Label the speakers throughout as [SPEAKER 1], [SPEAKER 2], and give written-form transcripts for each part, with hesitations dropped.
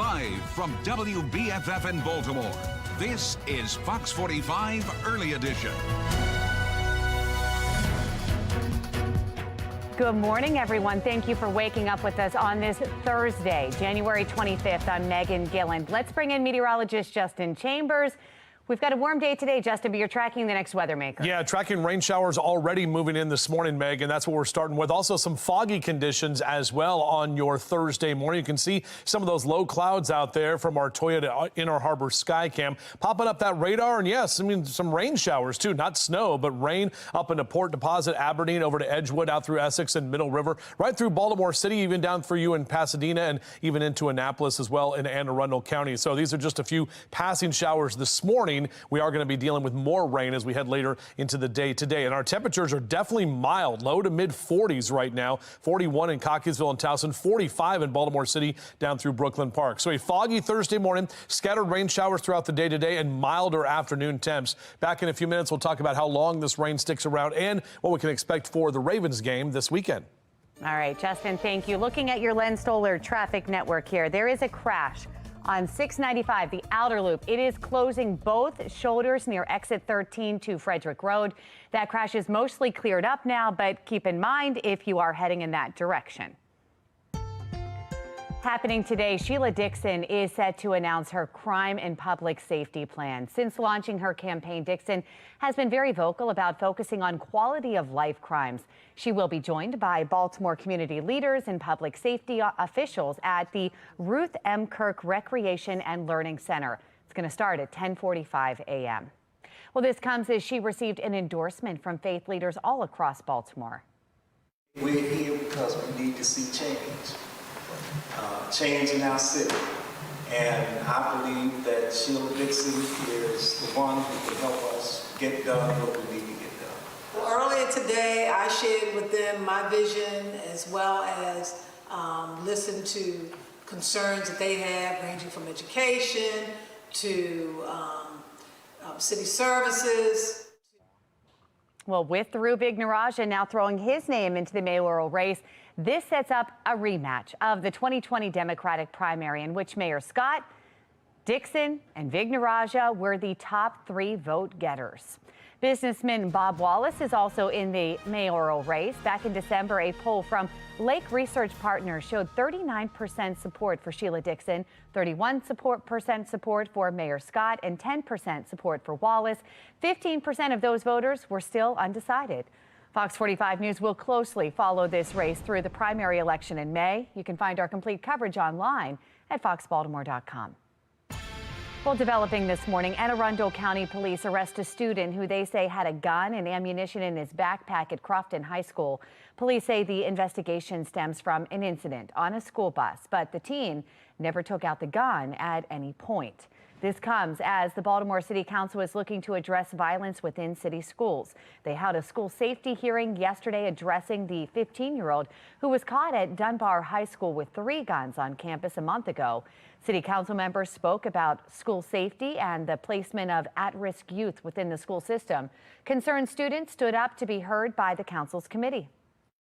[SPEAKER 1] Live from WBFF in Baltimore, this is Fox 45 Early Edition.
[SPEAKER 2] Good morning, everyone. Thank you for waking up with us on this Thursday, January 25th. I'm Megan Gilland. Let's bring in meteorologist Justin Chambers. We've got a warm day today, Justin, but you're tracking the next weather maker.
[SPEAKER 3] Yeah, tracking rain showers already moving in this morning, Meg, and that's what we're starting with. Also some foggy conditions as well on your Thursday morning. You can see some of those low clouds out there from our Toyota Inner Harbor Sky Cam popping up that radar. And yes, I mean, some rain showers too, not snow, but rain up into Port Deposit, Aberdeen, over to Edgewood, out through Essex and Middle River, right through Baltimore City, even down for you in Pasadena and even into Annapolis as well in Anne Arundel County. So these are just a few passing showers this morning. We are going to be dealing with more rain as we head later into the day today. And our temperatures are definitely mild, low to mid 40s right now. 41 in Cockeysville and Towson, 45 in Baltimore City down through Brooklyn Park. So a foggy Thursday morning, scattered rain showers throughout the day today, and milder afternoon temps. Back in a few minutes, we'll talk about how long this rain sticks around and what we can expect for the Ravens game this weekend.
[SPEAKER 2] All right, Justin, thank you. Looking at your Len Stoller traffic network here, there is a crash on 695, the outer loop. It is closing both shoulders near exit 13 to Frederick Road. That crash is mostly cleared up now, but keep in mind if you are heading in that direction. Happening today, Sheila Dixon is set to announce her crime and public safety plan. Since launching her campaign, Dixon has been very vocal about focusing on quality of life crimes. She will be joined by Baltimore community leaders and public safety officials at the Ruth M. Kirk Recreation and Learning Center. It's going to start at 10:45 a.m. Well, this comes as she received an endorsement from faith leaders all across Baltimore.
[SPEAKER 4] We're here because we need to see change. Change in our city, and I believe that Sheila Dixon is the one who can help us get done what we need to get done.
[SPEAKER 5] Well, earlier today, I shared with them my vision as well as listen to concerns that they have, ranging from education to city services.
[SPEAKER 2] Well, with Dhruv Ignarajah now throwing his name into the mayoral race, this sets up a rematch of the 2020 Democratic primary in which Mayor Scott, Dixon, and Ignarajah were the top three vote getters. Businessman Bob Wallace is also in the mayoral race. Back in December, a poll from Lake Research Partners showed 39% support for Sheila Dixon, 31% support for Mayor Scott, and 10% support for Wallace. 15% of those voters were still undecided. Fox 45 News will closely follow this race through the primary election in May. You can find our complete coverage online at foxbaltimore.com. Well, developing this morning, Anne Arundel County Police arrest a student who they say had a gun and ammunition in his backpack at Crofton High School. Police say the investigation stems from an incident on a school bus, but the teen never took out the gun at any point. This comes as the Baltimore City Council is looking to address violence within city schools. They held a school safety hearing yesterday addressing the 15-year-old who was caught at Dunbar High School with 3 guns on campus a month ago. City Council members spoke about school safety and the placement of at-risk youth within the school system. Concerned students stood up to be heard by the council's committee.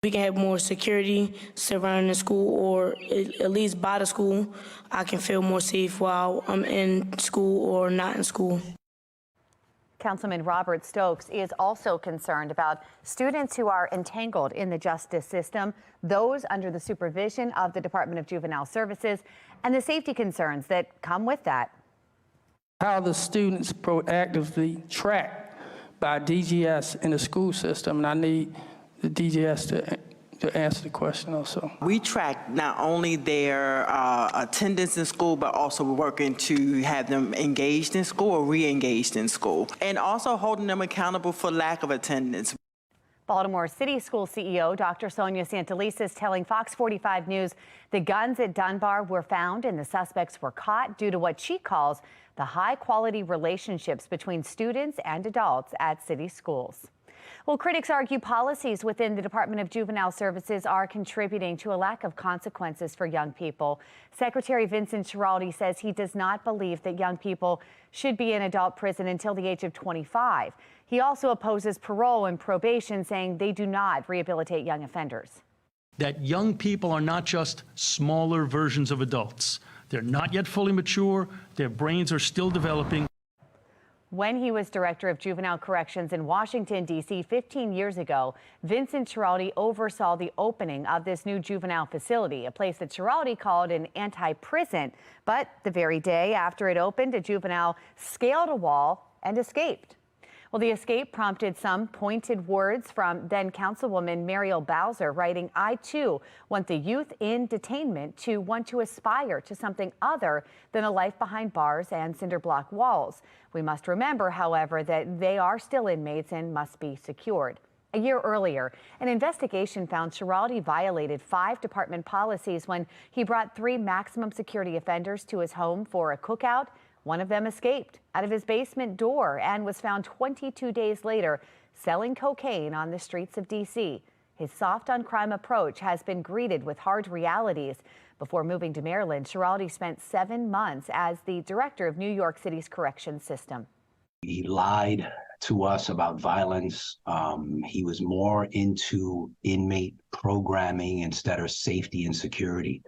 [SPEAKER 6] We can have more security surrounding the school, or at least by the school. I can feel more safe while I'm in school or not in school.
[SPEAKER 2] Councilman Robert Stokes is also concerned about students who are entangled in the justice system, those under the supervision of the Department of Juvenile Services, and the safety concerns that come with that.
[SPEAKER 7] How the students proactively tracked by DGS in the school system, and I need the DGS to answer the question also.
[SPEAKER 8] We track not only their attendance in school, but also we're working to have them engaged in school or re-engaged in school, and also holding them accountable for lack of attendance.
[SPEAKER 2] Baltimore City School CEO Dr. Sonia Santelises is telling Fox 45 News the guns at Dunbar were found and the suspects were caught due to what she calls the high-quality relationships between students and adults at city schools. Well, critics argue policies within the Department of Juvenile Services are contributing to a lack of consequences for young people. Secretary Vincent Schiraldi says he does not believe that young people should be in adult prison until the age of 25. He also opposes parole and probation, saying they do not rehabilitate young offenders.
[SPEAKER 9] That young people are not just smaller versions of adults. They're not yet fully mature. Their brains are still developing.
[SPEAKER 2] When he was director of juvenile corrections in Washington, D.C. 15 years ago, Vincent Schiraldi oversaw the opening of this new juvenile facility, a place that Schiraldi called an anti-prison. But the very day after it opened, a juvenile scaled a wall and escaped. Well, the escape prompted some pointed words from then Councilwoman Mariel Bowser, writing, "I, too, want the youth in detainment to want to aspire to something other than a life behind bars and cinder block walls. We must remember, however, that they are still inmates and must be secured." A year earlier, an investigation found Schiraldi violated 5 department policies when he brought 3 maximum security offenders to his home for a cookout. One of them escaped out of his basement door and was found 22 days later selling cocaine on the streets of D.C. His soft on crime approach has been greeted with hard realities. Before moving to Maryland, Schiraldi spent 7 months as the director of New York City's corrections system.
[SPEAKER 10] He lied to us about violence. He was more into inmate programming instead of safety and security.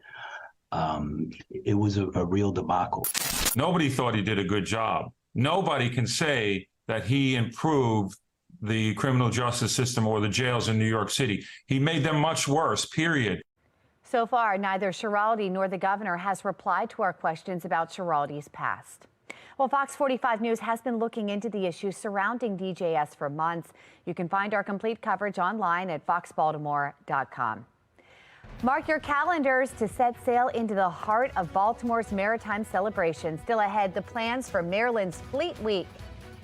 [SPEAKER 10] It was a real debacle.
[SPEAKER 11] Nobody thought he did a good job. Nobody can say that he improved the criminal justice system or the jails in New York City. He made them much worse, period.
[SPEAKER 2] So far, neither Schiraldi nor the governor has replied to our questions about Schiraldi's past. Well, Fox 45 News has been looking into the issues surrounding DJS for months. You can find our complete coverage online at foxbaltimore.com. Mark your calendars to set sail into the heart of Baltimore's maritime celebration. Still ahead, the plans for Maryland's Fleet Week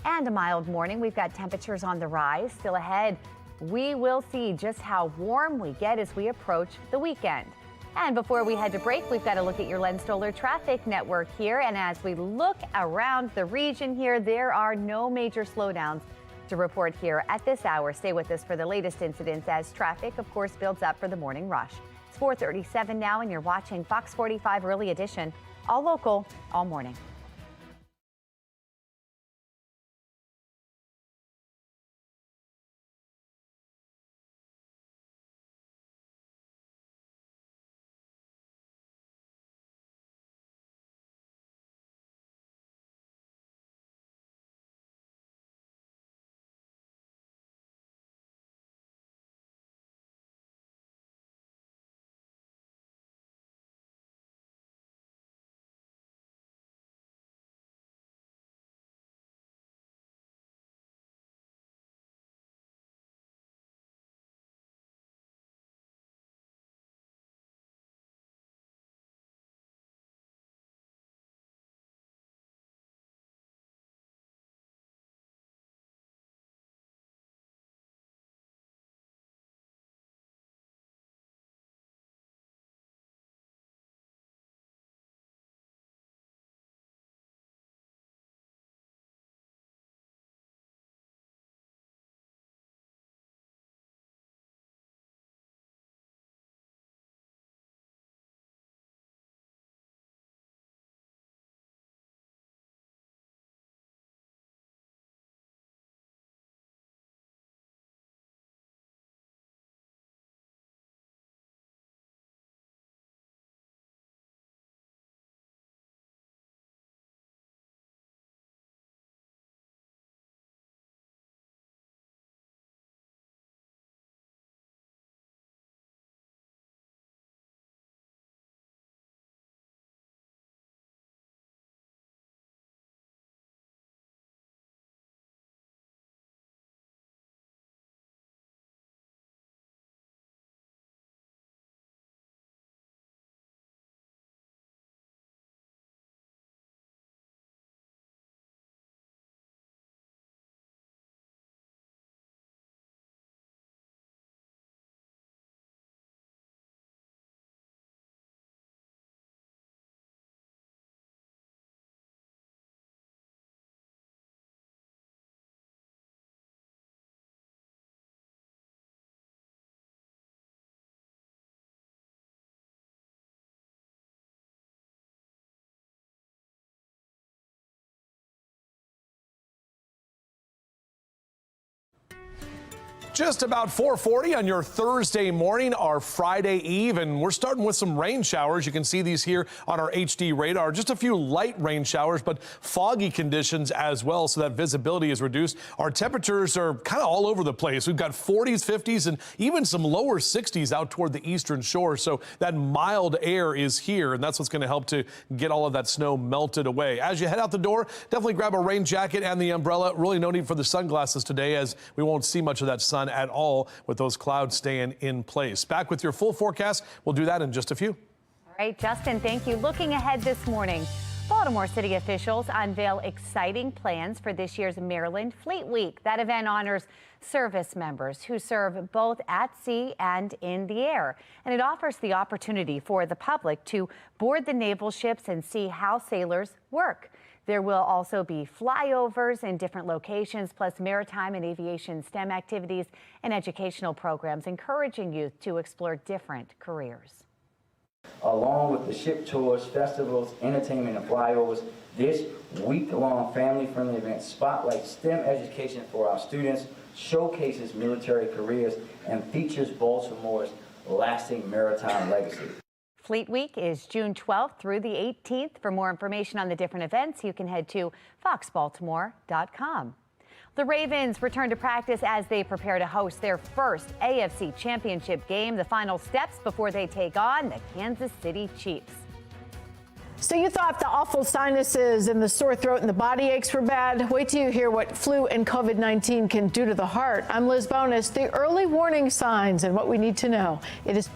[SPEAKER 2] and a mild morning. We've got temperatures on the rise. Still ahead, we will see just how warm we get as we approach the weekend. And before we head to break, we've got to look at your Len Stoller traffic network here. And as we look around the region here, there are no major slowdowns to report here at this hour. Stay with us for the latest incidents as traffic, of course, builds up for the morning rush. It's 4:37 now, and you're watching Fox 45 Early Edition, all local, all morning.
[SPEAKER 3] Just about 4:40 on your Thursday morning, our Friday Eve, and we're starting with some rain showers. You can see these here on our HD radar. Just a few light rain showers, but foggy conditions as well, so that visibility is reduced. Our temperatures are kind of all over the place. We've got 40s, 50s, and even some lower 60s out toward the eastern shore, so that mild air is here, and that's what's going to help to get all of that snow melted away. As you head out the door, definitely grab a rain jacket and the umbrella. Really no need for the sunglasses today, as we won't see much of that sun at all with those clouds staying in place. Back with your full forecast. We'll do that in just a few.
[SPEAKER 2] All right, Justin, thank you. Looking ahead this morning, Baltimore city officials unveil exciting plans for this year's Maryland Fleet Week. That event honors service members who serve both at sea and in the air. And it offers the opportunity for the public to board the naval ships and see how sailors work. There will also be flyovers in different locations, plus maritime and aviation STEM activities and educational programs, encouraging youth to explore different careers.
[SPEAKER 12] Along with the ship tours, festivals, entertainment, and flyovers, this week-long family-friendly event spotlights STEM education for our students, showcases military careers, and features Baltimore's lasting maritime legacy.
[SPEAKER 2] Fleet Week is June 12th through the 18th. For more information on the different events, you can head to foxbaltimore.com. The Ravens return to practice as they prepare to host their first AFC Championship game, the final steps before they take on the Kansas City Chiefs.
[SPEAKER 13] So you thought the awful sinuses and the sore throat and the body aches were bad? Wait till you hear what flu and COVID-19 can do to the heart. I'm Liz Bonus. The early warning signs and what we need to know. It is.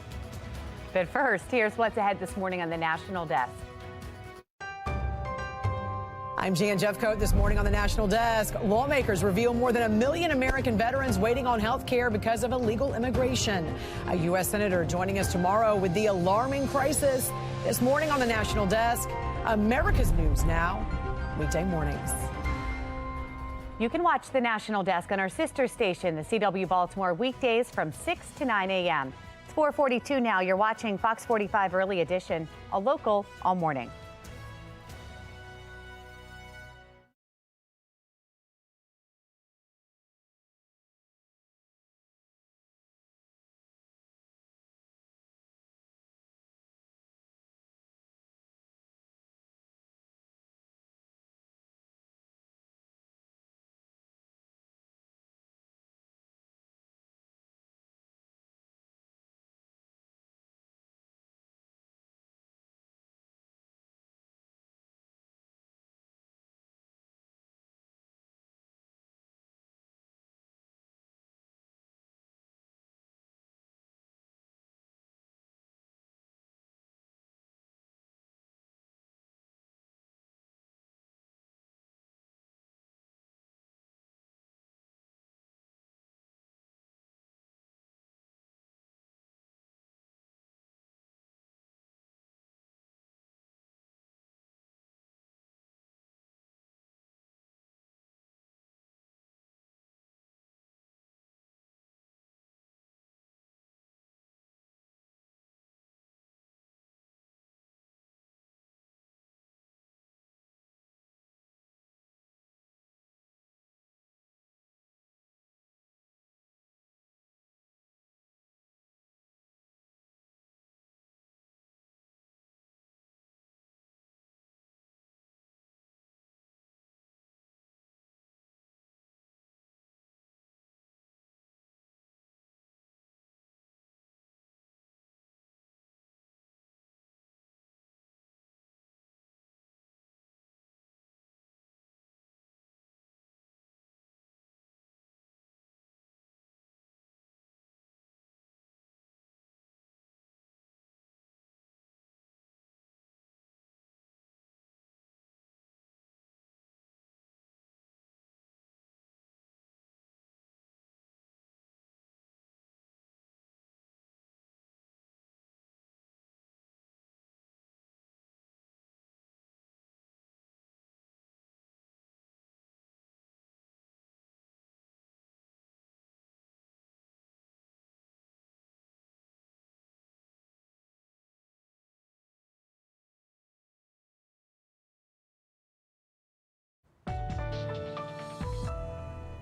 [SPEAKER 2] But first, here's what's ahead this morning on the National Desk.
[SPEAKER 14] I'm Jan Jeffcoat. This morning on the National Desk, lawmakers reveal more than 1 million American veterans waiting on health care because of illegal immigration. A U.S. Senator joining us tomorrow with the alarming crisis. This morning on the National Desk, America's News Now, weekday mornings.
[SPEAKER 2] You can watch the National Desk on our sister station, the CW Baltimore, weekdays from 6 to 9 a.m. It's 4:42 now. You're watching Fox 45 Early Edition, a local all morning.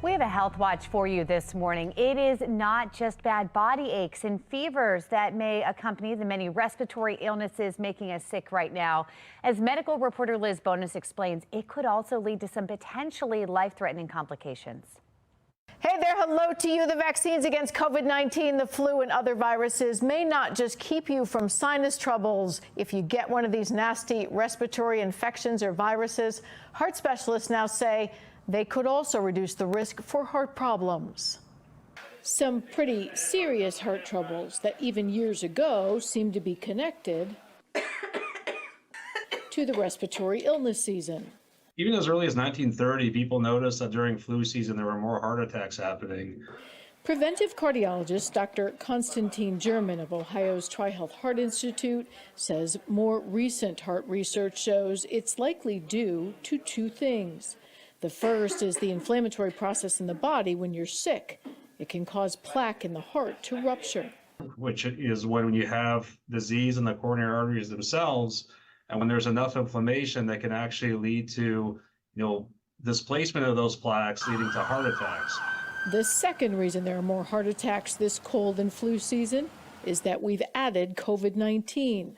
[SPEAKER 2] We have a health watch for you this morning. It is not just bad body aches and fevers that may accompany the many respiratory illnesses making us sick right now. As medical reporter Liz Bonus explains, it could also lead to some potentially life-threatening complications.
[SPEAKER 13] Hey there, hello to you. The vaccines against COVID-19, the flu, and other viruses may not just keep you from sinus troubles. If you get one of these nasty respiratory infections or viruses, heart specialists now say they could also reduce the risk for heart problems. Some pretty serious heart troubles that even years ago seemed to be connected to the respiratory illness season.
[SPEAKER 15] Even as early as 1930, people noticed that during flu season there were more heart attacks happening.
[SPEAKER 13] Preventive cardiologist Dr. Konstantin German of Ohio's TriHealth Heart Institute says more recent heart research shows it's likely due to two things. The first is the inflammatory process in the body when you're sick. It can cause plaque in the heart to rupture.
[SPEAKER 15] Which is when you have disease in the coronary arteries themselves, and when there's enough inflammation that can actually lead to, displacement of those plaques, leading to heart attacks.
[SPEAKER 13] The second reason there are more heart attacks this cold and flu season is that we've added COVID-19.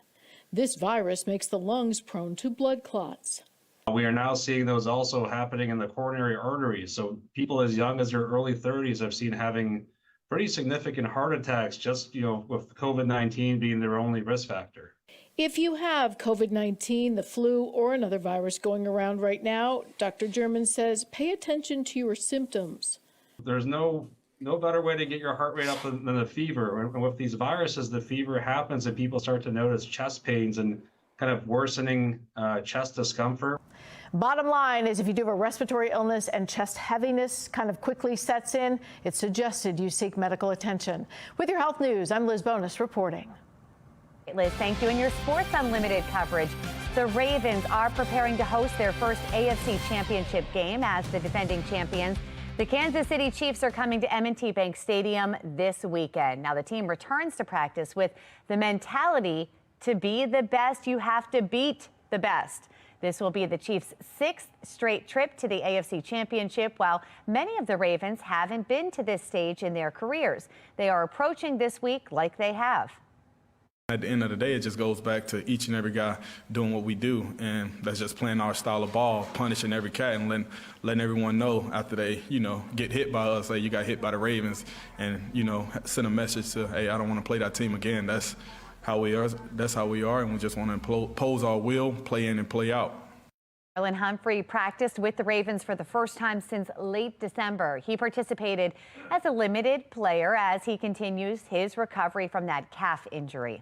[SPEAKER 13] This virus makes the lungs prone to blood clots.
[SPEAKER 15] We are now seeing those also happening in the coronary arteries. So people as young as their early 30s I've seen having pretty significant heart attacks just, with COVID-19 being their only risk factor.
[SPEAKER 13] If you have COVID-19, the flu, or another virus going around right now, Dr. German says pay attention to your symptoms.
[SPEAKER 15] There's no better way to get your heart rate up than a fever. And with these viruses, the fever happens and people start to notice chest pains and kind of worsening chest discomfort.
[SPEAKER 13] Bottom line is if you do have a respiratory illness and chest heaviness kind of quickly sets in, it's suggested you seek medical attention. With your health news, I'm Liz Bonus reporting.
[SPEAKER 2] Liz, thank you. In your Sports Unlimited coverage, the Ravens are preparing to host their first AFC Championship game as the defending champions. The Kansas City Chiefs are coming to M&T Bank Stadium this weekend. Now, the team returns to practice with the mentality to be the best, you have to beat the best. This will be the Chiefs' 6th straight trip to the AFC Championship, while many of the Ravens haven't been to this stage in their careers. They are approaching this week like they have.
[SPEAKER 16] At the end of the day, it just goes back to each and every guy doing what we do, and that's just playing our style of ball, punishing every cat, and letting everyone know after they, get hit by us, like you got hit by the Ravens, and, send a message to, hey, I don't want to play that team again. That's how we are. That's how we are, and we just want to impose our will, play in and play out.
[SPEAKER 2] Marlon Humphrey practiced with the Ravens for the first time since late December. He participated as a limited player as he continues his recovery from that calf injury.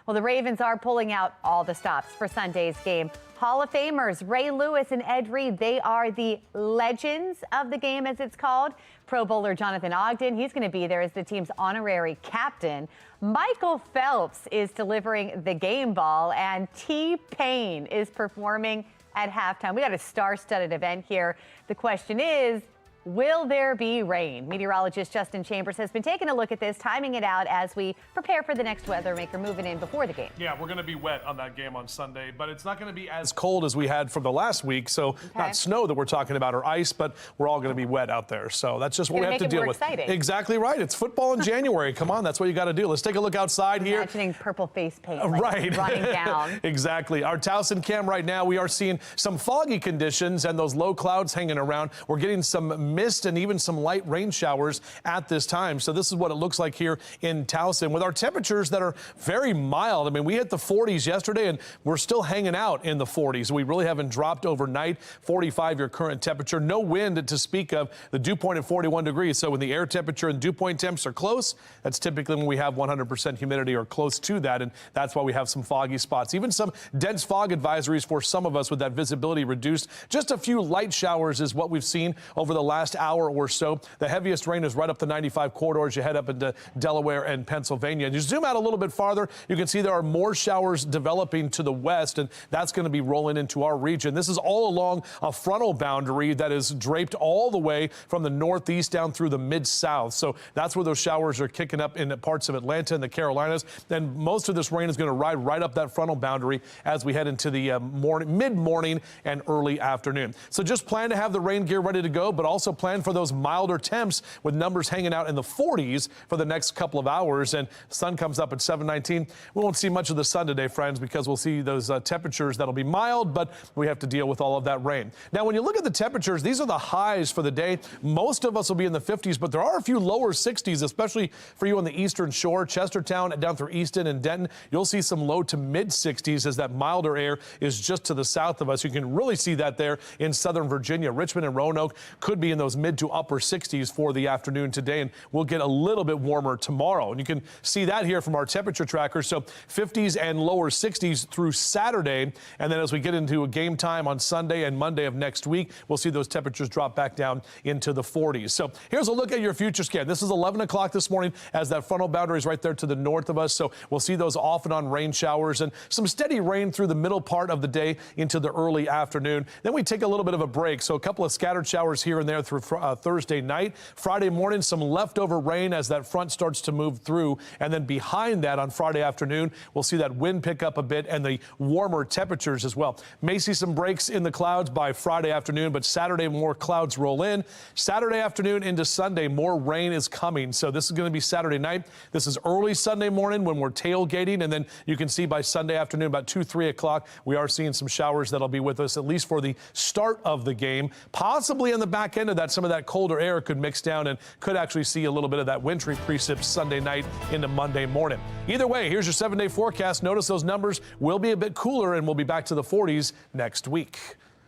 [SPEAKER 2] Well, the Ravens are pulling out all the stops for Sunday's game. Hall of Famers Ray Lewis and Ed Reed, they are the legends of the game, as it's called. Pro Bowler Jonathan Ogden, he's going to be there as the team's honorary captain. Michael Phelps is delivering the game ball, and T-Pain is performing at halftime. We got a star-studded event here. The question is, will there be rain? Meteorologist Justin Chambers has been taking a look at this, timing it out as we prepare for the next weather maker moving in before the game.
[SPEAKER 3] Yeah, we're going to be wet on that game on Sunday, but it's not going to be as cold as we had from the last week. So not snow that we're talking about or ice, but we're all going to be wet out there. So that's just what we have to deal with.
[SPEAKER 2] Exciting.
[SPEAKER 3] Exactly right. It's football in January. Come on, that's what you got to do. Let's take a look outside here.
[SPEAKER 2] Imagining purple face paint
[SPEAKER 3] right.
[SPEAKER 2] running down.
[SPEAKER 3] Exactly. Our Towson cam right now, we are seeing some foggy conditions and those low clouds hanging around. We're getting some mist and even some light rain showers at this time. So this is what it looks like here in Towson with our temperatures that are very mild. I mean, we hit the 40s yesterday and we're still hanging out in the 40s. We really haven't dropped overnight. 45 your current temperature. No wind to speak of. The dew point at 41 degrees. So when the air temperature and dew point temps are close, that's typically when we have 100% humidity or close to that. And that's why we have some foggy spots. Even some dense fog advisories for some of us with that visibility reduced. Just a few light showers is what we've seen over the last hour or so. The heaviest rain is right up the 95 corridor as you head up into Delaware and Pennsylvania. And you zoom out a little bit farther, you can see there are more showers developing to the west, and that's going to be rolling into our region. This is all along a frontal boundary that is draped all the way from the northeast down through the mid-south. So that's where those showers are kicking up in parts of Atlanta and the Carolinas. And most of this rain is going to ride right up that frontal boundary as we head into the mid-morning and early afternoon. So just plan to have the rain gear ready to go, but also plan for those milder temps with numbers hanging out in the 40s for the next couple of hours. And the sun comes up at 7:19. We won't see much of the sun today, friends, because we'll see those temperatures that'll be mild, but we have to deal with all of that rain. Now, when you look at the temperatures, these are the highs for the day. Most of us will be in the 50s, but there are a few lower 60s, especially for you on the eastern shore, Chestertown, down through Easton and Denton. You'll see some low to mid 60s as that milder air is just to the south of us. You can really see that there in southern Virginia. Richmond and Roanoke could be in those mid to upper 60s for the afternoon today, and we'll get a little bit warmer tomorrow. And you can see that here from our temperature tracker. So 50s and lower 60s through Saturday. And then as we get into a game time on Sunday and Monday of next week, we'll see those temperatures drop back down into the 40s. So here's a look at your future scan. This is 11 o'clock this morning as that frontal boundary is right there to the north of us. So we'll see those off and on rain showers and some steady rain through the middle part of the day into the early afternoon. Then we take a little bit of a break. So a couple of scattered showers here and there through Thursday night. Friday morning, some leftover rain as that front starts to move through. And then behind that on Friday afternoon, we'll see that wind pick up a bit and the warmer temperatures as well. May see some breaks in the clouds by Friday afternoon, but Saturday more clouds roll in. Saturday afternoon into Sunday, more rain is coming. So this is going to be Saturday night. This is early Sunday morning when we're tailgating. And then you can see by Sunday afternoon, about 2, 3 o'clock, we are seeing some showers that'll be with us at least for the start of the game. Possibly on the back end of that, some of that colder air could mix down and could actually see a little bit of that wintry precip Sunday night into Monday morning. Either way, here's your 7-day forecast. Notice those numbers will be a bit cooler and we'll be back to the 40s next week.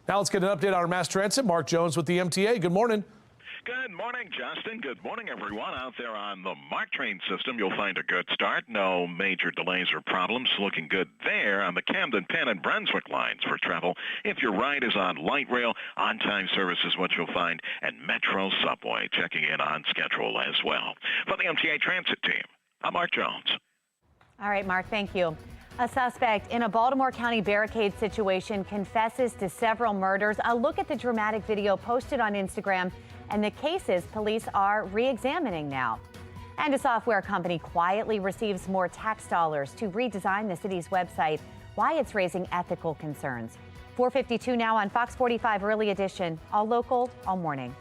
[SPEAKER 3] Now let's get an update on our mass transit. Mark Jones with the MTA. Good morning.
[SPEAKER 17] Good morning, Justin. Good morning, everyone. Out there on the MARC train system, you'll find a good start. No major delays or problems. Looking good there on the Camden, Penn, and Brunswick lines for travel. If your ride is on light rail, on-time service is what you'll find, and Metro Subway checking in on schedule as well. For the MTA Transit team, I'm Mark Jones.
[SPEAKER 2] All right, Mark, thank you. A suspect in a Baltimore County barricade situation confesses to several murders. A look at the dramatic video posted on Instagram and the cases police are re-examining now. And a software company quietly receives more tax dollars to redesign the city's website. Why it's raising ethical concerns. 4:52 now on Fox 45 Early Edition. All local, all morning.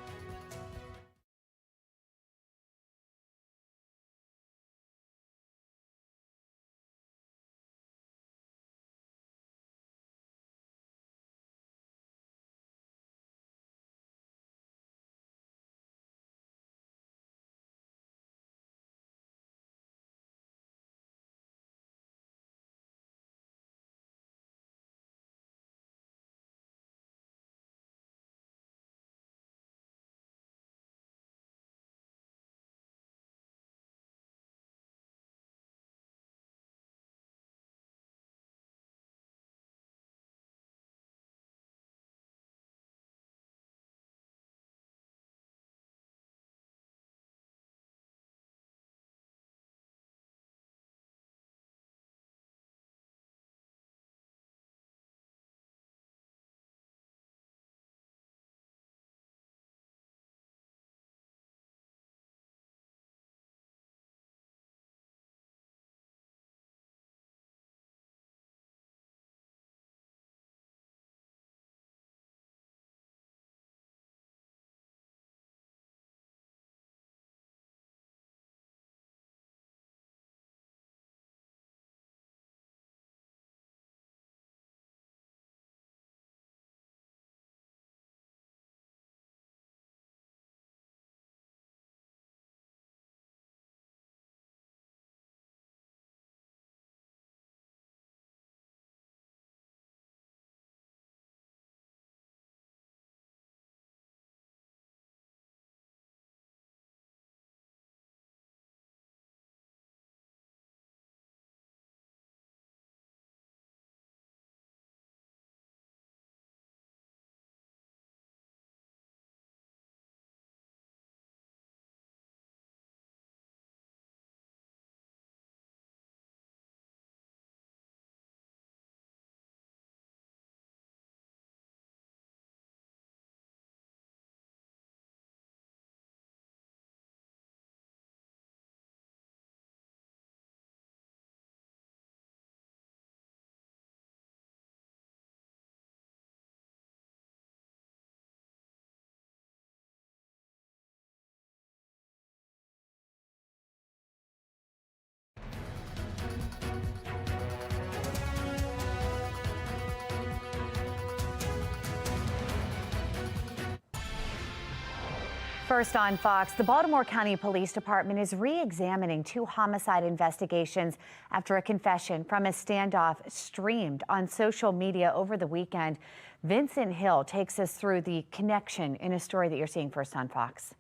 [SPEAKER 2] First on Fox, the Baltimore County Police Department is re-examining 2 homicide investigations after a confession from a standoff streamed on social media over the weekend. Vincent Hill takes us through the connection in a story that you're seeing first on Fox.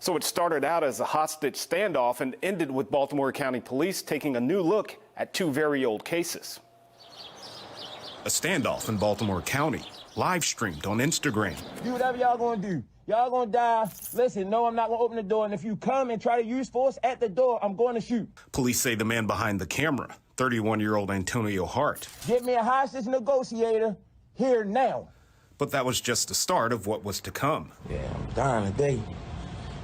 [SPEAKER 18] So it started out as a hostage standoff and ended with Baltimore County Police taking a new look at 2 very old cases. A standoff in Baltimore County, live streamed on Instagram.
[SPEAKER 19] Do whatever y'all gonna do. Y'all gonna die. Listen, no, I'm not gonna open the door. And if you come and try to use force at the door, I'm going to shoot.
[SPEAKER 18] Police say the man behind the camera, 31-year-old Antonio Hart.
[SPEAKER 19] Get me a hostage negotiator here now.
[SPEAKER 18] But that was just the start of what was to come.
[SPEAKER 19] Yeah, I'm dying today.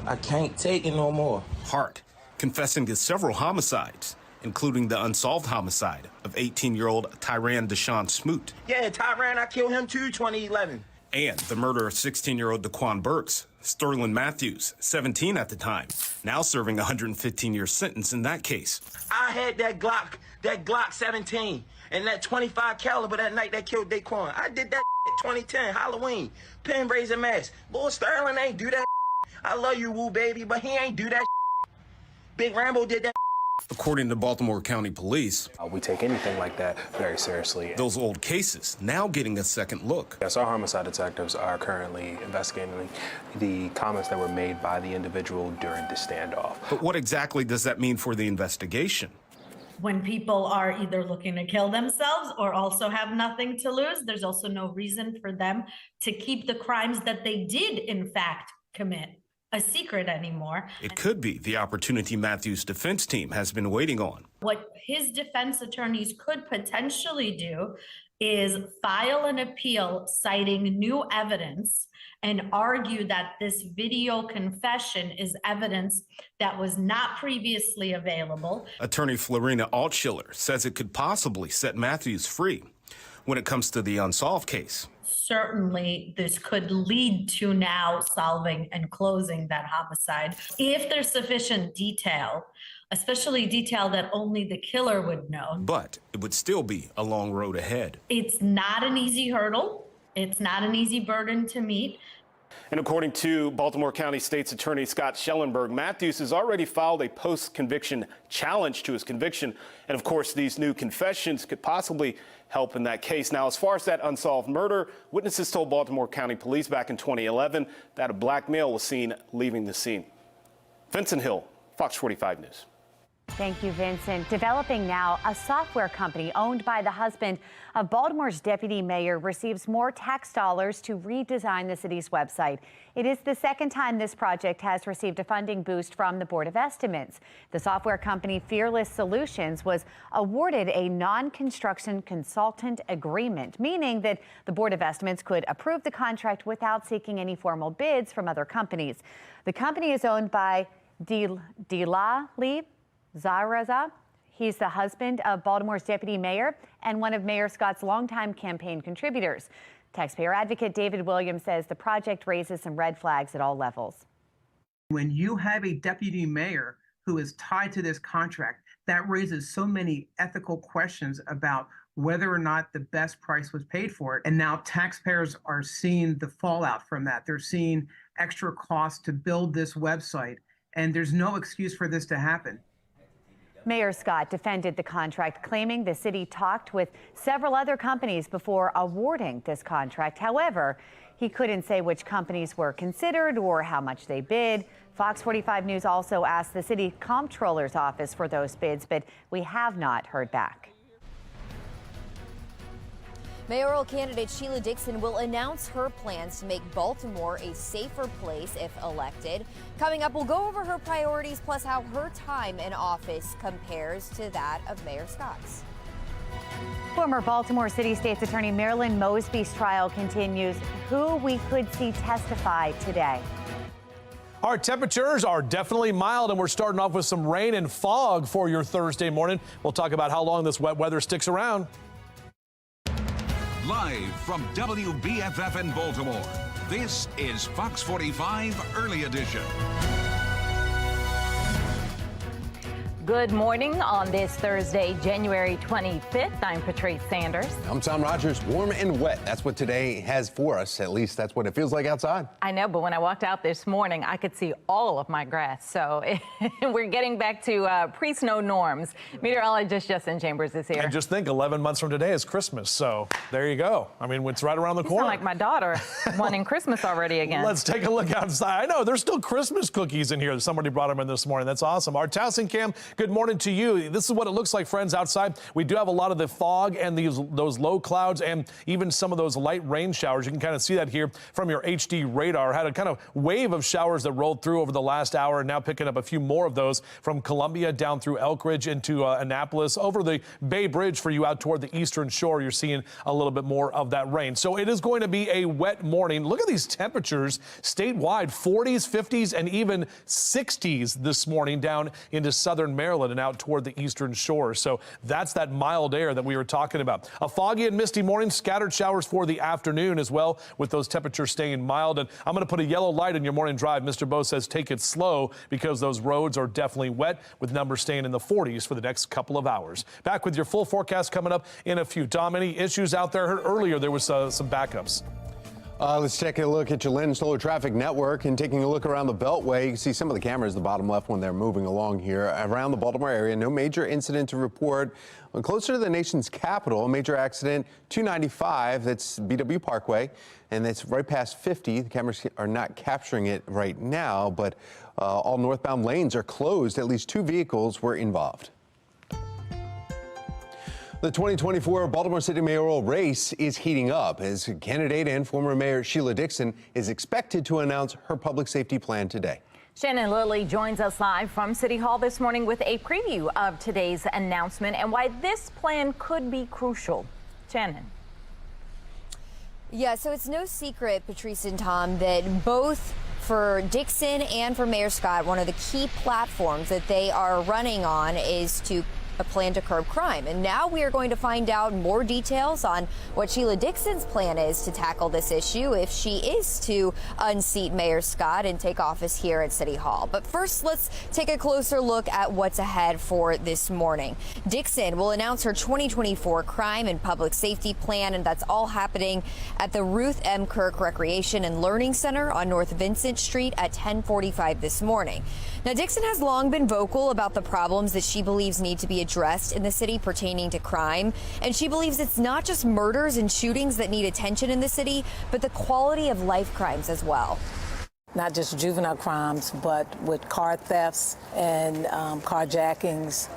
[SPEAKER 19] I can't take it no more.
[SPEAKER 18] Hart confessing to several homicides, including the unsolved homicide of 18-year-old Tyran Deshaun Smoot.
[SPEAKER 19] Yeah, Tyran, I killed him too, 2011.
[SPEAKER 18] And the murder of 16-year-old Daquan Burks. Sterling Matthews, 17 at the time, now serving a 115-year sentence in that case.
[SPEAKER 19] I had that Glock 17, and that 25 caliber that night that killed Daquan. I did that 2010, Halloween, pen raising mask. Boy, Sterling ain't do that. I love you, woo baby, but he ain't do that. Big Rambo did that.
[SPEAKER 18] According to Baltimore County Police,
[SPEAKER 20] we take anything like that very seriously.
[SPEAKER 18] Those old cases now getting a second look.
[SPEAKER 20] Yes, our homicide detectives are currently investigating the comments that were made by the individual during the standoff.
[SPEAKER 18] But what exactly does that mean for the investigation?
[SPEAKER 21] When people are either looking to kill themselves or also have nothing to lose, there's also no reason for them to keep the crimes that they did, in fact, commit a secret anymore.
[SPEAKER 18] It could be the opportunity Matthews' defense team has been waiting on.
[SPEAKER 21] What his defense attorneys could potentially do is file an appeal citing new evidence and argue that this video confession is evidence that was not previously available.
[SPEAKER 18] Attorney Florina Altschiller says it could possibly set Matthews free when it comes to the unsolved case.
[SPEAKER 21] Certainly, this could lead to now solving and closing that homicide. If there's sufficient detail, especially detail that only the killer would know.
[SPEAKER 18] But it would still be a long road ahead.
[SPEAKER 21] It's not an easy hurdle. It's not an easy burden to meet.
[SPEAKER 18] And according to Baltimore County State's Attorney Scott Schellenberg, Matthews has already filed a post-conviction challenge to his conviction. And of course, these new confessions could possibly help in that case. Now, as far as that unsolved murder, witnesses told Baltimore County Police back in 2011 that a black male was seen leaving the scene. Vincent Hill, Fox 45 News.
[SPEAKER 2] Thank you, Vincent. Developing now, a software company owned by the husband of Baltimore's deputy mayor receives more tax dollars to redesign the city's website. It is the second time this project has received a funding boost from the Board of Estimates. The software company Fearless Solutions was awarded a non-construction consultant agreement, meaning that the Board of Estimates could approve the contract without seeking any formal bids from other companies. The company is owned by Dilali Zaraza. He's the husband of Baltimore's deputy mayor and one of Mayor Scott's longtime campaign contributors. Taxpayer advocate David Williams says the project raises some red flags at all levels.
[SPEAKER 22] When you have a deputy mayor who is tied to this contract, that raises so many ethical questions about whether or not the best price was paid for it. And now taxpayers are seeing the fallout from that. They're seeing extra costs to build this website, and there's no excuse for this to happen.
[SPEAKER 2] Mayor Scott defended the contract, claiming the city talked with several other companies before awarding this contract. However, he couldn't say which companies were considered or how much they bid. Fox 45 News also asked the city comptroller's office for those bids, but we have not heard back.
[SPEAKER 23] Mayoral candidate Sheila Dixon will announce her plans to make Baltimore a safer place if elected. Coming up, we'll go over her priorities plus how her time in office compares to that of Mayor Scott's.
[SPEAKER 2] Former Baltimore City State's Attorney Marilyn Mosby's trial continues. Who we could see testify today.
[SPEAKER 3] Our temperatures are definitely mild, and we're starting off with some rain and fog for your Thursday morning. We'll talk about how long this wet weather sticks around.
[SPEAKER 1] Live from WBFF in Baltimore, this is Fox 45 Early Edition.
[SPEAKER 4] Good morning on this Thursday, January 25th. I'm Patrice Sanders.
[SPEAKER 5] I'm Tom Rogers. Warm and wet. That's what today has for us. At least that's what it feels like outside.
[SPEAKER 4] I know, but when I walked out this morning, I could see all of my grass. So we're getting back to pre-snow norms. Meteorologist Justin Chambers is here.
[SPEAKER 3] And just think, 11 months from today is Christmas. So there you go. I mean, it's right around the corner.
[SPEAKER 4] Sound like my daughter wanting Christmas already again.
[SPEAKER 3] Let's take a look outside. I know there's still Christmas cookies in here. Somebody brought them in this morning. That's awesome. Our Towson Cam, good morning to you. This is what it looks like, friends, outside. We do have a lot of the fog and those low clouds and even some of those light rain showers. You can kind of see that here from your HD radar. Had a kind of wave of showers that rolled through over the last hour, and now picking up a few more of those from Columbia down through Elk Ridge into Annapolis. Over the Bay Bridge for you out toward the eastern shore, you're seeing a little bit more of that rain. So it is going to be a wet morning. Look at these temperatures statewide, 40s, 50s, and even 60s this morning down into southern Maryland and out toward the eastern shore. So that's that mild air that we were talking about. A foggy and misty morning, scattered showers for the afternoon as well, with those temperatures staying mild. And I'm going to put a yellow light in your morning drive. Mr. Bo says take it slow because those roads are definitely wet, with numbers staying in the 40s for the next couple of hours. Back with your full forecast coming up in a few. Dom, any issues out there? I heard earlier there was some backups.
[SPEAKER 5] Let's take a look at your Lynn Solar Traffic Network and taking a look around the Beltway. You can see some of the cameras, the bottom left when they're moving along here around the Baltimore area. No major incident to report. Closer to the nation's capital, a major accident, 295, that's BW Parkway, and it's right past 50. The cameras are not capturing it right now, but all northbound lanes are closed. At least 2 vehicles were involved. The 2024 Baltimore City mayoral race is heating up as candidate and former Mayor Sheila Dixon is expected to announce her public safety plan today.
[SPEAKER 4] Shannon Lilly joins us live from City Hall this morning with a preview of today's announcement and why this plan could be crucial. Shannon.
[SPEAKER 23] Yeah, so it's no secret, Patrice and Tom, that both for Dixon and for Mayor Scott, one of the key platforms that they are running on is a plan to curb crime. And now we are going to find out more details on what Sheila Dixon's plan is to tackle this issue if she is to unseat Mayor Scott and take office here at City Hall. But first, let's take a closer look at what's ahead for this morning. Dixon will announce her 2024 crime and public safety plan, and that's all happening at the Ruth M. Kirk Recreation and Learning Center on North Vincent Street at 10:45 this morning. Now, Dixon has long been vocal about the problems that she believes need to be addressed in the city pertaining to crime. And she believes it's not just murders and shootings that need attention in the city, but the quality of life crimes as well.
[SPEAKER 6] Not just juvenile crimes, but with car thefts and carjackings.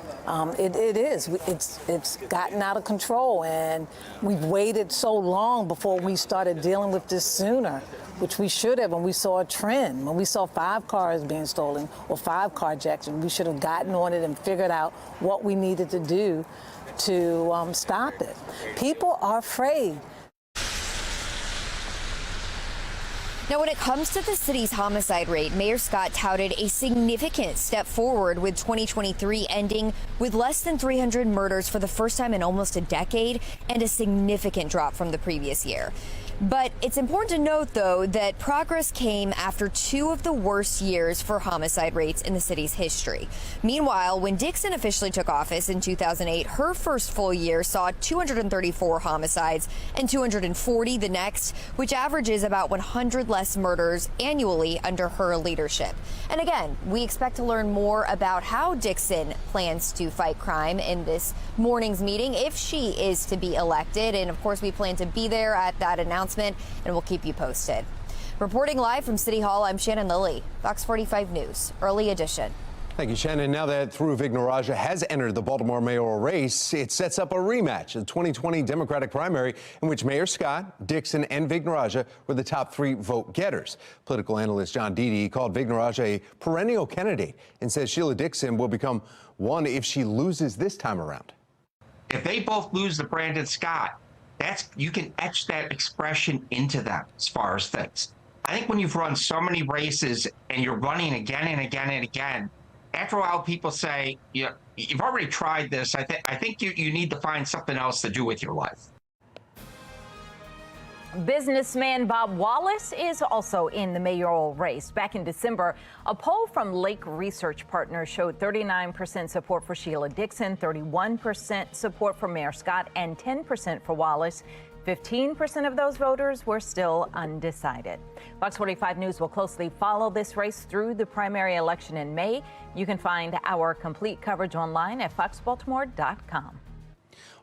[SPEAKER 6] It's gotten out of control, and we've waited so long before we started dealing with this sooner, which we should have when we saw a trend. When we saw 5 cars being stolen or 5 carjacks, we should have gotten on it and figured out what we needed to do to stop it. People are afraid.
[SPEAKER 23] Now, when it comes to the city's homicide rate, Mayor Scott touted a significant step forward, with 2023 ending with less than 300 murders for the first time in almost a decade, and a significant drop from the previous year. But it's important to note, though, that progress came after 2 of the worst years for homicide rates in the city's history. Meanwhile, when Dixon officially took office in 2008, her first full year saw 234 homicides and 240 the next, which averages about 100 less murders annually under her leadership. And again, we expect to learn more about how Dixon plans to fight crime in this morning's meeting if she is to be elected. And of course, we plan to be there at that announcement, and we'll keep you posted. Reporting live from City Hall, I'm Shannon Lilly, Fox 45 News, Early Edition.
[SPEAKER 5] Thank you, Shannon. Now that Dhruv Vignarajah has entered the Baltimore mayoral race, it sets up a rematch of the 2020 Democratic primary in which Mayor Scott, Dixon, and Vignarajah were the top 3 vote getters. Political analyst John Dede called Vignarajah a perennial candidate and says Sheila Dixon will become one if she loses this time around.
[SPEAKER 24] If they both lose to Brandon Scott, you can etch that expression into them as far as things. I think when you've run so many races and you're running again and again and again, after a while people say, you've already tried this. I think you need to find something else to do with your life.
[SPEAKER 4] Businessman Bob Wallace is also in the mayoral race. Back in December, a poll from Lake Research Partners showed 39% support for Sheila Dixon, 31% support for Mayor Scott, and 10% for Wallace. 15% of those voters were still undecided. Fox 45 News will closely follow this race through the primary election in May. You can find our complete coverage online at foxbaltimore.com.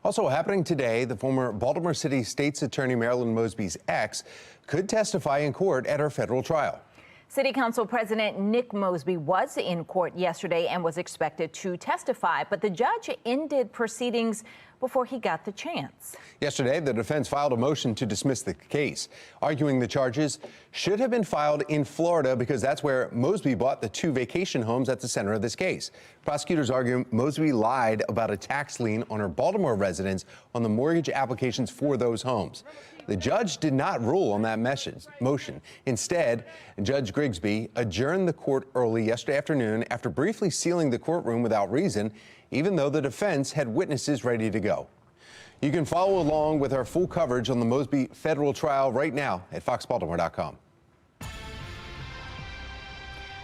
[SPEAKER 5] Also happening today, the former Baltimore City State's Attorney Marilyn Mosby's ex could testify in court at her federal trial.
[SPEAKER 4] City Council President Nick Mosby was in court yesterday and was expected to testify, but the judge ended proceedings before he got the chance.
[SPEAKER 5] Yesterday, the defense filed a motion to dismiss the case, arguing the charges should have been filed in Florida because that's where Mosby bought the 2 vacation homes at the center of this case. Prosecutors argue Mosby lied about a tax lien on her Baltimore residence on the mortgage applications for those homes. The judge did not rule on that motion. Instead, Judge Grigsby adjourned the court early yesterday afternoon after briefly sealing the courtroom without reason, even though the defense had witnesses ready to go. You can follow along with our full coverage on the Mosby federal trial right now at foxbaltimore.com.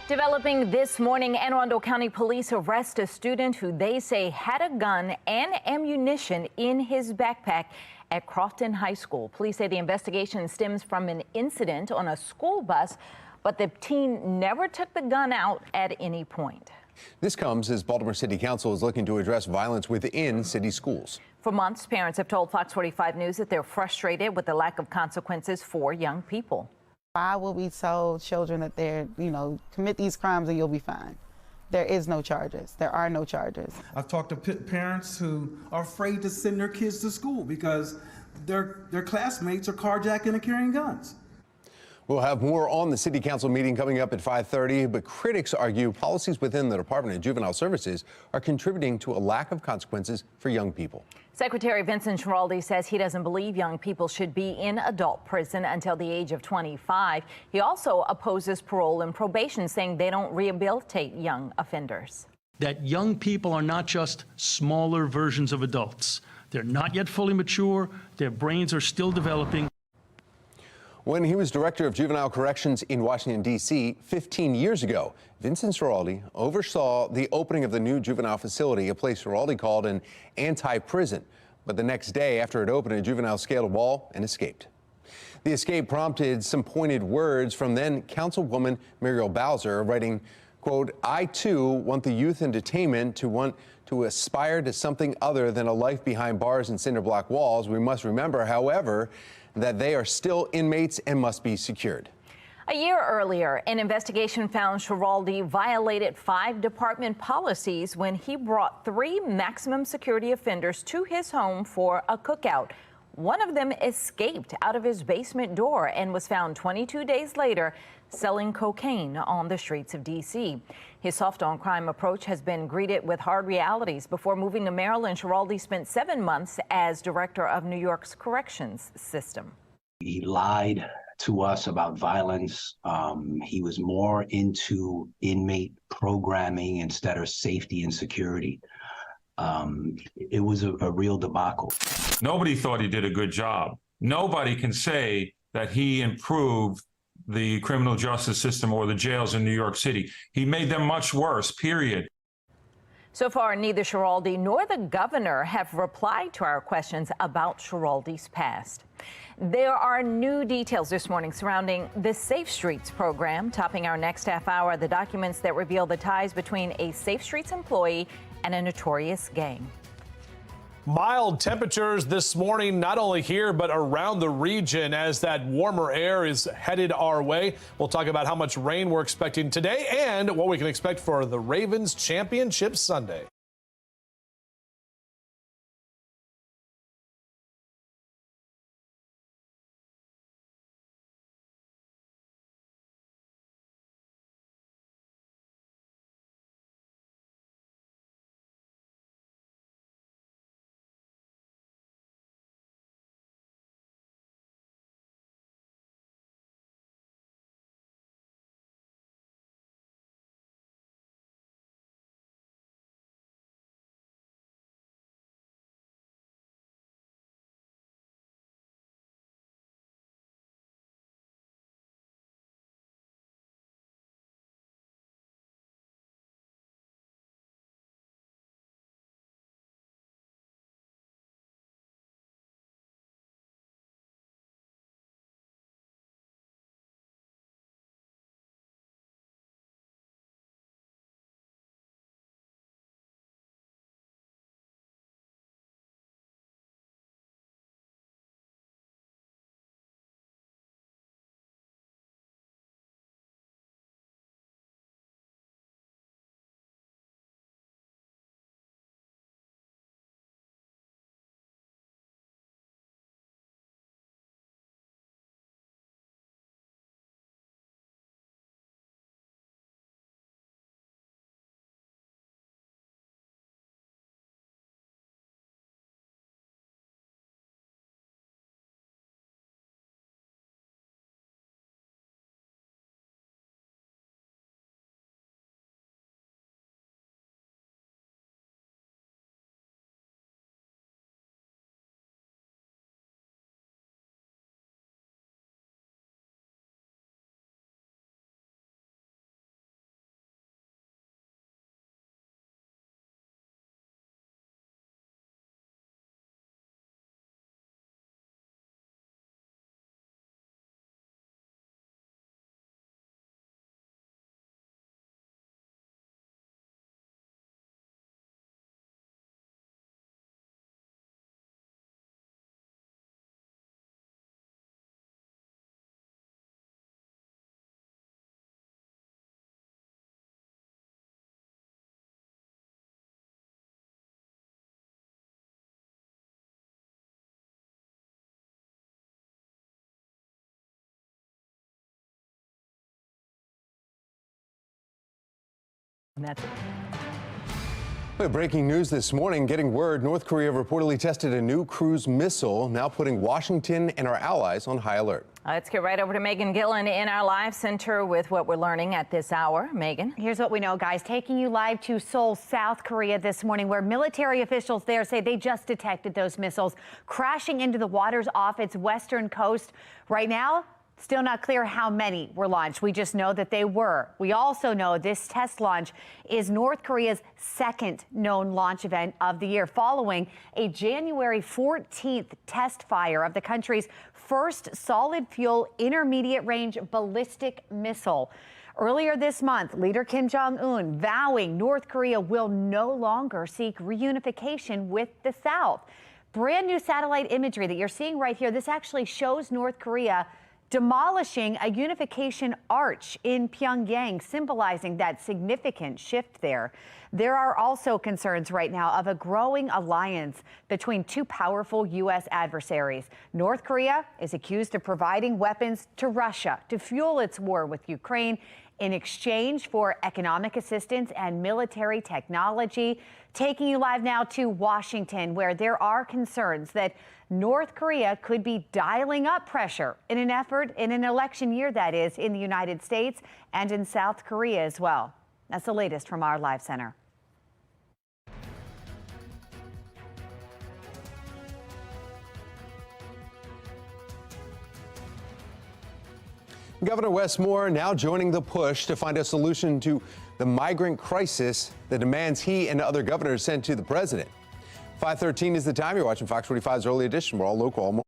[SPEAKER 4] Developing this morning, Anne Arundel County Police arrest a student who they say had a gun and ammunition in his backpack at Crofton High School. Police say the investigation stems from an incident on a school bus, but the teen never took the gun out at any point.
[SPEAKER 5] This comes as Baltimore City Council is looking to address violence within city schools.
[SPEAKER 4] For months, parents have told Fox 45 News that they're frustrated with the lack of consequences for young people.
[SPEAKER 7] Why will we tell children that they're, commit these crimes and you'll be fine? There is no charges. There are no charges.
[SPEAKER 8] I've talked to parents who are afraid to send their kids to school because their classmates are carjacking and carrying guns.
[SPEAKER 5] We'll have more on the City Council meeting coming up at 5:30, but critics argue policies within the Department of Juvenile Services are contributing to a lack of consequences for young people.
[SPEAKER 4] Secretary Vincent Schiraldi says he doesn't believe young people should be in adult prison until the age of 25. He also opposes parole and probation, saying they don't rehabilitate young offenders.
[SPEAKER 9] That young people are not just smaller versions of adults. They're not yet fully mature. Their brains are still developing.
[SPEAKER 5] When he was director of juvenile corrections in Washington, D.C. 15 years ago, Vincent Schiraldi oversaw the opening of the new juvenile facility, a place Schiraldi called an anti-prison. But the next day after it opened, a juvenile scaled a wall and escaped. The escape prompted some pointed words from then Councilwoman Muriel Bowser, writing, quote, "I too want the youth in detainment to aspire to something other than a life behind bars and cinder block walls. We must remember, however, that they are still inmates and must be secured."
[SPEAKER 4] A year earlier, an investigation found Schiraldi violated 5 department policies when he brought 3 maximum security offenders to his home for a cookout. One of them escaped out of his basement door and was found 22 days later selling cocaine on the streets of D.C. His soft-on-crime approach has been greeted with hard realities. Before moving to Maryland, Schiraldi spent 7 months as director of New York's corrections system.
[SPEAKER 10] He lied to us about violence. He was more into inmate programming instead of safety and security. It was a real debacle.
[SPEAKER 11] Nobody thought he did a good job. Nobody can say that he improved the criminal justice system or the jails in New York City. He made them much worse, period.
[SPEAKER 4] So far, neither Schiraldi nor the governor have replied to our questions about Schiraldi's past. There are new details this morning surrounding the Safe Streets program. Topping our next half hour, the documents that reveal the ties between a Safe Streets employee and a notorious gang.
[SPEAKER 3] Mild temperatures this morning, not only here, but around the region as that warmer air is headed our way. We'll talk about how much rain we're expecting today and what we can expect for the Ravens Championship Sunday.
[SPEAKER 2] And that's it.
[SPEAKER 5] We have breaking news this morning. Getting word North Korea reportedly tested a new cruise missile, now putting Washington and our allies on high alert.
[SPEAKER 4] Let's get right over to Megan Gillen in our live center with what we're learning at this hour. Megan.
[SPEAKER 2] Here's what we know, guys. Taking you live to Seoul, South Korea this morning, where military officials there say they just detected those missiles crashing into the waters off its western coast. Right now, still not clear how many were launched. We just know that they were. We also know this test launch is North Korea's second known launch event of the year, following a January 14th test fire of the country's first solid fuel intermediate range ballistic missile. Earlier this month, leader Kim Jong-un vowing North Korea will no longer seek reunification with the South. Brand new satellite imagery that you're seeing right here. This actually shows North Korea demolishing a unification arch in Pyongyang, symbolizing that significant shift there. There are also concerns right now of a growing alliance between two powerful U.S. adversaries. North Korea is accused of providing weapons to Russia to fuel its war with Ukraine in exchange for economic assistance and military technology. Taking you live now to Washington, where there are concerns that North Korea could be dialing up pressure in an effort in an election year, that is, in the United States and in South Korea as well. That's the latest from our live center.
[SPEAKER 5] Governor Wes Moore now joining the push to find a solution to the migrant crisis, the demands he and other governors sent to the president. 5:13 is the time. You're watching Fox 45's Early Edition. We're all local, all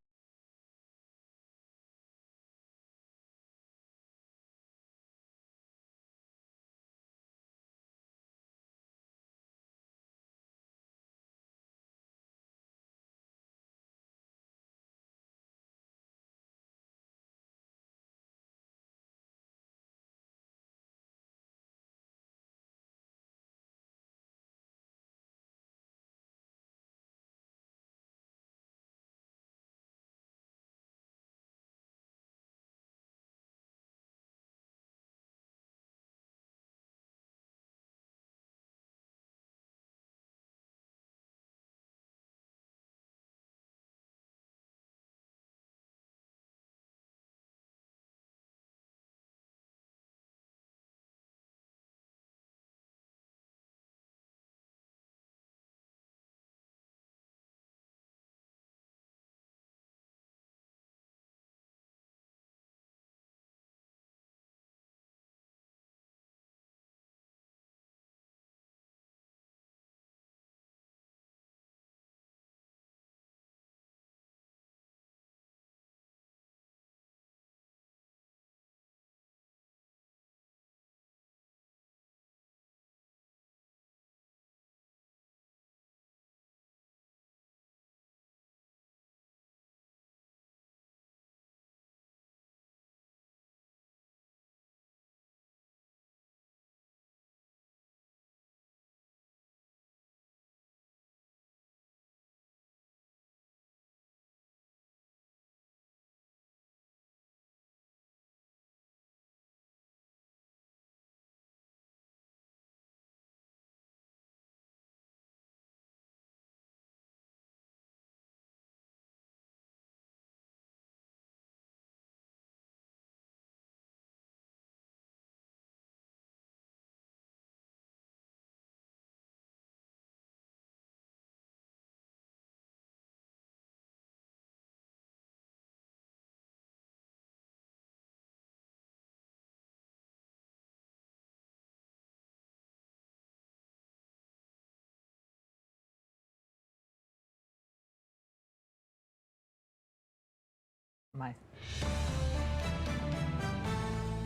[SPEAKER 4] My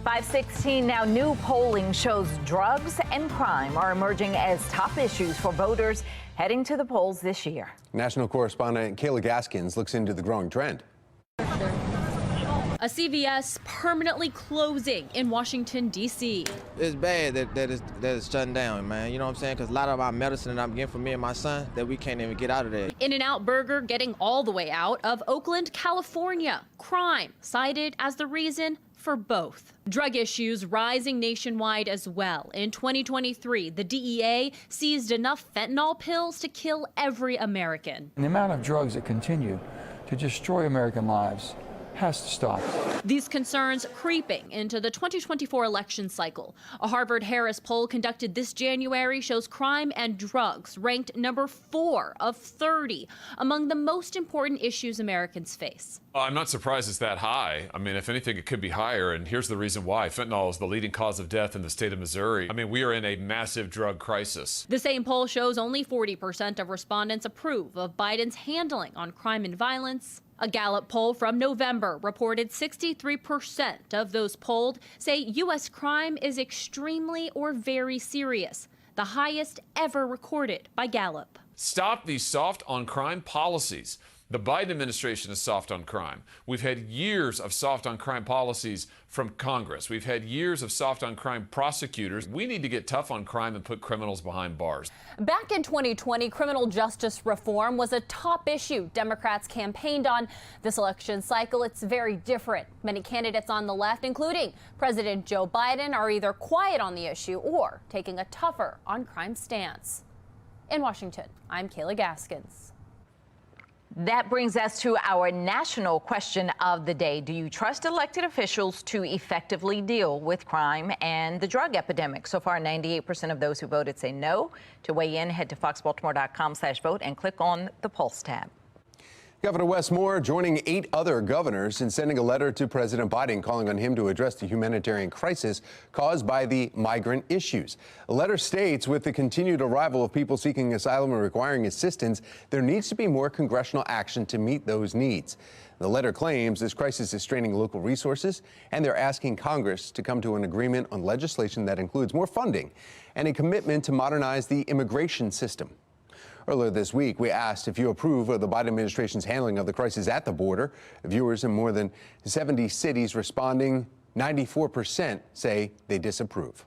[SPEAKER 4] 5:16 now. New polling shows drugs and crime are emerging as top issues for voters heading to the polls this year.
[SPEAKER 5] National correspondent Kayla Gaskins looks into the growing trend.
[SPEAKER 12] A CVS permanently closing in Washington, D.C.
[SPEAKER 13] It's bad that it's shutting down, man. You know what I'm saying? Because a lot of our medicine that I'm getting from me and my son, that we can't even get out of there.
[SPEAKER 12] In-N-Out Burger getting all the way out of Oakland, California. Crime cited as the reason for both. Drug issues rising nationwide as well. In 2023, the DEA seized enough fentanyl pills to kill every American.
[SPEAKER 14] The amount of drugs that continue to destroy American lives has to stop.
[SPEAKER 12] These concerns creeping into the 2024 election cycle. A Harvard-Harris poll conducted this January shows crime and drugs ranked number 4 of 30 among the most important issues Americans face.
[SPEAKER 15] I'm not surprised it's that high. I mean, if anything, it could be higher, and here's the reason why. Fentanyl is the leading cause of death in the state of Missouri. I mean, we are in a massive drug crisis.
[SPEAKER 12] The same poll shows only 40% of respondents approve of Biden's handling on crime and violence. A Gallup poll from November reported 63% of those polled say U.S. crime is extremely or very serious, the highest ever recorded by Gallup.
[SPEAKER 15] Stop these soft on crime policies. The Biden administration is soft on crime. We've had years of soft on crime policies from Congress. We've had years of soft on crime prosecutors. We need to get tough on crime and put criminals behind bars.
[SPEAKER 16] Back in 2020, criminal justice reform was a top issue Democrats campaigned on. This election cycle, it's very different. Many candidates on the left, including President Joe Biden, are either quiet on the issue or taking a tougher on crime stance. In Washington, I'm Kayla Gaskins.
[SPEAKER 4] That brings us to our national question of the day. Do you trust elected officials to effectively deal with crime and the drug epidemic? So far, 98% of those who voted say no. To weigh in, head to foxbaltimore.com/vote and click on the Pulse tab.
[SPEAKER 5] Governor Wes Moore joining 8 other governors in sending a letter to President Biden calling on him to address the humanitarian crisis caused by the migrant issues. The letter states, with the continued arrival of people seeking asylum and requiring assistance, there needs to be more congressional action to meet those needs. The letter claims this crisis is straining local resources, and they're asking Congress to come to an agreement on legislation that includes more funding and a commitment to modernize the immigration system. Earlier this week, we asked if you approve of the Biden administration's handling of the crisis at the border. Viewers in more than 70 cities responding, 94% say they disapprove.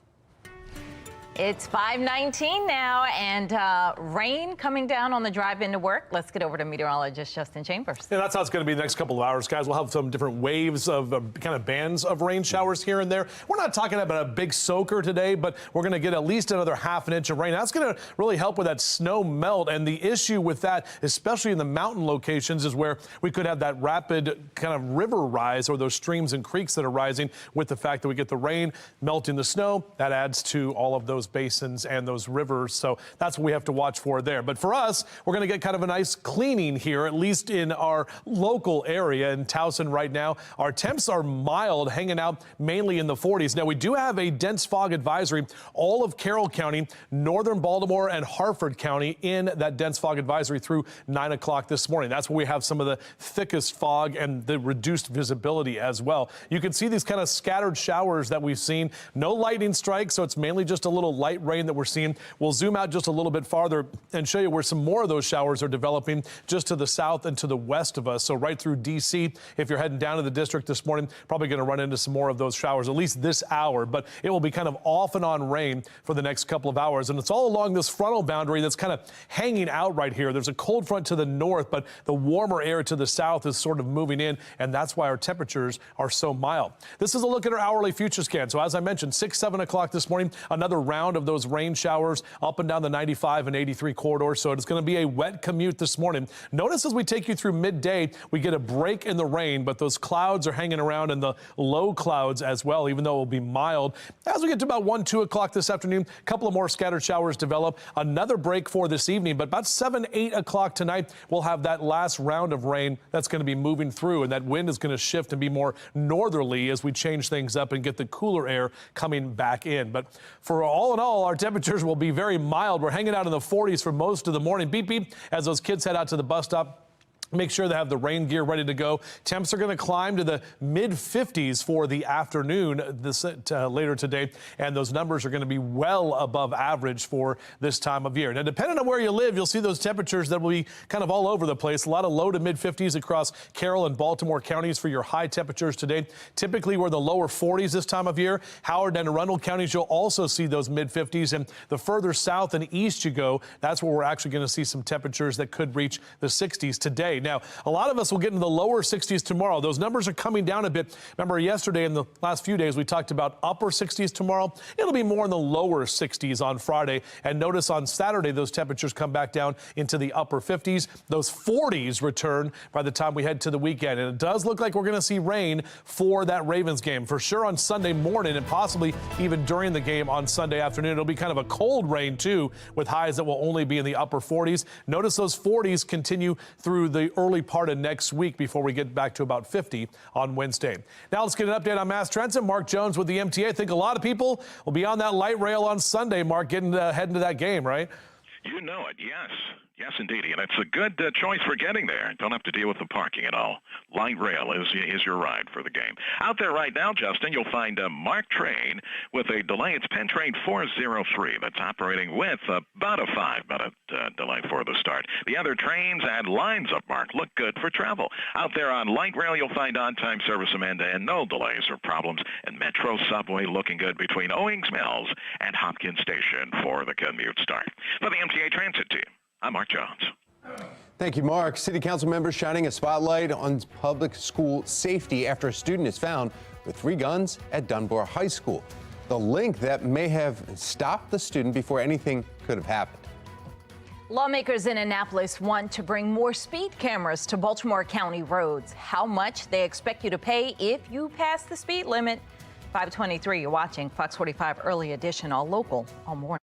[SPEAKER 4] It's 5:19 now, and rain coming down on the drive into work. Let's get over to meteorologist Justin Chambers.
[SPEAKER 3] Yeah, that's how it's going to be the next couple of hours, guys. We'll have some different waves of kind of bands of rain showers here and there. We're not talking about a big soaker today, but we're going to get at least another ½ inch of rain. That's going to really help with that snow melt. And the issue with that, especially in the mountain locations, is where we could have that rapid kind of river rise, or those streams and creeks that are rising with the fact that we get the rain melting the snow. That adds to all of those basins and those rivers. So that's what we have to watch for there. But for us, we're going to get kind of a nice cleaning here, at least in our local area in Towson right now. Our temps are mild, hanging out mainly in the 40s. Now, we do have a dense fog advisory, all of Carroll County, northern Baltimore, and Harford County in that dense fog advisory through 9 o'clock this morning. That's where we have some of the thickest fog and the reduced visibility as well. You can see these kind of scattered showers that we've seen. No lightning strikes, so it's mainly just a little light rain that we're seeing. We'll zoom out just a little bit farther and show you where some more of those showers are developing just to the south and to the west of us. So right through D.C., if you're heading down to the district this morning, probably going to run into some more of those showers, at least this hour. But it will be kind of off and on rain for the next couple of hours. And it's all along this frontal boundary that's kind of hanging out right here. There's a cold front to the north, but the warmer air to the south is sort of moving in, and that's why our temperatures are so mild. This is a look at our hourly future scan. So as I mentioned, 7 o'clock this morning, another round of those rain showers up and down the 95 and 83 corridor. So it's going to be a wet commute this morning. Notice as we take you through midday, we get a break in the rain, but those clouds are hanging around, and the low clouds as well, even though it will be mild. As we get to about 1, 2 o'clock this afternoon, a couple of more scattered showers develop. Another break for this evening, but about 7, 8 o'clock tonight, we'll have that last round of rain that's going to be moving through, and that wind is going to shift and be more northerly as we change things up and get the cooler air coming back in. But for all in all, our temperatures will be very mild. We're hanging out in the 40s for most of the morning. Beep, beep, as those kids head out to the bus stop. Make sure they have the rain gear ready to go. Temps are going to climb to the mid-50s for the afternoon later today, and those numbers are going to be well above average for this time of year. Now, depending on where you live, you'll see those temperatures that will be kind of all over the place. A lot of low to mid-50s across Carroll and Baltimore counties for your high temperatures today. Typically, we're in the lower 40s this time of year. Howard and Arundel counties, you'll also see those mid-50s, and the further south and east you go, that's where we're actually going to see some temperatures that could reach the 60s today. today. Now, a lot of us will get into the lower 60s tomorrow. Those numbers are coming down a bit. Remember yesterday in the last few days, we talked about upper 60s tomorrow. It'll be more in the lower 60s on Friday. And notice on Saturday, those temperatures come back down into the upper 50s. Those 40s return by the time we head to the weekend. And it does look like we're going to see rain for that Ravens game for sure on Sunday morning and possibly even during the game on Sunday afternoon. It'll be kind of a cold rain too, with highs that will only be in the upper 40s. Notice those 40s continue through the early part of next week before we get back to about 50 on Wednesday. Now let's get an update on mass transit. Mark Jones with the MTA. I think a lot of people will be on that light rail on Sunday, Mark, heading to that game, right?
[SPEAKER 17] You know it, yes. Yes, indeed. And it's a good choice for getting there. Don't have to deal with the parking at all. Light rail is your ride for the game. Out there right now, Justin, you'll find a marked train with a delay. It's Penn Train 403 that's operating with about a 5-minute delay for the start. The other trains and lines up marked look good for travel. Out there on light rail, you'll find on-time service from end to end, no delays or problems. And Metro Subway looking good between Owings Mills and Hopkins Station for the commute start. For the MTA Transit Team, I'm Mark Jones.
[SPEAKER 5] Thank you, Mark. City Council members shining a spotlight on public school safety after a student is found with 3 guns at Dunbar High School. The link that may have stopped the student before anything could have happened.
[SPEAKER 4] Lawmakers in Annapolis want to bring more speed cameras to Baltimore County roads. How much they expect you to pay if you pass the speed limit. 523, you're watching Fox 45 Early Edition, all local, all morning.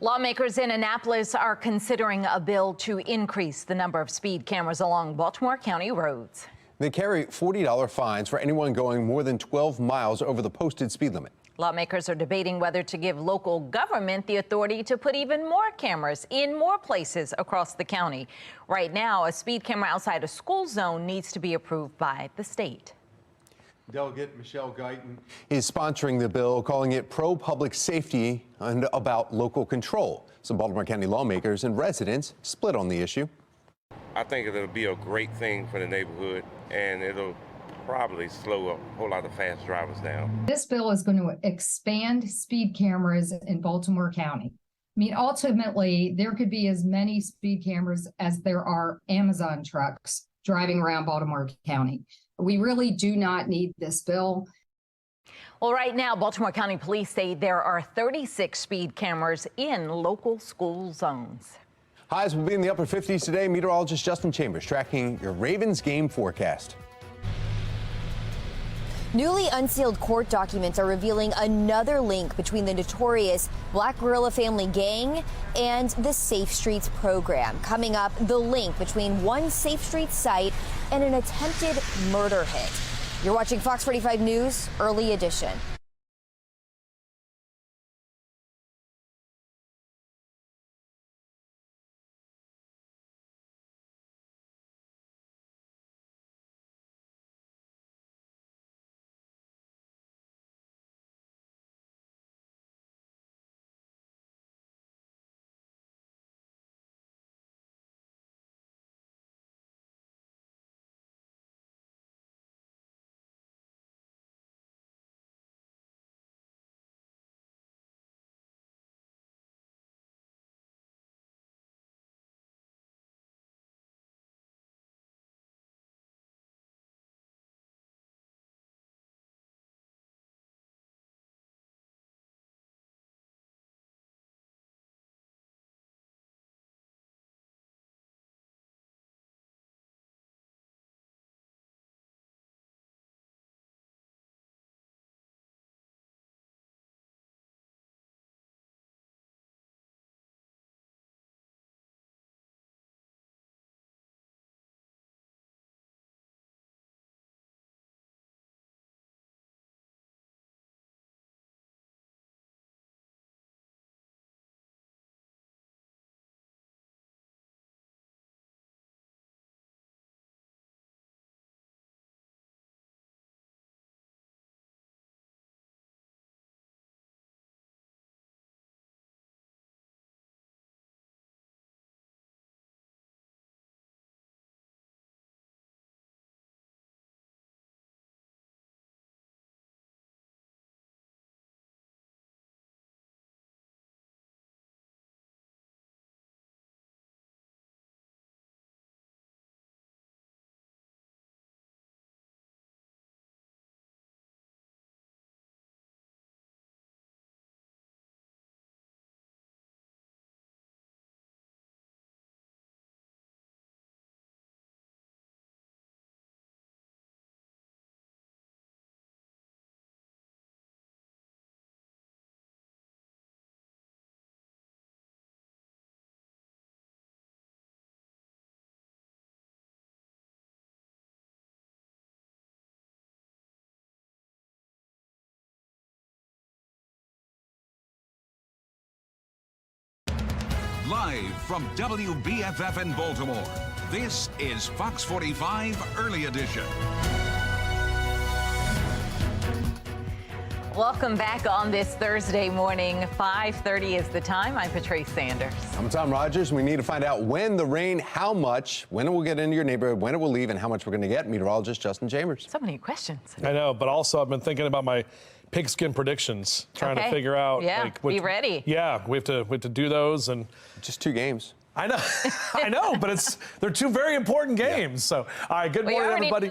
[SPEAKER 4] Lawmakers in Annapolis are considering a bill to increase the number of speed cameras along Baltimore County roads.
[SPEAKER 5] They carry $40 fines for anyone going more than 12 miles over the posted speed limit.
[SPEAKER 4] Lawmakers are debating whether to give local government the authority to put even more cameras in more places across the county. Right now, a speed camera outside a school zone needs to be approved by the state.
[SPEAKER 5] Delegate Michelle Guyton is sponsoring the bill, calling it pro-public safety and about local control. Some Baltimore County lawmakers and residents split on the issue.
[SPEAKER 19] I think it'll be a great thing for the neighborhood, and it'll
[SPEAKER 18] probably slow a whole lot of fast drivers down.
[SPEAKER 19] This bill is going to expand speed cameras in Baltimore County. I mean, ultimately, there could be as many speed cameras as there are Amazon trucks driving around Baltimore County. We really do not need this bill.
[SPEAKER 4] Well, right now, Baltimore County Police say there are 36 speed cameras in local school zones.
[SPEAKER 5] Highs will be in the upper 50s today. Meteorologist Justin Chambers tracking your Ravens game forecast.
[SPEAKER 23] Newly unsealed court documents are revealing another link between the notorious Black Guerrilla Family Gang and the Safe Streets program. Coming up, the link between one Safe Streets site and an attempted murder hit. You're watching Fox 45 News, Early Edition.
[SPEAKER 1] Live from WBFF in Baltimore, this is Fox 45 Early Edition.
[SPEAKER 4] Welcome back on this Thursday morning. 5:30 is the time. I'm Patrice Sanders.
[SPEAKER 5] I'm Tom Rogers. We need to find out when the rain, how much, when it will get into your neighborhood, when it will leave, and how much we're going to get. Meteorologist Justin Chambers.
[SPEAKER 4] So many questions.
[SPEAKER 3] I know, but also I've been thinking about my pigskin predictions, trying to figure out.
[SPEAKER 4] Yeah, be ready.
[SPEAKER 3] Yeah, we have to do those, and
[SPEAKER 5] just 2 games.
[SPEAKER 3] I know, I know, but they're 2 very important games. So, all right, good morning, everybody.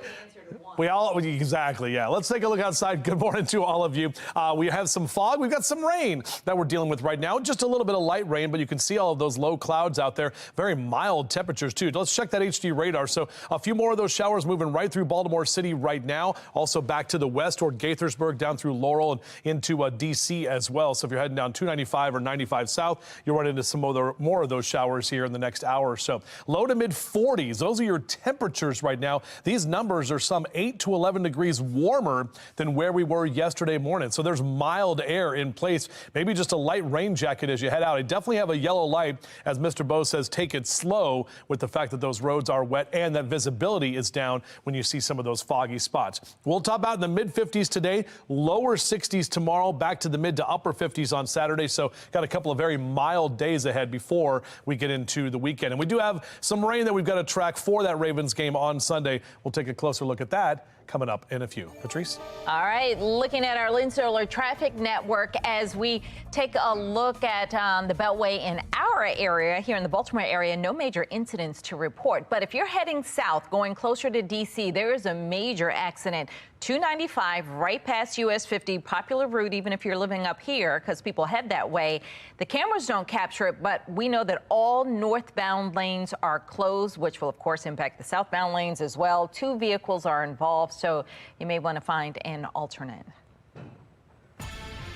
[SPEAKER 3] Exactly, yeah. Let's take a look outside. Good morning to all of you. We have some fog. We've got some rain that we're dealing with right now. Just a little bit of light rain, but you can see all of those low clouds out there. Very mild temperatures, too. Let's check that HD radar. So a few more of those showers moving right through Baltimore City right now. Also back to the west toward Gaithersburg, down through Laurel and into D.C. as well. So if you're heading down 295 or 95 south, you'll run into some more of those showers here in the next hour or so. Low to mid 40s. Those are your temperatures right now. These numbers are some 8 to 11 degrees warmer than where we were yesterday morning. So there's mild air in place. Maybe just a light rain jacket as you head out. I definitely have a yellow light, as Mr. Bo says, take it slow with the fact that those roads are wet and that visibility is down when you see some of those foggy spots. We'll top out in the mid 50s today, lower 60s tomorrow, back to the mid to upper 50s on Saturday. So got a couple of very mild days ahead before we get into the weekend. And we do have some rain that we've got to track for that Ravens game on Sunday. We'll take a closer look at that coming up in a few. Patrice?
[SPEAKER 4] All right, looking at our lane solar traffic network as we take a look at the Beltway in our area here in the Baltimore area, no major incidents to report. But if you're heading south, going closer to D.C., there is a major accident. 295 right past US 50, popular route even if you're living up here because people head that way. The cameras don't capture it, but we know that all northbound lanes are closed, which will of course impact the southbound lanes as well. 2 vehicles are involved, so you may want to find an alternate.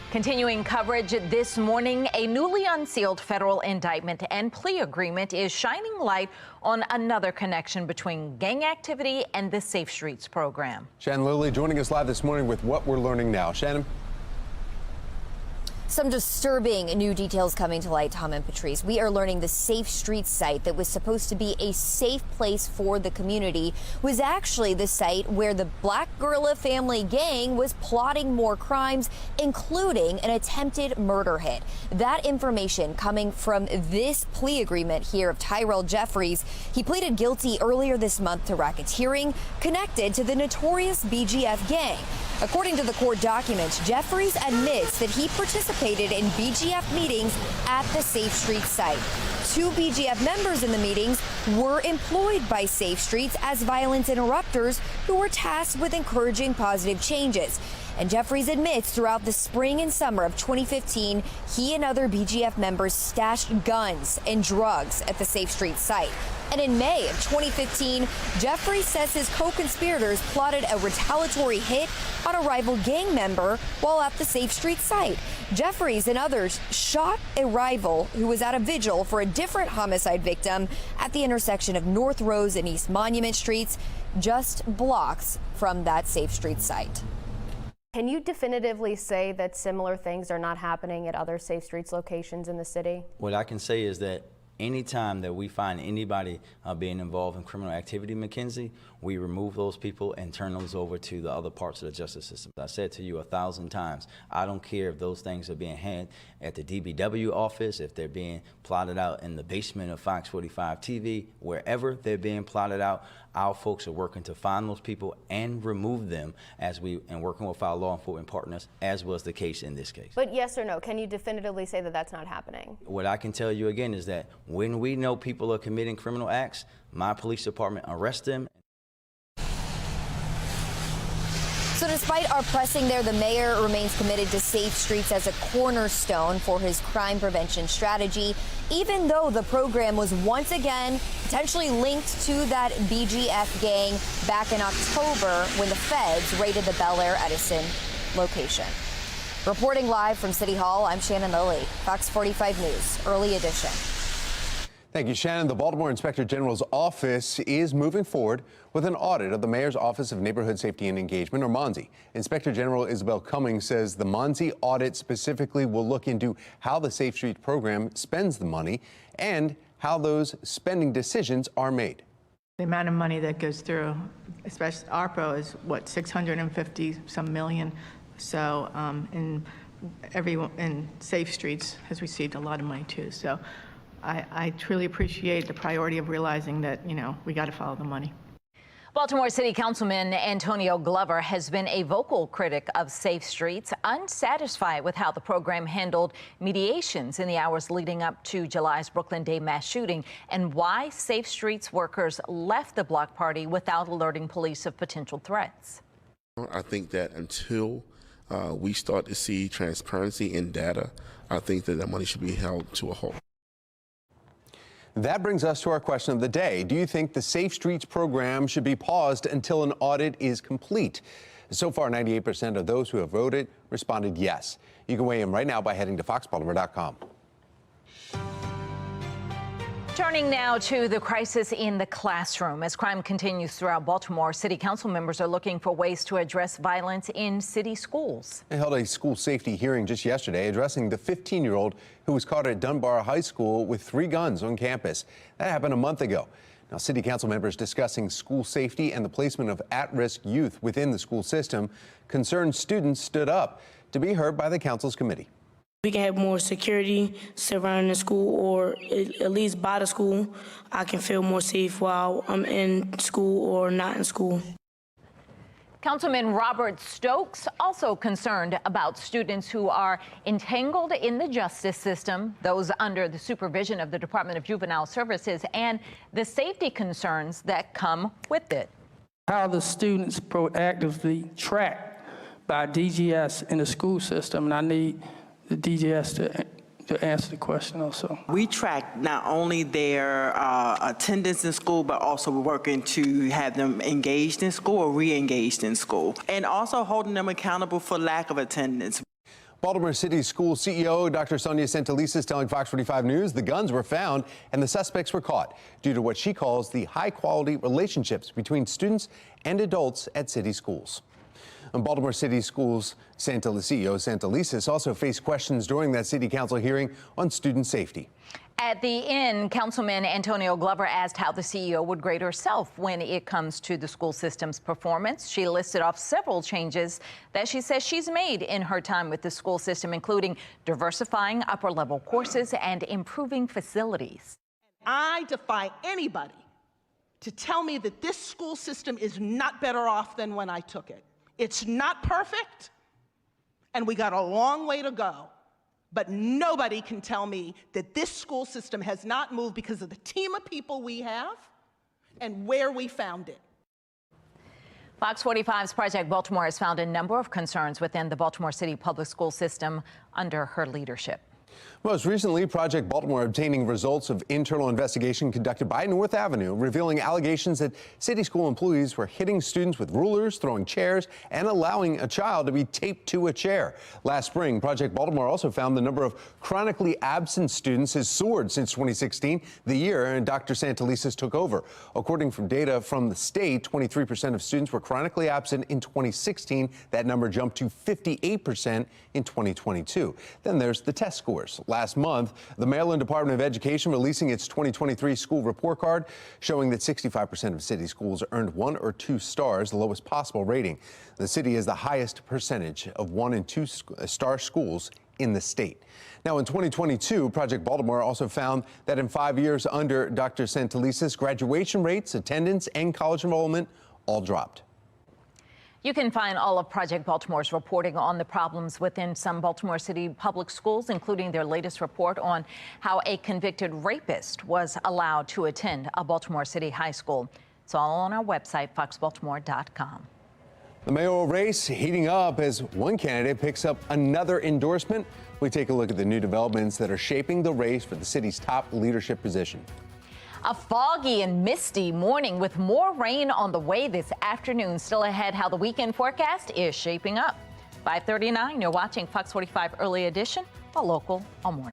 [SPEAKER 4] Continuing coverage this morning, a newly unsealed federal indictment and plea agreement is shining light on another connection between gang activity and the Safe Streets program.
[SPEAKER 5] Shannon Lilly joining us live this morning with what we're learning now. Shannon?
[SPEAKER 23] Some disturbing new details coming to light, Tom and Patrice. We are learning the Safe Streets site that was supposed to be a safe place for the community was actually the site where the Black Guerrilla family gang was plotting more crimes, including an attempted murder hit. That information coming from this plea agreement here of Tyrell Jeffries. He pleaded guilty earlier this month to racketeering connected to the notorious BGF gang. According to the court documents, Jeffries admits that he participated in BGF meetings at the Safe Streets site. 2 BGF members in the meetings were employed by Safe Streets as violence interrupters who were tasked with encouraging positive changes. And Jeffries admits throughout the spring and summer of 2015, he and other BGF members stashed guns and drugs at the Safe Streets site. And in May of 2015, Jeffries says his co-conspirators plotted a retaliatory hit on a rival gang member while at the Safe Streets site. Jeffries and others shot a rival who was at a vigil for a different homicide victim at the intersection of North Rose and East Monument Streets, just blocks from that Safe Streets site.
[SPEAKER 6] Can you definitively say that similar things are not happening at other Safe Streets locations in the city?
[SPEAKER 20] What I can say is that anytime that we find anybody being involved in criminal activity, Mackenzie, we remove those people and turn those over to the other parts of the justice system. I said to you 1,000 times, I don't care if those things are being had at the DBW office, if they're being plotted out in the basement of FOX45 TV, wherever they're being plotted out, our folks are working to find those people and remove them and working with our law enforcement partners, as was the case in this case.
[SPEAKER 6] But yes or no, can you definitively say that that's not happening?
[SPEAKER 20] What I can tell you again is that when we know people are committing criminal acts, my police department arrests them.
[SPEAKER 23] So despite our pressing there, the mayor remains committed to Safe Streets as a cornerstone for his crime prevention strategy, even though the program was once again potentially linked to that BGF gang back in October when the feds raided the Bel Air Edison location. Reporting live from City Hall, I'm Shannon Lilly, Fox 45 News, early edition.
[SPEAKER 5] Thank you, Shannon. The Baltimore Inspector General's office is moving forward with an audit of the Mayor's Office of Neighborhood Safety and Engagement, or MONSE. Inspector General Isabel Cummings says the MONSE audit specifically will look into how the Safe Streets program spends the money and how those spending decisions are made.
[SPEAKER 21] The amount of money that goes through, especially ARPA, is what, 650 some million. So, and Safe Streets has received a lot of money too. So I truly appreciate the priority of realizing that, we got to follow the money.
[SPEAKER 4] Baltimore City Councilman Antonio Glover has been a vocal critic of Safe Streets, unsatisfied with how the program handled mediations in the hours leading up to July's Brooklyn Day mass shooting and why Safe Streets workers left the block party without alerting police of potential threats.
[SPEAKER 22] I think that until we start to see transparency in data, I think that money should be held to a halt.
[SPEAKER 5] That brings us to our question of the day. Do you think the Safe Streets program should be paused until an audit is complete? So far, 98% of those who have voted responded yes. You can weigh in right now by heading to foxbaltimore.com.
[SPEAKER 4] Turning now to the crisis in the classroom. As crime continues throughout Baltimore, city council members are looking for ways to address violence in city schools.
[SPEAKER 5] They held a school safety hearing just yesterday addressing the 15-year-old who was caught at Dunbar High School with 3 guns on campus. That happened a month ago. Now, city council members discussing school safety and the placement of at-risk youth within the school system. Concerned students stood up to be heard by the council's committee.
[SPEAKER 25] We can have more security surrounding the school, or at least by the school. I can feel more safe while I'm in school or not in school.
[SPEAKER 4] Councilman Robert Stokes also concerned about students who are entangled in the justice system, those under the supervision of the Department of Juvenile Services, and the safety concerns that come with it.
[SPEAKER 7] How the students proactively tracked by DGS in the school system, and I need the DGS to answer the question also.
[SPEAKER 8] We track not only their attendance in school, but also we're working to have them engaged in school or re-engaged in school, and also holding them accountable for lack of attendance.
[SPEAKER 5] Baltimore City School CEO Dr. Sonia Santelices is telling Fox 45 News the guns were found and the suspects were caught due to what she calls the high-quality relationships between students and adults at city schools. And Baltimore City Schools CEO Santelices also faced questions during that city council hearing on student safety.
[SPEAKER 4] At the end, Councilman Antonio Glover asked how the CEO would grade herself when it comes to the school system's performance. She listed off several changes that she says she's made in her time with the school system, including diversifying upper-level courses and improving facilities.
[SPEAKER 9] I defy anybody to tell me that this school system is not better off than when I took it. It's not perfect, and we got a long way to go. But nobody can tell me that this school system has not moved because of the team of people we have and where we found it.
[SPEAKER 4] Fox 45's Project Baltimore has found a number of concerns within the Baltimore City public school system under her leadership.
[SPEAKER 5] Most recently, Project Baltimore obtaining results of internal investigation conducted by North Avenue, revealing allegations that city school employees were hitting students with rulers, throwing chairs, and allowing a child to be taped to a chair. Last spring, Project Baltimore also found the number of chronically absent students has soared since 2016, the year Dr. Santelices took over. According to data from the state, 23% of students were chronically absent in 2016. That number jumped to 58% in 2022. Then there's the test scores. Last month, the Maryland Department of Education releasing its 2023 school report card, showing that 65% of city schools earned 1 or 2 stars, the lowest possible rating. The city has the highest percentage of 1 and 2 star schools in the state. Now, in 2022, Project Baltimore also found that in 5 years under Dr. Santelices, graduation rates, attendance, and college enrollment all dropped.
[SPEAKER 4] You can find all of Project Baltimore's reporting on the problems within some Baltimore City public schools, including their latest report on how a convicted rapist was allowed to attend a Baltimore City high school. It's all on our website, foxbaltimore.com.
[SPEAKER 5] The mayoral race heating up as one candidate picks up another endorsement. We take a look at the new developments that are shaping the race for the city's top leadership position.
[SPEAKER 4] A foggy and misty morning with more rain on the way this afternoon. Still ahead, how the weekend forecast is shaping up. 5:39, you're watching Fox 45 Early Edition, a local all morning.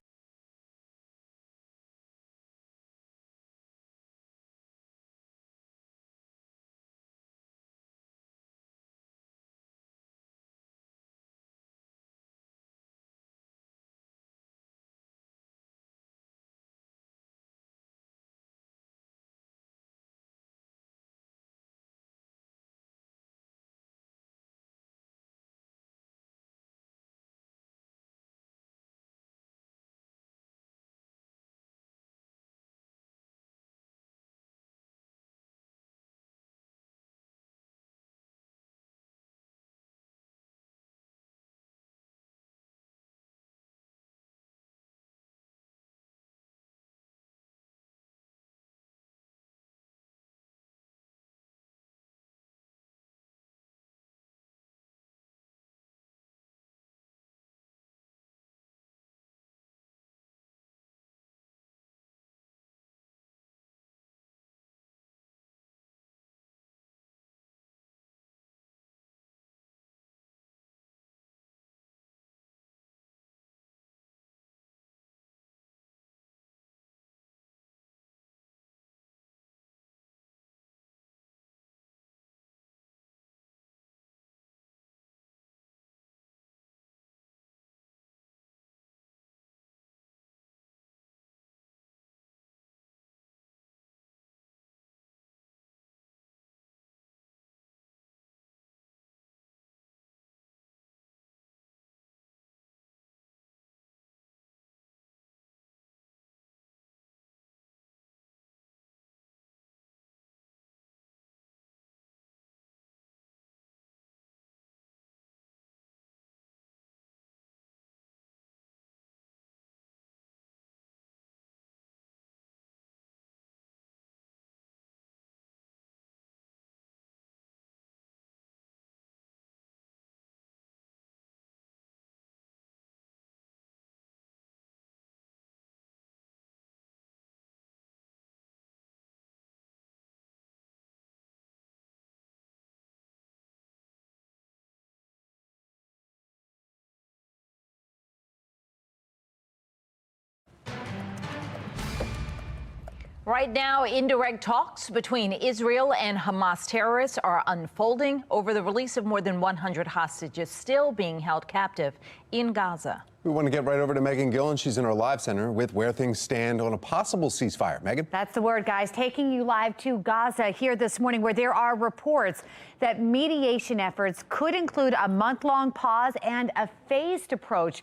[SPEAKER 4] Right now, indirect talks between Israel and Hamas terrorists are unfolding over the release of more than 100 hostages still being held captive in Gaza.
[SPEAKER 5] We want to get right over to Megan Gillen. She's in our live center with where things stand on a possible ceasefire. Megan?
[SPEAKER 2] That's the word, guys. Taking you live to Gaza here this morning, where there are reports that mediation efforts could include a month-long pause and a phased approach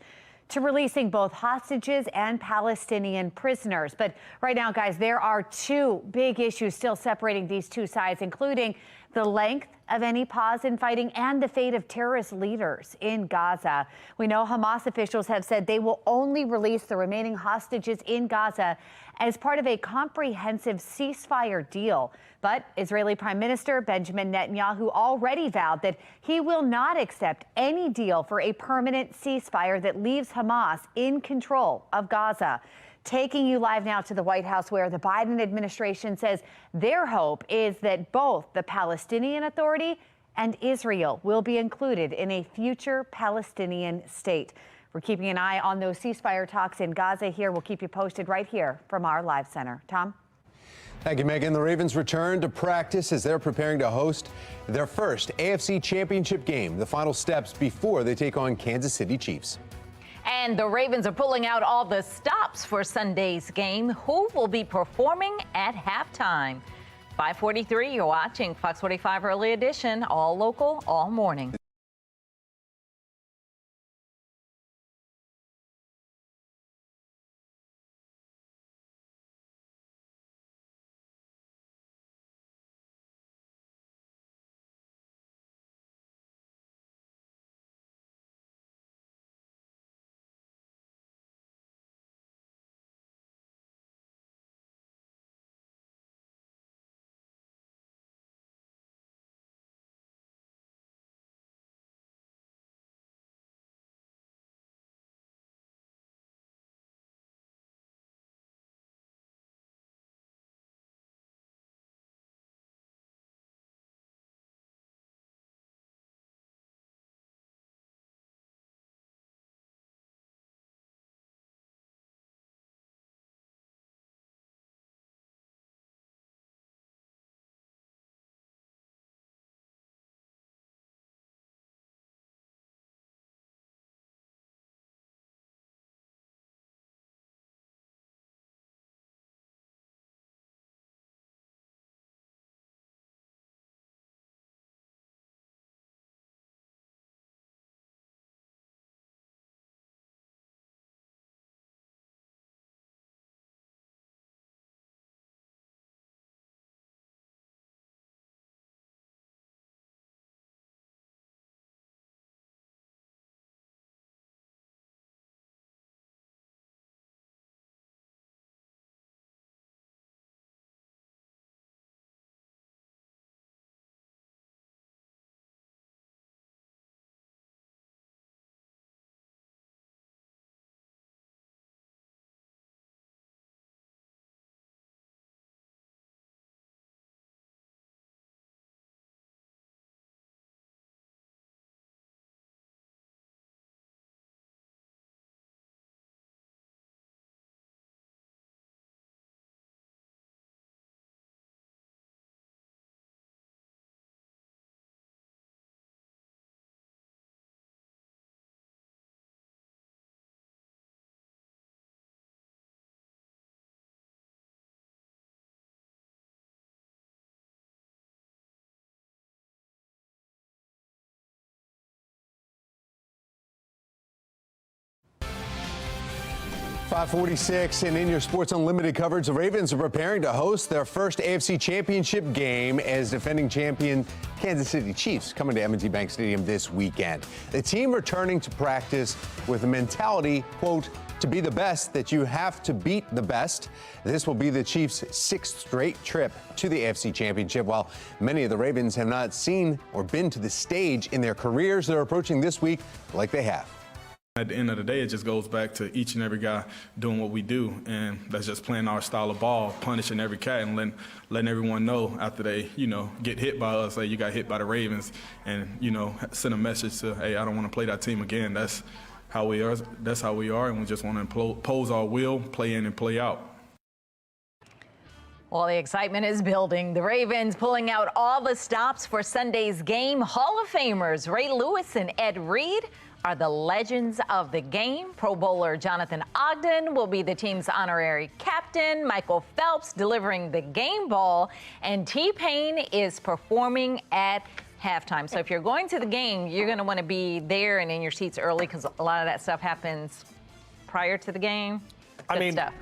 [SPEAKER 2] to releasing both hostages and Palestinian prisoners. But right now, guys, there are two big issues still separating these two sides, including the length of any pause in fighting and the fate of terrorist leaders in Gaza. We know Hamas officials have said they will only release the remaining hostages in Gaza as part of a comprehensive ceasefire deal. But Israeli Prime Minister Benjamin Netanyahu already vowed that he will not accept any deal for a permanent ceasefire that leaves Hamas in control of Gaza. Taking you live now to the White House, where the Biden administration says their hope is that both the Palestinian Authority and Israel will be included in a future Palestinian state. We're keeping an eye on those ceasefire talks in Gaza here. We'll keep you posted right here from our live center. Tom?
[SPEAKER 5] Thank you, Megan. The Ravens return to practice as they're preparing to host their first AFC Championship game, the final steps before they take on Kansas City Chiefs.
[SPEAKER 4] And the Ravens are pulling out all the stops for Sunday's game. Who will be performing at halftime? 5:43, you're watching Fox 45 Early Edition, all local, all morning.
[SPEAKER 5] .546 and in your Sports Unlimited coverage, the Ravens are preparing to host their first AFC Championship game as defending champion Kansas City Chiefs coming to M&T Bank Stadium this weekend. The team returning to practice with a mentality, quote, to be the best, that you have to beat the best. This will be the Chiefs' 6th straight trip to the AFC Championship. While many of the Ravens have not seen or been to the stage in their careers, they're approaching this week like they have.
[SPEAKER 10] At the end of the day, it just goes back to each and every guy doing what we do, and that's just playing our style of ball, punishing every cat and letting everyone know after they, get hit by us, like you got hit by the Ravens, and, send a message to, hey, I don't want to play that team again. That's how we are. That's how we are, and we just want to impose our will, play in and play out.
[SPEAKER 4] Well, the excitement is building. The Ravens pulling out all the stops for Sunday's game. Hall of Famers Ray Lewis and Ed Reed are the legends of the game. Pro Bowler Jonathan Ogden will be the team's honorary captain. Michael Phelps delivering the game ball. And T-Pain is performing at halftime. So if you're going to the game, you're going to want to be there and in your seats early because a lot of that stuff happens prior to the game. Good stuff.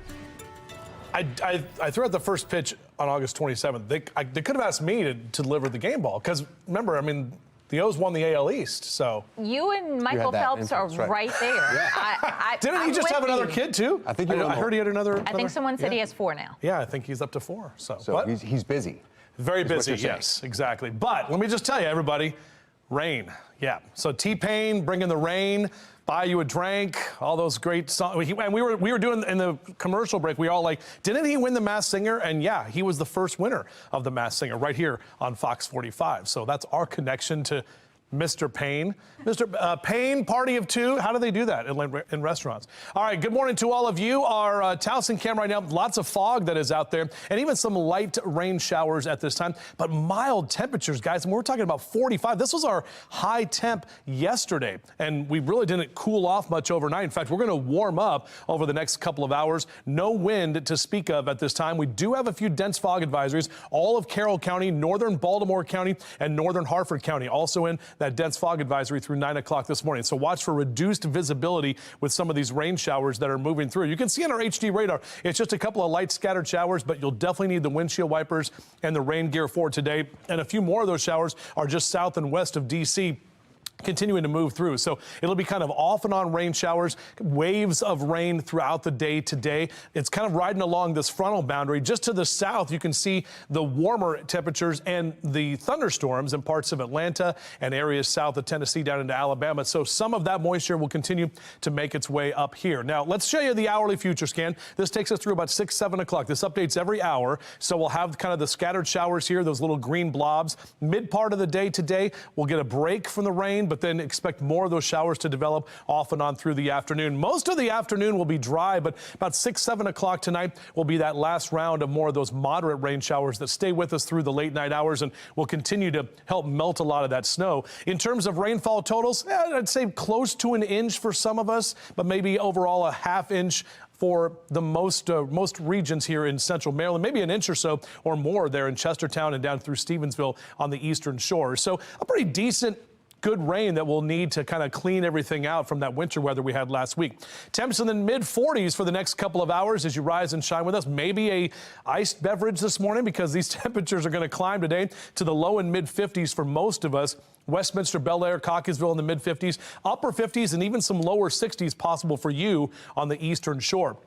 [SPEAKER 3] I threw out the first pitch on August 27th. They could have asked me to deliver the game ball because, remember, I mean, the O's won the AL East, so.
[SPEAKER 4] You and Michael Phelps are right there.
[SPEAKER 3] Yeah. Didn't he just have another kid, too?
[SPEAKER 5] I think
[SPEAKER 3] I heard he had another.
[SPEAKER 4] I think someone said he has 4 now.
[SPEAKER 3] Yeah, I think he's up to 4. So
[SPEAKER 5] he's busy.
[SPEAKER 3] Very busy, yes, exactly. But let me just tell you, everybody, rain. Yeah, so T-Pain bringing the rain. Buy you a drink, all those great songs. And we were doing in the commercial break, we all like, didn't he win the Masked Singer? And yeah, he was the first winner of the Masked Singer right here on Fox 45. So that's our connection to Mr. Payne. Mr. Payne, party of 2. How do they do that in restaurants? All right, good morning to all of you. Our Towson cam right now, lots of fog that is out there, and even some light rain showers at this time, but mild temperatures, guys. And we're talking about 45. This was our high temp yesterday, and we really didn't cool off much overnight. In fact, we're going to warm up over the next couple of hours. No wind to speak of at this time. We do have a few dense fog advisories. All of Carroll County, northern Baltimore County, and northern Harford County also in that dense fog advisory through 9 o'clock this morning. So watch for reduced visibility with some of these rain showers that are moving through. You can see on our HD radar, it's just a couple of light scattered showers, but you'll definitely need the windshield wipers and the rain gear for today. And a few more of those showers are just south and west of D.C., continuing to move through. So it'll be kind of off and on rain showers, waves of rain throughout the day today. It's kind of riding along this frontal boundary. Just to the south, you can see the warmer temperatures and the thunderstorms in parts of Atlanta and areas south of Tennessee down into Alabama. So some of that moisture will continue to make its way up here. Now, let's show you the hourly future scan. This takes us through about 6, 7 o'clock. This updates every hour. So we'll have kind of the scattered showers here, those little green blobs. Mid part of the day today, we'll get a break from the rain, but then expect more of those showers to develop off and on through the afternoon. Most of the afternoon will be dry, but about 6, 7 o'clock tonight will be that last round of more of those moderate rain showers that stay with us through the late night hours and will continue to help melt a lot of that snow. In terms of rainfall totals, I'd say close to an inch for some of us, but maybe overall a ½ inch for the most regions here in central Maryland, maybe an inch or so or more there in Chestertown and down through Stevensville on the eastern shore. So a pretty decent good rain that we'll need to kind of clean everything out from that winter weather we had last week. Temps in the mid 40s for the next couple of hours as you rise and shine with us. Maybe a iced beverage this morning because these temperatures are going to climb today to the low and mid 50s for most of us. Westminster, Bel Air, Cockeysville in the mid 50s, upper 50s, and even some lower 60s possible for you on the eastern shore.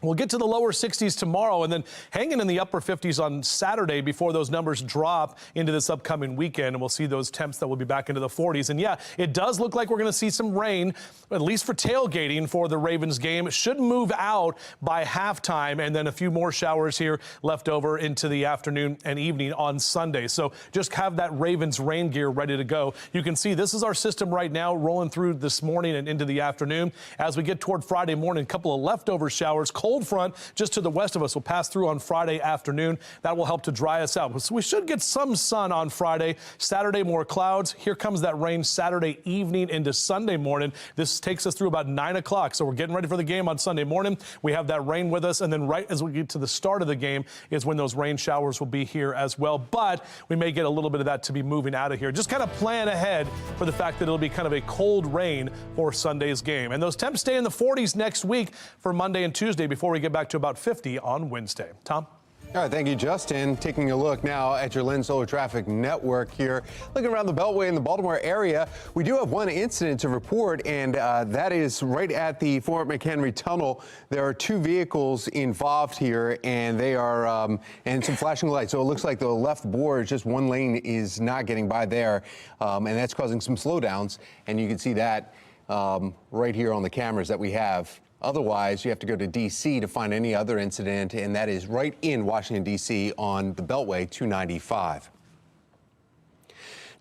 [SPEAKER 3] We'll get to the lower 60s tomorrow and then hanging in the upper 50s on Saturday before those numbers drop into this upcoming weekend. And we'll see those temps that will be back into the 40s. And yeah, it does look like we're going to see some rain, at least for tailgating for the Ravens game. It should move out by halftime and then a few more showers here left over into the afternoon and evening on Sunday. So just have that Ravens rain gear ready to go. You can see this is our system right now rolling through this morning and into the afternoon. As we get toward Friday morning, a couple of leftover showers, cold front just to the west of us will pass through on Friday afternoon. That will help to dry us out. So we should get some sun on Friday. Saturday, more clouds. Here comes that rain Saturday evening into Sunday morning. This takes us through about 9 o'clock. So we're getting ready for the game on Sunday morning. We have that rain with us. And then right as we get to the start of the game is when those rain showers will be here as well. But we may get a little bit of that to be moving out of here. Just kind of plan ahead for the fact that it'll be kind of a cold rain for Sunday's game. And those temps stay in the 40s next week for Monday and Tuesday before we get back to about 50 on Wednesday. Tom?
[SPEAKER 5] All right, thank you, Justin. Taking a look now at your Lynn Solar Traffic Network here. Looking around the Beltway in the Baltimore area, we do have one incident to report, and that is right at the Fort McHenry Tunnel. There are 2 vehicles involved here, and they are, and some flashing lights. So it looks like the left board, just one lane is not getting by there, and that's causing some slowdowns. And you can see that right here on the cameras that we have. Otherwise, you have to go to D.C. to find any other incident, and that is right in Washington, D.C. on the Beltway 295.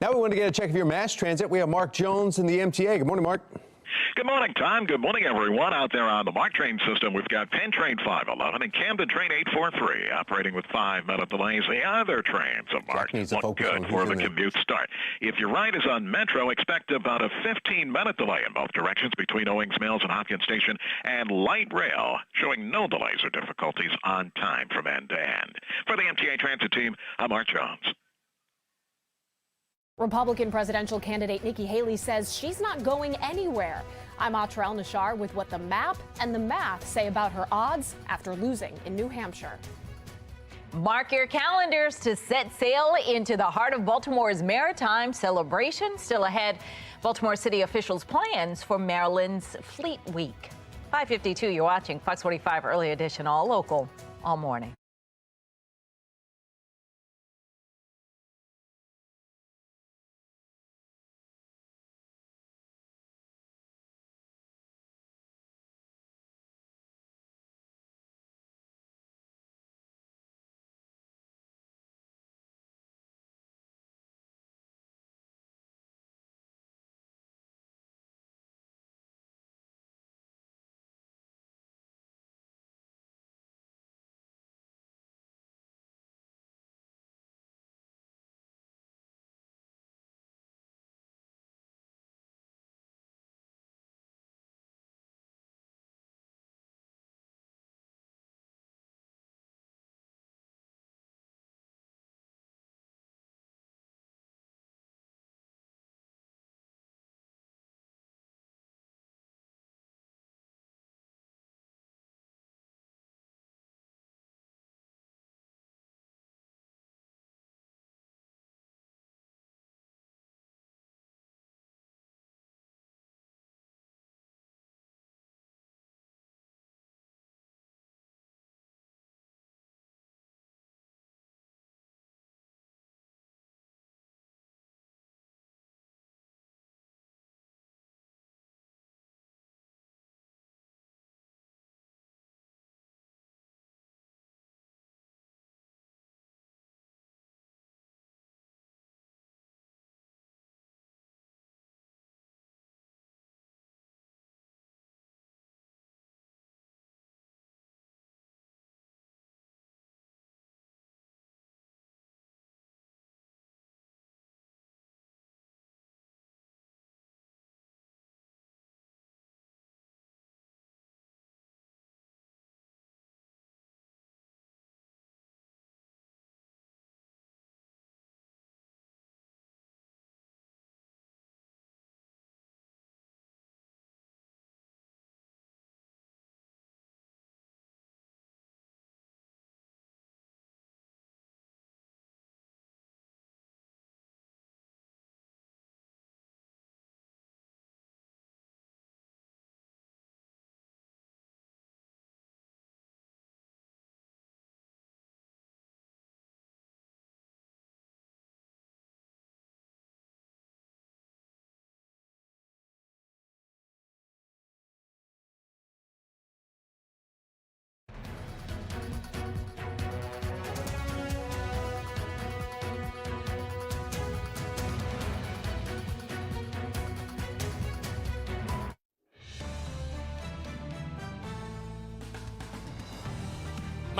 [SPEAKER 5] Now we want to get a check of your mass transit. We have Mark Jones in the MTA. Good morning, Mark.
[SPEAKER 17] Good morning, Tom. Good morning, everyone. Out there on the MARC train system, we've got Penn Train 511 and Camden Train 843 operating with 5-minute delays. The other trains of MARC look good for the commute start. If your ride is on Metro, expect about a 15-minute delay in both directions between Owings Mills and Hopkins Station, and light rail showing no delays or difficulties on time from end to end. For the MTA Transit team, I'm Mark Jones.
[SPEAKER 11] Republican presidential candidate Nikki Haley says she's not going anywhere. I'm Atra El-Nashar with what the map and the math say about her odds after losing in New Hampshire.
[SPEAKER 4] Mark your calendars to set sail into the heart of Baltimore's maritime celebration. Still ahead, Baltimore City officials' plans for Maryland's Fleet Week. 5:52, you're watching Fox 45 Early Edition, all local, all morning.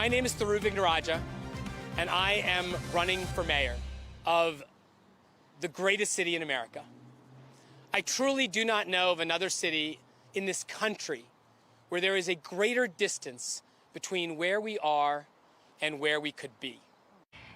[SPEAKER 12] My name is Thiru Vignaraja, and I am running for mayor of the greatest city in America. I truly do not know of another city in this country where there is a greater distance between where we are and where we could be.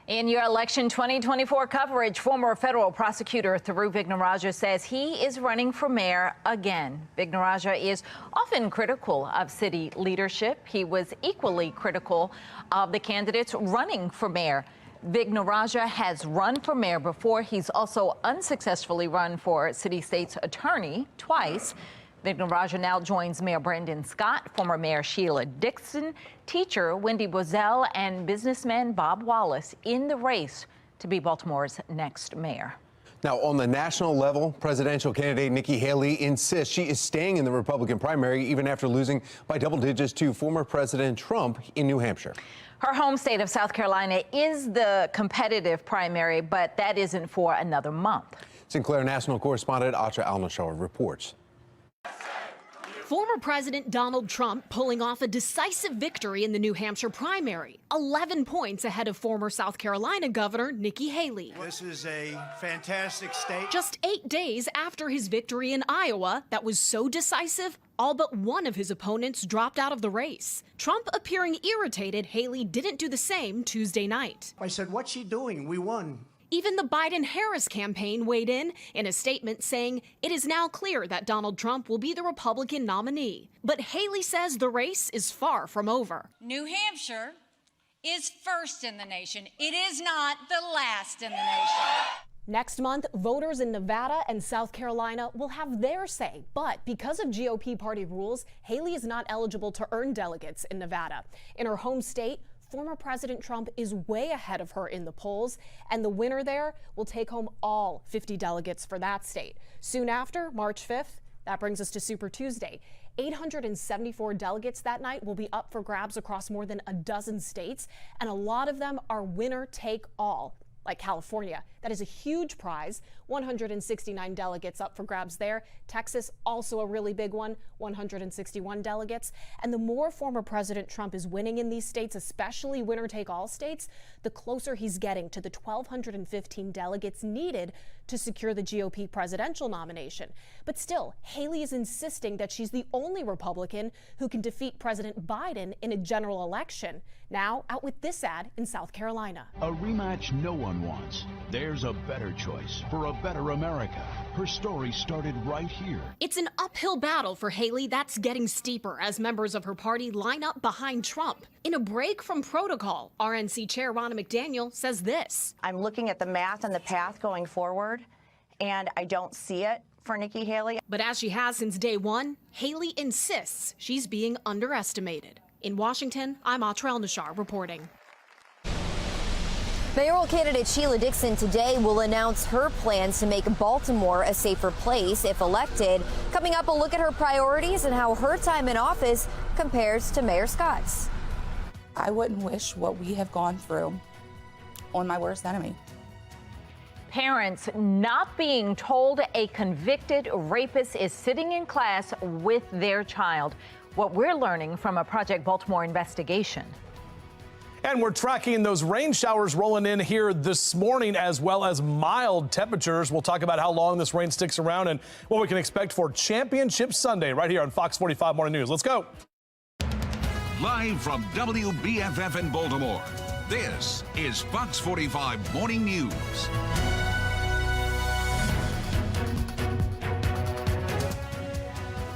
[SPEAKER 4] In your election 2024 coverage, former federal prosecutor Thiru Vignaraja says he is running for mayor again. Vignaraja is often critical of city leadership. He was equally critical of the candidates running for mayor. Vignaraja has run for mayor before. He's also unsuccessfully run for city state's attorney twice. Vignaraja now joins Mayor Brandon Scott, former Mayor Sheila Dixon, teacher Wendy Boesel, and businessman Bob Wallace in the race to be Baltimore's next mayor.
[SPEAKER 5] Now, on the national level, presidential candidate Nikki Haley insists she is staying in the Republican primary even after losing by double digits to former President Trump in New Hampshire.
[SPEAKER 4] Her home state of South Carolina is the competitive primary, but that isn't for another month.
[SPEAKER 5] Sinclair national correspondent Atra El-Nashar reports.
[SPEAKER 11] Former President Donald Trump pulling off a decisive victory in the New Hampshire primary, 11 points ahead of former South Carolina Governor Nikki Haley.
[SPEAKER 13] This is a fantastic state.
[SPEAKER 11] Just 8 days after his victory in Iowa that was so decisive, all but one of his opponents dropped out of the race. Trump appearing irritated Haley didn't do the same Tuesday night.
[SPEAKER 13] I said, what's she doing? We won.
[SPEAKER 11] Even the Biden-Harris campaign weighed in a statement saying it is now clear that Donald Trump will be the Republican nominee. But Haley says the race is far from over.
[SPEAKER 14] New Hampshire is first in the nation. It is not the last in the nation.
[SPEAKER 11] Next month, voters in Nevada and South Carolina will have their say. But because of GOP party rules, Haley is not eligible to earn delegates in Nevada. In her home state, former President Trump is way ahead of her in the polls, and the winner there will take home all 50 delegates for that state. Soon after, March 5th, that brings us to Super Tuesday. 874 delegates that night will be up for grabs across more than a dozen states, and a lot of them are winner take all, like California. That is a huge prize. 169 delegates up for grabs there. Texas, also a really big one, 161 delegates. And the more former President Trump is winning in these states, especially winner-take-all states, the closer he's getting to the 1,215 delegates needed to secure the GOP presidential nomination. But still, Haley is insisting that she's the only Republican who can defeat President Biden in a general election. Now, out with this ad in South Carolina.
[SPEAKER 15] A rematch no one wants. There's a better choice for a better America. Her story started right here.
[SPEAKER 11] It's an uphill battle for Haley that's getting steeper as members of her party line up behind Trump. In a break from protocol, RNC Chair Ronna McDaniel says this.
[SPEAKER 16] I'm looking at the math and the path going forward, and I don't see it for Nikki Haley.
[SPEAKER 11] But as she has since day one, Haley insists she's being underestimated. In Washington, I'm Atrell Nashar reporting.
[SPEAKER 23] Mayoral candidate Sheila Dixon today will announce her plans to make Baltimore a safer place if elected. Coming up, a look at her priorities and how her time in office compares to Mayor Scott's.
[SPEAKER 24] I wouldn't wish what we have gone through on my worst enemy.
[SPEAKER 4] Parents not being told a convicted rapist is sitting in class with their child. What we're learning from a Project Baltimore investigation.
[SPEAKER 3] And we're tracking those rain showers rolling in here this morning, as well as mild temperatures. We'll talk about how long this rain sticks around and what we can expect for Championship Sunday right here on Fox 45 Morning News. Let's go.
[SPEAKER 1] Live from WBFF in Baltimore, this is Fox 45 Morning News.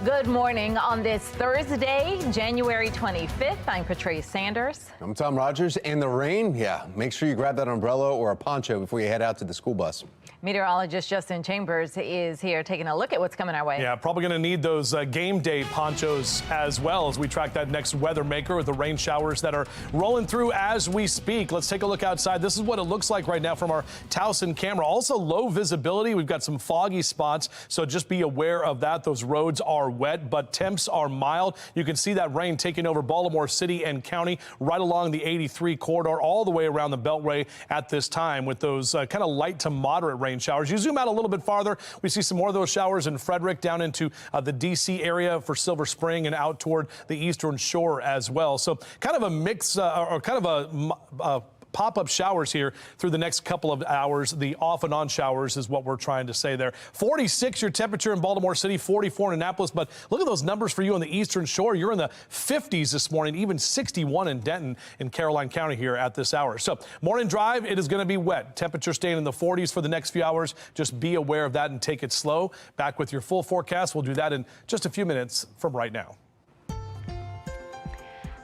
[SPEAKER 4] Good morning on this Thursday, January 25th. I'm Patrice Sanders.
[SPEAKER 5] I'm Tom Rogers. And the rain, yeah, make sure you grab that umbrella or a poncho before you head out to the school bus.
[SPEAKER 4] Meteorologist Justin Chambers is here taking a look at what's coming our way.
[SPEAKER 3] Yeah, probably going to need those game day ponchos as well as we track that next weather maker with the rain showers that are rolling through as we speak. Let's take a look outside. This is what it looks like right now from our Towson camera. Also low visibility. We've got some foggy spots, so just be aware of that. Those roads are wet, but temps are mild. You can see that rain taking over Baltimore City and County right along the 83 corridor all the way around the Beltway at this time with those kind of light to moderate rain showers. You zoom out a little bit farther, we see some more of those showers in Frederick down into the D.C. area for Silver Spring and out toward the Eastern Shore as well. So kind of a mix or kind of a pop-up showers here through the next couple of hours. The off and on showers is what we're trying to say there. 46 your temperature in Baltimore City, 44 in Annapolis. But look at those numbers for you on the Eastern Shore. You're in the 50s this morning, even 61 in Denton in Caroline County here at this hour. So morning drive, it is going to be wet. Temperature staying in the 40s for the next few hours. Just be aware of that and take it slow. Back with your full forecast. We'll do that in just a few minutes from right now.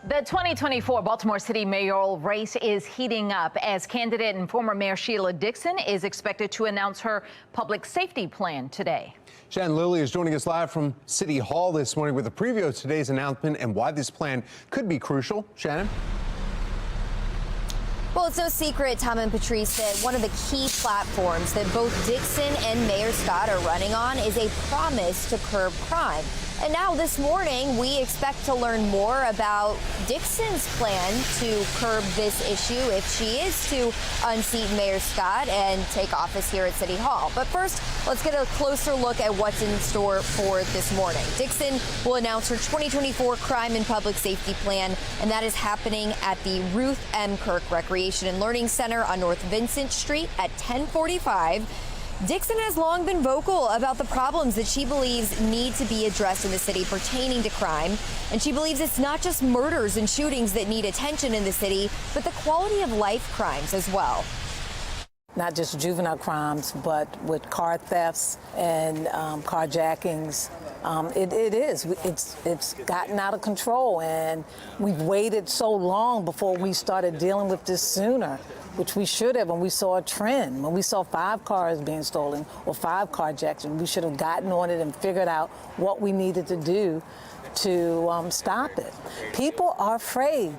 [SPEAKER 4] The 2024 Baltimore City mayoral race is heating up as candidate and former Mayor Sheila Dixon is expected to announce her public safety plan today.
[SPEAKER 5] Shannon Lilly is joining us live from City Hall this morning with a preview of today's announcement and why this plan could be crucial. Shannon?
[SPEAKER 23] Well, it's no secret, Tom and Patrice, that one of the key platforms that both Dixon and Mayor Scott are running on is a promise to curb crime. And now this morning, we expect to learn more about Dixon's plan to curb this issue if she is to unseat Mayor Scott and take office here at City Hall. But first, let's get a closer look at what's in store for this morning. Dixon will announce her 2024 Crime and Public Safety Plan, and that is happening at the Ruth M. Kirk Recreation and Learning Center on North Vincent Street at 10:45. Dixon has long been vocal about the problems that she believes need to be addressed in the city pertaining to crime. And she believes it's not just murders and shootings that need attention in the city, but the quality of life crimes as well.
[SPEAKER 6] Not just juvenile crimes, but with car thefts and carjackings. It's gotten out of control, and we've waited so long before we started dealing with this sooner, which we should have when we saw a trend. When we saw 5 cars being stolen or 5 carjackings, we should have gotten on it and figured out what we needed to do to stop it. People are afraid.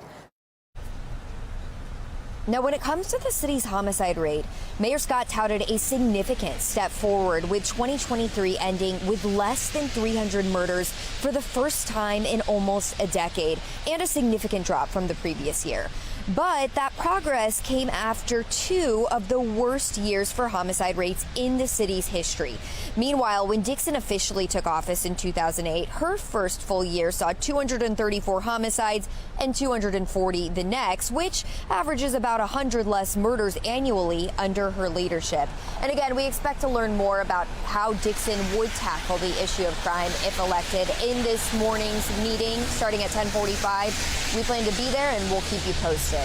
[SPEAKER 23] Now, when it comes to the city's homicide rate, Mayor Scott touted a significant step forward, with 2023 ending with less than 300 murders for the first time in almost a decade, and a significant drop from the previous year. But that progress came after 2 of the worst years for homicide rates in the city's history. Meanwhile, when Dixon officially took office in 2008, her first full year saw 234 homicides and 240 the next, which averages about 100 less murders annually under her leadership. And again, we expect to learn more about how Dixon would tackle the issue of crime if elected in this morning's meeting starting at 10:45. We plan to be there, and we'll keep you posted.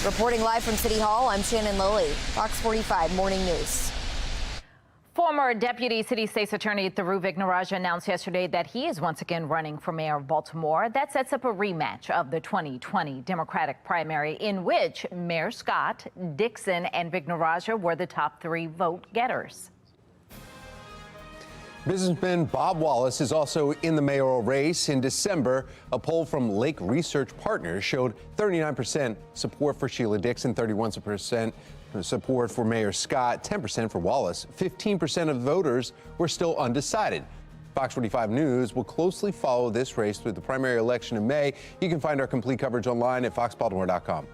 [SPEAKER 23] Reporting live from City Hall, I'm Shannon Lilly, Fox 45 Morning News.
[SPEAKER 4] Former Deputy City State's Attorney Tharuvik Naraja announced yesterday that he is once again running for mayor of Baltimore. That sets up a rematch of the 2020 Democratic primary, in which Mayor Scott, Dixon, and Vic Naraja were the top 3 vote getters.
[SPEAKER 5] Businessman Bob Wallace is also in the mayoral race. In December, a poll from Lake Research Partners showed 39% support for Sheila Dixon, 31% support for Mayor Scott, 10% for Wallace. 15% of voters were still undecided. Fox 45 News will closely follow this race through the primary election in May. You can find our complete coverage online at foxbaltimore.com.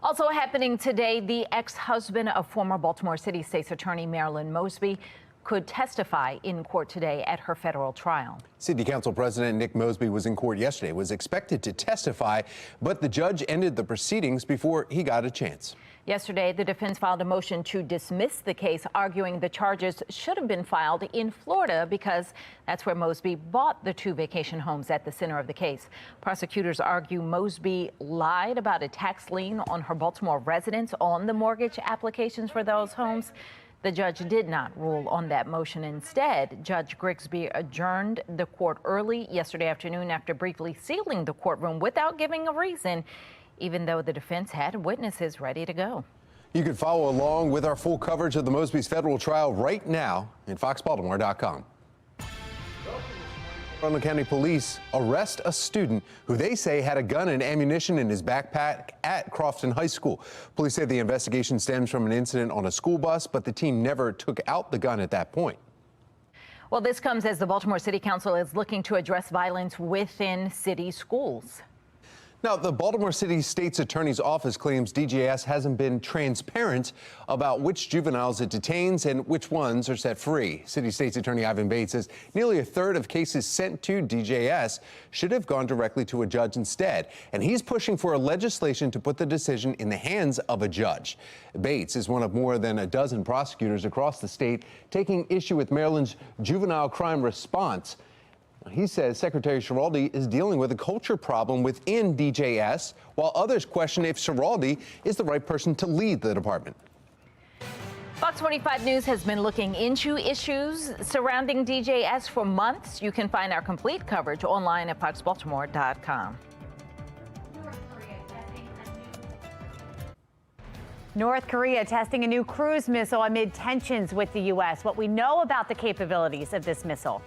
[SPEAKER 4] Also happening today, the ex-husband of former Baltimore City State's Attorney Marilyn Mosby could testify in court today at her federal trial.
[SPEAKER 5] City Council President Nick Mosby was in court yesterday, was expected to testify, but the judge ended the proceedings before he got a chance.
[SPEAKER 4] Yesterday, the defense filed a motion to dismiss the case, arguing the charges should have been filed in Florida because that's where Mosby bought the 2 vacation homes at the center of the case. Prosecutors argue Mosby lied about a tax lien on her Baltimore residence on the mortgage applications for those homes. The judge did not rule on that motion. Instead, Judge Grigsby adjourned the court early yesterday afternoon after briefly sealing the courtroom without giving a reason, even though the defense had witnesses ready to go.
[SPEAKER 5] You can follow along with our full coverage of the Mosby's federal trial right now at foxbaltimore.com. Arundel County Police arrest a student who they say had a gun and ammunition in his backpack at Crofton High School. Police say the investigation stems from an incident on a school bus, but the team never took out the gun at that point.
[SPEAKER 4] Well, this comes as the Baltimore City Council is looking to address violence within city schools.
[SPEAKER 5] Now, the Baltimore City State's Attorney's Office claims DJS hasn't been transparent about which juveniles it detains and which ones are set free. City State's Attorney Ivan Bates says nearly a third of cases sent to DJS should have gone directly to a judge instead. And he's pushing for a legislation to put the decision in the hands of a judge. Bates is one of more than a dozen prosecutors across the state taking issue with Maryland's juvenile crime response. He says Secretary Schiraldi is dealing with a culture problem within DJS, while others question if Schiraldi is the right person to lead the department.
[SPEAKER 4] Fox 45 News has been looking into issues surrounding DJS for months. You can find our complete coverage online at foxbaltimore.com.
[SPEAKER 2] North Korea testing a new cruise missile amid tensions with the U.S. What we know about the capabilities of this missile.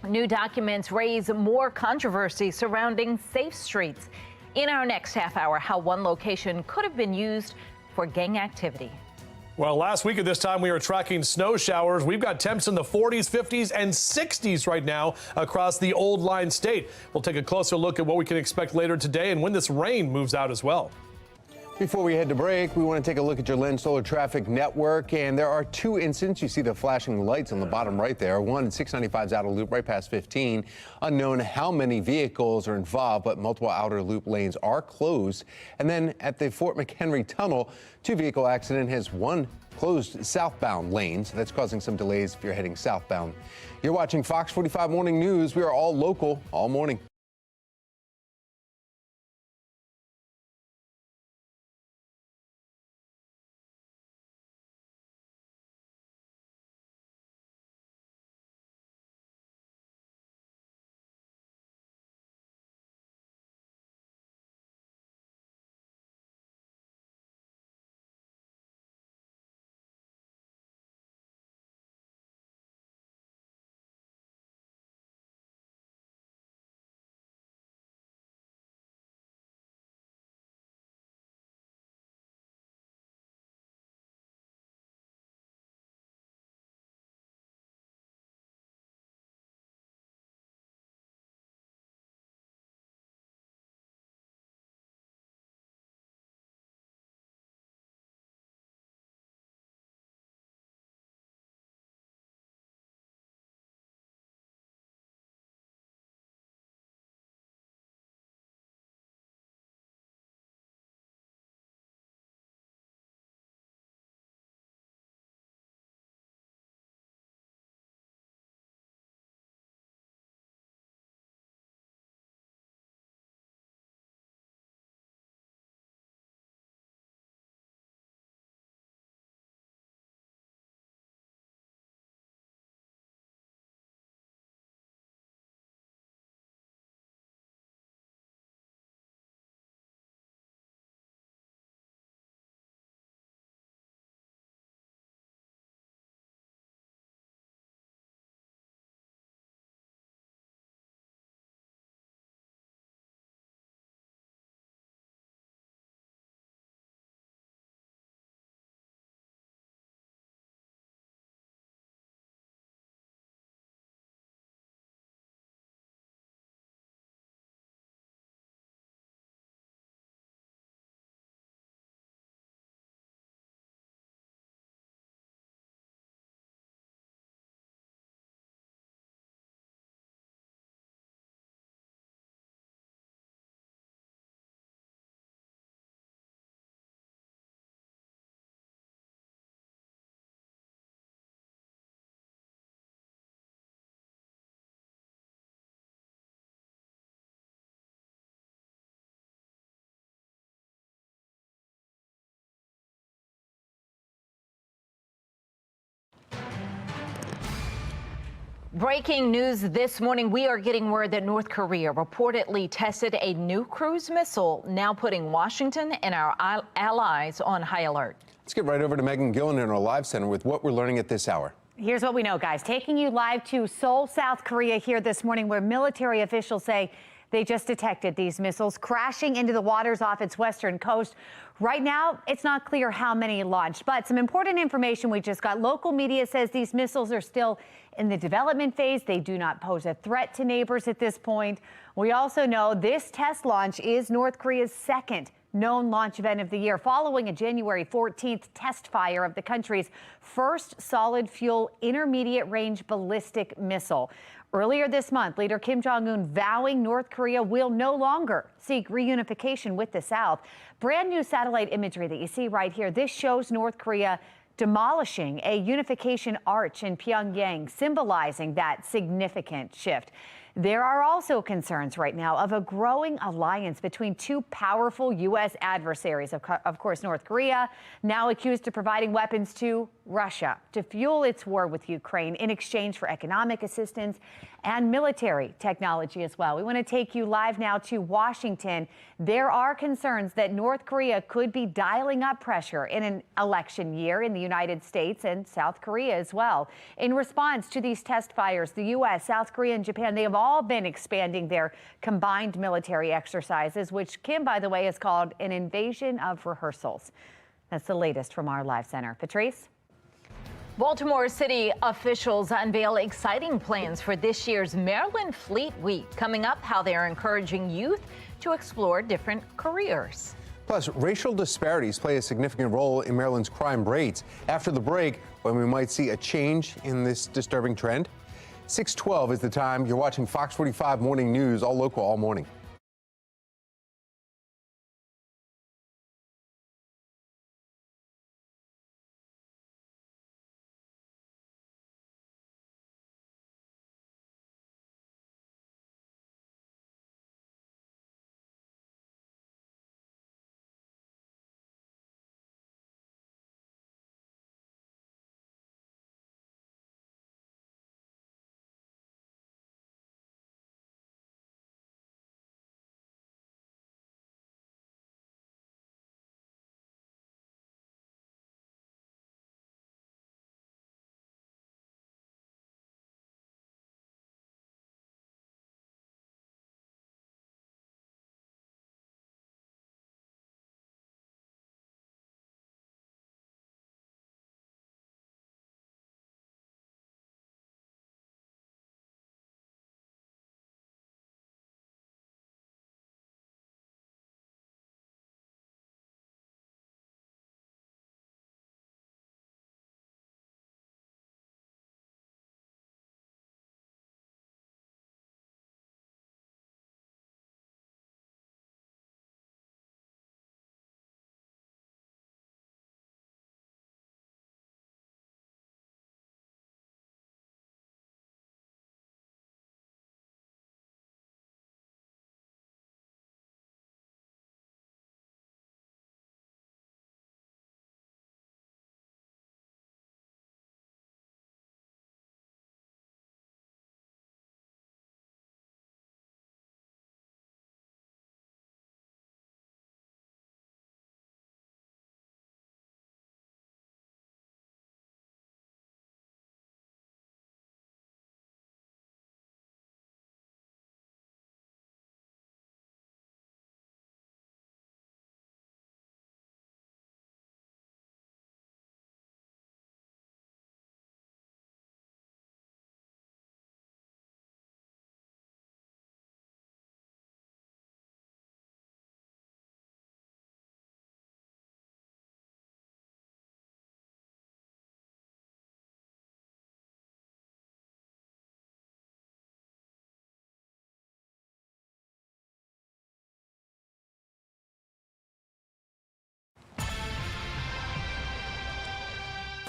[SPEAKER 4] New documents raise more controversy surrounding safe streets. In our next half hour, how one location could have been used for gang activity.
[SPEAKER 3] Well, last week at this time, we were tracking snow showers. We've got temps in the 40s, 50s, and 60s right now across the old line state. We'll take a closer look at what we can expect later today and when this rain moves out as well.
[SPEAKER 5] Before we head to break, we want to take a look at your Lynn Solar Traffic Network, and there are two incidents. You see the flashing lights on the bottom right there. One, 695's outer loop right past 15. Unknown how many vehicles are involved, but multiple outer loop lanes are closed. And then at the Fort McHenry Tunnel, two-vehicle accident has one closed southbound lanes. That's causing some delays if you're heading southbound. You're watching Fox 45 Morning News. We are all local all morning.
[SPEAKER 4] Breaking news this morning, we are getting word that North Korea reportedly tested a new cruise missile, now putting Washington and our allies on high alert.
[SPEAKER 5] Let's get right over to Megan Gillen in our live center with what we're learning at this hour.
[SPEAKER 2] Here's what we know, guys. Taking you live to Seoul, South Korea here this morning, where military officials say they just detected these missiles crashing into the waters off its western coast. Right now, it's not clear how many launched, but some important information we just got. Local media says these missiles are still in the development phase. They do not pose a threat to neighbors at this point. We also know this test launch is North Korea's second known launch event of the year, following a January 14th test fire of the country's first solid fuel intermediate range ballistic missile. Earlier this month, leader Kim Jong-un vowing North Korea will no longer seek reunification with the South. Brand new satellite imagery that you see right here. This shows North Korea demolishing a unification arch in Pyongyang, symbolizing that significant shift. There are also concerns right now of a growing alliance between two powerful U.S. adversaries. Of course, North Korea, now accused of providing weapons to Russia to fuel its war with Ukraine in exchange for economic assistance and military technology as well. We want to take you live now to Washington. There are concerns that North Korea could be dialing up pressure in an election year in the United States and South Korea as well. In response to these test fires, the U.S., South Korea, and Japan, they have all been expanding their combined military exercises, which Kim, by the way, has called an invasion of rehearsals. That's the latest from our live center. Patrice?
[SPEAKER 4] Baltimore City officials unveil exciting plans for this year's Maryland Fleet Week. Coming up, how they are encouraging youth to explore different careers.
[SPEAKER 5] Plus, racial disparities play a significant role in Maryland's crime rates. After the break, when we might see a change in this disturbing trend. 6:12 is the time. You're watching Fox 45 Morning News, all local, all morning.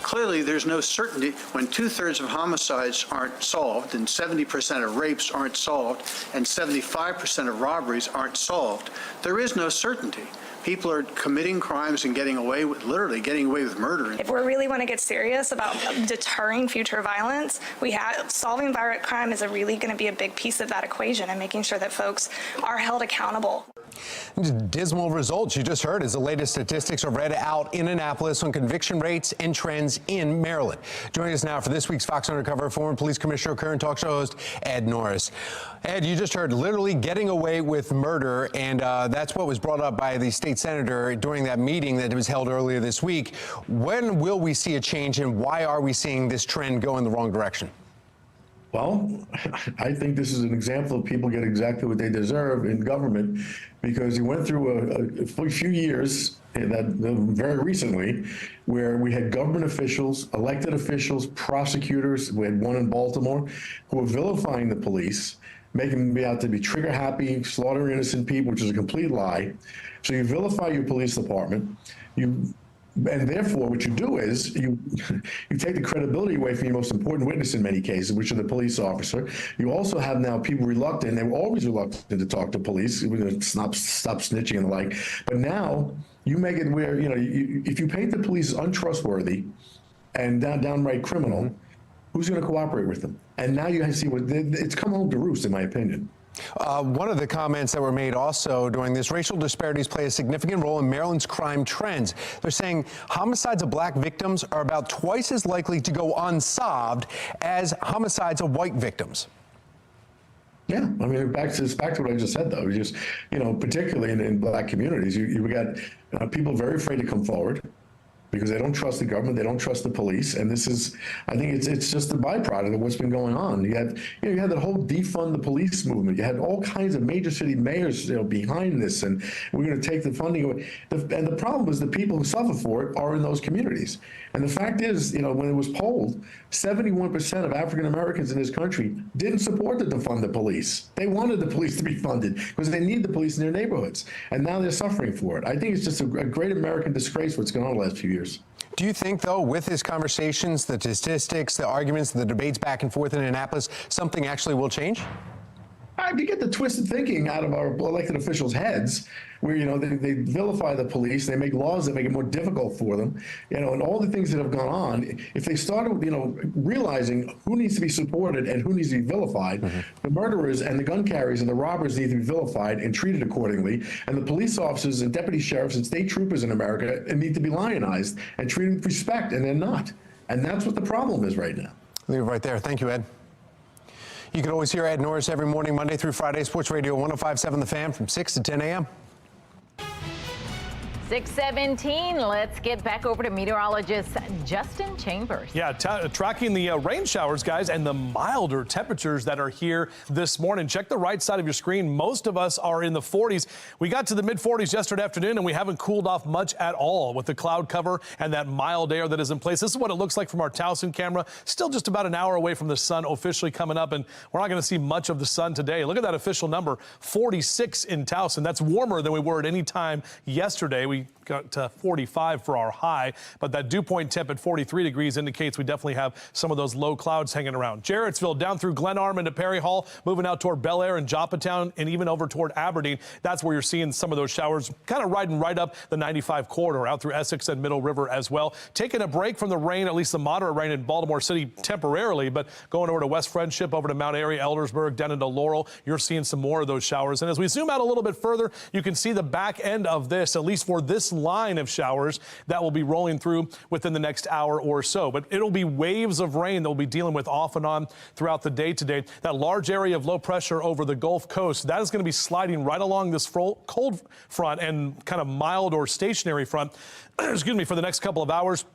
[SPEAKER 13] Clearly, there's no certainty when 2/3 of homicides aren't solved and 70% of rapes aren't solved and 75% of robberies aren't solved. There is no certainty. People are committing crimes and getting away with, literally getting away with murder.
[SPEAKER 18] If we really want to get serious about deterring future violence, solving violent crime is really going to be a big piece of that equation and making sure that folks are held accountable.
[SPEAKER 5] Dismal results you just heard as the latest statistics are read out in Annapolis on conviction rates and trends in Maryland. Joining us now for this week's Fox Undercover, former police commissioner, current talk show host Ed Norris. Ed, you just heard literally getting away with murder, and that's what was brought up by the state senator during that meeting that was held earlier this week. When will we see a change, and why are we seeing this trend go in the wrong direction?
[SPEAKER 19] Well, I think this is an example of people get exactly what they deserve in government, because you went through a few years, very recently, where we had government officials, elected officials, prosecutors, we had one in Baltimore, who were vilifying the police, making them be out to be trigger happy, slaughtering innocent people, which is a complete lie. So you vilify your police department, and therefore, what you do is you take the credibility away from your most important witness in many cases, which are the police officer. You also have now people reluctant. They were always reluctant to talk to police, stop snitching and the like. But now you make it where, if you paint the police as untrustworthy and downright criminal, who's going to cooperate with them? And now you see it's come home to roost, in my opinion.
[SPEAKER 5] One of the comments that were made also during this, racial disparities play a significant role in Maryland's crime trends. They're saying homicides of black victims are about twice as likely to go unsolved as homicides of white victims.
[SPEAKER 19] Yeah, I mean, back to what I just said, though. Just, particularly in black communities, you got people very afraid to come forward. because they don't trust the government, they don't trust the police, and this is, I think it's just a byproduct of what's been going on. You had that whole defund the police movement. You had all kinds of major city mayors, behind this, and we're going to take the funding away. And the problem is the people who suffer for it are in those communities. And the fact is, when it was polled, 71% of African Americans in this country didn't support the defund the police. They wanted the police to be funded because they need the police in their neighborhoods, and now they're suffering for it. I think it's just a great American disgrace what's going on the last few years.
[SPEAKER 5] Do you think, though, with his conversations, the statistics, the arguments, the debates back and forth in Annapolis, something actually will change?
[SPEAKER 19] You get the twisted thinking out of our elected officials' heads, where they vilify the police, they make laws that make it more difficult for them, and all the things that have gone on. If they started, realizing who needs to be supported and who needs to be vilified, the murderers and the gun carriers and the robbers need to be vilified and treated accordingly, and the police officers and deputy sheriffs and state troopers in America need to be lionized and treated with respect, and they're not. And that's what the problem is right now.
[SPEAKER 5] Leave it right there. Thank you, Ed. You can always hear Ed Norris every morning, Monday through Friday, Sports Radio 105.7 The Fan from 6 to 10 a.m.
[SPEAKER 4] 6:17. Let's get back over to meteorologist Justin Chambers.
[SPEAKER 3] Yeah, tracking the rain showers, guys, and the milder temperatures that are here this morning. Check the right side of your screen. Most of us are in the 40s. We got to the mid-40s yesterday afternoon, and we haven't cooled off much at all with the cloud cover and that mild air that is in place. This is what it looks like from our Towson camera. Still just about an hour away from the sun officially coming up, and we're not going to see much of the sun today. Look at that official number, 46 in Towson. That's warmer than we were at any time yesterday. We got to 45 for our high, but that dew point temp at 43 degrees indicates we definitely have some of those low clouds hanging around. Jarrettsville down through Glenarm into Perry Hall, moving out toward Bel Air and Joppatown, and even over toward Aberdeen. That's where you're seeing some of those showers kind of riding right up the 95 corridor out through Essex and Middle River as well. Taking a break from the rain, at least the moderate rain in Baltimore City temporarily, but going over to West Friendship, over to Mount Airy, Eldersburg, down into Laurel, you're seeing some more of those showers. And as we zoom out a little bit further, you can see the back end of this, at least for this line of showers that will be rolling through within the next hour or so. But it'll be waves of rain that we'll be dealing with off and on throughout the day today. That large area of low pressure over the Gulf Coast, that is going to be sliding right along this cold front and kind of mild or stationary front, excuse me, for the next couple of hours.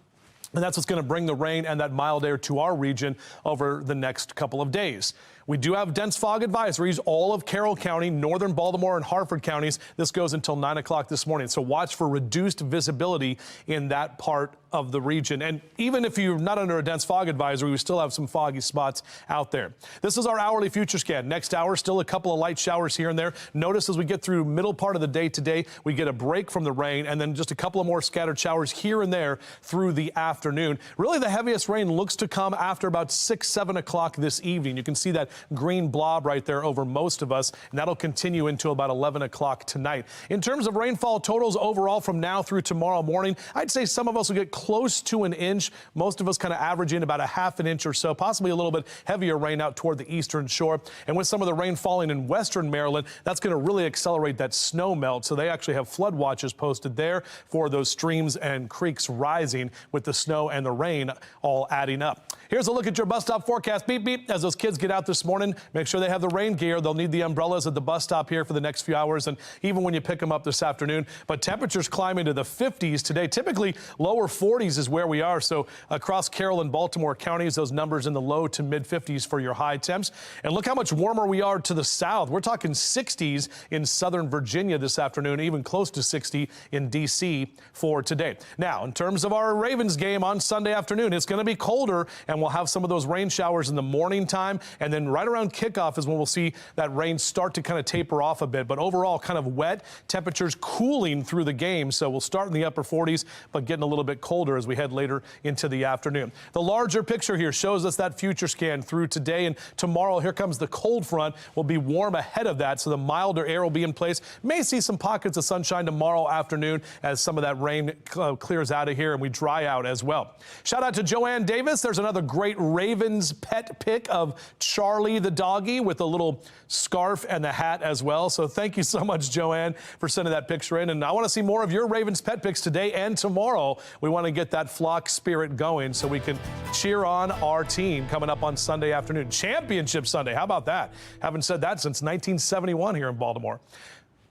[SPEAKER 3] And that's what's going to bring the rain and that mild air to our region over the next couple of days. We do have dense fog advisories, all of Carroll County, northern Baltimore and Harford counties. This goes until 9 o'clock this morning. So watch for reduced visibility in that part of the region. And even if you're not under a dense fog advisory, we still have some foggy spots out there. This is our hourly future scan. Next hour, still a couple of light showers here and there. Notice as we get through middle part of the day today, we get a break from the rain and then just a couple of more scattered showers here and there through the afternoon. Really, the heaviest rain looks to come after about 6, 7 o'clock this evening. You can see that green blob right there over most of us, and that'll continue until about 11 o'clock tonight. In terms of rainfall totals overall from now through tomorrow morning, I'd say some of us will get close to an inch. Most of us kind of averaging about a half an inch or so, possibly a little bit heavier rain out toward the eastern shore. And with some of the rain falling in western Maryland, that's going to really accelerate that snow melt. So they actually have flood watches posted there for those streams and creeks rising with the snow and the rain all adding up. Here's a look at your bus stop forecast. Beep, beep. As those kids get out this morning, make sure they have the rain gear. They'll need the umbrellas at the bus stop here for the next few hours, and even when you pick them up this afternoon. But temperatures climbing to the 50s today. Typically, lower 40s is where we are. So across Carroll and Baltimore counties, those numbers in the low to mid 50s for your high temps. And look how much warmer we are to the south. We're talking 60s in southern Virginia this afternoon, even close to 60 in D.C. for today. Now, in terms of our Ravens game on Sunday afternoon, it's going to be colder, and we'll have some of those rain showers in the morning time, and then right around kickoff is when we'll see that rain start to kind of taper off a bit. But overall, kind of wet, temperatures cooling through the game, so we'll start in the upper 40s, but getting a little bit colder as we head later into the afternoon. The larger picture here shows us that future scan through today and tomorrow. Here comes the cold front. Will be warm ahead of that, so the milder air will be in place. May see some pockets of sunshine tomorrow afternoon as some of that rain clears out of here and we dry out as well. Shout out to Joanne Davis. There's another great Ravens pet pic of Charlie the doggy with a little scarf and the hat as well. So thank you so much, Joanne, for sending that picture in. And I want to see more of your Ravens pet pics today and tomorrow. We want to get that flock spirit going so we can cheer on our team coming up on Sunday afternoon. Championship Sunday. How about that? Haven't said that since 1971 here in Baltimore.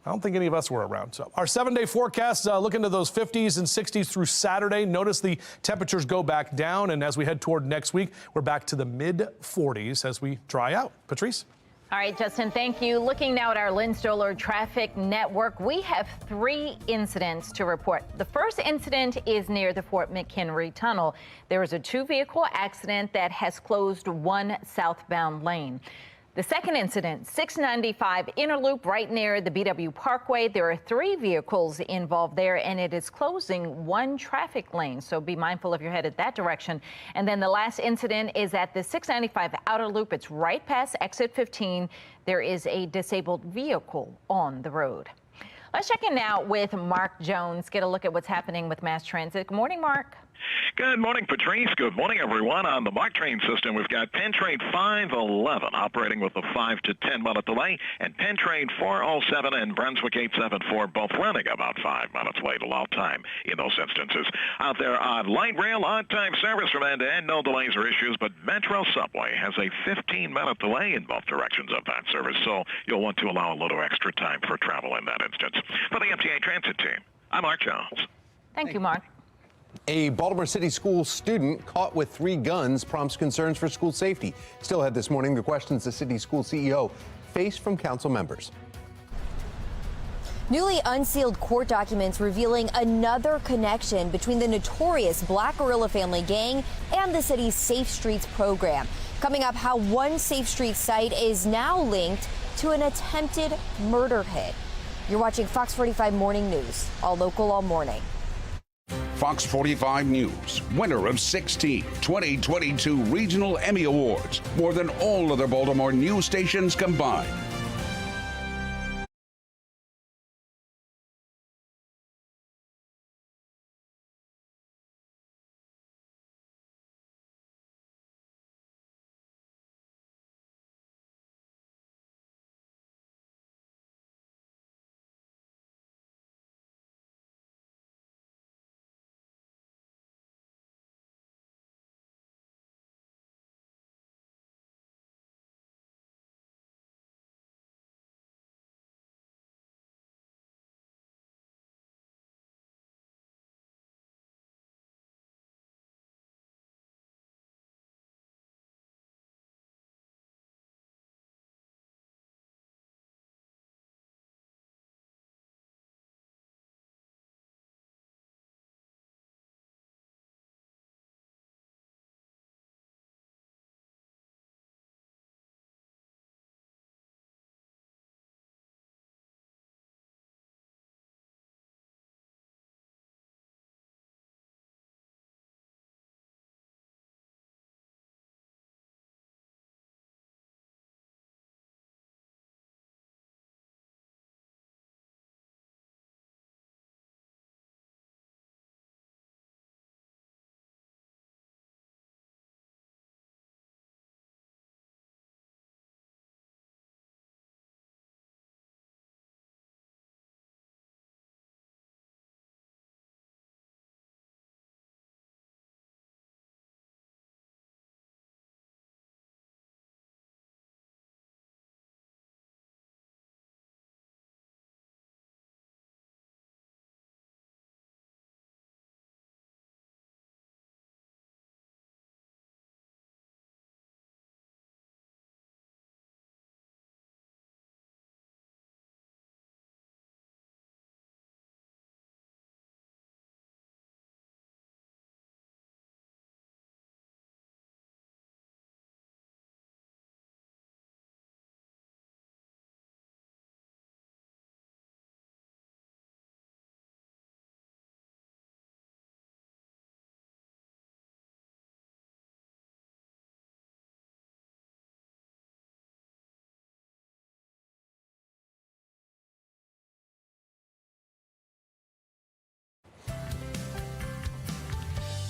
[SPEAKER 3] I don't think any of us were around. So our 7-day forecast, look into those 50s and 60s through Saturday. Notice the temperatures go back down. And as we head toward next week, we're back to the mid 40s as we dry out. Patrice?
[SPEAKER 4] All right, Justin, thank you. Looking now at our Lynn Stoller traffic network, we have 3 incidents to report. The first incident is near the Fort McHenry Tunnel. There was a 2-vehicle accident that has closed 1 southbound lane. The second incident, 695 inner loop right near the BW Parkway. There are 3 vehicles involved there, and it is closing 1 traffic lane. So be mindful if you're headed that direction. And then the last incident is at the 695 outer loop. It's right past exit 15. There is a disabled vehicle on the road. Let's check in now with Mark Jones, get a look at what's happening with mass transit. Good morning, Mark.
[SPEAKER 17] Good morning, Patrice. Good morning, everyone. On the MARC train system, we've got Penn Train 511 operating with a 5 to 10 minute delay, and Penn Train 407 and Brunswick 874 both running about 5 minutes late allow time in those instances. Out there on light rail, on-time service from end to end, no delays or issues, but Metro Subway has a 15-minute delay in both directions of that service, so you'll want to allow a little extra time for travel in that instance. For the MTA Transit team, I'm Mark Jones.
[SPEAKER 4] Thank you, Mark.
[SPEAKER 5] A Baltimore City school student caught with 3 guns prompts concerns for school safety. Still ahead this morning, the questions the city school CEO faced from council members.
[SPEAKER 23] Newly unsealed court documents revealing another connection between the notorious Black Guerrilla family gang and the city's Safe Streets program. Coming up, how one Safe Streets site is now linked to an attempted murder hit. You're watching Fox 45 Morning News, all local, all morning.
[SPEAKER 1] Fox 45 News, winner of 16 2022 Regional Emmy Awards, more than all other Baltimore news stations combined.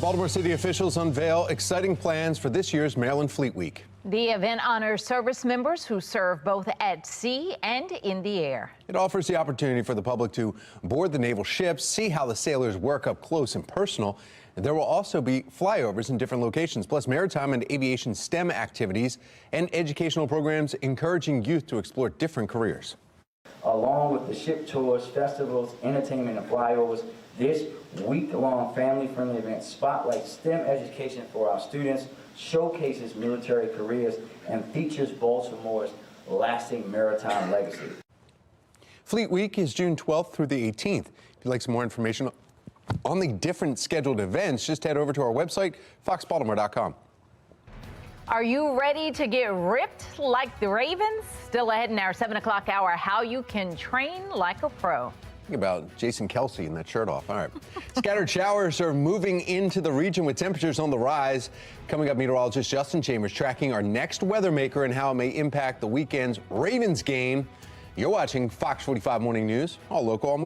[SPEAKER 5] Baltimore City officials unveil exciting plans for this year's Maryland Fleet Week.
[SPEAKER 4] The event honors service members who serve both at sea and in the air.
[SPEAKER 5] It offers the opportunity for the public to board the naval ships, see how the sailors work up close and personal. And there will also be flyovers in different locations, plus maritime and aviation STEM activities and educational programs encouraging youth to explore different careers.
[SPEAKER 7] Along with the ship tours, festivals, entertainment, and flyovers, this week-long family-friendly event spotlights STEM education for our students, showcases military careers, and features Baltimore's lasting maritime legacy.
[SPEAKER 5] Fleet Week is June 12th through the 18th. If you'd like some more information on the different scheduled events, just head over to our website, foxbaltimore.com.
[SPEAKER 4] Are you ready to get ripped like the Ravens? Still ahead in our 7 o'clock hour, how you can train like a pro.
[SPEAKER 5] Think about Jason Kelsey and that shirt off. All right. Scattered showers are moving into the region with temperatures on the rise. Coming up, meteorologist Justin Chambers tracking our next weather maker and how it may impact the weekend's Ravens game. You're watching Fox 45 Morning News, all local, all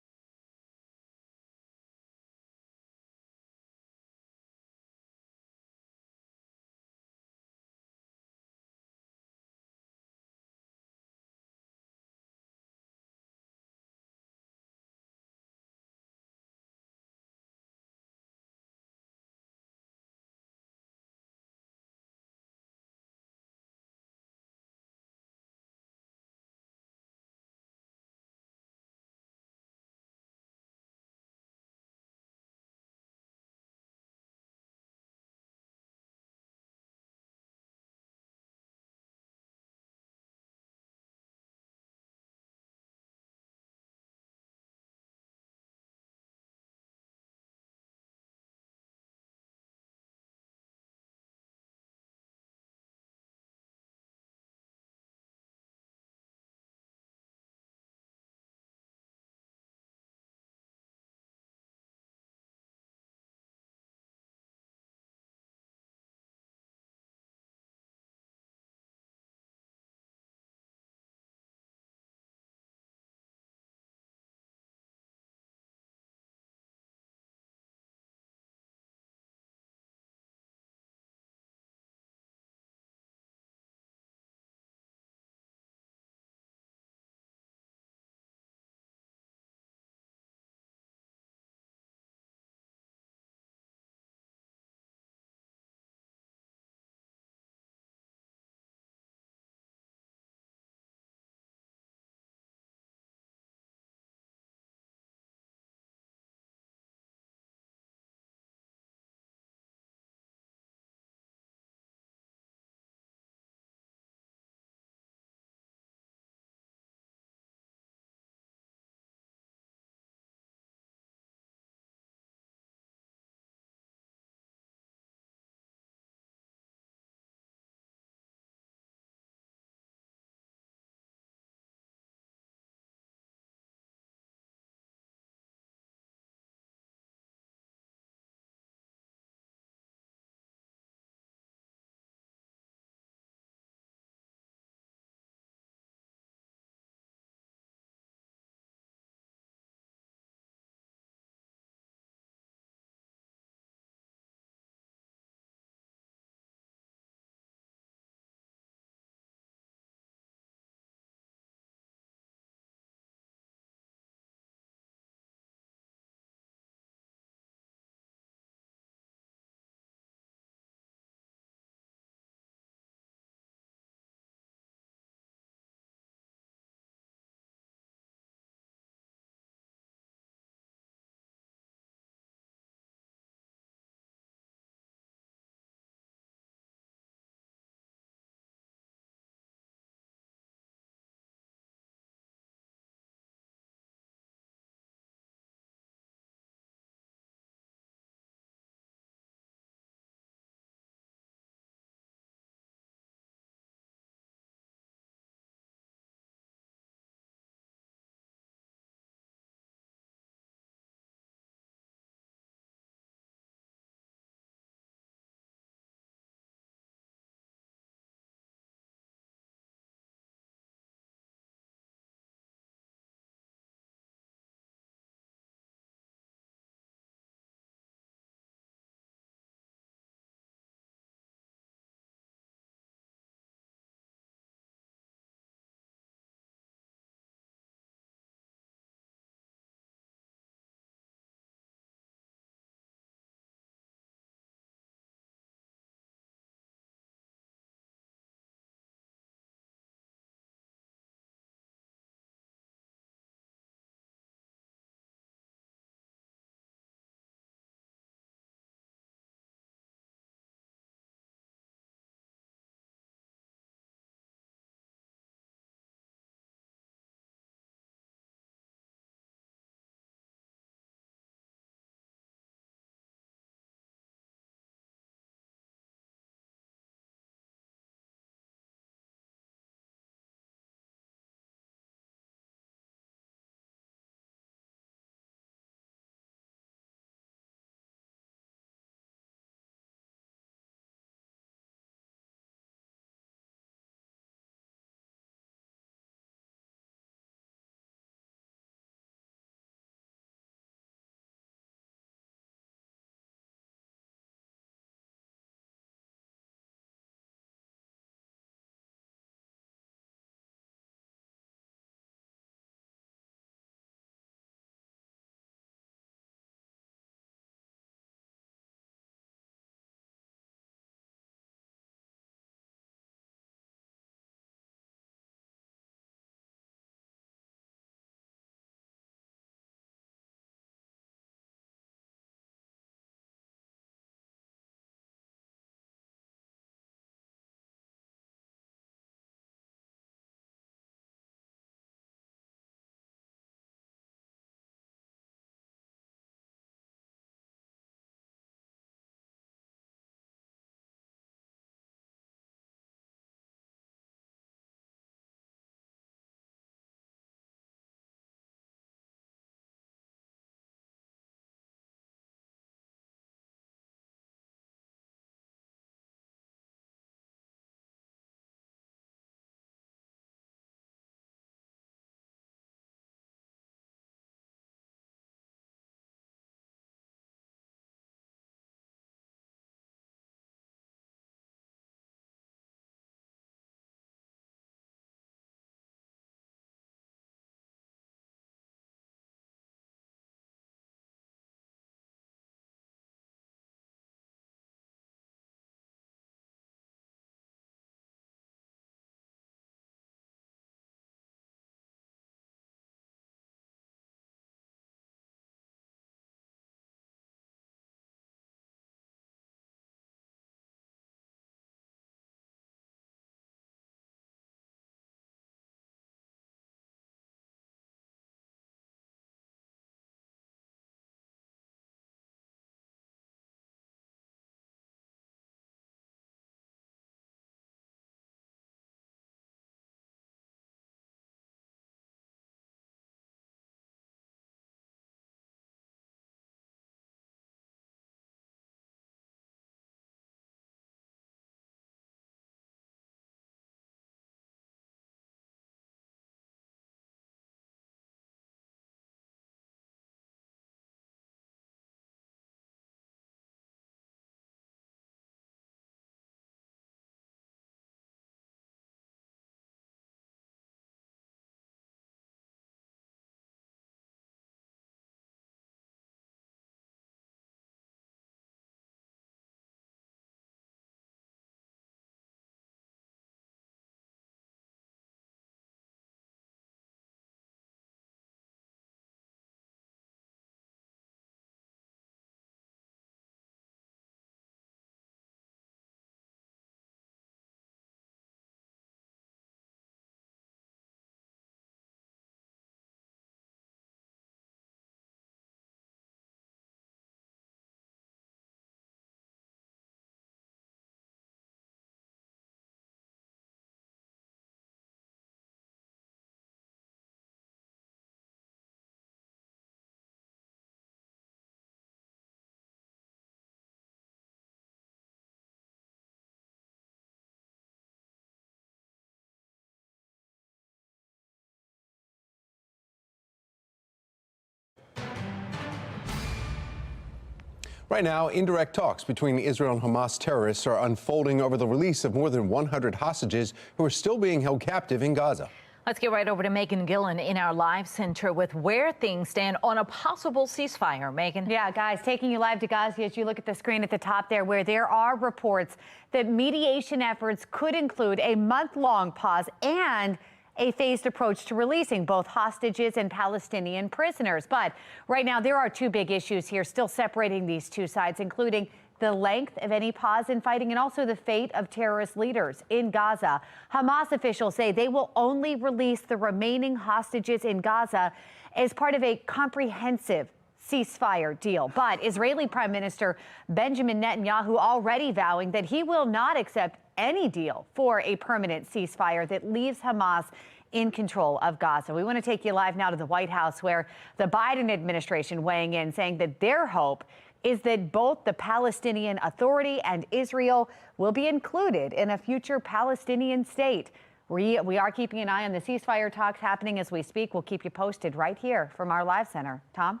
[SPEAKER 5] Right now, indirect talks between Israel and Hamas terrorists are unfolding over the release of more than 100 hostages who are still being held captive in Gaza.
[SPEAKER 4] Let's get right over to Megan Gillen in our live center with where things stand on a possible ceasefire. Megan.
[SPEAKER 2] Yeah, guys, taking you live to Gaza as you look at the screen at the top there, where there are reports that mediation efforts could include a month-long pause and a phased approach to releasing both hostages and Palestinian prisoners. But right now, there are two big issues here still separating these two sides, including the length of any pause in fighting and also the fate of terrorist leaders in Gaza. Hamas officials say they will only release the remaining hostages in Gaza as part of a comprehensive ceasefire deal. But Israeli Prime Minister Benjamin Netanyahu already vowing that he will not accept any deal for a permanent ceasefire that leaves Hamas in control of Gaza. We want to take you live now to the White House, where the Biden administration weighing in, saying that their hope is that both the Palestinian Authority and Israel will be included in a future Palestinian state. We are keeping an eye on the ceasefire talks happening as we speak. We'll keep you posted right here from our live center. Tom?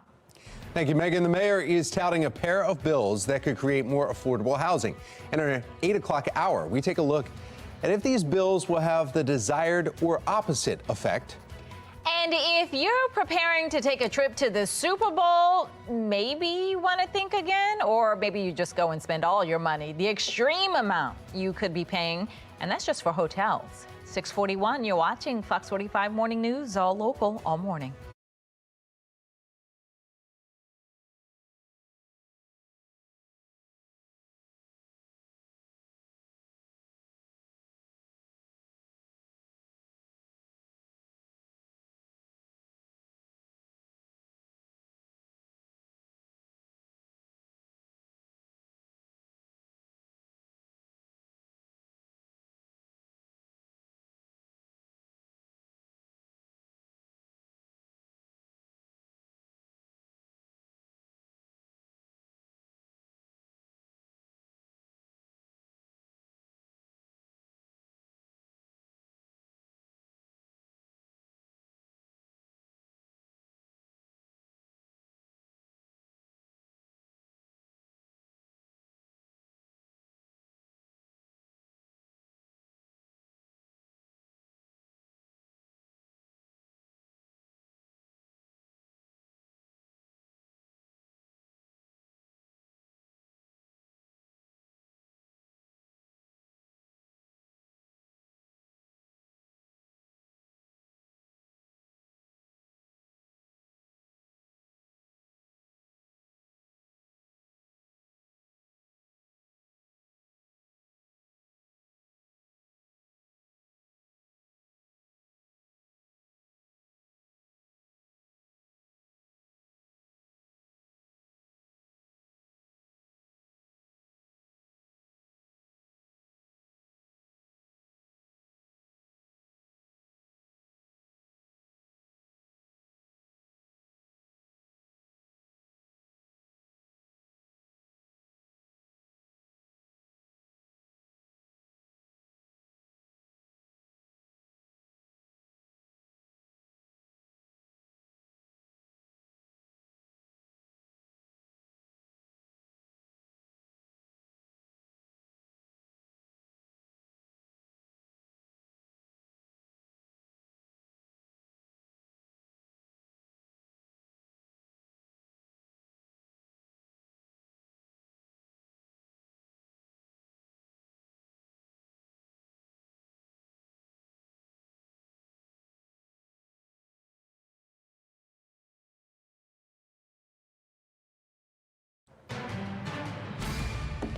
[SPEAKER 5] Thank you, Megan. The mayor is touting a pair of bills that could create more affordable housing. In our 8 o'clock hour, we take a look at if these bills will have the desired or opposite effect.
[SPEAKER 4] And if you're preparing to take a trip to the Super Bowl, maybe you want to think again, or maybe you just go and spend all your money, the extreme amount you could be paying, and that's just for hotels. 6:41, you're watching Fox 45 Morning News, all local, all morning.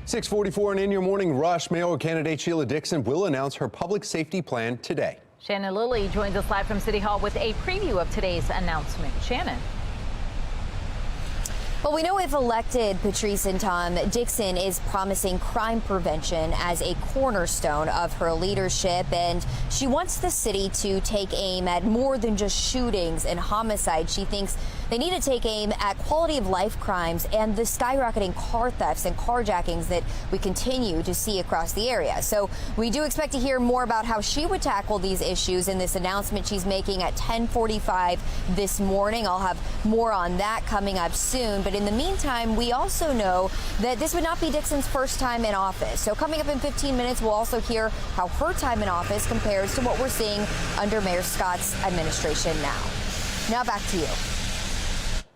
[SPEAKER 5] .644 and in your morning rush, mayoral candidate Sheila Dixon will announce her public safety plan today.
[SPEAKER 4] Shannon Lilly joins us live from City Hall with a preview of today's announcement. Shannon.
[SPEAKER 23] Well, we know if elected, Patrice and Tom, Dixon is promising crime prevention as a cornerstone of her leadership, and she wants the city to take aim at more than just shootings and homicides. She thinks they need to take aim at quality of life crimes and the skyrocketing car thefts and carjackings that we continue to see across the area. So we do expect to hear more about how she would tackle these issues in this announcement she's making at 10:45 this morning. I'll have more on that coming up soon. But in the meantime, we also know that this would not be Dixon's first time in office. So coming up in 15 minutes, we'll also hear how her time in office compares to what we're seeing under Mayor Scott's administration now. Now back to you.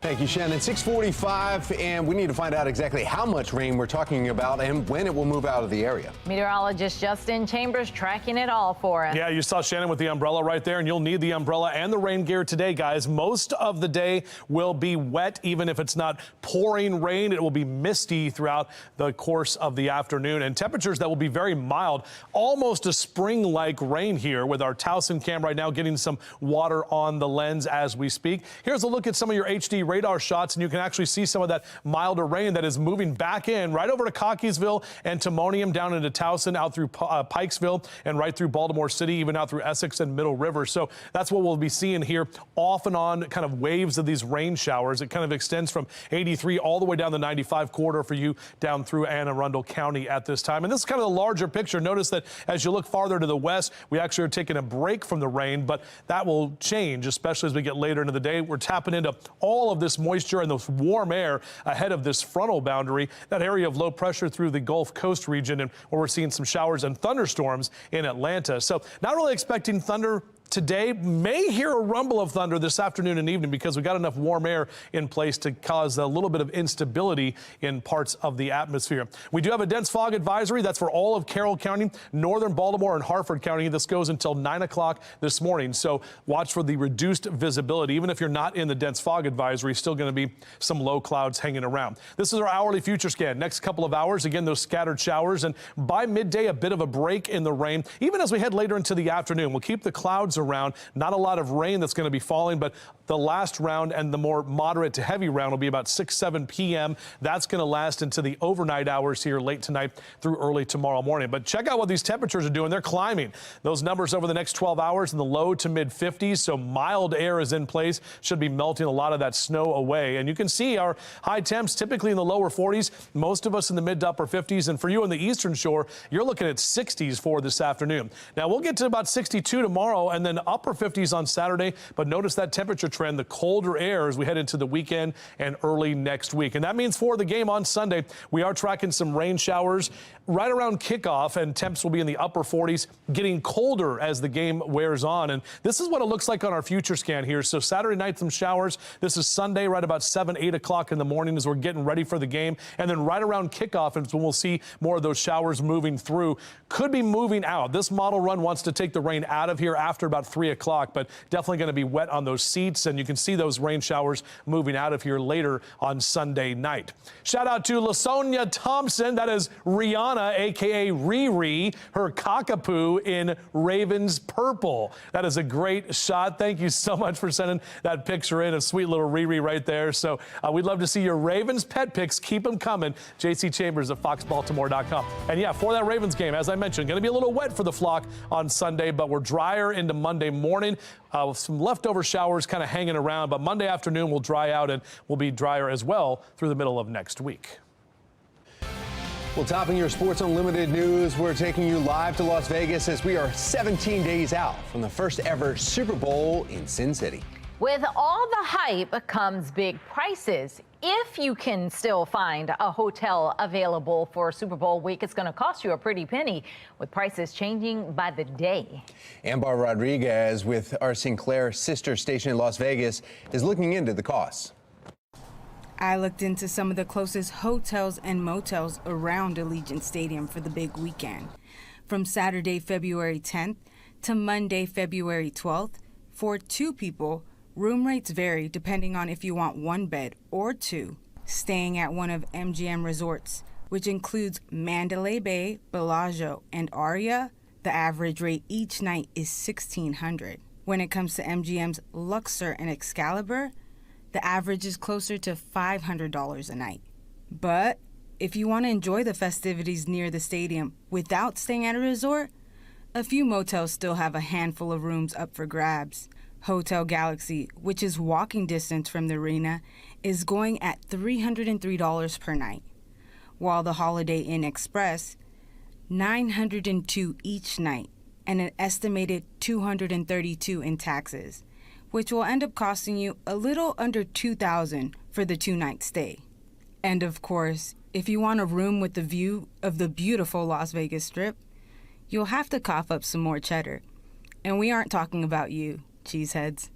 [SPEAKER 5] Thank you, Shannon. 6:45, and we need to find out exactly how much rain we're talking about and when it will move out of the area.
[SPEAKER 4] Meteorologist Justin Chambers tracking it all for us.
[SPEAKER 3] Yeah, you saw Shannon with the umbrella right there, and you'll need the umbrella and the rain gear today, guys. Most of the day will be wet, even if it's not pouring rain. It will be misty throughout the course of the afternoon, and temperatures that will be very mild, almost a spring-like rain here with our Towson cam right now getting some water on the lens as we speak. Here's a look at some of your HD radar shots, and you can actually see some of that milder rain that is moving back in right over to Cockeysville and Timonium, down into Towson, out through Pikesville, and right through Baltimore City, even out through Essex and Middle River. So that's what we'll be seeing here, off and on kind of waves of these rain showers. It kind of extends from 83 all the way down the 95 corridor for you down through Anne Arundel County at this time. And this is kind of the larger picture. Notice that as you look farther to the west, we actually are taking a break from the rain, but that will change, especially as we get later into the day. We're tapping into all of this moisture and this warm air ahead of this frontal boundary, that area of low pressure through the Gulf Coast region, and where we're seeing some showers and thunderstorms in Atlanta. So not really expecting thunder today. May hear a rumble of thunder this afternoon and evening because we got enough warm air in place to cause a little bit of instability in parts of the atmosphere. We do have a dense fog advisory. That's for all of Carroll County, northern Baltimore, and Harford County. This goes until 9 o'clock this morning. So watch for the reduced visibility. Even if you're not in the dense fog advisory, still going to be some low clouds hanging around. This is our hourly future scan. Next couple of hours, again, those scattered showers, and by midday, a bit of a break in the rain. Even as we head later into the afternoon, we'll keep the clouds around. Not a lot of rain that's going to be falling, but the last round and the more moderate to heavy round will be about 6-7 p.m. That's going to last into the overnight hours here late tonight through early tomorrow morning. But check out what these temperatures are doing. They're climbing. Those numbers over the next 12 hours in the low to mid 50s. So mild air is in place. Should be melting a lot of that snow away. And you can see our high temps typically in the lower 40s. Most of us in the mid to upper 50s. And for you on the eastern shore, you're looking at 60s for this afternoon. Now we'll get to about 62 tomorrow and then upper 50s on Saturday, but notice that temperature trend, the colder air as we head into the weekend and early next week. And that means for the game on Sunday, we are tracking some rain showers right around kickoff, and temps will be in the upper 40s, getting colder as the game wears on. And this is what it looks like on our future scan here. So Saturday night, some showers. This is Sunday, right about 7-8 o'clock in the morning as we're getting ready for the game. And then right around kickoff is when we'll see more of those showers moving through. Could be moving out. This model run wants to take the rain out of here after about 3 o'clock, but definitely going to be wet on those seats, and you can see those rain showers moving out of here later on Sunday night. Shout out to LaSonia Thompson. That is Rihanna, aka Riri, her cockapoo in Ravens purple. That is a great shot. Thank you so much for sending that picture in. A sweet little Riri right there. So we'd love to see your Ravens pet pics. Keep them coming. JC Chambers at foxbaltimore.com. And yeah, for that Ravens game, as I mentioned, going to be a little wet for the flock on Sunday, but we're drier into Monday morning. With some leftover showers kind of hanging around, but Monday afternoon will dry out and will be drier as well through the middle of next week.
[SPEAKER 5] Well, topping your Sports Unlimited news, we're taking you live to Las Vegas as we are 17 days out from the first ever Super Bowl in Sin City.
[SPEAKER 4] With all the hype comes big prices. If you can still find a hotel available for Super Bowl week, it's going to cost you a pretty penny, with prices changing by the day.
[SPEAKER 5] Ambar Rodriguez with our Sinclair sister station in Las Vegas is looking into the costs.
[SPEAKER 8] I looked into some of the closest hotels and motels around Allegiant Stadium for the big weekend. From Saturday, February 10th to Monday, February 12th, for 2 people, room rates vary depending on if you want 1 bed or 2. Staying at one of MGM resorts, which includes Mandalay Bay, Bellagio, and Aria, the average rate each night is $1,600. When it comes to MGM's Luxor and Excalibur, the average is closer to $500 a night. But if you want to enjoy the festivities near the stadium without staying at a resort, a few motels still have a handful of rooms up for grabs. Hotel Galaxy, which is walking distance from the arena, is going at $303 per night, while the Holiday Inn Express, $902 each night, and an estimated $232 in taxes, which will end up costing you a little under $2,000 for the 2-night stay. And of course, if you want a room with the view of the beautiful Las Vegas Strip, you'll have to cough up some more cheddar. And we aren't talking about you, cheeseheads.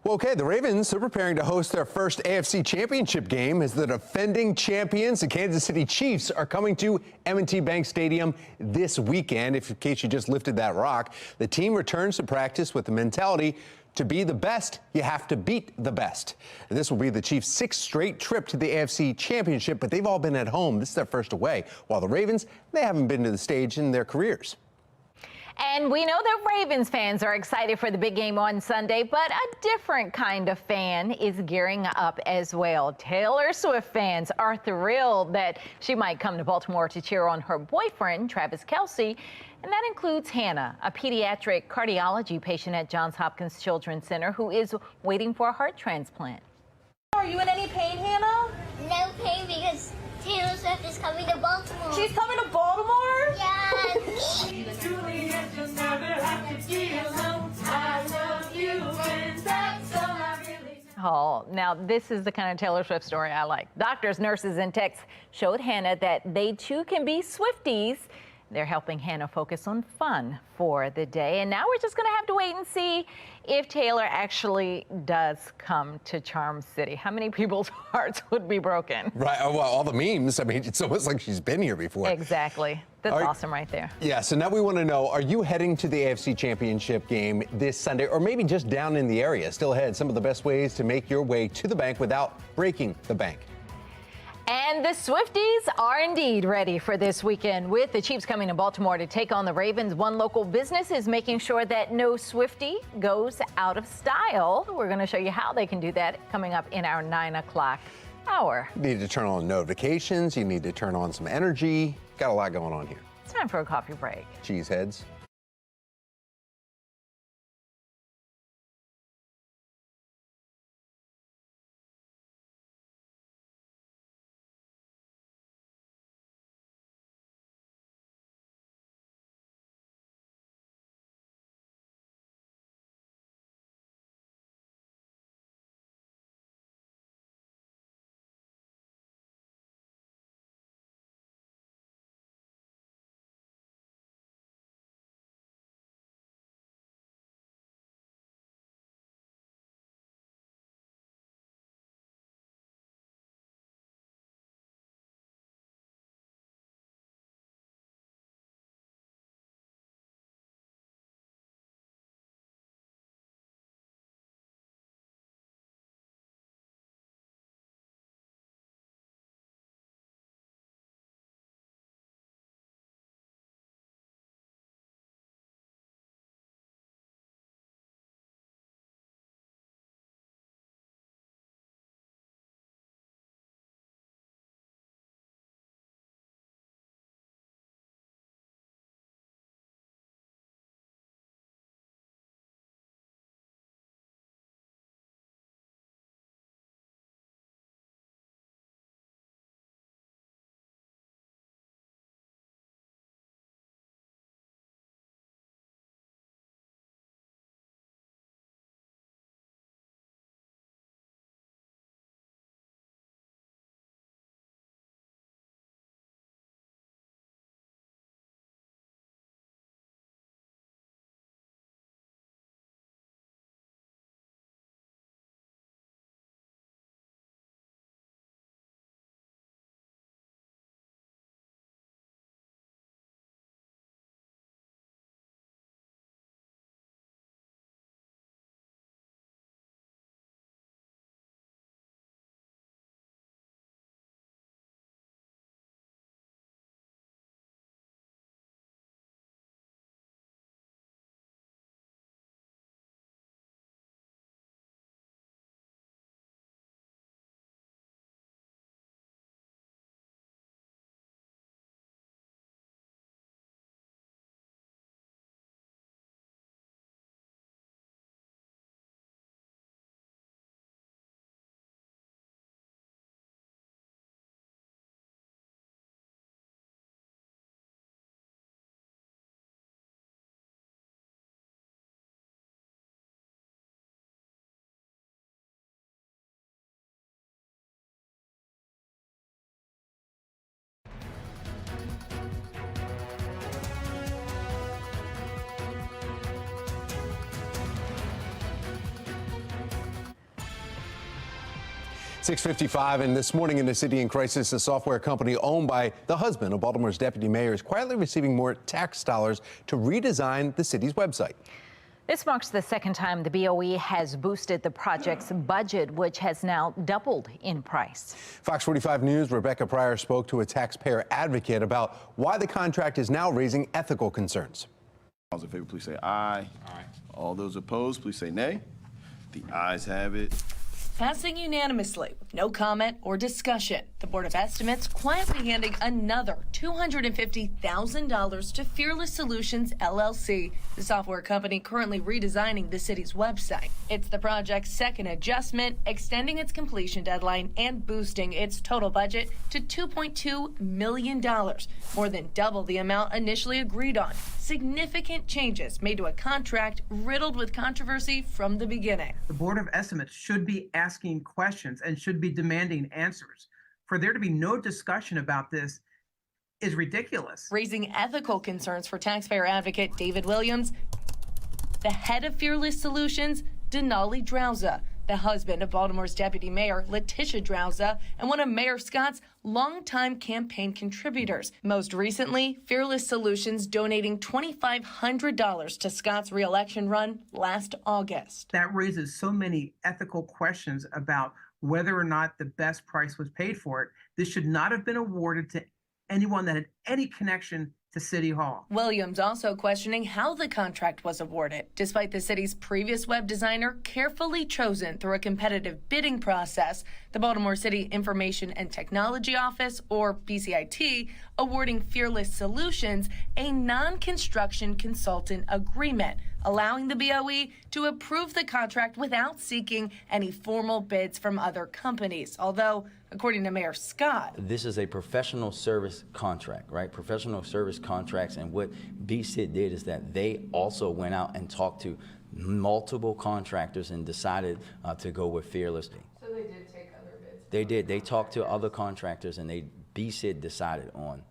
[SPEAKER 5] Well, okay, the Ravens are preparing to host their first AFC Championship game as the defending champions, the Kansas City Chiefs, are coming to M&T Bank Stadium this weekend. If in case you just lifted that rock, the team returns to practice with the mentality to be the best, you have to beat the best. And this will be the Chiefs' 6th straight trip to the AFC Championship, but they've all been at home. This is their first away, while the Ravens, they haven't been to the stage in their careers.
[SPEAKER 4] And we know that Ravens fans are excited for the big game on Sunday, but a different kind of fan is gearing up as well. Taylor Swift fans are thrilled that she might come to Baltimore to cheer on her boyfriend, Travis Kelce. And that includes Hannah, a pediatric cardiology patient at Johns Hopkins Children's Center who is waiting for a heart transplant.
[SPEAKER 9] Are you in any pain, Hannah?
[SPEAKER 20] No pain because Taylor Swift is coming to Baltimore.
[SPEAKER 9] She's coming to Baltimore?
[SPEAKER 20] Yes.
[SPEAKER 4] Oh, now this is the kind of Taylor Swift story I like. Doctors, nurses, and techs showed Hannah that they too can be Swifties. They're helping Hannah focus on fun for the day. And now we're just going to have to wait and see if Taylor actually does come to Charm City. How many people's hearts would be broken?
[SPEAKER 5] Right. Oh, well, all the memes. I mean, it's almost like she's been here before.
[SPEAKER 4] Exactly. That's awesome right there.
[SPEAKER 5] Yeah, so now we want to know, are you heading to the AFC Championship game this Sunday, or maybe just down in the area? Still ahead, some of the best ways to make your way to the bank without breaking the bank.
[SPEAKER 4] And the Swifties are indeed ready for this weekend. With the Chiefs coming to Baltimore to take on the Ravens, one local business is making sure that no Swiftie goes out of style. We're going to show you how they can do that coming up in our 9 o'clock hour.
[SPEAKER 5] You need to turn on notifications. You need to turn on some energy. Got a lot going on here.
[SPEAKER 4] It's time for a coffee break.
[SPEAKER 5] Cheeseheads. 6:55, and this morning in the city in crisis, a software company owned by the husband of Baltimore's deputy mayor is quietly receiving more tax dollars to redesign the city's website.
[SPEAKER 4] This marks the second time the BOE has boosted the project's budget, which has now doubled in price.
[SPEAKER 5] Fox 45 News' Rebecca Pryor spoke to a taxpayer advocate about why the contract is now raising ethical concerns.
[SPEAKER 10] All those in favor, please say aye. Aye. All those opposed, please say nay. The ayes have it.
[SPEAKER 12] Passing unanimously with no comment or discussion, the Board of Estimates quietly handing another $250,000 to Fearless Solutions, LLC, the software company currently redesigning the city's website. It's the project's second adjustment, extending its completion deadline and boosting its total budget to $2.2 million, more than double the amount initially agreed on. Significant changes made to a contract riddled with controversy from the beginning.
[SPEAKER 21] The Board of Estimates should be asking questions and should be demanding answers. For there to be no discussion about this is ridiculous.
[SPEAKER 12] Raising ethical concerns for taxpayer advocate David Williams, the head of Fearless Solutions, Denali Drowza, the husband of Baltimore's deputy mayor, Letitia Drowza, and one of Mayor Scott's longtime campaign contributors. Most recently, Fearless Solutions donating $2,500 to Scott's re-election run last August.
[SPEAKER 21] That raises so many ethical questions about whether or not the best price was paid for it. This should not have been awarded to anyone that had any connection to City Hall.
[SPEAKER 12] Williams also questioning how the contract was awarded, despite the city's previous web designer carefully chosen through a competitive bidding process. The Baltimore City Information and Technology Office, or BCIT, awarding Fearless Solutions a non-construction consultant agreement, allowing the BOE to approve the contract without seeking any formal bids from other companies. Although, according to Mayor Scott,
[SPEAKER 22] this is a professional service contract, right? Professional service contracts. And what BCIT did is that they also went out and talked to multiple contractors and decided to go with Fearless.
[SPEAKER 25] So they did take other bids?
[SPEAKER 22] They did. They talked to other contractors, and BCIT decided on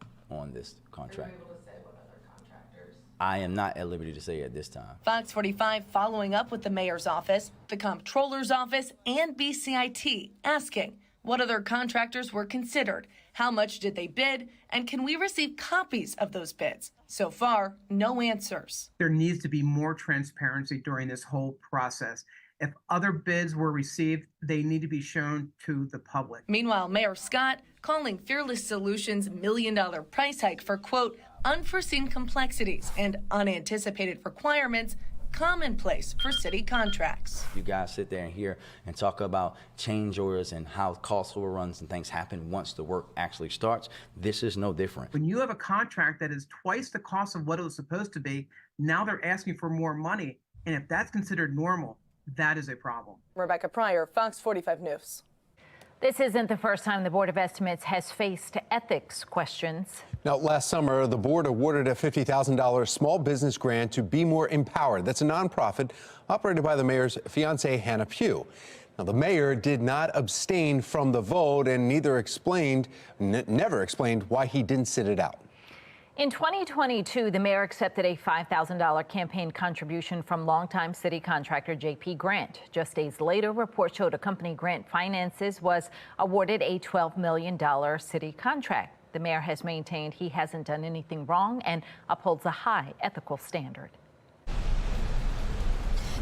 [SPEAKER 22] this contract.
[SPEAKER 25] Are you able to say what other contractors?
[SPEAKER 22] I am not at liberty to say at this time.
[SPEAKER 12] Fox 45 following up with the mayor's office, the comptroller's office, and BCIT, asking what other contractors were considered, how much did they bid, and can we receive copies of those bids? So far, no answers.
[SPEAKER 21] There needs to be more transparency during this whole process. If other bids were received, they need to be shown to the public.
[SPEAKER 12] Meanwhile, Mayor Scott calling Fearless Solutions' $1 million price hike for, quote, unforeseen complexities and unanticipated requirements commonplace for city contracts.
[SPEAKER 22] You guys sit there and hear and talk about change orders and how cost overruns and things happen once the work actually starts. This is no different.
[SPEAKER 21] When you have a contract that is twice the cost of what it was supposed to be, now they're asking for more money. And if that's considered normal, that is a problem.
[SPEAKER 25] Rebecca Pryor, Fox 45 News.
[SPEAKER 4] This isn't the first time the Board of Estimates has faced ethics questions.
[SPEAKER 5] Now, last summer, the board awarded a $50,000 small business grant to Be More Empowered. That's a nonprofit operated by the mayor's fiancee, Hannah Pugh. Now, the mayor did not abstain from the vote and never explained why he didn't sit it out.
[SPEAKER 4] In 2022, the mayor accepted a $5,000 campaign contribution from longtime city contractor J.P. Grant. Just days later, reports showed a company, Grant Finances, was awarded a $12 million city contract. The mayor has maintained he hasn't done anything wrong and upholds a high ethical standard.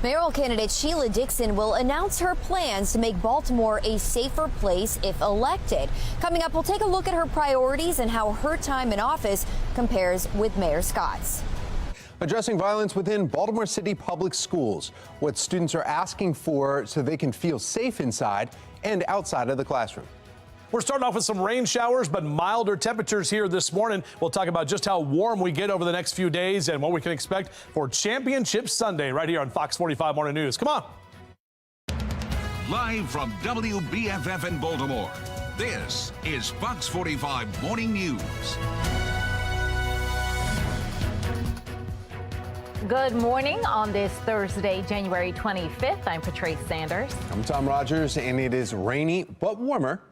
[SPEAKER 23] Mayoral candidate Sheila Dixon will announce her plans to make Baltimore a safer place if elected. Coming up, we'll take a look at her priorities and how her time in office compares with Mayor Scott's.
[SPEAKER 5] Addressing violence within Baltimore City public schools, what students are asking for so they can feel safe inside and outside of the classroom.
[SPEAKER 3] We're starting off with some rain showers, but milder temperatures here this morning. We'll talk about just how warm we get over the next few days and what we can expect for Championship Sunday right here on Fox 45 Morning News. Come on.
[SPEAKER 1] Live from WBFF in Baltimore, this is Fox 45 Morning News.
[SPEAKER 4] Good morning on this Thursday, January 25th. I'm Patrice Sanders.
[SPEAKER 5] I'm Tom Rogers, and it is rainy but warmer.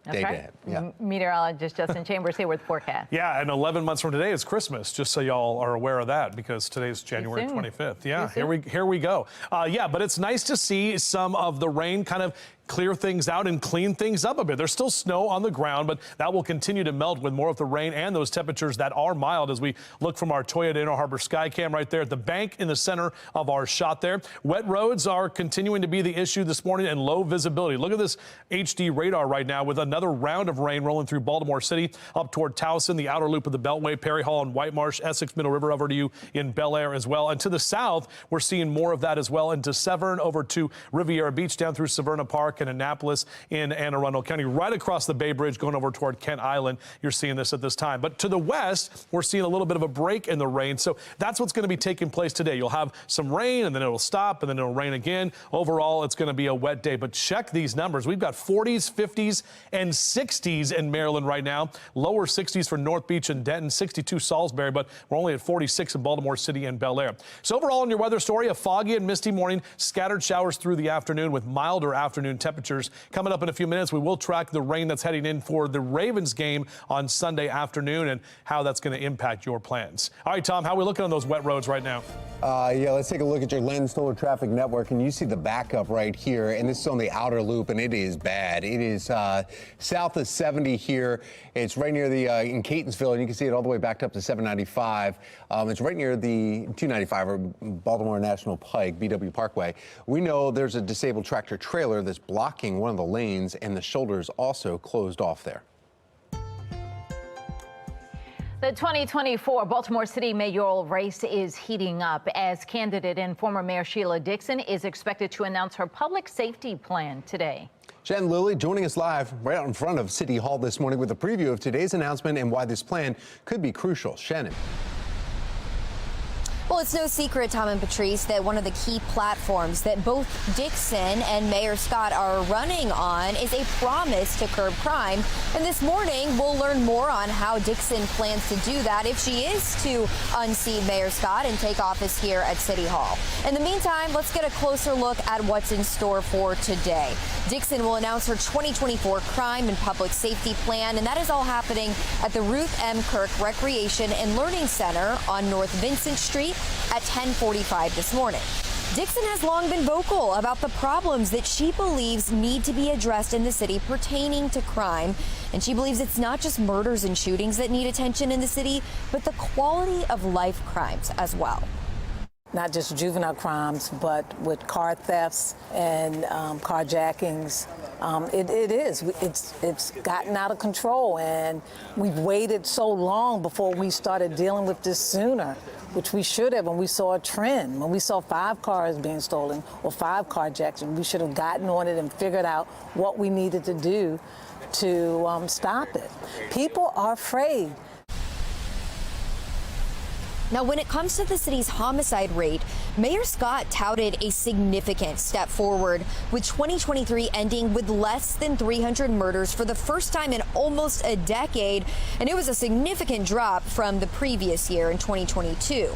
[SPEAKER 4] That's right. Meteorologist Justin Chambers here with forecast.
[SPEAKER 3] Yeah, and 11 months from today is Christmas, just so y'all are aware of that, because today's January 25th. Yeah, here we go. Yeah, but it's nice to see some of the rain kind of clear things out and clean things up a bit. There's still snow on the ground, but that will continue to melt with more of the rain and those temperatures that are mild as we look from our Toyota Inner Harbor sky cam right there at the bank in the center of our shot there. Wet roads are continuing to be the issue this morning and low visibility. Look at this HD radar right now with another round of rain rolling through Baltimore City up toward Towson, the outer loop of the Beltway, Perry Hall and White Marsh, Essex, Middle River over to you in Bel Air as well. And to the south, we're seeing more of that as well into Severn over to Riviera Beach down through Severna Park and Annapolis in Anne Arundel County, right across the Bay Bridge going over toward Kent Island. You're seeing this at this time. But to the west, we're seeing a little bit of a break in the rain. So that's what's going to be taking place today. You'll have some rain and then it'll stop and then it'll rain again. Overall, it's going to be a wet day. But check these numbers. We've got 40s, 50s and 60s in Maryland right now. Lower 60s for North Beach and Denton, 62 Salisbury, but we're only at 46 in Baltimore City and Bel Air. So overall in your weather story, a foggy and misty morning, scattered showers through the afternoon with milder afternoon temperatures. Coming up in a few minutes, we will track the rain that's heading in for the Ravens game on Sunday afternoon and how that's going to impact your plans. All right, Tom, how are we looking on those wet roads right now?
[SPEAKER 5] Yeah, let's take a look at your Lens Solar Traffic Network, and you see the backup right here, and this is on the outer loop, and it is bad. It is south of 70 here. It's right near the in Catonsville, and you can see it all the way backed up to 795. It's right near the 295 or Baltimore National Pike, BW Parkway. We know there's a disabled tractor trailer that's blocking one of the lanes, and the shoulder is also closed off there.
[SPEAKER 4] The 2024 Baltimore City mayoral race is heating up as candidate and former Mayor Sheila Dixon is expected to announce her public safety plan today.
[SPEAKER 5] Jen Lilly joining us live right out in front of City Hall this morning with a preview of today's announcement and why this plan could be crucial. Shannon.
[SPEAKER 23] Well, it's no secret, Tom and Patrice, that one of the key platforms that both Dixon and Mayor Scott are running on is a promise to curb crime. And this morning, we'll learn more on how Dixon plans to do that if she is to unseat Mayor Scott and take office here at City Hall. In the meantime, let's get a closer look at what's in store for today. Dixon will announce her 2024 crime and public safety plan, and that is all happening at the Ruth M. Kirk Recreation and Learning Center on North Vincent Street at 10:45 this morning. Dixon has long been vocal about the problems that she believes need to be addressed in the city pertaining to crime. And she believes it's not just murders and shootings that need attention in the city, but the quality of life crimes as well.
[SPEAKER 6] Not just juvenile crimes, but with car thefts and carjackings. It's gotten out of control, and we've waited so long before we started dealing with this sooner, which we should have when we saw a trend. When we saw 5 cars being stolen or 5 carjacks, we should have gotten on it and figured out what we needed to do to stop it. People are afraid.
[SPEAKER 23] Now, when it comes to the city's homicide rate, Mayor Scott touted a significant step forward, with 2023 ending with less than 300 murders for the first time in almost a decade. And it was a significant drop from the previous year in 2022.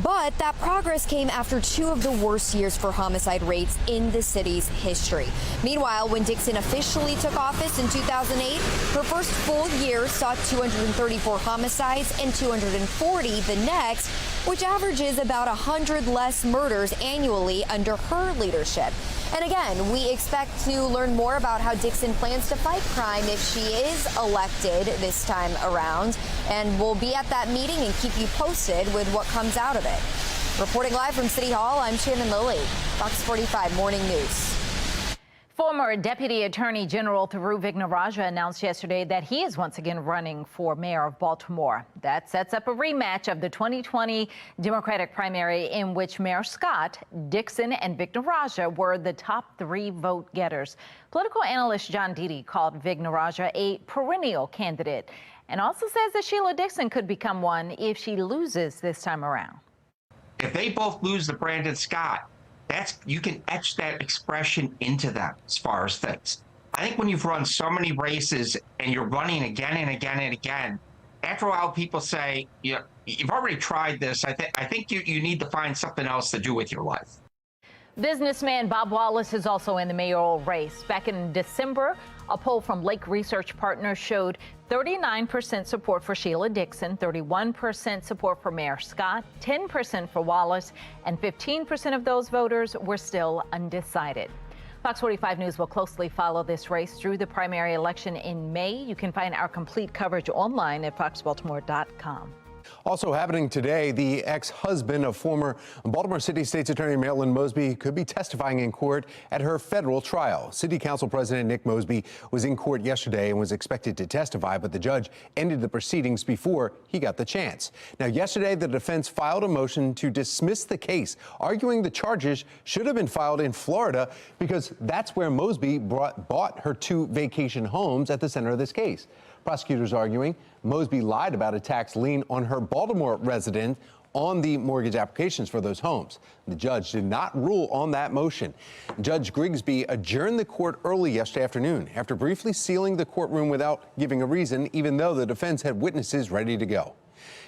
[SPEAKER 23] But that progress came after 2 of the worst years for homicide rates in the city's history. Meanwhile, when Dixon officially took office in 2008, her first full year saw 234 homicides and 240 the next, which averages about 100 less murders annually under her leadership. And again, we expect to learn more about how Dixon plans to fight crime if she is elected this time around. And we'll be at that meeting and keep you posted with what comes out of it. Reporting live from City Hall, I'm Shannon Lilly, Fox 45 Morning News.
[SPEAKER 4] Former Deputy Attorney General Thiru Vignarajah announced yesterday that he is once again running for mayor of Baltimore. That sets up a rematch of the 2020 Democratic primary in which Mayor Scott, Dixon, and Vignarajah were the top 3 vote getters. Political analyst John Deedy called Vignarajah a perennial candidate and also says that Sheila Dixon could become one if she loses this time around.
[SPEAKER 11] If they both lose to Brandon Scott, you can etch that expression into them as far as things. I think when you've run so many races and you're running again and again and again, after a while people say, you've already tried this. I think you need to find something else to do with your life.
[SPEAKER 4] Businessman Bob Wallace is also in the mayoral race. Back in December, a poll from Lake Research Partners showed 39% support for Sheila Dixon, 31% support for Mayor Scott, 10% for Wallace, and 15% of those voters were still undecided. Fox 45 News will closely follow this race through the primary election in May. You can find our complete coverage online at foxbaltimore.com.
[SPEAKER 5] Also happening today, the ex-husband of former Baltimore City State's Attorney Marilyn Mosby could be testifying in court at her federal trial. City Council President Nick Mosby was in court yesterday and was expected to testify, but the judge ended the proceedings before he got the chance. Now, yesterday, the defense filed a motion to dismiss the case, arguing the charges should have been filed in Florida because that's where Mosby bought her 2 vacation homes at the center of this case. Prosecutors arguing Mosby lied about a tax lien on her Baltimore residence on the mortgage applications for those homes. The judge did not rule on that motion. Judge Grigsby adjourned the court early yesterday afternoon after briefly sealing the courtroom without giving a reason, even though the defense had witnesses ready to go.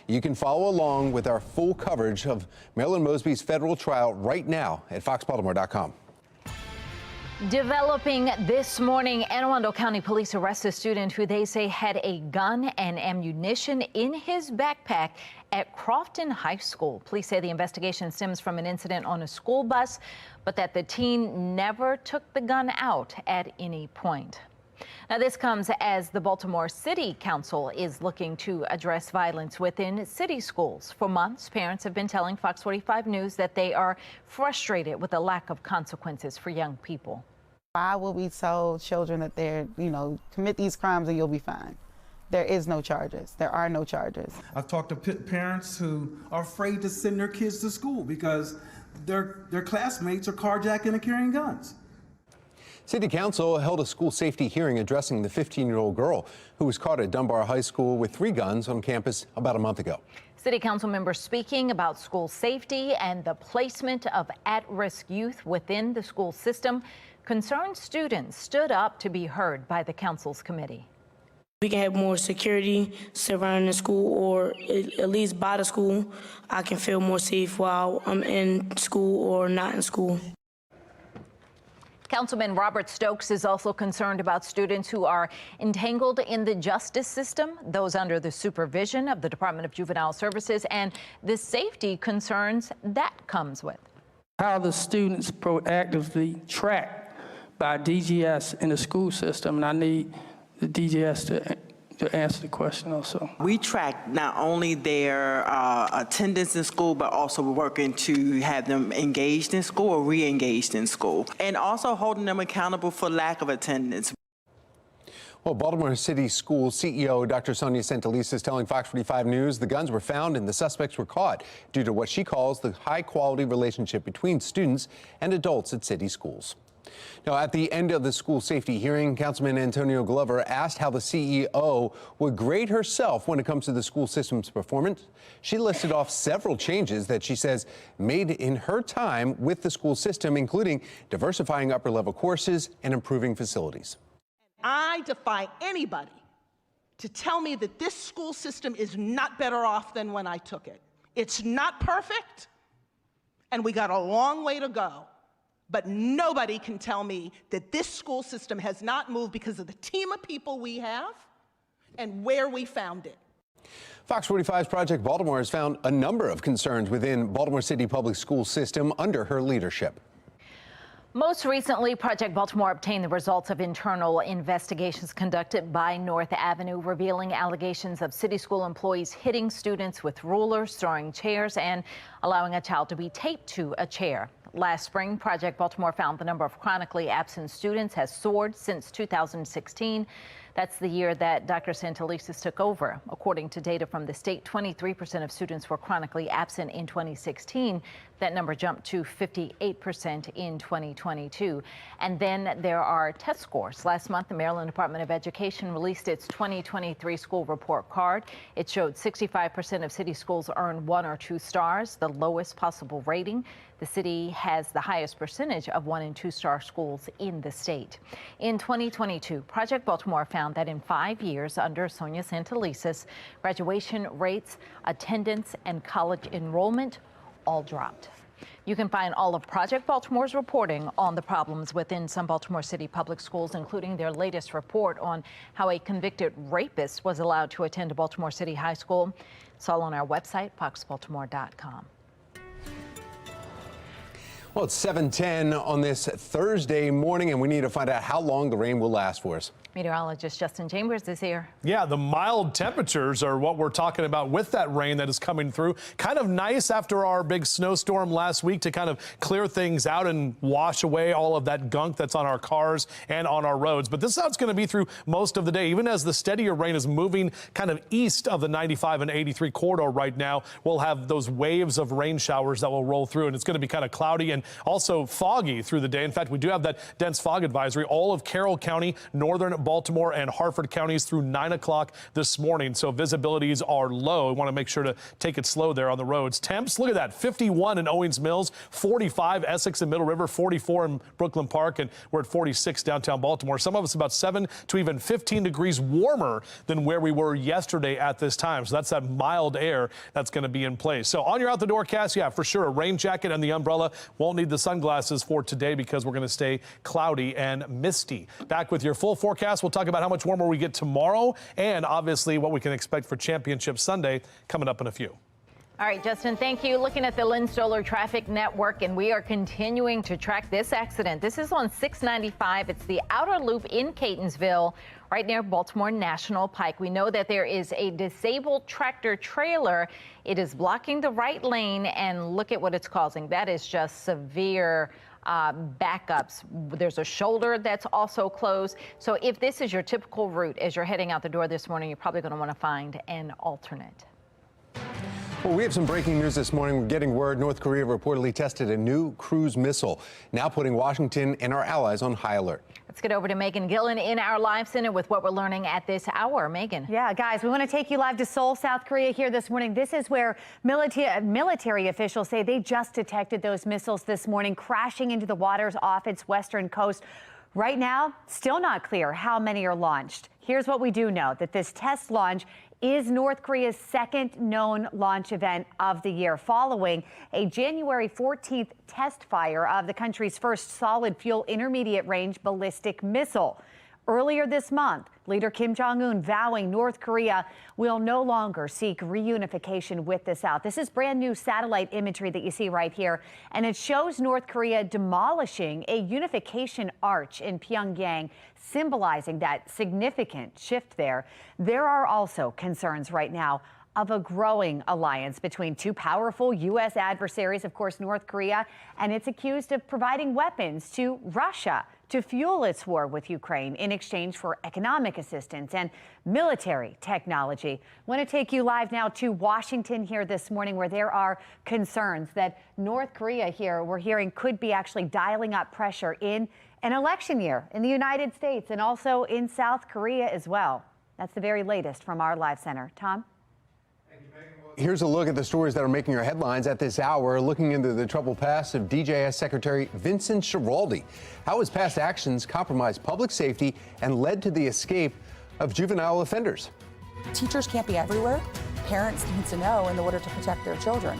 [SPEAKER 5] You can follow along with our full coverage of Marilyn Mosby's federal trial right now at foxbaltimore.com.
[SPEAKER 4] Developing this morning, Anne Arundel County Police arrest a student who they say had a gun and ammunition in his backpack at Crofton High School. Police say the investigation stems from an incident on a school bus, but that the teen never took the gun out at any point. Now, this comes as the Baltimore City Council is looking to address violence within city schools. For months, parents have been telling Fox 45 News that they are frustrated with the lack of consequences for young people.
[SPEAKER 13] Why will we tell children that they're, commit these crimes and you'll be fine? There is no charges. There are no charges.
[SPEAKER 14] I've talked to parents who are afraid to send their kids to school because their classmates are carjacking and carrying guns.
[SPEAKER 5] City Council held a school safety hearing addressing the 15-year-old girl who was caught at Dunbar High School with 3 guns on campus about a month ago.
[SPEAKER 4] City Council members speaking about school safety and the placement of at-risk youth within the school system. Concerned students stood up to be heard by the council's committee.
[SPEAKER 15] We can have more security surrounding the school, or at least by the school. I can feel more safe while I'm in school or not in school.
[SPEAKER 4] Councilman Robert Stokes is also concerned about students who are entangled in the justice system, those under the supervision of the Department of Juvenile Services, and the safety concerns that comes with.
[SPEAKER 16] How the students proactively tracked by DGS in the school system, and I need the DGS to answer the question also.
[SPEAKER 24] We track not only their attendance in school, but also we're working to have them engaged in school or re-engaged in school, and also holding them accountable for lack of attendance.
[SPEAKER 5] Well, Baltimore City School CEO Dr. Sonia Santalisa is telling Fox 45 News the guns were found and the suspects were caught due to what she calls the high-quality relationship between students and adults at city schools. Now, at the end of the school safety hearing, Councilman Antonio Glover asked how the CEO would grade herself when it comes to the school system's performance. She listed off several changes that she says made in her time with the school system, including diversifying upper-level courses and improving facilities.
[SPEAKER 26] I defy anybody to tell me that this school system is not better off than when I took it. It's not perfect, and we got a long way to go. But nobody can tell me that this school system has not moved because of the team of people we have and where we found it.
[SPEAKER 5] Fox 45's Project Baltimore has found a number of concerns within Baltimore City Public School System under her leadership.
[SPEAKER 4] Most recently, Project Baltimore obtained the results of internal investigations conducted by North Avenue, revealing allegations of city school employees hitting students with rulers, throwing chairs, and allowing a child to be taped to a chair. Last spring, Project Baltimore found the number of chronically absent students has soared since 2016. That's the year that Dr. Santalisa took over. According to data from the state, 23% of students were chronically absent in 2016. That number jumped to 58% in 2022. And then there are test scores. Last month, the Maryland Department of Education released its 2023 school report card. It showed 65% of city schools earned 1 or 2 stars, the lowest possible rating. The city has the highest percentage of 1- and 2-star schools in the state. In 2022, Project Baltimore found that in 5 years under Sonia Santalisa, graduation rates, attendance, and college enrollment all dropped. You can find all of Project Baltimore's reporting on the problems within some Baltimore City public schools, including their latest report on how a convicted rapist was allowed to attend a Baltimore City high school. It's all on our website, foxbaltimore.com.
[SPEAKER 5] Well, it's 7:10 on this Thursday morning, and we need to find out how long the rain will last for us.
[SPEAKER 4] Meteorologist Justin Chambers is here.
[SPEAKER 3] Yeah, the mild temperatures are what we're talking about with that rain that is coming through. Kind of nice after our big snowstorm last week to kind of clear things out and wash away all of that gunk that's on our cars and on our roads. But this is how it's going to be through most of the day. Even as the steadier rain is moving kind of east of the 95 and 83 corridor right now, we'll have those waves of rain showers that will roll through, and it's going to be kind of cloudy and also foggy through the day. In fact, we do have that dense fog advisory. All of Carroll County, northern Baltimore and Harford counties through 9 o'clock this morning. So visibilities are low. We want to make sure to take it slow there on the roads. Temps, look at that, 51 in Owings Mills, 45 Essex and Middle River, 44 in Brooklyn Park, and we're at 46 downtown Baltimore. Some of us about 7 to even 15 degrees warmer than where we were yesterday at this time. So that's that mild air that's going to be in place. So on your out the door cast, yeah, for sure, a rain jacket and the umbrella. Won't need the sunglasses for today because we're going to stay cloudy and misty. Back with your full forecast. We'll talk about how much warmer we get tomorrow and obviously what we can expect for Championship Sunday coming up in a few.
[SPEAKER 4] All right, Justin, thank you. Looking at the Lynn Stoller Traffic Network, and we are continuing to track this accident. This is on 695. It's the outer loop in Catonsville, right near Baltimore National Pike. We know that there is a disabled tractor trailer. It is blocking the right lane, and look at what it's causing. That is just severe backups. There's a shoulder that's also closed. So if this is your typical route as you're heading out the door this morning, you're probably going to want to find an alternate.
[SPEAKER 5] Well, we have some breaking news this morning. We're getting word North Korea reportedly tested a new cruise missile, now putting Washington and our allies on high alert.
[SPEAKER 4] Let's get over to Megan Gillen in our live center with what we're learning at this hour. Megan.
[SPEAKER 2] Yeah, guys, we want to take you live to Seoul, South Korea here this morning. This is where military officials say they just detected those missiles this morning crashing into the waters off its western coast. Right now, still not clear how many are launched. Here's what we do know, that this test launch is North Korea's second known launch event of the year, following a January 14th test fire of the country's first solid fuel intermediate range ballistic missile. Earlier this month, leader Kim Jong-un vowing North Korea will no longer seek reunification with the South. This is brand new satellite imagery that you see right here, and it shows North Korea demolishing a unification arch in Pyongyang, symbolizing that significant shift there. There are also concerns right now of a growing alliance between two powerful U.S. adversaries, of course, North Korea, and it's accused of providing weapons to Russia to fuel its war with Ukraine in exchange for economic assistance and military technology. I want to take you live now to Washington here this morning, where there are concerns that North Korea here, we're hearing, could be actually dialing up pressure in an election year in the United States and also in South Korea as well. That's the very latest from our live center. Tom?
[SPEAKER 5] Here's a look at the stories that are making our headlines at this hour, looking into the troubled past of DJS Secretary Vincent Schiraldi. How his past actions compromised public safety and led to the escape of juvenile offenders.
[SPEAKER 7] Teachers can't be everywhere. Parents need to know in order to protect their children.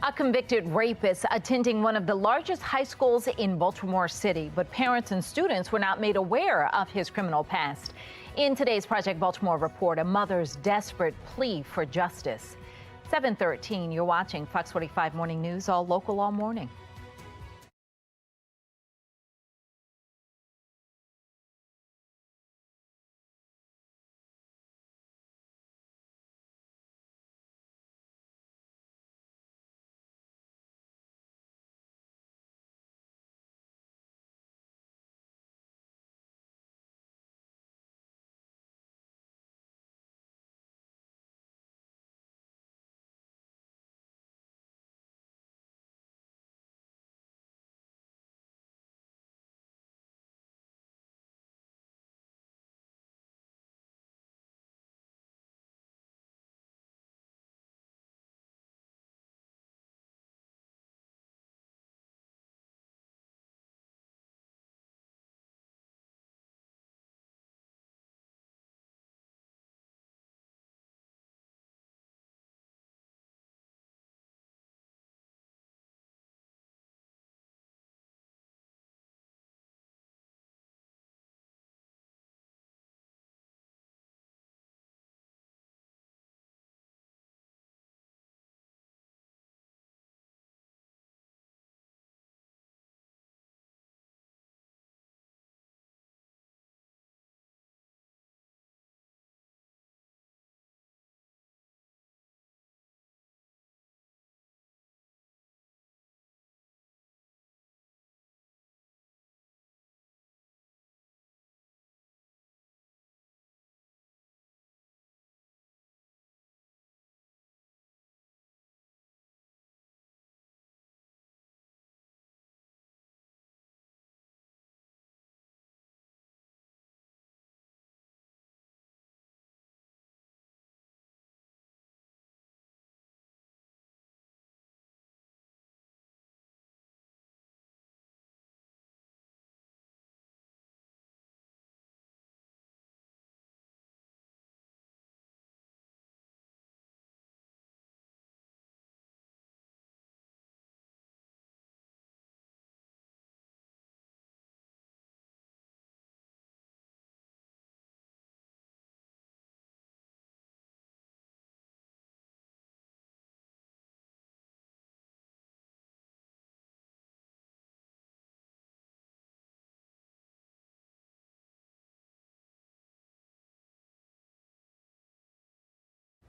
[SPEAKER 4] A convicted rapist attending one of the largest high schools in Baltimore City, but parents and students were not made aware of his criminal past. In today's Project Baltimore report, a mother's desperate plea for justice. 7:13, you're watching Fox 45 Morning News, all local, all morning.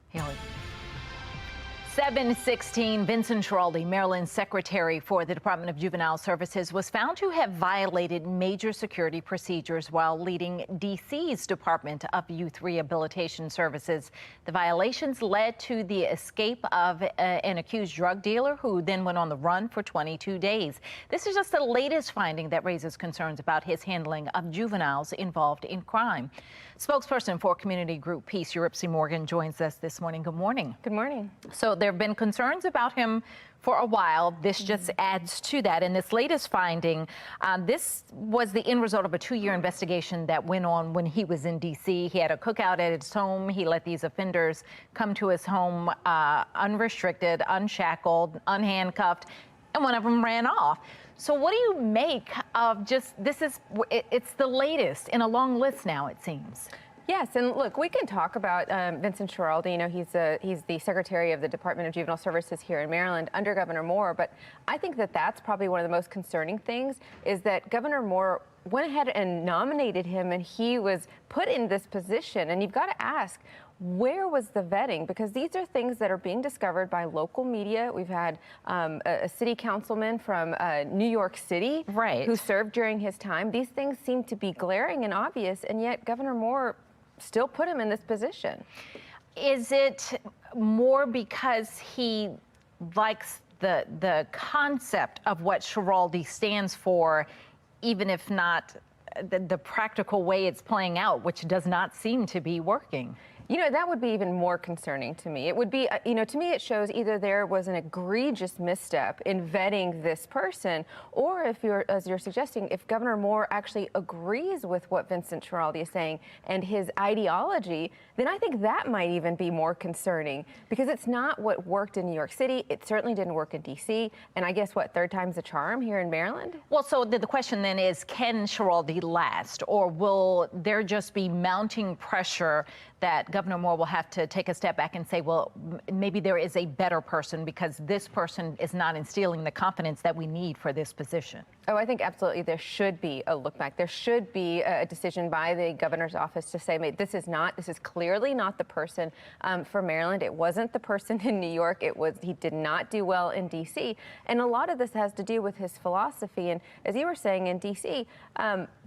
[SPEAKER 4] Haley. 7:16, Vincent Schiraldi, Maryland's secretary for the Department of Juvenile Services, was found to have violated major security procedures while leading D.C.'s Department of Youth Rehabilitation Services. The violations led to the escape of an accused drug dealer who then went on the run for 22 days. This is just the latest finding that raises concerns about his handling of juveniles involved in crime. Spokesperson for community group Peace, Eurypsy Morgan, joins us this morning. Good morning.
[SPEAKER 8] Good morning.
[SPEAKER 4] So there have been concerns about him for a while. This just adds to that. And this latest finding, this was the end result of a 2-year investigation that went on when he was in D.C. He had a cookout at his home. He let these offenders come to his home unrestricted, unshackled, unhandcuffed, and one of them ran off. So what do you make of just it's the latest in a long list now, it seems.
[SPEAKER 8] Yes, and look, we can talk about Vincent Schiraldi. You know, he's the secretary of the Department of Juvenile Services here in Maryland under Governor Moore. But I think that that's probably one of the most concerning things is that Governor Moore went ahead and nominated him, and he was put in this position. And you've got to ask, where was the vetting? Because these are things that are being discovered by local media. We've had a city councilman from New York City who served during his time. These things seem to be glaring and obvious, and yet Governor Moore still put him in this position.
[SPEAKER 4] Is it more because he likes the concept of what Schiraldi stands for, even if not the practical way it's playing out, which does not seem to be working?
[SPEAKER 8] You know, that would be even more concerning to me. It would be, you know, to me it shows either there was an egregious misstep in vetting this person, or if you're, as you're suggesting, if Governor Moore actually agrees with what Vincent Schiraldi is saying and his ideology, then I think that might even be more concerning, because it's not what worked in New York City. It certainly didn't work in D.C. And I guess, what, third time's a charm here in Maryland?
[SPEAKER 4] Well, so the question then is, can Schiraldi last, or will there just be mounting pressure that Governor Moore will have to take a step back and say, well, maybe there is a better person because this person is not instilling the confidence that we need for this position?
[SPEAKER 8] Oh, I think absolutely there should be a look back. There should be a decision by the governor's office to say, this is clearly not the person for Maryland. It wasn't the person in New York. He did not do well in D.C. And a lot of this has to do with his philosophy. And as you were saying, in D.C.,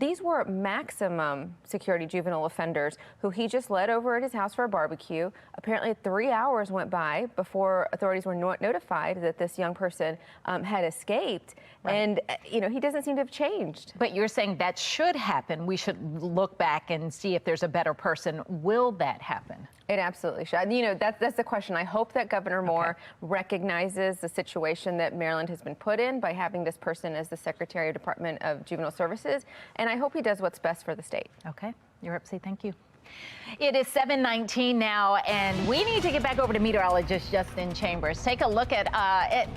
[SPEAKER 8] these were maximum security juvenile offenders who he just led over at his house for a barbecue. Apparently 3 hours went by before authorities were notified that this young person had escaped. Right. And, you know, he doesn't seem to have changed.
[SPEAKER 4] But you're saying that should happen. We should look back and see if there's a better person. Will that happen?
[SPEAKER 8] It absolutely should. You know, that's the question. I hope that Governor Moore recognizes the situation that Maryland has been put in by having this person as the Secretary of Department of Juvenile Services. And I hope he does what's best for the state.
[SPEAKER 4] Okay. Eurypsy, thank you. It is 7:19 now, and we need to get back over to meteorologist Justin Chambers. Take a look at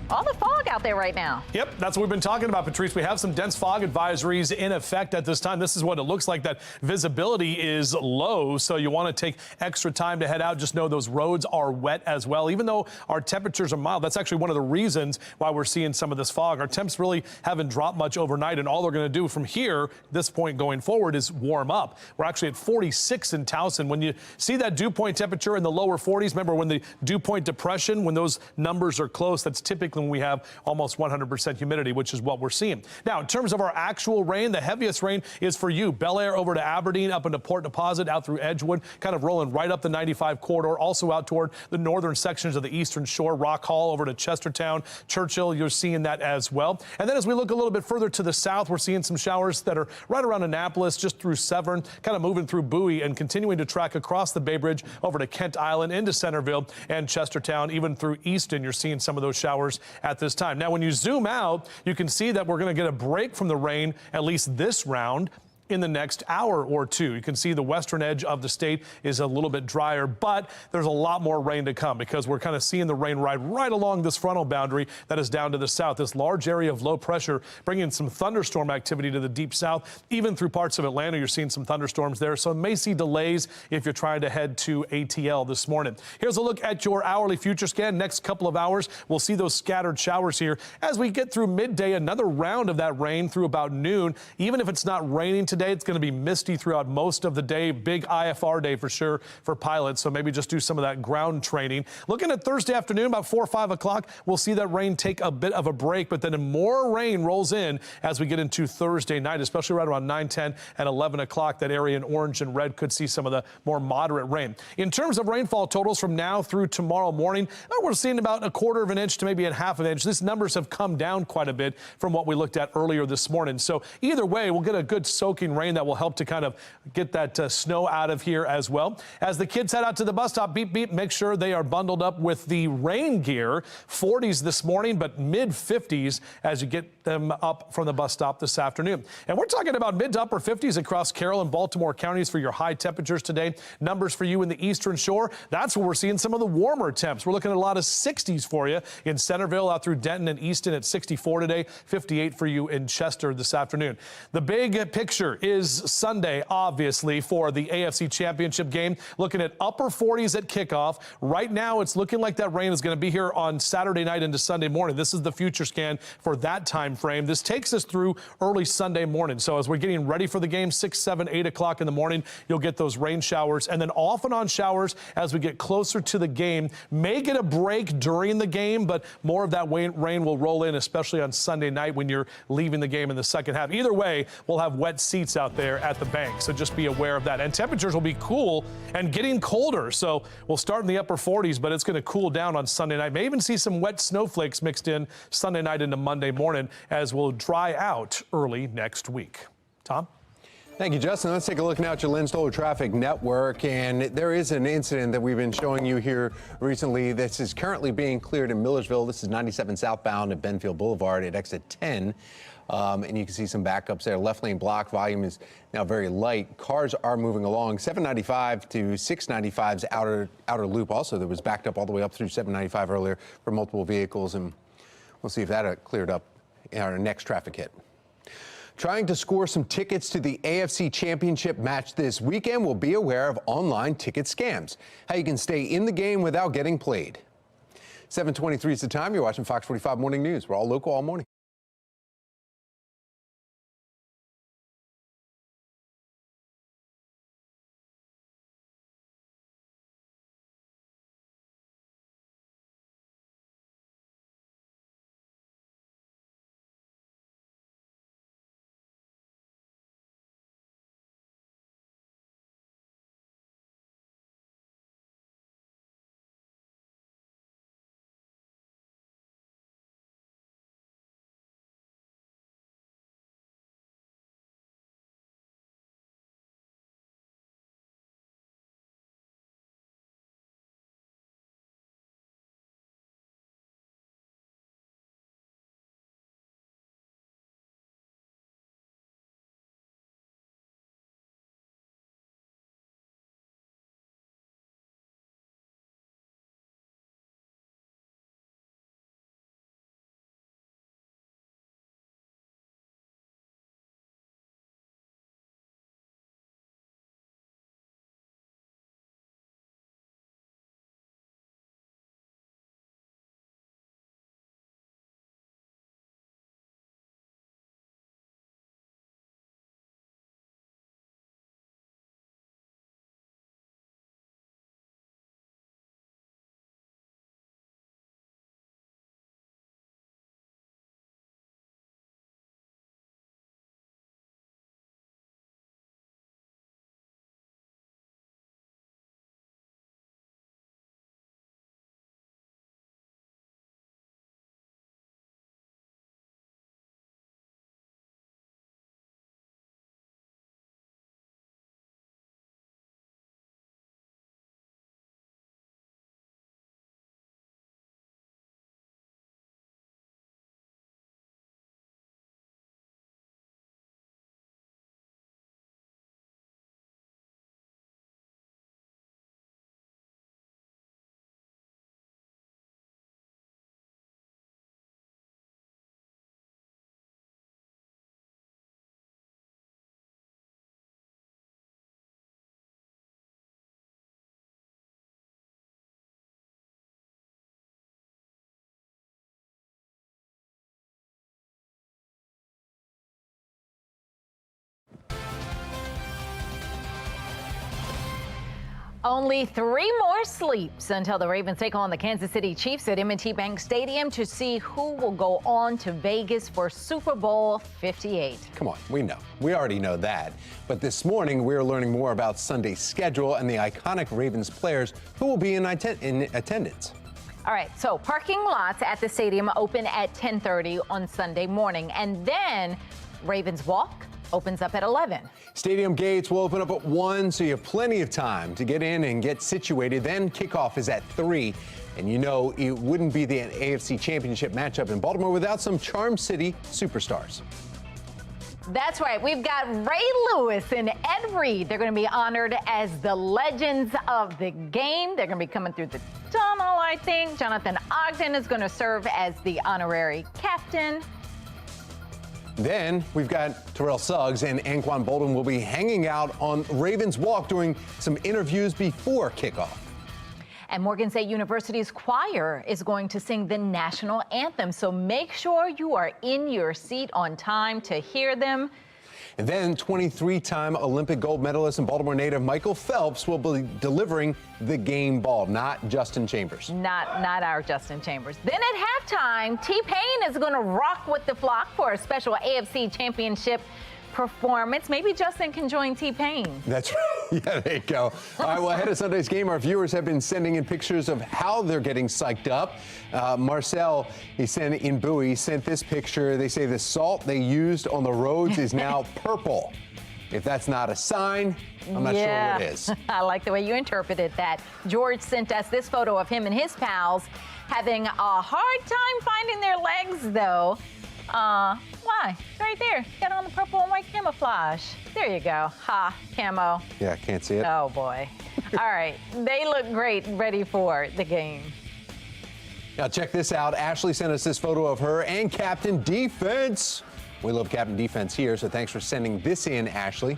[SPEAKER 4] all the fog out there right now.
[SPEAKER 3] Yep, that's what we've been talking about, Patrice. We have some dense fog advisories in effect at this time. This is what it looks like. That visibility is low, so you want to take extra time to head out. Just know those roads are wet as well. Even though our temperatures are mild, that's actually one of the reasons why we're seeing some of this fog. Our temps really haven't dropped much overnight, and all they're going to do from here, this point going forward, is warm up. We're actually at 46 in Towson. When you see that dew point temperature in the lower 40s, remember when the dew point depression, when those numbers are close, that's typically when we have almost 100% humidity, which is what we're seeing. Now, in terms of our actual rain, the heaviest rain is for you. Bel Air over to Aberdeen, up into Port Deposit, out through Edgewood, kind of rolling right up the 95 corridor, also out toward the northern sections of the eastern shore, Rock Hall over to Chestertown, Churchill, you're seeing that as well. And then as we look a little bit further to the south, we're seeing some showers that are right around Annapolis, just through Severn, kind of moving through Bowie and continuing to track across the Bay Bridge over to Kent Island, into Centerville and Chestertown, even through Easton. You're seeing some of those showers at this time. Now, when you zoom out, you can see that we're going to get a break from the rain, at least this round, in the next hour or two. You can see the western edge of the state is a little bit drier, but there's a lot more rain to come because we're kind of seeing the rain ride right along this frontal boundary that is down to the south. This large area of low pressure bringing some thunderstorm activity to the deep south. Even through parts of Atlanta, you're seeing some thunderstorms there, so may see delays if you're trying to head to ATL this morning. Here's a look at your hourly future scan. Next couple of hours, we'll see those scattered showers here. As we get through midday, another round of that rain through about noon. Even if it's not raining today, Monday, it's going to be misty throughout most of the day. Big IFR day for sure for pilots, so maybe just do some of that ground training. Looking at Thursday afternoon, about 4 or 5 o'clock, we'll see that rain take a bit of a break, but then more rain rolls in as we get into Thursday night, especially right around 9, 10, and 11 o'clock. That area in orange and red could see some of the more moderate rain. In terms of rainfall totals from now through tomorrow morning, we're seeing about 1/4 of an inch to maybe 1/2 of an inch. These numbers have come down quite a bit from what we looked at earlier this morning. So either way, we'll get a good soaking rain that will help to kind of get that snow out of here as well. As the kids head out to the bus stop, beep, beep, make sure they are bundled up with the rain gear. 40s this morning, but mid-50s as you get them up from the bus stop this afternoon. And we're talking about mid to upper 50s across Carroll and Baltimore counties for your high temperatures today. Numbers for you in the eastern shore. That's where we're seeing some of the warmer temps. We're looking at a lot of 60s for you in Centerville, out through Denton and Easton at 64 today, 58 for you in Chester this afternoon. The big picture is Sunday, obviously, for the AFC Championship game. Looking at upper 40s at kickoff. Right now, it's looking like that rain is going to be here on Saturday night into Sunday morning. This is the future scan for that time frame. This takes us through early Sunday morning. So as we're getting ready for the game, 6, 7, 8 o'clock in the morning, you'll get those rain showers, and then off and on showers as we get closer to the game. May get a break during the game, but more of that rain will roll in, especially on Sunday night when you're leaving the game in the second half. Either way, we'll have wet seats out there at the bank, so just be aware of that. And temperatures will be cool and getting colder, so we'll start in the upper 40s, but it's going to cool down on Sunday night. May even see some wet snowflakes mixed in Sunday night into Monday morning as we'll dry out early next week. Tom?
[SPEAKER 5] Thank you, Justin. Let's take a look now at your Lynn Stoller Traffic Network. And there is an incident that we've been showing you here recently. This is currently being cleared in Millersville. This is 97 southbound at Benfield Boulevard at exit 10. And you can see some backups there. Left lane block volume is now very light. Cars are moving along. 795 to 695's outer loop also that was backed up all the way up through 795 earlier for multiple vehicles. And we'll see if that cleared up in our next traffic hit. Trying to score some tickets to the AFC Championship match this weekend will be aware of online ticket scams. How you can stay in the game without getting played. 7:23 is the time. You're watching Fox 45 Morning News. We're all local all morning.
[SPEAKER 4] Only 3 more sleeps until the Ravens take on the Kansas City Chiefs at M&T Bank Stadium to see who will go on to Vegas for Super Bowl 58.
[SPEAKER 5] Come on, we know. We already know that. But this morning, we're learning more about Sunday's schedule and the iconic Ravens players who will be in attendance.
[SPEAKER 4] All right, so parking lots at the stadium open at 10:30 on Sunday morning, and then Ravens Walk opens up at 11.
[SPEAKER 5] Stadium gates will open up at 1, so you have plenty of time to get in and get situated. Then kickoff is at 3. And you know it wouldn't be the AFC Championship matchup in Baltimore without some Charm City superstars.
[SPEAKER 4] That's right. We've got Ray Lewis and Ed Reed. They're going to be honored as the legends of the game. They're going to be coming through the tunnel, I think. Jonathan Ogden is going to serve as the honorary captain.
[SPEAKER 5] Then we've got Terrell Suggs and Anquan Bolden will be hanging out on Ravens Walk doing some interviews before kickoff.
[SPEAKER 4] And Morgan State University's choir is going to sing the national anthem. So make sure you are in your seat on time to hear them.
[SPEAKER 5] And then 23-time Olympic gold medalist and Baltimore native Michael Phelps will be delivering the game ball, not Justin Chambers.
[SPEAKER 4] Not our Justin Chambers. Then at halftime, T-Pain is going to rock with the flock for a special AFC Championship performance. Maybe Justin can join T-Pain.
[SPEAKER 5] That's right. Yeah, there you go. All right, well, ahead of Sunday's game, our viewers have been sending in pictures of how they're getting psyched up. Marcel, he sent this picture. They say the salt they used on the roads is now purple. If that's not a sign, I'm not sure what it is.
[SPEAKER 4] I like the way you interpreted that. George sent us this photo of him and his pals having a hard time finding their legs, though. Why? Right there. Got on the purple and white camouflage. There you go. Ha, camo.
[SPEAKER 5] Yeah, can't see it.
[SPEAKER 4] Oh, boy. All right. They look great, ready for the game.
[SPEAKER 5] Now, check this out. Ashley sent us this photo of her and Captain Defense. We love Captain Defense here, so thanks for sending this in, Ashley.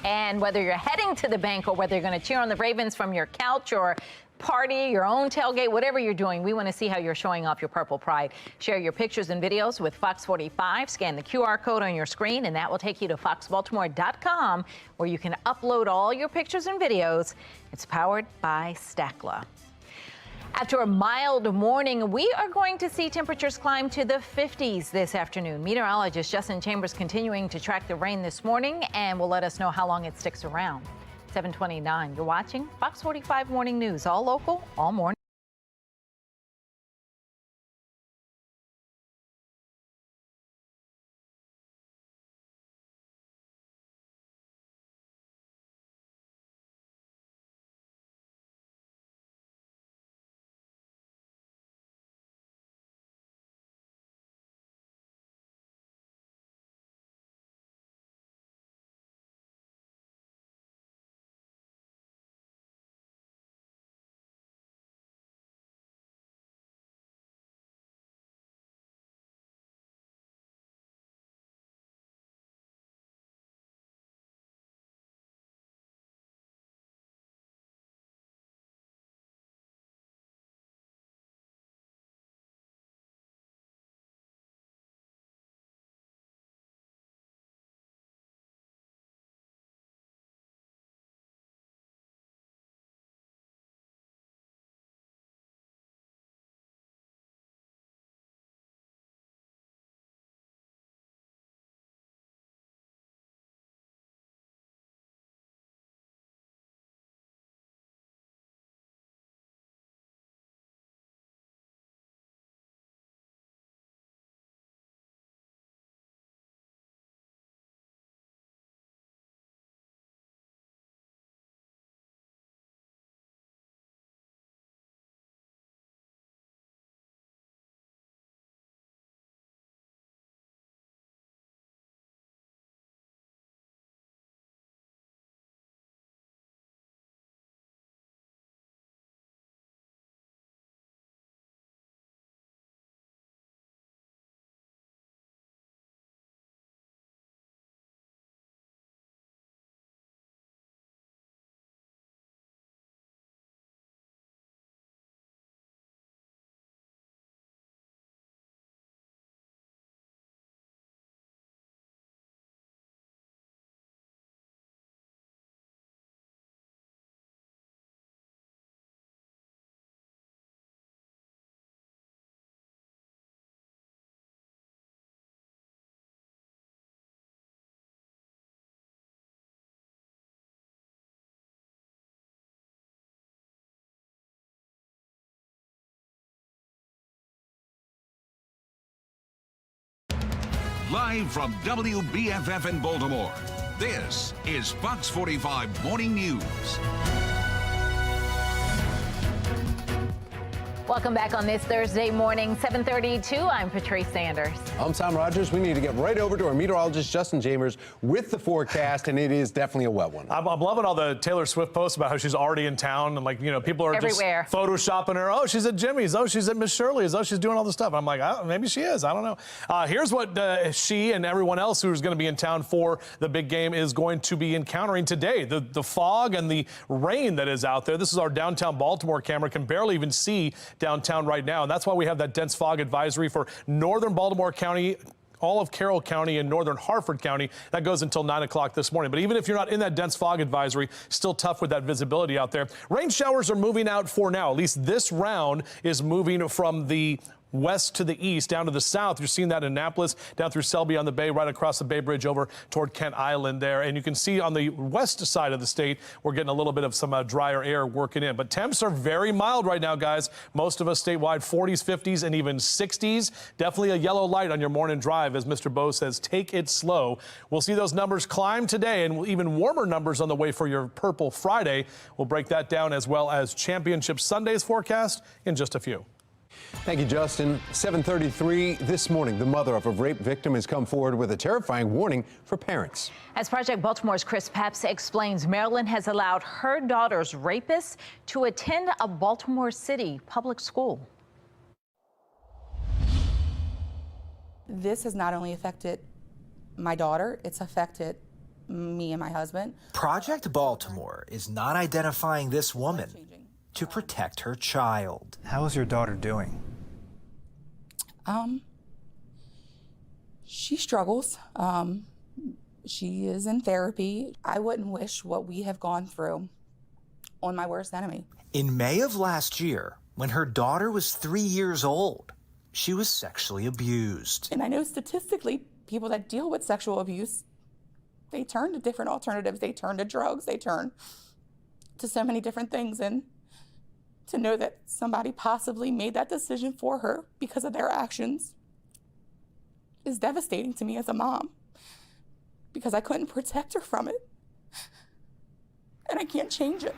[SPEAKER 4] And whether you're heading to the bank or whether you're going to cheer on the Ravens from your couch or party, your own tailgate, whatever you're doing, we want to see how you're showing off your purple pride. Share your pictures and videos with FOX45. Scan the QR code on your screen, and that will take you to foxbaltimore.com, where you can upload all your pictures and videos. It's powered by Stackla. After a mild morning, we are going to see temperatures climb to the 50s this afternoon. Meteorologist Justin Chambers continuing to track the rain this morning and will let us know how long it sticks around. 7:29. You're watching Fox 45 Morning News, all local, all morning.
[SPEAKER 1] Live from WBFF in Baltimore, this is Fox 45 Morning News.
[SPEAKER 4] Welcome back on this Thursday morning, 7:32. I'm Patrice Sanders.
[SPEAKER 5] I'm Tom Rogers. We need to get right over to our meteorologist, Justin Chambers, with the forecast, and it is definitely a wet one.
[SPEAKER 3] I'm loving all the Taylor Swift posts about how she's already in town, and people are
[SPEAKER 4] everywhere.
[SPEAKER 3] Just photoshopping her. Oh, she's at Jimmy's. Oh, she's at Miss Shirley's. Oh, she's doing all this stuff. I'm like, oh, maybe she is. I don't know. Here's what she and everyone else who's going to be in town for the big game is going to be encountering today. The fog and the rain that is out there. This is our downtown Baltimore camera. Can barely even see downtown right now, and that's why we have that dense fog advisory for northern Baltimore County, all of Carroll County, and northern Harford County. That goes until 9 o'clock this morning. But even if you're not in that dense fog advisory, still tough with that visibility out there. Rain showers are moving out for now. At least this round is moving from the west to the east, down to the south. You're seeing that in Annapolis, down through Selby on the Bay, right across the Bay Bridge over toward Kent Island there. And you can see on the west side of the state, we're getting a little bit of some drier air working in. But temps are very mild right now, guys. Most of us statewide, 40s, 50s, and even 60s. Definitely a yellow light on your morning drive, as Mr. Bowe says, take it slow. We'll see those numbers climb today, and even warmer numbers on the way for your Purple Friday. We'll break that down, as well as Championship Sunday's forecast in just a few.
[SPEAKER 5] Thank you, Justin. 7:33 this morning, the mother of a rape victim has come forward with a terrifying warning for parents.
[SPEAKER 4] As Project Baltimore's Chris Papps explains, Maryland has allowed her daughter's rapist to attend a Baltimore City public school.
[SPEAKER 7] This has not only affected my daughter, it's affected me and my husband.
[SPEAKER 9] Project Baltimore is not identifying this woman to protect her child. How is your daughter doing?
[SPEAKER 7] She struggles. She is in therapy. I wouldn't wish what we have gone through on my worst enemy.
[SPEAKER 9] In May of last year, when her daughter was 3 years old, she was sexually abused.
[SPEAKER 7] And I know statistically, people that deal with sexual abuse, they turn to different alternatives. They turn to drugs. They turn to so many different things. And to know that somebody possibly made that decision for her because of their actions is devastating to me as a mom, because I couldn't protect her from it, and I can't change it.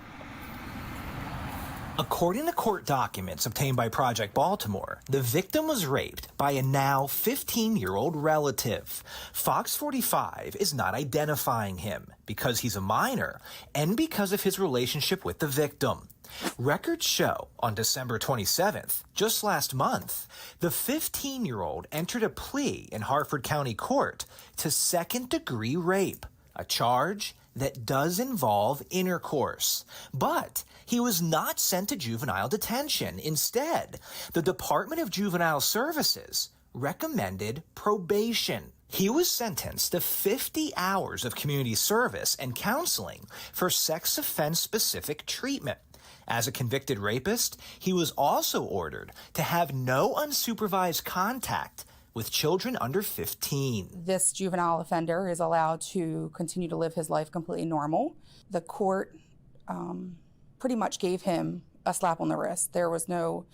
[SPEAKER 9] According to court documents obtained by Project Baltimore, the victim was raped by a now 15-year-old relative. Fox 45 is not identifying him because he's a minor and because of his relationship with the victim. Records show on December 27th, just last month, the 15-year-old entered a plea in Harford County Court to second-degree rape, a charge that does involve intercourse. But he was not sent to juvenile detention. Instead, the Department of Juvenile Services recommended probation. He was sentenced to 50 hours of community service and counseling for sex offense-specific treatment. As a convicted rapist, he was also ordered to have no unsupervised contact with children under 15.
[SPEAKER 7] This juvenile offender is allowed to continue to live his life completely normal. The court pretty much gave him a slap on the wrist. There was no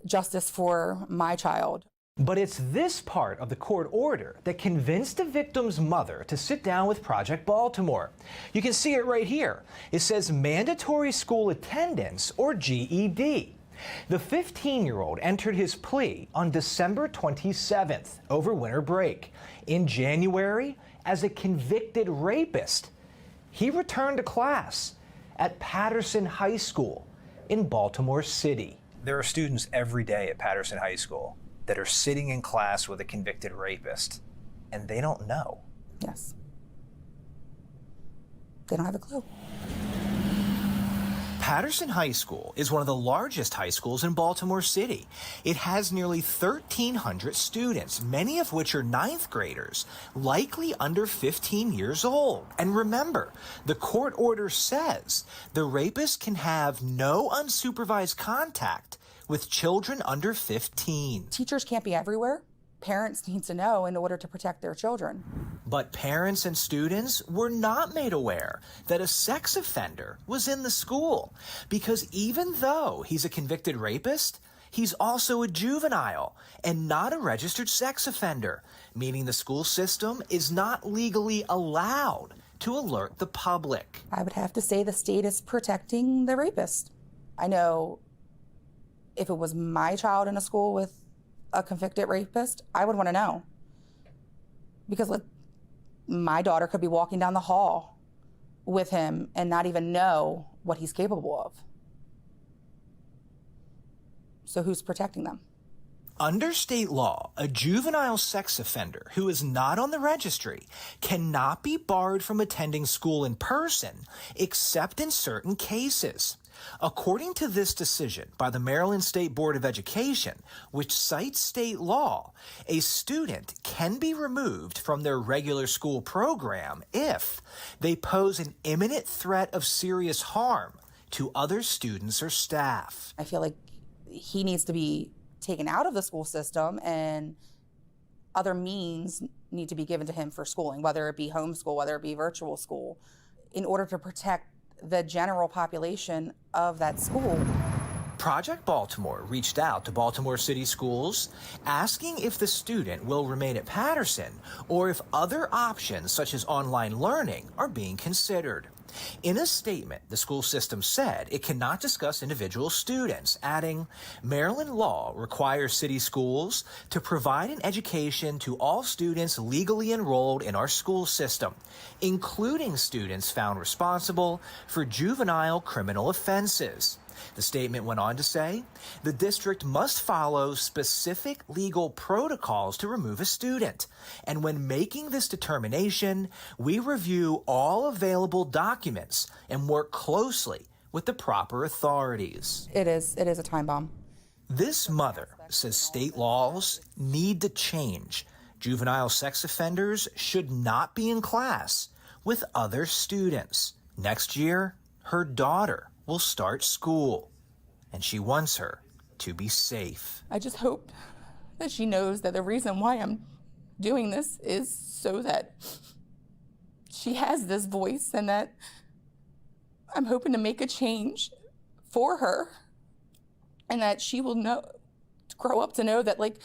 [SPEAKER 7] justice for my child.
[SPEAKER 9] But it's this part of the court order that convinced the victim's mother to sit down with Project Baltimore. You can see it right here. It says mandatory school attendance, or GED. The 15-year-old entered his plea on December 27th over winter break. In January, as a convicted rapist, he returned to class at Patterson High School in Baltimore City. There are students every day at Patterson High School that are sitting in class with a convicted rapist, and they don't know.
[SPEAKER 7] Yes. They don't have a clue.
[SPEAKER 9] Patterson High School is one of the largest high schools in Baltimore City. It has nearly 1,300 students, many of which are ninth graders, likely under 15 years old. And remember, the court order says the rapist can have no unsupervised contact with children under 15.
[SPEAKER 7] Teachers can't be everywhere. Parents need to know in order to protect their children.
[SPEAKER 9] But parents and students were not made aware that a sex offender was in the school, because even though he's a convicted rapist, He's also a juvenile and not a registered sex offender, meaning the school system is not legally allowed to alert the public.
[SPEAKER 7] I would have to say the state is protecting the rapist. I know if it was my child in a school with a convicted rapist, I would want to know. Because look, my daughter could be walking down the hall with him and not even know what he's capable of. So who's protecting them?
[SPEAKER 9] Under state law, a juvenile sex offender who is not on the registry cannot be barred from attending school in person except in certain cases. According to this decision by the Maryland State Board of Education, which cites state law, a student can be removed from their regular school program if they pose an imminent threat of serious harm to other students or staff.
[SPEAKER 7] I feel like he needs to be taken out of the school system and other means need to be given to him for schooling, whether it be homeschool, whether it be virtual school, in order to protect the general population of that school.
[SPEAKER 9] Project Baltimore reached out to Baltimore City Schools asking if the student will remain at Patterson or if other options such as online learning are being considered. In a statement, the school system said it cannot discuss individual students, adding, Maryland law requires city schools to provide an education to all students legally enrolled in our school system, including students found responsible for juvenile criminal offenses. The statement went on to say, the district must follow specific legal protocols to remove a student. And when making this determination, we review all available documents and work closely with the proper authorities.
[SPEAKER 7] It is a time bomb.
[SPEAKER 9] This mother says state laws need to change. Juvenile sex offenders should not be in class with other students. Next year, her daughter will start school, and she wants her to be safe.
[SPEAKER 7] I just hope that she knows that the reason why I'm doing this is so that she has this voice and that I'm hoping to make a change for her and that she will grow up to know that, like,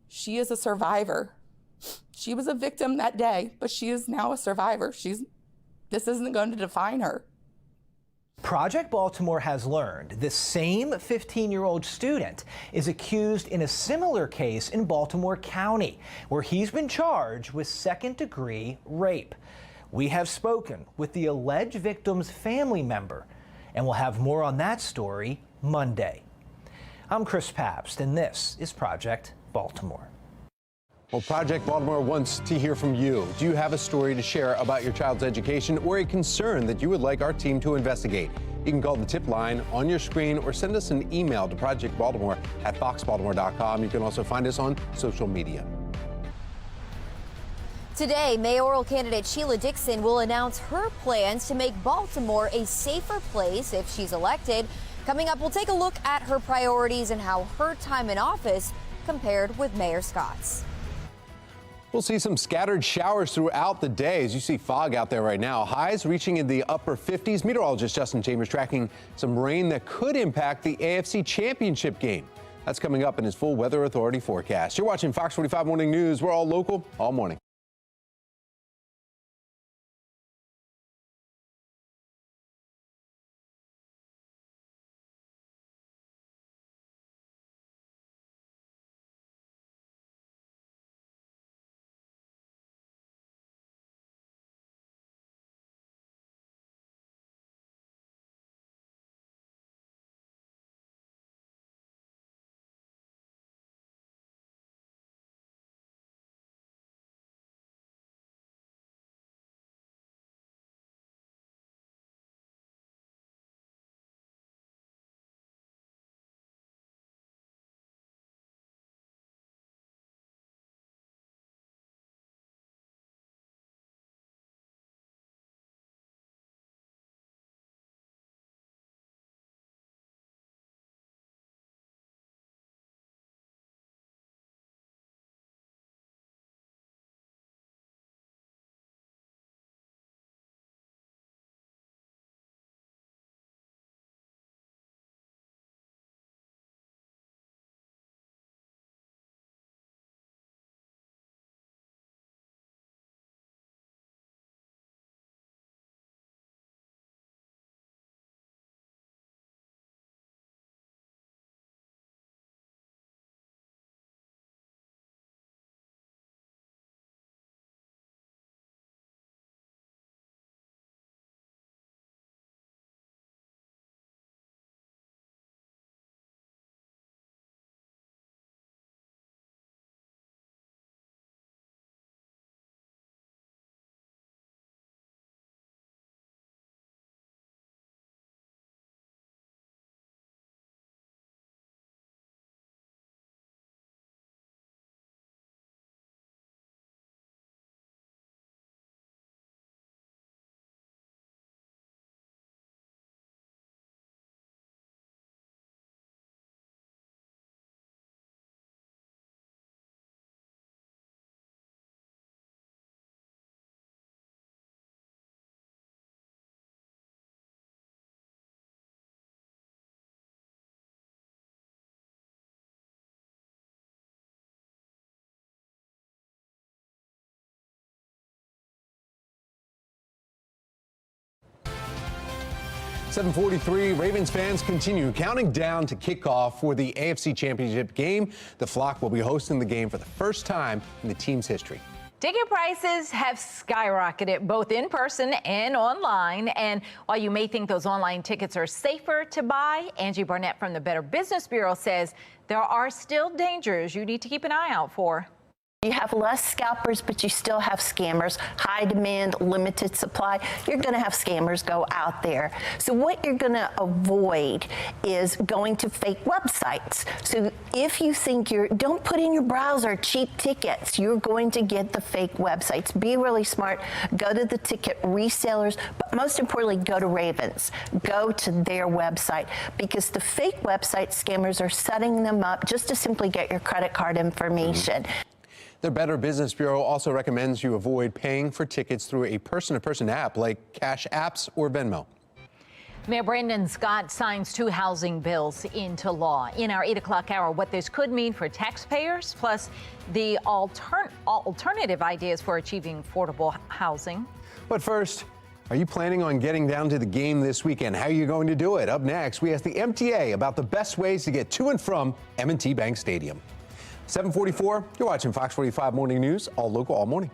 [SPEAKER 7] she is a survivor. She was a victim that day, but she is now a survivor. This isn't going to define her.
[SPEAKER 9] Project Baltimore has learned this same 15-year-old student is accused in a similar case in Baltimore County, where he's been charged with second-degree rape. We have spoken with the alleged victim's family member, and we'll have more on that story Monday. I'm Chris Pabst, and this is Project Baltimore.
[SPEAKER 5] Well, Project Baltimore wants to hear from you. Do you have a story to share about your child's education or a concern that you would like our team to investigate? You can call the tip line on your screen or send us an email to projectbaltimore@foxbaltimore.com. You can also find us on social media.
[SPEAKER 23] Today, mayoral candidate Sheila Dixon will announce her plans to make Baltimore a safer place if she's elected. Coming up, we'll take a look at her priorities and how her time in office compared with Mayor Scott's.
[SPEAKER 5] We'll see some scattered showers throughout the day as you see fog out there right now. Highs reaching in the upper 50s. Meteorologist Justin Chambers tracking some rain that could impact the AFC Championship game. That's coming up in his full Weather Authority forecast. You're watching Fox 45 Morning News. We're all local, all morning. 7:43, Ravens fans continue counting down to kickoff for the AFC Championship game. The Flock will be hosting the game for the first time in the team's history.
[SPEAKER 4] Ticket prices have skyrocketed both in person and online. And while you may think those online tickets are safer to buy, Angie Barnett from the Better Business Bureau says there are still dangers you need to keep an eye out for.
[SPEAKER 10] You have less scalpers, but you still have scammers. High demand, limited supply. You're going to have scammers go out there. So what you're going to avoid is going to fake websites. So if you think don't put in your browser cheap tickets. You're going to get the fake websites. Be really smart. Go to the ticket resellers, but most importantly, go to Ravens. Go to their website, because the fake website scammers are setting them up just to simply get your credit card information.
[SPEAKER 5] The Better Business Bureau also recommends you avoid paying for tickets through a person-to-person app like Cash Apps or Venmo.
[SPEAKER 4] Mayor Brandon Scott signs 2 housing bills into law. In our 8 o'clock hour, what this could mean for taxpayers, plus the alternative ideas for achieving affordable housing.
[SPEAKER 5] But first, are you planning on getting down to the game this weekend? How are you going to do it? Up next, we ask the MTA about the best ways to get to and from M&T Bank Stadium. 7:44, you're watching Fox 45 Morning News, all local, all morning.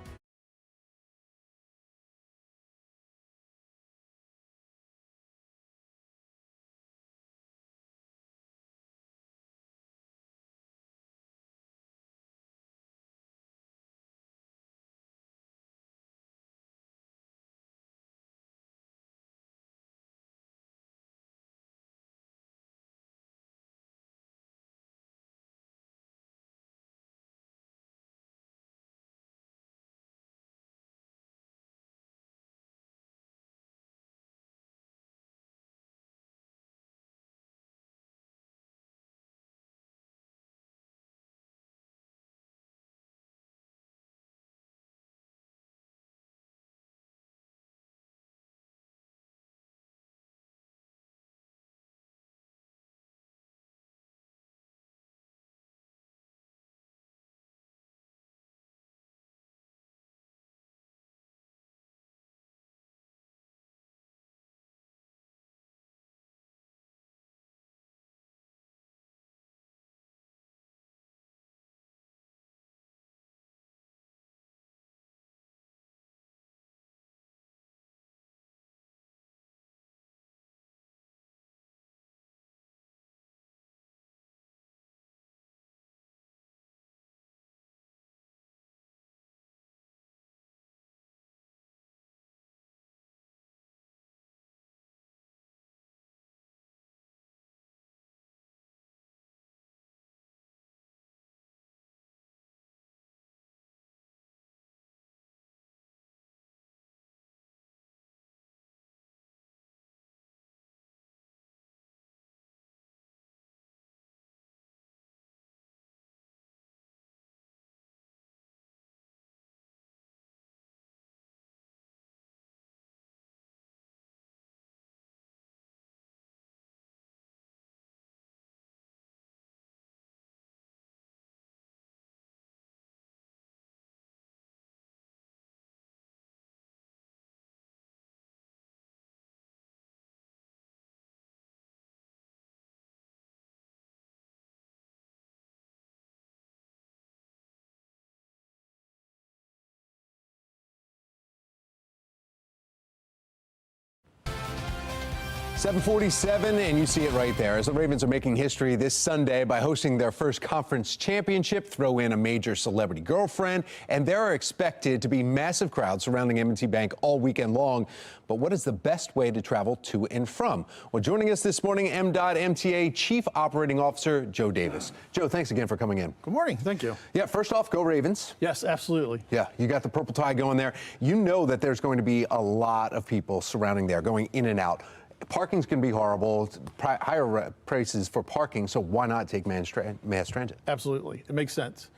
[SPEAKER 5] .47, and you see it right there as the Ravens are making history this Sunday by hosting their first conference championship. Throw in a major celebrity girlfriend, and there are expected to be massive crowds surrounding M&T Bank all weekend long. But what is the best way to travel to and from? Well, joining us this morning, MDOT Chief Operating Officer Joe Davis. Joe, thanks again for coming in.
[SPEAKER 12] Good morning. Thank you.
[SPEAKER 5] Yeah, first off, go Ravens.
[SPEAKER 12] Yes, absolutely.
[SPEAKER 5] Yeah, you got the purple tie going there. You know that there's going to be a lot of people surrounding there, going in and out. Parking's going to be horrible, higher prices for parking, so why not take mass transit?
[SPEAKER 12] Absolutely. It makes sense.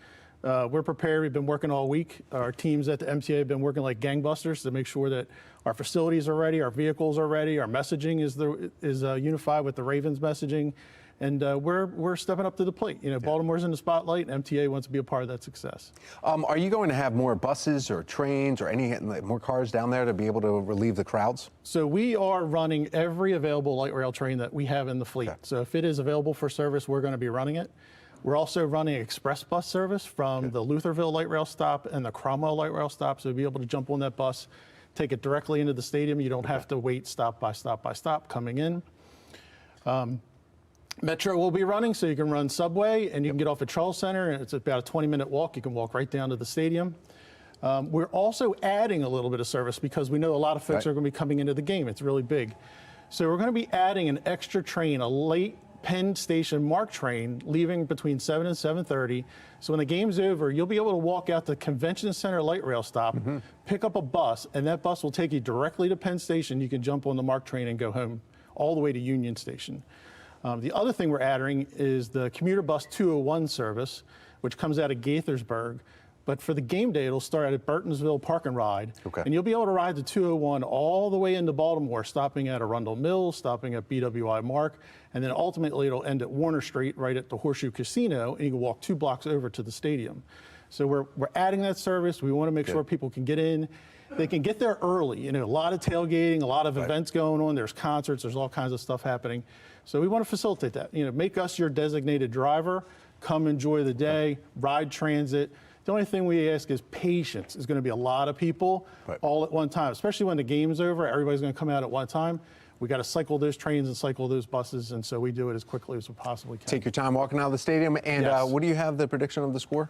[SPEAKER 12] We're prepared. We've been working all week. Our teams at the MTA have been working like gangbusters to make sure that our facilities are ready, our vehicles are ready, our messaging is unified with the Ravens messaging, And we're stepping up to the plate. You know, Baltimore's in the spotlight, and MTA wants to be a part of that success.
[SPEAKER 5] Are you going to have more buses or trains or any more cars down there to be able to relieve the crowds?
[SPEAKER 12] So we are running every available light rail train that we have in the fleet. So if it is available for service, we're going to be running it. We're also running express bus service from the Lutherville light rail stop and the Cromwell light rail stop. So you'll be able to jump on that bus, take it directly into the stadium. You don't have to wait stop by stop by stop coming in. Metro will be running, so you can run subway and you can get off at Charles Center, and it's about a 20-minute walk. You can walk right down to the stadium. We're also adding a little bit of service because we know a lot of folks are going to be coming into the game. It's really big. So we're going to be adding an extra train, a late Penn Station MARC train, leaving between 7 and 7:30. So when the game's over, you'll be able to walk out the Convention Center light rail stop, pick up a bus, and that bus will take you directly to Penn Station. You can jump on the MARC train and go home all the way to Union Station. The other thing we're adding is the commuter bus 201 service, which comes out of Gaithersburg. But for the game day, it'll start at Burtonsville Park and Ride. And you'll be able to ride the 201 all the way into Baltimore, stopping at Arundel Mills, stopping at BWI MARC, and then ultimately it'll end at Warner Street, right at the Horseshoe Casino, and you can walk 2 blocks over to the stadium. So we're adding that service. We want to make sure people can get in. They can get there early. You know, a lot of tailgating, a lot of events going on. There's concerts, there's all kinds of stuff happening. So we want to facilitate that. You know, make us your designated driver, come enjoy the day, ride transit. The only thing we ask is patience. There's going to be a lot of people all at one time, especially when the game's over. Everybody's going to come out at one time. We got to cycle those trains and cycle those buses, and so we do it as quickly as we possibly can.
[SPEAKER 5] Take your time walking out of the stadium. And what do you have the prediction of the score?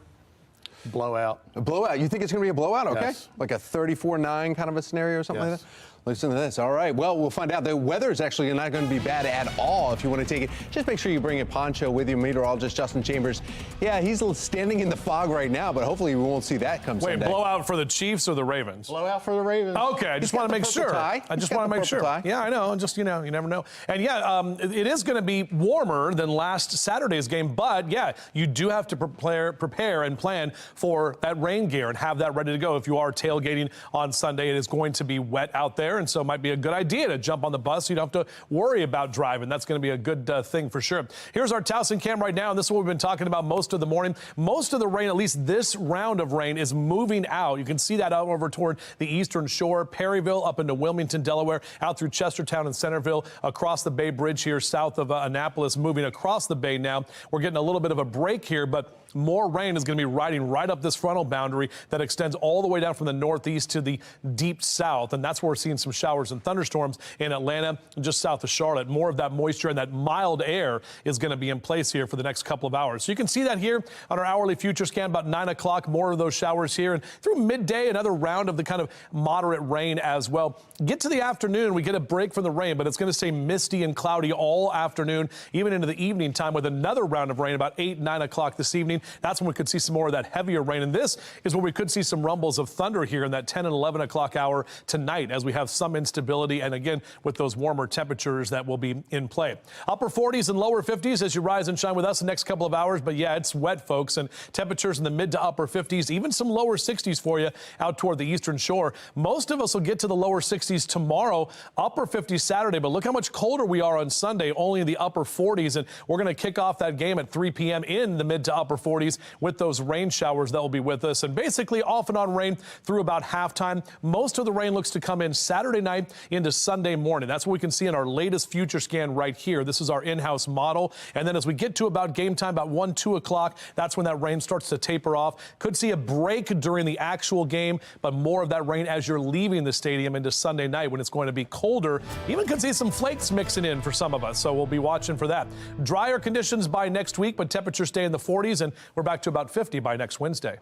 [SPEAKER 12] Blowout.
[SPEAKER 5] A blowout. You think it's going to be a blowout? Okay.
[SPEAKER 12] Yes.
[SPEAKER 5] Like a 34-9 kind of a scenario or something like that? Listen to this. All right. Well, we'll find out. The weather is actually not going to be bad at all if you want to take it. Just make sure you bring a poncho with you. Meteorologist Justin Chambers. Yeah, he's standing in the fog right now, but hopefully we won't see that come Sunday.
[SPEAKER 3] Wait, blowout for the Chiefs or the Ravens?
[SPEAKER 12] Blowout for the Ravens.
[SPEAKER 3] Okay, I just want to make sure. I just want to make sure. Yeah, I know. Just, you know, you never know. And yeah, it is going to be warmer than last Saturday's game, but yeah, you do have to prepare and plan for that rain gear and have that ready to go. If you are tailgating on Sunday, it is going to be wet out there, and so it might be a good idea to jump on the bus. You don't have to worry about driving. That's going to be a good thing for sure. Here's our Towson cam right now, and this is what we've been talking about most of the morning. Most of the rain, at least this round of rain, is moving out. You can see that out over toward the eastern shore, Perryville up into Wilmington, Delaware, out through Chestertown and Centerville, across the Bay Bridge here south of Annapolis, moving across the bay now. We're getting a little bit of a break here, but more rain is going to be riding right up this frontal boundary that extends all the way down from the northeast to the deep south. And that's where we're seeing some showers and thunderstorms in Atlanta, just south of Charlotte. More of that moisture and that mild air is going to be in place here for the next couple of hours. So you can see that here on our hourly future scan about 9 o'clock. More of those showers here. And through midday, another round of the kind of moderate rain as well. Get to the afternoon, we get a break from the rain, but it's going to stay misty and cloudy all afternoon, even into the evening time with another round of rain about 8, 9 o'clock this evening. That's when we could see some more of that heavier rain. And this is where we could see some rumbles of thunder here in that 10 and 11 o'clock hour tonight as we have some instability. And again, with those warmer temperatures that will be in play. Upper 40s and lower 50s as you rise and shine with us the next couple of hours. But yeah, it's wet, folks, and temperatures in the mid to upper 50s, even some lower 60s for you out toward the eastern shore. Most of us will get to the lower 60s tomorrow, upper 50s Saturday. But look how much colder we are on Sunday, only in the upper 40s. And we're going to kick off that game at 3 p.m. in the mid to upper 40s with those rain showers that will be with us. And basically off and on rain through about halftime. Most of the rain looks to come in Saturday night into Sunday morning. That's what we can see in our latest future scan right here. This is our in-house model. And then as we get to about game time, about 1, 2 o'clock, that's when that rain starts to taper off. Could see a break during the actual game, but more of that rain as you're leaving the stadium into Sunday night when it's going to be colder. Even could see some flakes mixing in for some of us, so we'll be watching for that. Drier conditions by next week, but temperatures stay in the 40s, and we're back to about 50 by next Wednesday.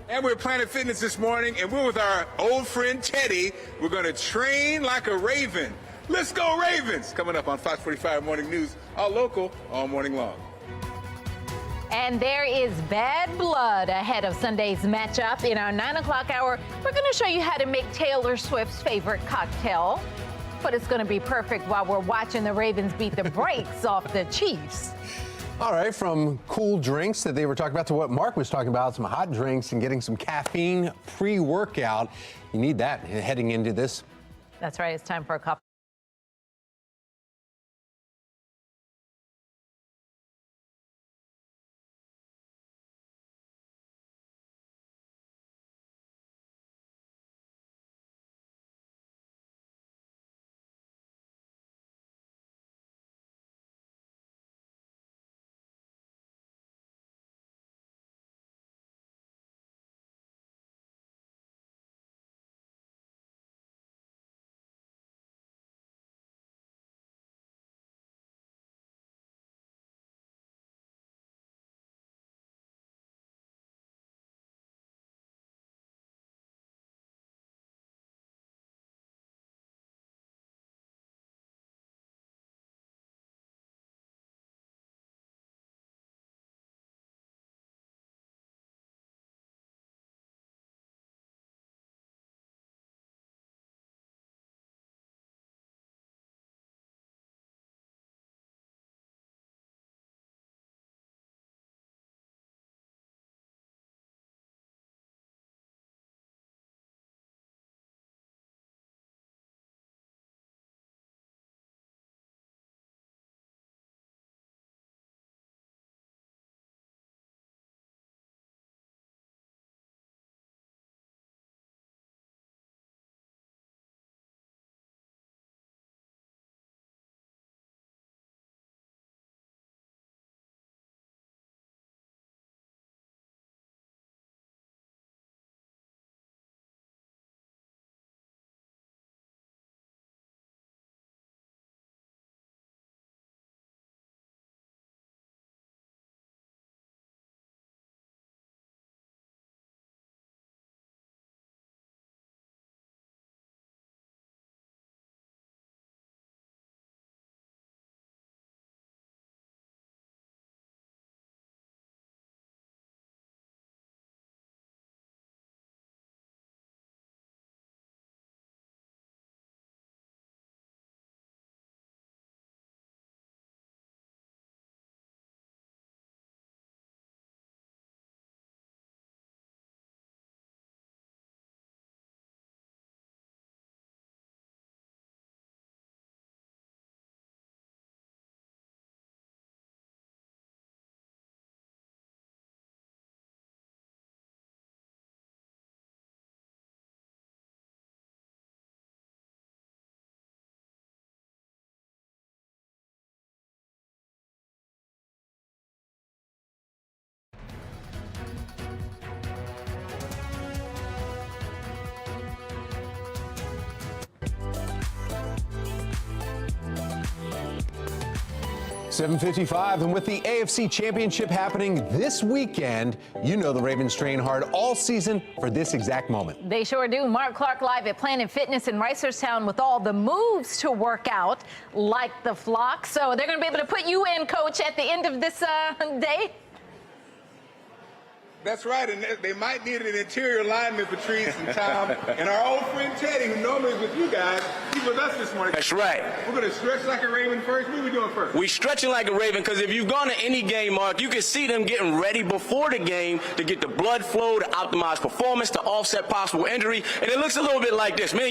[SPEAKER 17] And we're at Planet Fitness this morning, and we're with our old friend Teddy. We're going to train like a Raven. Let's go Ravens! Coming up on Fox 45 Morning News, all local, all morning long.
[SPEAKER 4] And there is bad blood ahead of Sunday's matchup. In our 9 o'clock hour, we're going to show you how to make Taylor Swift's favorite cocktail. But it's going to be perfect while we're watching the Ravens beat the brakes off the Chiefs.
[SPEAKER 5] All right, from cool drinks that they were talking about to what Mark was talking about, some hot drinks and getting some caffeine pre-workout. You need that heading into this.
[SPEAKER 4] That's right. It's time for a cup.
[SPEAKER 5] 7:55, and with the AFC Championship happening this weekend, you know the Ravens train hard all season for this exact moment.
[SPEAKER 4] They sure do. Mark Clark live at Planet Fitness in Reisterstown with all the moves to work out, like the flock. So they're going to be able to put you in, Coach, at the end of this day.
[SPEAKER 17] That's right, and they might need an interior lineman, Patrice and Tom. And our old friend Teddy, who normally is with you guys, he's with us this morning.
[SPEAKER 18] That's right.
[SPEAKER 17] We're going to stretch like a Raven first. What are we doing first?
[SPEAKER 18] We stretching like a Raven because if you've gone to any game, Mark, you can see them getting ready before the game to get the blood flow, to optimize performance, to offset possible injury. And it looks a little bit like this. Man,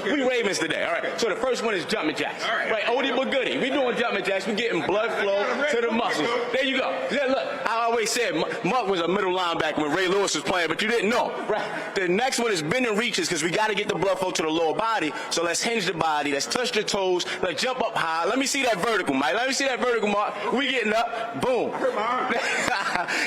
[SPEAKER 18] we Ravens today. All right. Okay. So the first one is jumping jacks.
[SPEAKER 17] All right.
[SPEAKER 18] Right, oldie but goodie. We doing jumping jacks. We getting blood flow to the muscles. There you go. Yeah, look, I always said Mark was a middle linebacker when Ray Lewis was playing, but you didn't know. Right. The next one is bending reaches because we got to get the blood flow to the lower body. So let's hinge the body. Let's touch the toes. Let's jump up high. Let me see that vertical, Mike. Let me see that vertical, Mark. We getting up. Boom.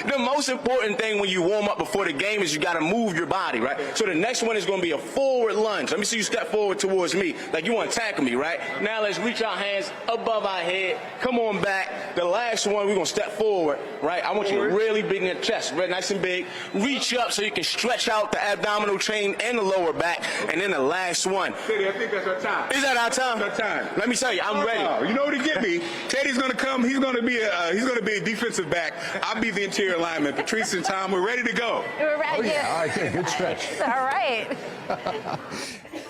[SPEAKER 18] The most important thing when you warm up before the game is you got to move your body, right? So the next one is going to be a forward lunge. Let me see you step forward towards me like you want to tackle me, right? Now let's reach our hands above our head. Come on back. The last one, we're going to step forward, right? I want you to really big in the chest, right? Nice and big. Reach up so you can stretch out the abdominal chain and the lower back. And then the last one.
[SPEAKER 17] Teddy, I think that's our time.
[SPEAKER 18] Is that our time?
[SPEAKER 17] That's our time.
[SPEAKER 18] Let me tell you, I'm ready.
[SPEAKER 17] You know what to get me? Teddy's going to come. He's going to be a defensive back. I'll be the interior lineman. Patrice and Tom, we're ready to go.
[SPEAKER 4] We're ready.
[SPEAKER 5] Oh, yeah. All right, good stretch.
[SPEAKER 4] All right.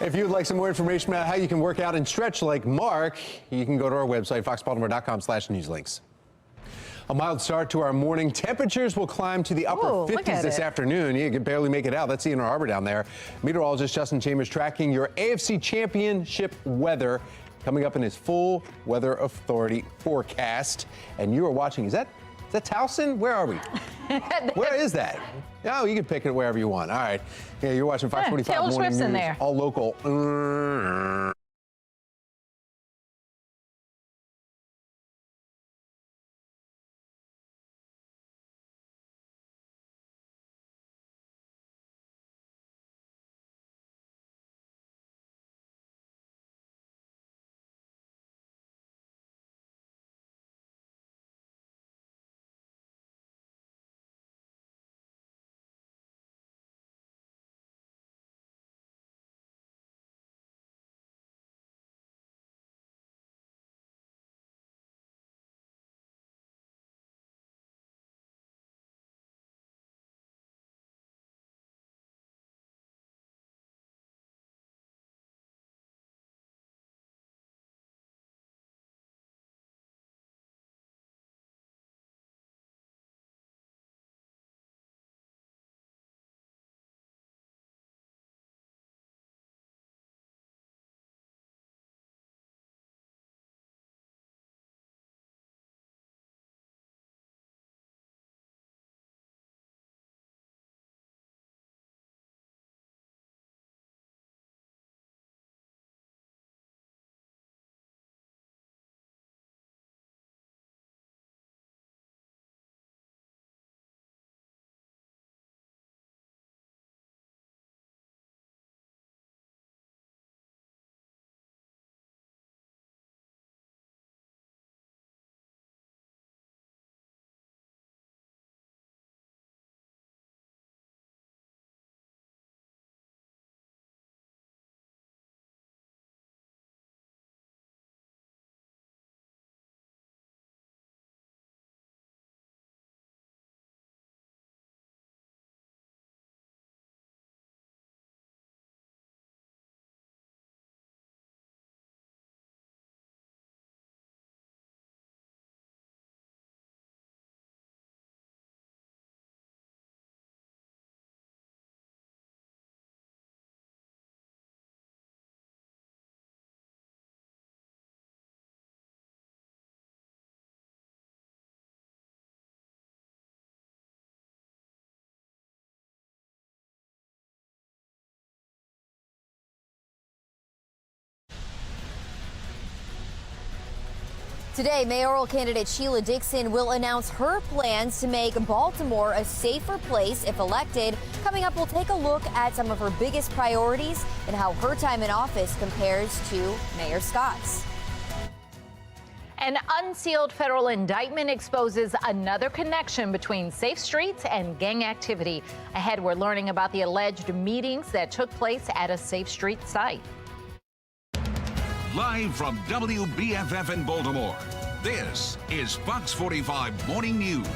[SPEAKER 5] If you would like some more information about how you can work out and stretch like Mark, you can go to our website, foxbaltimore.com/newslinks. A mild start to our morning. Temperatures will climb to the upper 50s this afternoon. You can barely make it out. That's the Inner Harbor down there. Meteorologist Justin Chambers tracking your AFC Championship weather coming up in his full Weather Authority forecast. And you are watching. Is that Towson? Where are we? Where is that? Oh, you can pick it wherever you want. All right. Yeah, you're watching Fox 45
[SPEAKER 4] Taylor
[SPEAKER 5] Morning
[SPEAKER 4] Swift's
[SPEAKER 5] News,
[SPEAKER 4] in there.
[SPEAKER 5] all local.
[SPEAKER 23] Today, mayoral candidate Sheila Dixon will announce her plans to make Baltimore a safer place if elected. Coming up, we'll take a look at some of her biggest priorities and how her time in office compares to Mayor Scott's.
[SPEAKER 4] An unsealed federal indictment exposes another connection between safe streets and gang activity. Ahead, we're learning about the alleged meetings that took place at a Safe Street site.
[SPEAKER 1] Live from WBFF in Baltimore, this is Fox 45 Morning News.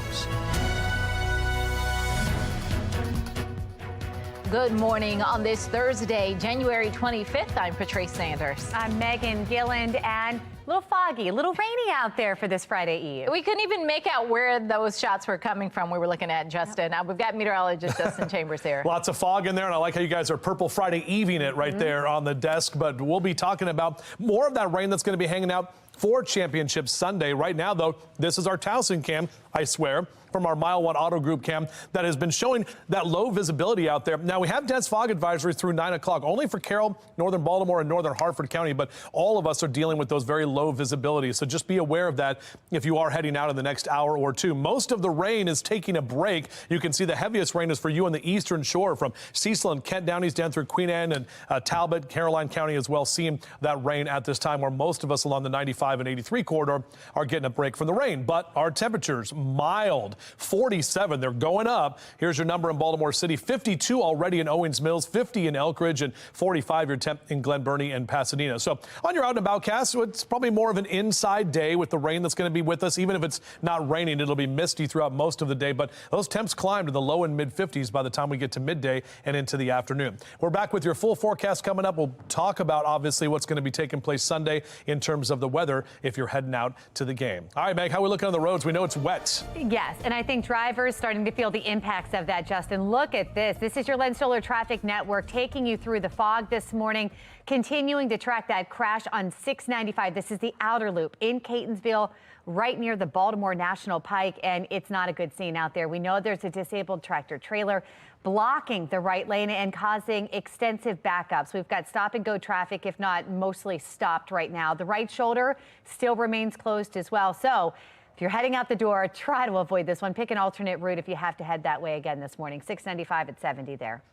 [SPEAKER 4] Good morning on this Thursday, January 25th. I'm Patrice Sanders.
[SPEAKER 2] I'm Megan Gilland, and a little foggy, a little rainy out there for this Friday Eve.
[SPEAKER 4] We couldn't even make out where those shots were coming from. We were looking at Justin. We've got meteorologist Justin Chambers here.
[SPEAKER 3] Lots of fog in there, and I like how you guys are Purple Friday Eve-ing it right there on the desk. But we'll be talking about more of that rain that's going to be hanging out for Championship Sunday. Right now, though, this is our Towson cam, I swear, from our Mile 1 Auto Group cam that has been showing that low visibility out there. Now, we have dense fog advisory through 9 o'clock, only for Carroll, northern Baltimore, and northern Hartford County, but all of us are dealing with those very low visibilities. So just be aware of that if you are heading out in the next hour or two. Most of the rain is taking a break. You can see the heaviest rain is for you on the eastern shore from Cecil and Kent Downies down through Queen Anne and Talbot, Caroline County as well, seeing that rain at this time, where most of us along the 95 and 83 corridor are getting a break from the rain. But our temperatures mild, 47. They're going up. Here's your number in Baltimore City, 52 already in Owings Mills, 50 in Elk Ridge, and 45 your temp in Glen Burnie and Pasadena. So on your out and about cast, it's probably more of an inside day with the rain that's going to be with us. Even if it's not raining, it'll be misty throughout most of the day. But those temps climb to the low and mid 50s by the time we get to midday and into the afternoon. We're back with your full forecast coming up. We'll talk about obviously what's going to be taking place Sunday in terms of the weather if you're heading out to the game. All right, Meg, how are we looking on the roads? We know it's wet.
[SPEAKER 2] Yes, and I think drivers starting to feel the impacts of that, Justin. Look at this. This is your Len Stoller Traffic Network taking you through the fog this morning, continuing to track that crash on 695. This is the outer loop in Catonsville, right near the Baltimore National Pike, and it's not a good scene out there. We know there's a disabled tractor trailer blocking the right lane and causing extensive backups. We've got stop and go traffic, if not mostly stopped right now. The right shoulder still remains closed as well. So if you're heading out the door, try to avoid this one. Pick an alternate route if you have to head that way again this morning. 695 at 70 there.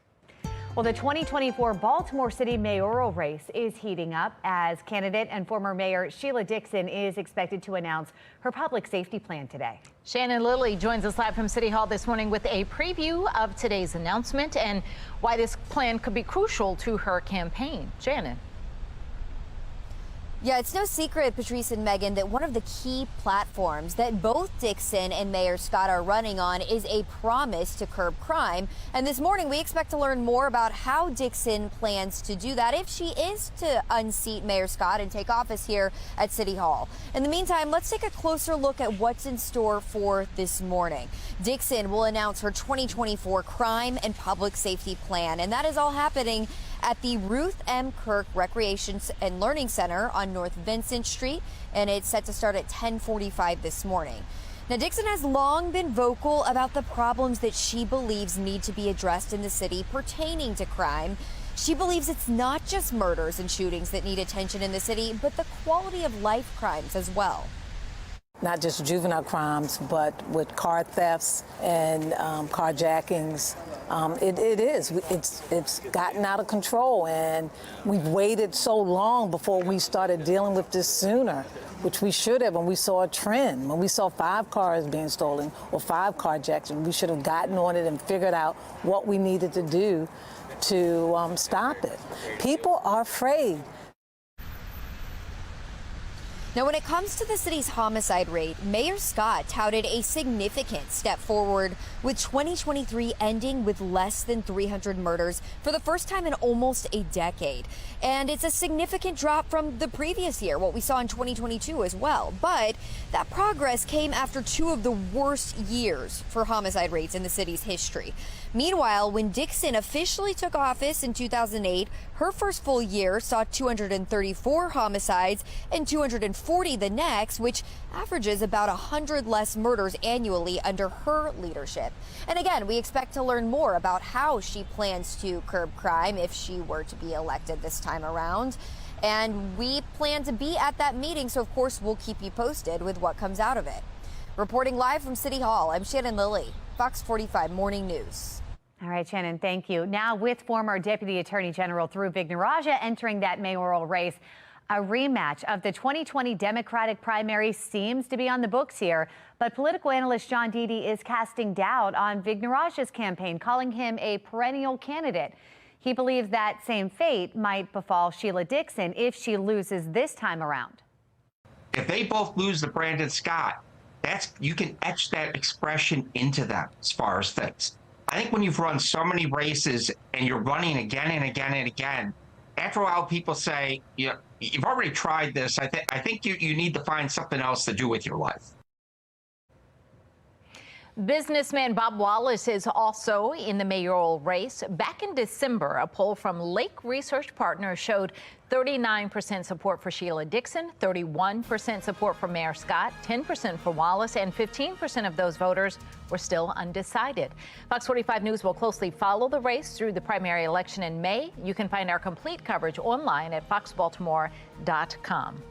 [SPEAKER 2] Well, the 2024 Baltimore City mayoral race is heating up as candidate and former Mayor Sheila Dixon is expected to announce her public safety plan today.
[SPEAKER 4] Shannon Lilly joins us live from City Hall this morning with a preview of today's announcement and why this plan could be crucial to her campaign. Shannon.
[SPEAKER 23] Yeah, it's no secret, Patrice and Megan, that one of the key platforms that both Dixon and Mayor Scott are running on is a promise to curb crime. And this morning, we expect to learn more about how Dixon plans to do that if she is to unseat Mayor Scott and take office here at City Hall. In the meantime, let's take a closer look at what's in store for this morning. Dixon will announce her 2024 crime and public safety plan, and that is all happening at the Ruth M. Kirk Recreation and Learning Center on North Vincent Street, and it's set to start at 10:45 this morning. Now, Dixon has long been vocal about the problems that she believes need to be addressed in the city pertaining to crime. She believes it's not just murders and shootings that need attention in the city, but the quality of life crimes as well.
[SPEAKER 6] Not just juvenile crimes, but with car thefts and carjackings. It's gotten out of control, and we've waited so long before we started dealing with this sooner, which we should have when we saw a trend. When we saw 5 cars being stolen or 5 carjacks, we should have gotten on it and figured out what we needed to do to stop it. People are afraid.
[SPEAKER 23] Now, when it comes to the city's homicide rate, Mayor Scott touted a significant step forward, with 2023 ending with less than 300 murders for the first time in almost a decade. And it's a significant drop from the previous year, what we saw in 2022 as well. But that progress came after 2 of the worst years for homicide rates in the city's history. Meanwhile, when Dixon officially took office in 2008, her first full year saw 234 homicides and 240 the next, which averages about 100 less murders annually under her leadership. And again, we expect to learn more about how she plans to curb crime if she were to be elected this time around. And we plan to be at that meeting, so of course we'll keep you posted with what comes out of it. Reporting live from City Hall, I'm Shannon Lilly, Fox 45 Morning News.
[SPEAKER 2] All right, Shannon, thank you. Now, with former Deputy Attorney General Dhruv Vignarajah entering that mayoral race, A rematch of the 2020 Democratic primary seems to be on the books here, but political analyst John Deedy is casting doubt on Vigneraj's campaign, calling him a perennial candidate. He believes that same fate might befall Sheila Dixon if she loses this time around.
[SPEAKER 11] If they both lose to Brandon Scott, you can etch that expression into them as far as things. I think when you've run so many races and you're running again and again and again, after a while people say, you've already tried this. I think you need to find something else to do with your life.
[SPEAKER 4] Businessman Bob Wallace is also in the mayoral race. Back in December, a poll from Lake Research Partners showed 39% support for Sheila Dixon, 31% support for Mayor Scott, 10% for Wallace, and 15% of those voters were still undecided. Fox 45 News will closely follow the race through the primary election in May. You can find our complete coverage online at foxbaltimore.com.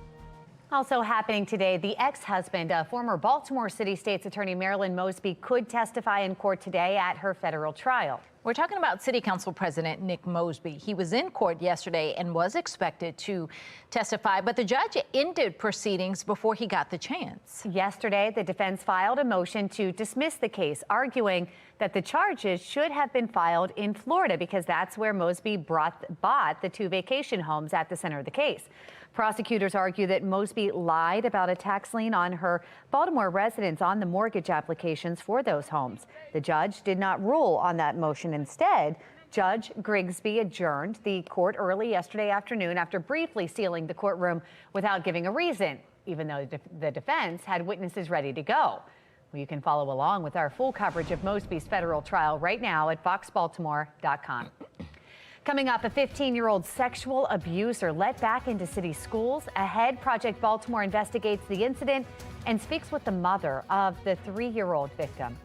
[SPEAKER 2] Also happening today, the ex-husband of former Baltimore City State's Attorney Marilyn Mosby could testify in court today at her federal trial.
[SPEAKER 4] We're talking about City Council President Nick Mosby. He was in court yesterday and was expected to testify, but the judge ended proceedings before he got the chance.
[SPEAKER 2] Yesterday, the defense filed a motion to dismiss the case, arguing that the charges should have been filed in Florida because that's where Mosby bought the 2 vacation homes at the center of the case. Prosecutors argue that Mosby lied about a tax lien on her Baltimore residence on the mortgage applications for those homes. The judge did not rule on that motion. Instead, Judge Grigsby adjourned the court early yesterday afternoon after briefly sealing the courtroom without giving a reason, even though the defense had witnesses ready to go. Well, you can follow along with our full coverage of Mosby's federal trial right now at foxbaltimore.com. Coming up, a 15-year-old sexual abuser let back into city schools. Ahead, Project Baltimore investigates the incident and speaks with the mother of the 3-year-old victim.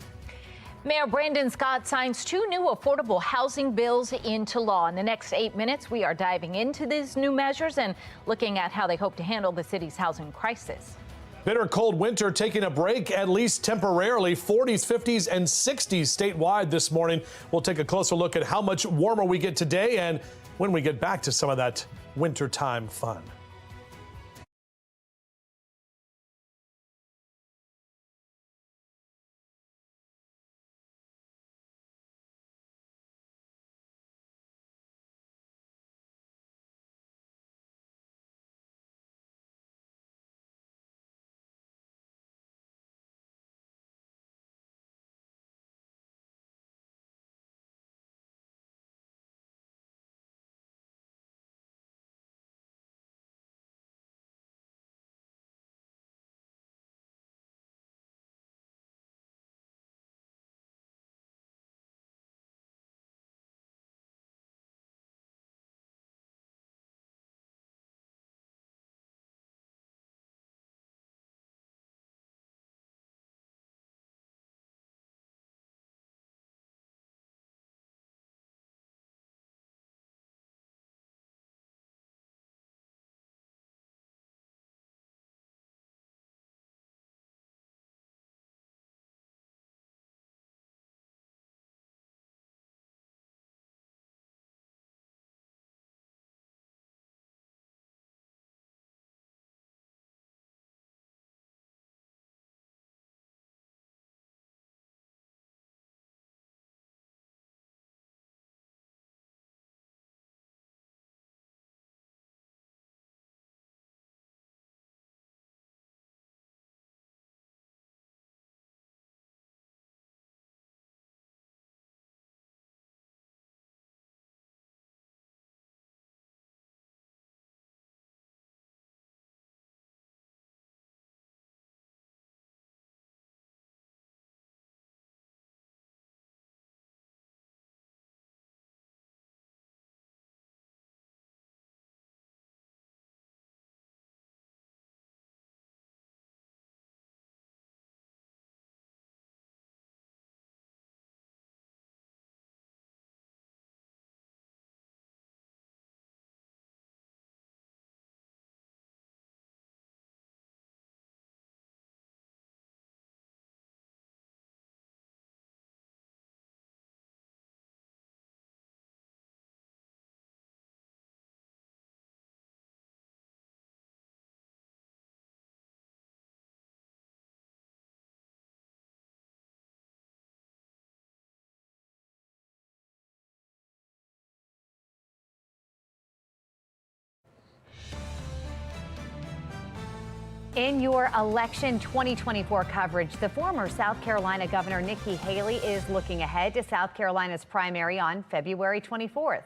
[SPEAKER 4] Mayor Brandon Scott signs 2 new affordable housing bills into law. In the next 8 minutes, we are diving into these new measures and looking at how they hope to handle the city's housing crisis.
[SPEAKER 3] Bitter cold winter taking a break, at least temporarily. 40s, 50s, and 60s statewide this morning. We'll take a closer look at how much warmer we get today and when we get back to some of that wintertime fun.
[SPEAKER 2] In your election 2024 coverage, the former South Carolina Governor Nikki Haley is looking ahead to South Carolina's primary on February 24th.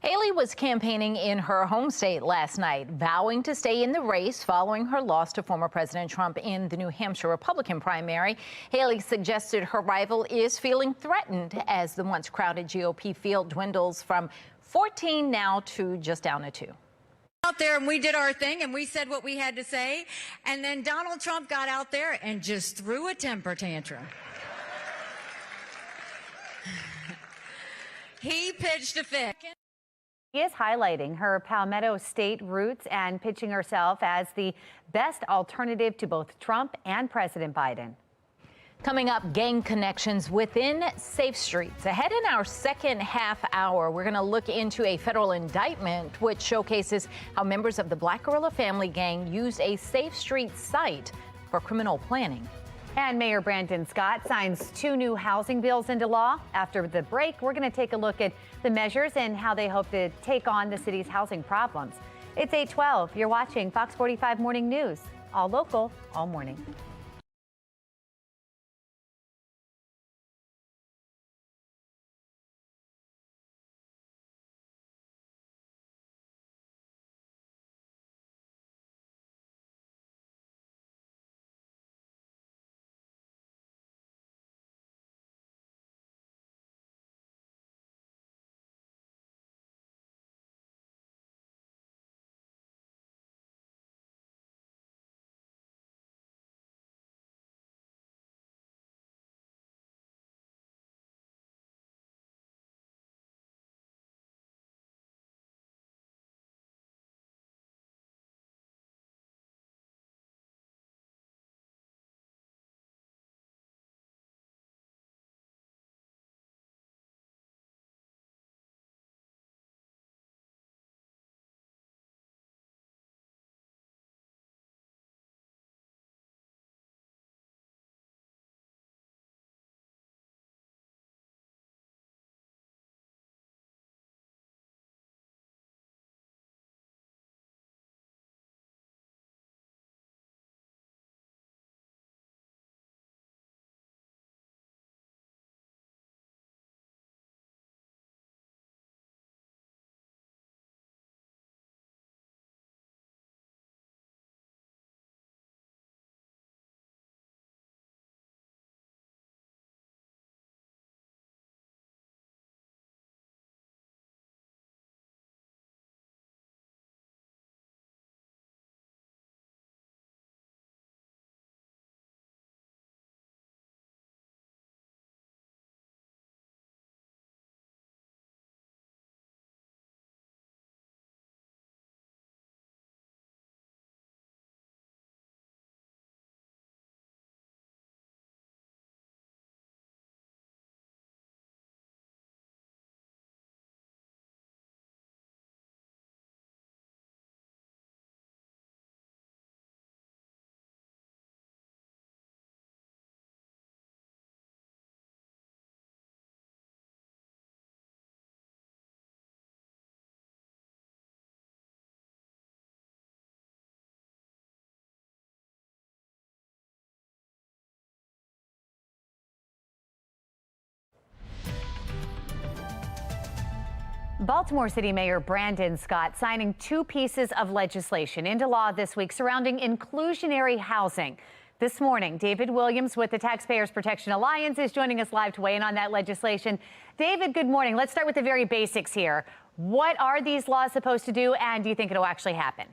[SPEAKER 4] Haley was campaigning in her home state last night, vowing to stay in the race following her loss to former President Trump in the New Hampshire Republican primary. Haley suggested her rival is feeling threatened as the once crowded GOP field dwindles from 14 now to just down to 2.
[SPEAKER 13] Out there and we did our thing and we said what we had to say, and then Donald Trump got out there and just threw a temper tantrum. He pitched a fit.
[SPEAKER 2] She is highlighting her Palmetto State roots and pitching herself as the best alternative to both Trump and President Biden.
[SPEAKER 4] Coming up, gang connections within safe streets. Ahead in our second half hour, we're going to look into a federal indictment which showcases how members of the Black Guerrilla family gang used a safe street site for criminal planning.
[SPEAKER 2] And Mayor Brandon Scott signs 2 new housing bills into law. After the break, we're going to take a look at the measures and how they hope to take on the city's housing problems. It's 8:12. You're watching Fox 45 Morning News. All local, all morning. Baltimore City Mayor Brandon Scott signing 2 pieces of legislation into law this week surrounding inclusionary housing. This morning, David Williams with the Taxpayers Protection Alliance is joining us live to weigh in on that legislation. David, good morning. Let's start with the very basics here. What are these laws supposed to do, and do you think it'll actually happen?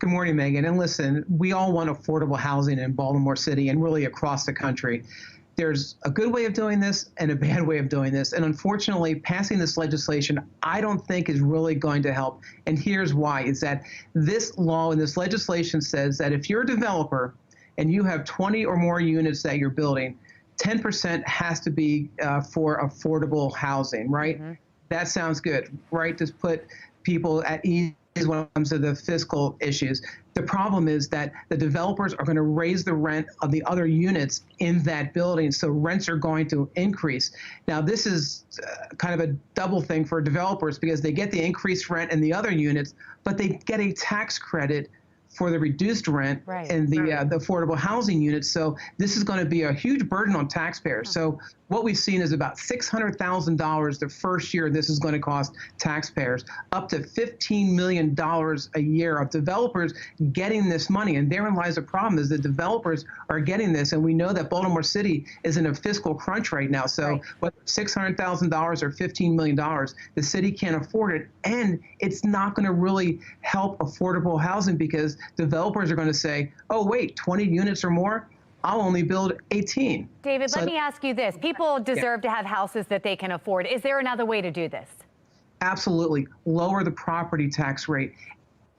[SPEAKER 19] Good morning, Megan. And listen, we all want affordable housing in Baltimore City and really across the country. There's a good way of doing this and a bad way of doing this. And unfortunately, passing this legislation, I don't think is really going to help. And here's why. It's that this law and this legislation says that if you're a developer and you have 20 or more units that you're building, 10% has to be for affordable housing, right? Mm-hmm. That sounds good, right? Just put people at ease when it comes to the fiscal issues. The problem is that the developers are going to raise the rent of the other units in that building, so rents are going to increase. Now, this is kind of a double thing for developers because they get the increased rent in the other units, but they get a tax credit for the reduced rent and the affordable housing units. So this is going to be a huge burden on taxpayers. So what we've seen is about $600,000 the first year this is going to cost taxpayers, up to $15 million a year of developers getting this money. And therein lies the problem, is that developers are getting this. And we know that Baltimore City is in a fiscal crunch right now. So whether $600,000 or $15 million, the city can't afford it. And it's not going to really help affordable housing, because developers are going to say, oh, wait, 20 units or more? I'll only build 18.
[SPEAKER 2] David, let me ask you this. People deserve to have houses that they can afford. Is there another way to do this?
[SPEAKER 19] Absolutely. Lower the property tax rate.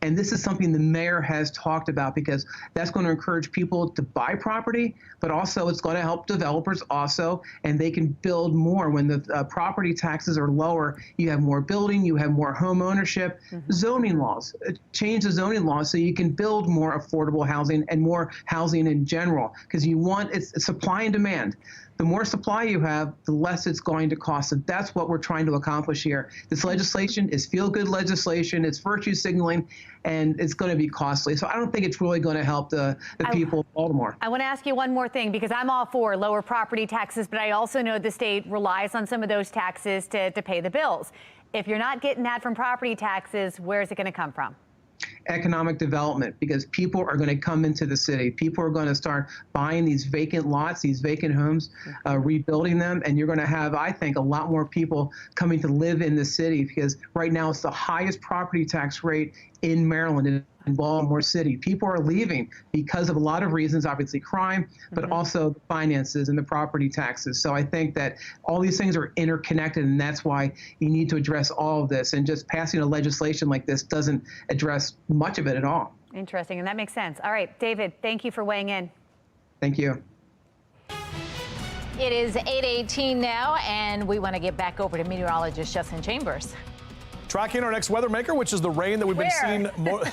[SPEAKER 19] And this is something the mayor has talked about, because that's going to encourage people to buy property, but also it's going to help developers also, and they can build more. When the property taxes are lower, you have more building, you have more home ownership. Zoning laws, change the zoning laws so you can build more affordable housing and more housing in general, because you want, it's supply and demand. The more supply you have, the less it's going to cost. And that's what we're trying to accomplish here. This legislation is feel-good legislation. It's virtue signaling, and it's going to be costly. So I don't think it's really going to help the people of Baltimore.
[SPEAKER 2] I want to ask you one more thing, because I'm all for lower property taxes, but I also know the state relies on some of those taxes to pay the bills. If you're not getting that from property taxes, where is it going to come from?
[SPEAKER 19] Economic development, because people are going to come into the city. People are going to start buying these vacant lots, these vacant homes, rebuilding them, and you're going to have, I think, a lot more people coming to live in the city, because right now it's the highest property tax rate in Maryland, in Baltimore City. People are leaving because of a lot of reasons, obviously crime, but also the finances and the property taxes. So I think that all these things are interconnected, and that's why you need to address all of this. And just passing a legislation like this doesn't address much of it at all.
[SPEAKER 2] Interesting, and that makes sense. All right, David, thank you for weighing in.
[SPEAKER 19] Thank you.
[SPEAKER 4] It is 8:18 now, and we want to get back over to meteorologist Justin Chambers.
[SPEAKER 3] Tracking our next weather maker, which is the rain that we've been seeing more.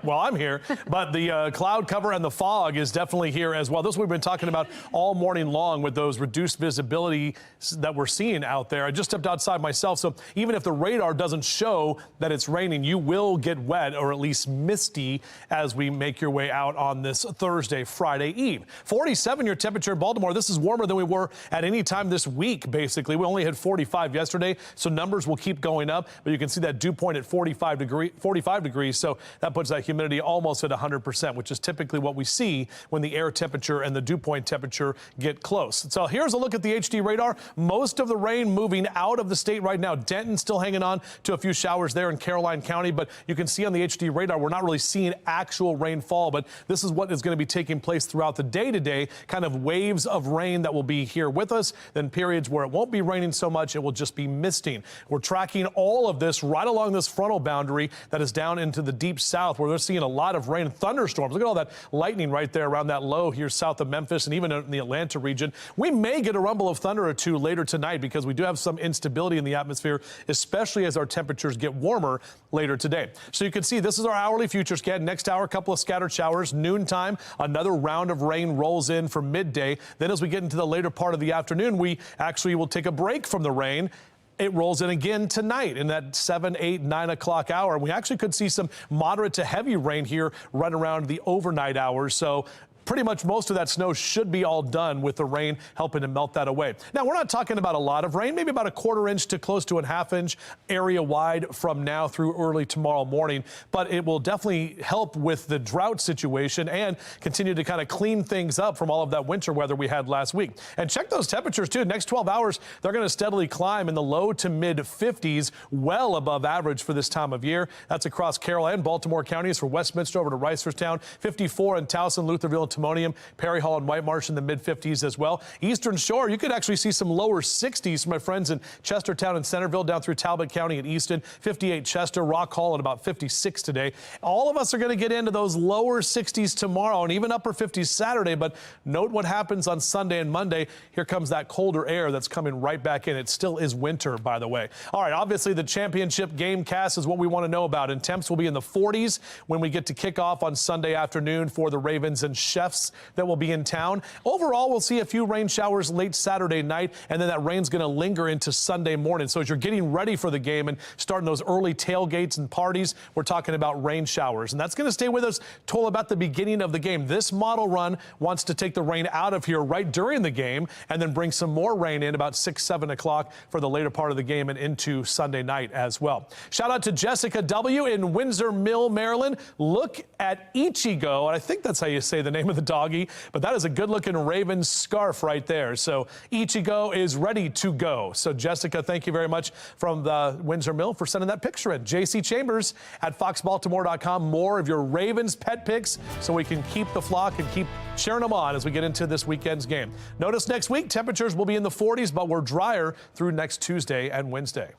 [SPEAKER 3] Well, I'm here, but the cloud cover and the fog is definitely here as well. This is what we've been talking about all morning long, with those reduced visibility that we're seeing out there. I just stepped outside myself, so even if the radar doesn't show that it's raining, you will get wet, or at least misty, as we make your way out on this Thursday, Friday Eve. 47 your temperature in Baltimore. This is warmer than we were at any time this week, basically. We only had 45 yesterday, so numbers will keep going up, but you can see that dew point at 45 degrees, so that puts that humidity almost at 100%, which is typically what we see when the air temperature and the dew point temperature get close. So here's a look at the HD radar. Most of the rain moving out of the state right now. Denton still hanging on to a few showers there in Caroline County, but you can see on the HD radar we're not really seeing actual rainfall, but this is what is going to be taking place throughout the day today, kind of waves of rain that will be here with us, then periods where it won't be raining so much, it will just be misting. We're tracking all of this right along this frontal boundary that is down into the deep south, where they're seeing a lot of rain and thunderstorms. Look at all that lightning right there around that low here south of Memphis and even in the Atlanta region. We may get a rumble of thunder or two later tonight, because we do have some instability in the atmosphere, especially as our temperatures get warmer later today. So you can see this is our hourly future scan. Next hour, a couple of scattered showers. Noontime, another round of rain rolls in for midday. Then as we get into the later part of the afternoon, we actually will take a break from the rain. It rolls in again tonight in that 7, 8, 9 o'clock hour. We actually could see some moderate to heavy rain here right around the overnight hours. So pretty much most of that snow should be all done, with the rain helping to melt that away. Now, we're not talking about a lot of rain, maybe about a quarter inch to close to a half inch area wide from now through early tomorrow morning, but it will definitely help with the drought situation and continue to kind of clean things up from all of that winter weather we had last week. And check those temperatures too. Next 12 hours, they're going to steadily climb in the low to mid 50s, well above average for this time of year. That's across Carroll and Baltimore counties, for Westminster over to Reisterstown, 54 in Towson, Lutherville, and Timonium, Perry Hall and White Marsh in the mid-50s as well. Eastern Shore, you could actually see some lower 60s for my friends in Chestertown and Centerville, down through Talbot County and Easton, 58 Chester, Rock Hall at about 56 today. All of us are going to get into those lower 60s tomorrow and even upper 50s Saturday, but note what happens on Sunday and Monday. Here comes that colder air that's coming right back in. It still is winter, by the way. All right, obviously the championship game cast is what we want to know about, and temps will be in the 40s when we get to kick off on Sunday afternoon for the Ravens and Shell. chefs that will be in town. Overall, we'll see a few rain showers late Saturday night, and then that rain's going to linger into Sunday morning. So as you're getting ready for the game and starting those early tailgates and parties, we're talking about rain showers. And that's going to stay with us till about the beginning of the game. This model run wants to take the rain out of here right during the game and then bring some more rain in about 6, 7 o'clock for the later part of the game and into Sunday night as well. Shout out to Jessica W. in Windsor Mill, Maryland. Look at Ichigo, and I think that's how you say the name of the doggy, but that is a good-looking Ravens scarf right there. So Ichigo is ready to go. So Jessica, thank you very much from the Windsor Mill for sending that picture in. JC Chambers at foxbaltimore.com. More of your Ravens pet pics so we can keep the flock and keep sharing them on as we get into this weekend's game. Notice next week, temperatures will be in the 40s, but we're drier through next Tuesday and Wednesday.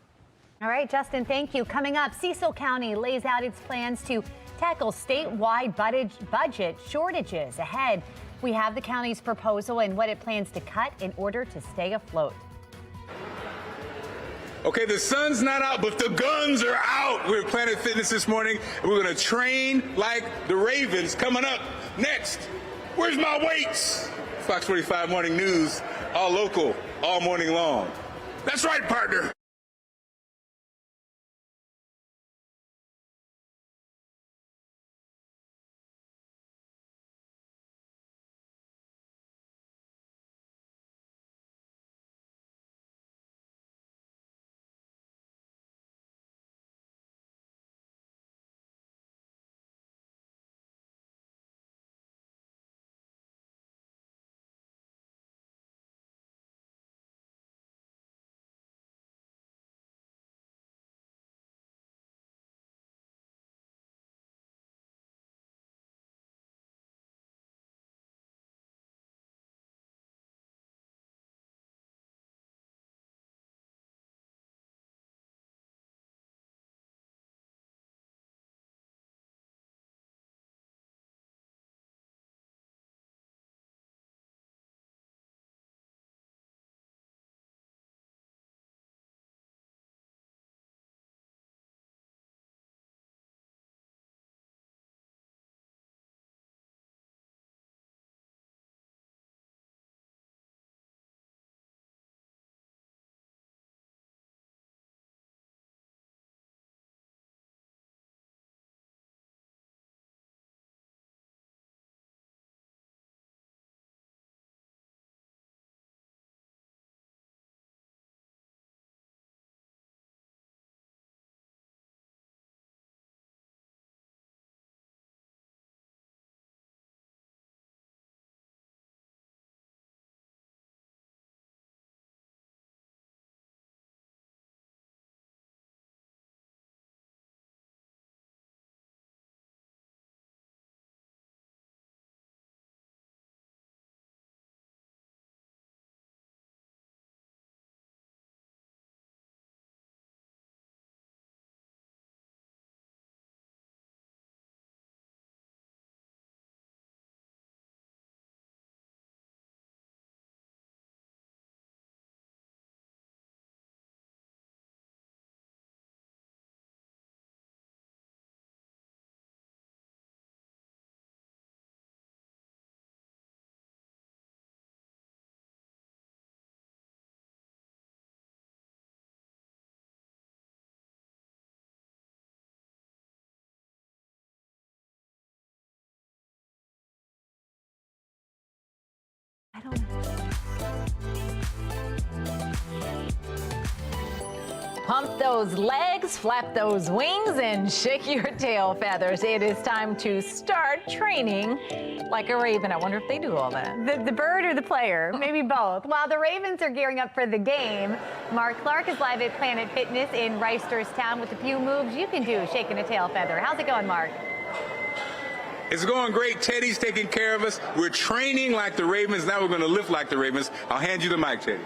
[SPEAKER 2] All right, Justin, thank you. Coming up, Cecil County lays out its plans to tackle statewide budget shortages. Ahead, we have the county's proposal and what it plans to cut in order to stay afloat.
[SPEAKER 17] Okay, the sun's not out, but the guns are out. We're at Planet Fitness this morning, and we're going to train like the Ravens. Coming up next, where's my weights? Fox 45 Morning News, all local, all morning long. That's right, partner.
[SPEAKER 2] I don't know.
[SPEAKER 4] Pump those legs, flap those wings, and shake your tail feathers. It is time to start training like a raven. I wonder if they do all that.
[SPEAKER 2] The bird or the player? Maybe both. While the Ravens are gearing up for the game, Mark Clark is live at Planet Fitness in Reisterstown with a few moves you can do shaking a tail feather. How's it going, Mark?
[SPEAKER 17] It's going great. Teddy's taking care of us. We're training like the Ravens. Now we're going to lift like the Ravens. I'll hand you the mic, Teddy.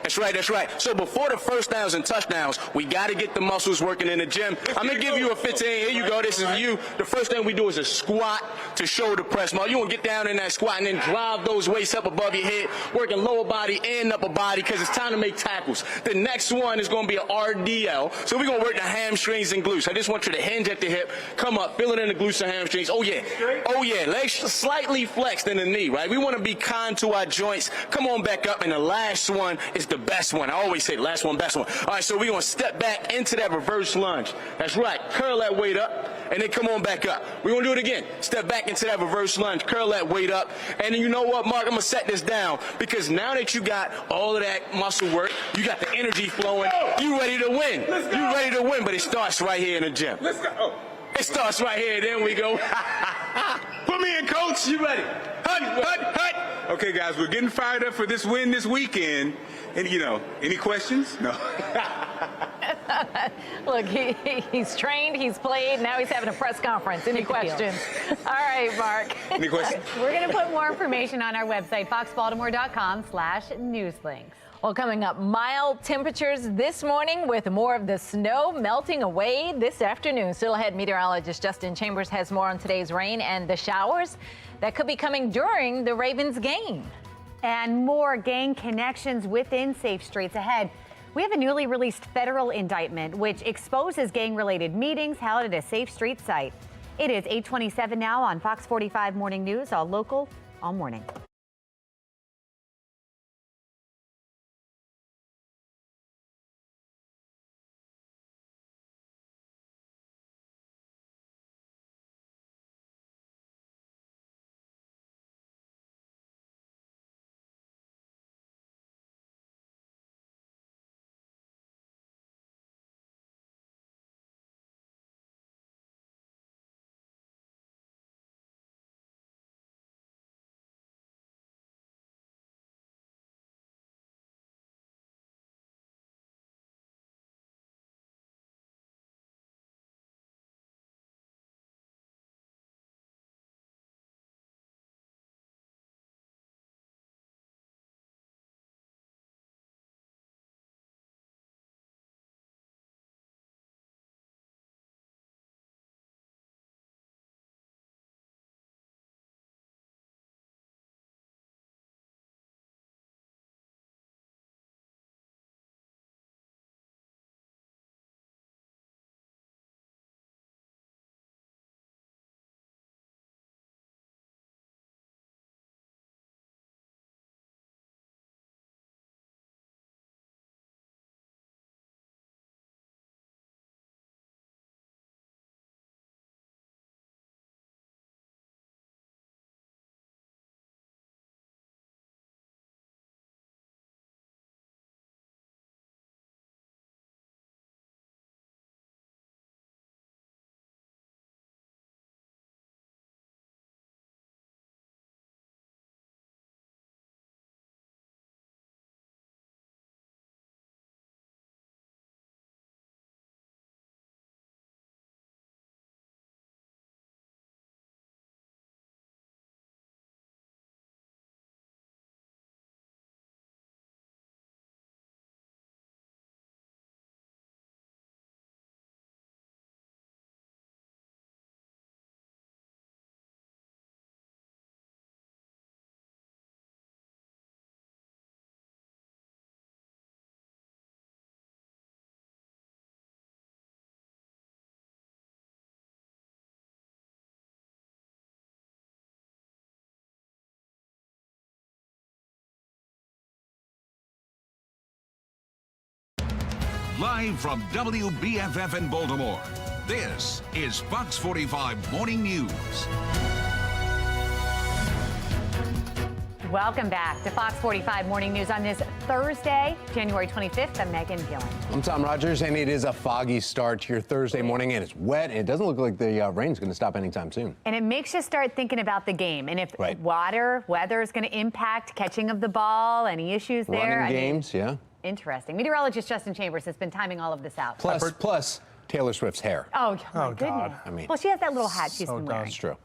[SPEAKER 18] That's right, that's right. So before the first downs and touchdowns, we got to get the muscles working in the gym. I'm going to give you a 15. Here you go. This is you. The first thing we do is a squat to shoulder press. Now, you want to get down in that squat and then drive those weights up above your head, working lower body and upper body because it's time to make tackles. The next one is going to be an RDL. So we're going to work the hamstrings and glutes. I just want you to hinge at the hip, come up, feel it in the glutes and hamstrings. Oh, yeah. Oh, yeah. Legs slightly flexed in the knee, right? We want to be kind to our joints. Come on back up. And the last one is the best one. I always say the last one, best one. All right, so we're going to step back into that reverse lunge. That's right. Curl that weight up and then come on back up. We're going to do it again. Step back into that reverse lunge. Curl that weight up. And then you know what, Mark? I'm going to set this down because now that you got all of that muscle work, you got the energy flowing, you ready to win. You ready to win, but it starts right here in the gym.
[SPEAKER 17] Let's go. Oh.
[SPEAKER 18] It starts right here. Then we go.
[SPEAKER 17] Put me in, coach.
[SPEAKER 18] You ready?
[SPEAKER 17] Hut, hut, hut. Okay, guys, we're getting fired up for this win this weekend. And, you know, any questions? No.
[SPEAKER 4] Look, he's trained, he's played, now he's having a press conference. Any questions? All right, Mark.
[SPEAKER 17] Any questions?
[SPEAKER 2] We're going to put more information on our website, foxbaltimore.com/newslinks.
[SPEAKER 4] Well, coming up, mild temperatures this morning with more of the snow melting away this afternoon. Still ahead, meteorologist Justin Chambers has more on today's rain and the showers that could be coming during the Ravens game.
[SPEAKER 2] And more gang connections within Safe Streets ahead. We have a newly released federal indictment which exposes gang-related meetings held at a Safe Street site. It is 8:27 now on Fox 45 Morning News, all local, all morning.
[SPEAKER 1] Live from WBFF in Baltimore, this is Fox 45 Morning News.
[SPEAKER 2] Welcome back to Fox 45 Morning News on this Thursday, January 25th. I'm Megan Gillen.
[SPEAKER 5] I'm Tom Rogers, and it is a foggy start to your Thursday morning, and it's wet, and it doesn't look like the rain's going to stop anytime soon.
[SPEAKER 2] And it makes you start thinking about the game, and if weather is going to impact catching of the ball, any issues there.
[SPEAKER 5] Running games, yeah.
[SPEAKER 2] Interesting. Meteorologist Justin Chambers has been timing all of this out.
[SPEAKER 5] Plus, Taylor Swift's hair.
[SPEAKER 2] Oh, my
[SPEAKER 3] God.
[SPEAKER 2] goodness.
[SPEAKER 5] I mean,
[SPEAKER 2] well, she has that little hat she's been wearing.
[SPEAKER 5] It's true.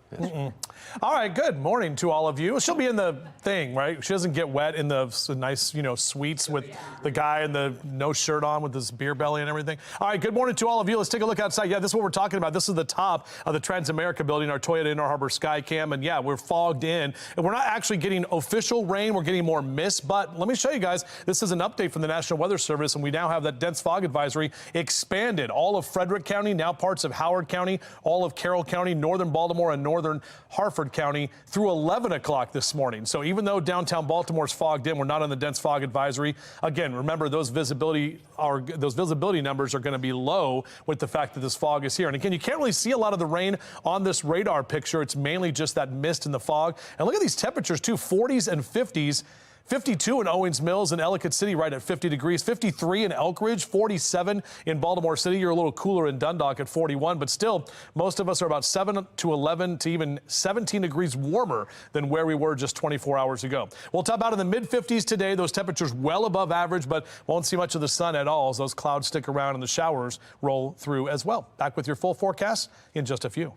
[SPEAKER 3] All right, good morning to all of you. She'll be in the thing, right? She doesn't get wet in the nice, suites with the guy in the no shirt on with his beer belly and everything. All right, good morning to all of you. Let's take a look outside. Yeah, this is what we're talking about. This is the top of the Transamerica building, our Toyota Inner Harbor Sky Cam. And yeah, we're fogged in. And we're not actually getting official rain. We're getting more mist. But let me show you guys. This is an update from the National Weather Service. And we now have that dense fog advisory expanded. All of Frederick County, now parts of Howard County, all of Carroll County, northern Baltimore, and northern Harford County through 11 o'clock this morning. So even though downtown Baltimore is fogged in, we're not on the dense fog advisory. Again, remember those visibility numbers are going to be low with the fact that this fog is here. And again, you can't really see a lot of the rain on this radar picture. It's mainly just that mist and the fog. And look at these temperatures too, 40s and 50s. 52 in Owings Mills and Ellicott City, right at 50 degrees. 53 in Elk Ridge, 47 in Baltimore City. You're a little cooler in Dundalk at 41, but still, most of us are about 7 to 11 to even 17 degrees warmer than where we were just 24 hours ago. We'll top out in the mid-50s today. Those temperatures well above average, but won't see much of the sun at all as those clouds stick around and the showers roll through as well. Back with your full forecast in just a few.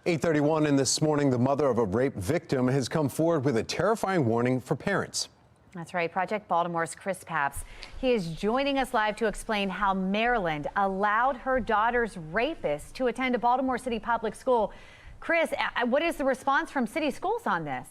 [SPEAKER 5] 8:31 in this morning, the mother of a rape victim has come forward with a terrifying warning for parents.
[SPEAKER 2] That's right. Project Baltimore's Chris Papps. He is joining us live to explain how Maryland allowed her daughter's rapist to attend a Baltimore City public school. Chris, what is the response from city schools on this?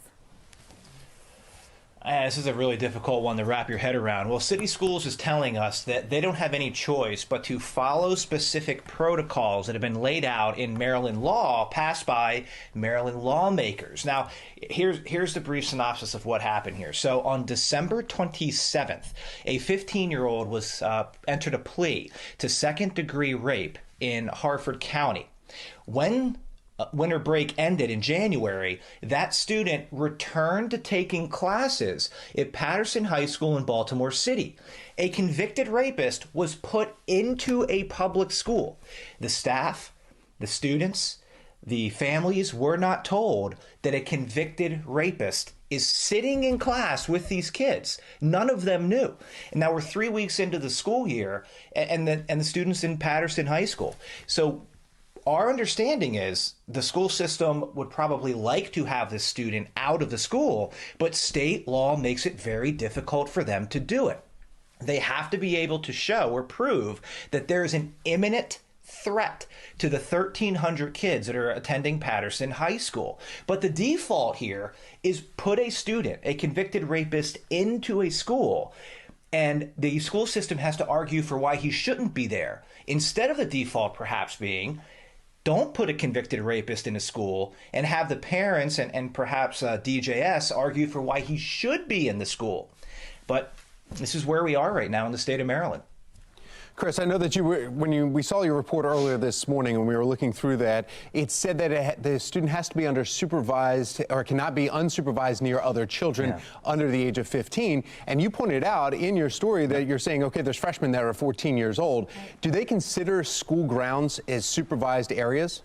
[SPEAKER 9] This is a really difficult one to wrap your head around. Well, City Schools is telling us that they don't have any choice but to follow specific protocols that have been laid out in Maryland law passed by Maryland lawmakers. Now, here's the brief synopsis of what happened here. So on December 27th, a 15-year-old was entered a plea to second-degree rape in Harford County. When winter break ended in January, that student returned to taking classes at Patterson High School in Baltimore City. A convicted rapist was put into a public school. The staff, the students, the families were not told that a convicted rapist is sitting in class with these kids. None of them knew. And now we're 3 weeks into the school year, and the students in Patterson High School. So our understanding is the school system would probably like to have this student out of the school, but state law makes it very difficult for them to do it. They have to be able to show or prove that there is an imminent threat to the 1,300 kids that are attending Patterson High School. But the default here is put a student, a convicted rapist, into a school, and the school system has to argue for why he shouldn't be there, instead of the default perhaps being, don't put a convicted rapist in a school and have the parents and perhaps DJS argue for why he should be in the school. But this is where we are right now in the state of Maryland.
[SPEAKER 5] Chris, I know that we saw your report earlier this morning and we were looking through that, it said that the student has to be under supervised or cannot be unsupervised near other children under the age of 15. And you pointed out in your story that you're saying, okay, there's freshmen that are 14 years old. Do they consider school grounds as supervised areas?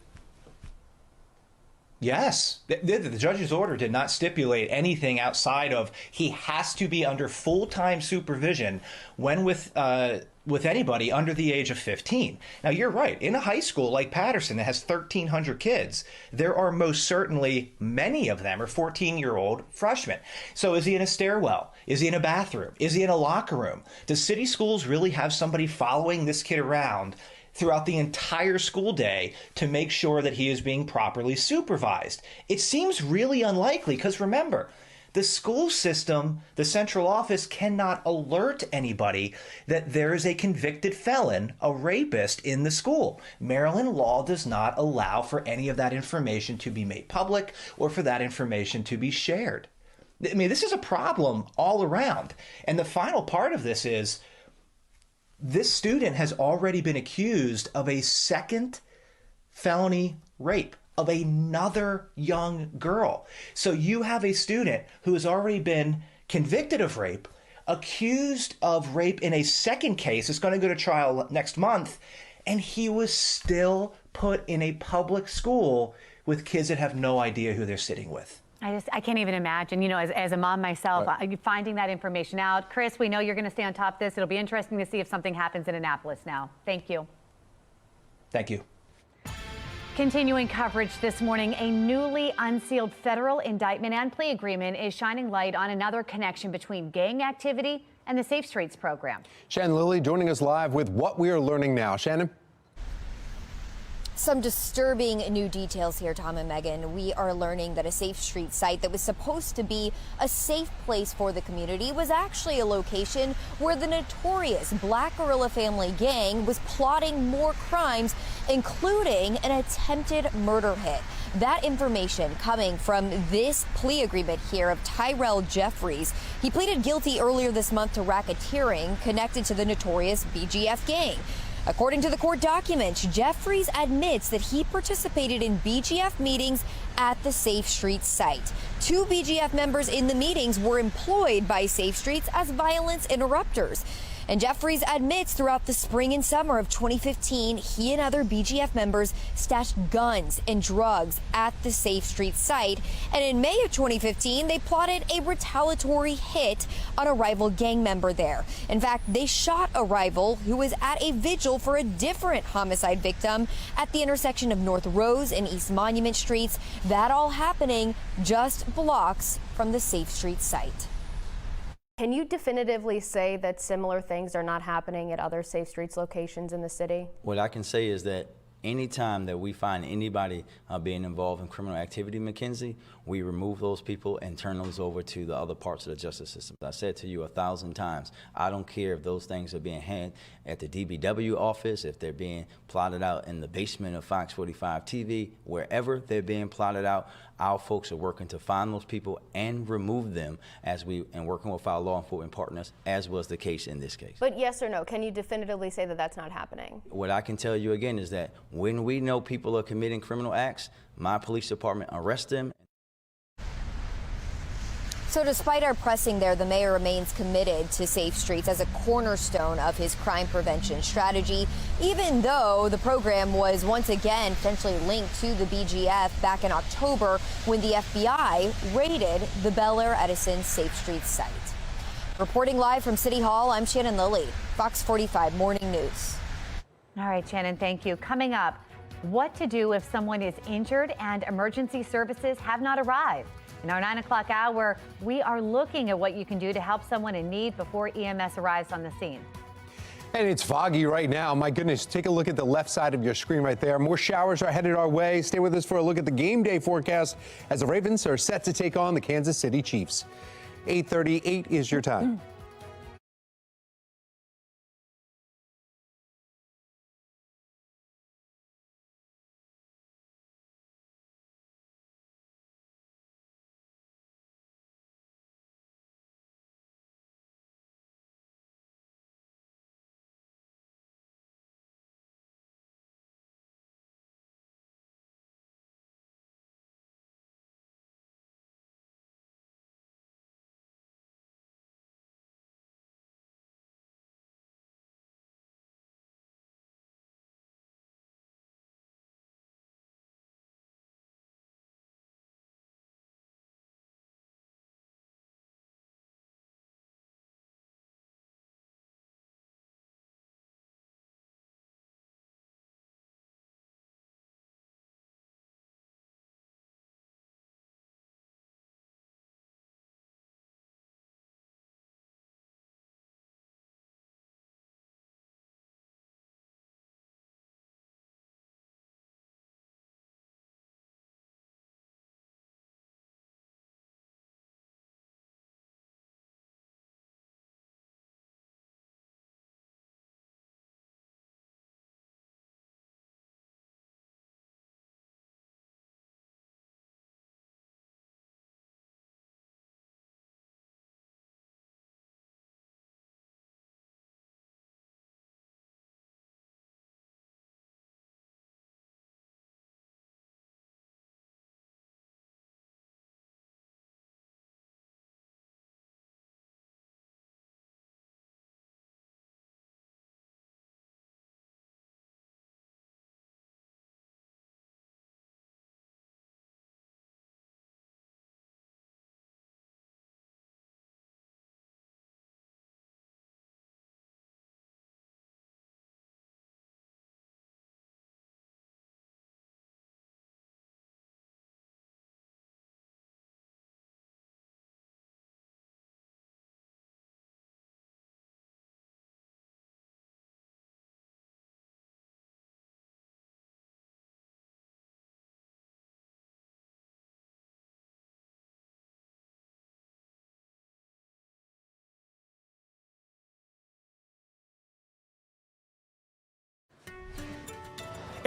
[SPEAKER 9] Yes. The judge's order did not stipulate anything outside of he has to be under full-time supervision when with anybody under the age of 15. Now, you're right. In a high school like Patterson that has 1,300 kids, there are most certainly many of them are 14-year-old freshmen. So is he in a stairwell? Is he in a bathroom? Is he in a locker room? Does city schools really have somebody following this kid around throughout the entire school day to make sure that he is being properly supervised? It seems really unlikely because remember, the school system, the central office cannot alert anybody that there is a convicted felon, a rapist in the school. Maryland law does not allow for any of that information to be made public or for that information to be shared. I mean, this is a problem all around. And the final part of this is this student has already been accused of a second felony rape of another young girl. So you have a student who has already been convicted of rape, accused of rape in a second case. It's going to go to trial next month. And he was still put in a public school with kids that have no idea who they're sitting with.
[SPEAKER 2] I can't even imagine, as a mom myself, finding that information out. Chris, we know you're going to stay on top of this. It'll be interesting to see if something happens in Annapolis now. Thank you.
[SPEAKER 9] Thank you.
[SPEAKER 2] Continuing coverage this morning, a newly unsealed federal indictment and plea agreement is shining light on another connection between gang activity and the Safe Streets program.
[SPEAKER 5] Shannon Lilly joining us live with what we are learning now. Shannon?
[SPEAKER 23] Some disturbing new details here, Tom and Megan. We are learning that a Safe Street site that was supposed to be a safe place for the community was actually a location where the notorious Black Guerrilla Family Gang was plotting more crimes, including an attempted murder hit. That information coming from this plea agreement here of Tyrell Jeffries. He pleaded guilty earlier this month to racketeering connected to the notorious BGF gang. According to the court documents, Jeffries admits that he participated in BGF meetings at the Safe Streets site. 2 BGF members in the meetings were employed by Safe Streets as violence interrupters. And Jeffries admits throughout the spring and summer of 2015, he and other BGF members stashed guns and drugs at the Safe Street site. And in May of 2015, they plotted a retaliatory hit on a rival gang member there. In fact, they shot a rival who was at a vigil for a different homicide victim at the intersection of North Rose and East Monument Streets. That all happening just blocks from the Safe Street site.
[SPEAKER 14] Can you definitively say that similar things are not happening at other Safe Streets locations in the city?
[SPEAKER 15] What I can say is that anytime that we find anybody being involved in criminal activity, Mackenzie, we remove those people and turn those over to the other parts of the justice system. I said to you 1,000 times, I don't care if those things are being handled at the DBW office, if they're being plotted out in the basement of Fox 45 TV, wherever they're being plotted out, our folks are working to find those people and remove them and working with our law enforcement partners, as was the case in this case.
[SPEAKER 14] But yes or no, can you definitively say that that's not happening?
[SPEAKER 15] What I can tell you again is that when we know people are committing criminal acts, my police department arrests them.
[SPEAKER 23] So despite our pressing there, the mayor remains committed to Safe Streets as a cornerstone of his crime prevention strategy, even though the program was once again potentially linked to the BGF back in October when the FBI raided the Bel Air Edison Safe Streets site. Reporting live from City Hall, I'm Shannon Lilly, Fox 45 Morning News.
[SPEAKER 2] All right, Shannon, thank you. Coming up, what to do if someone is injured and emergency services have not arrived. In our 9 o'clock hour, we are looking at what you can do to help someone in need before EMS arrives on the scene.
[SPEAKER 5] And it's foggy right now. My goodness, take a look at the left side of your screen right there. More showers are headed our way. Stay with us for a look at the game day forecast as the Ravens are set to take on the Kansas City Chiefs. 8:38 is your time.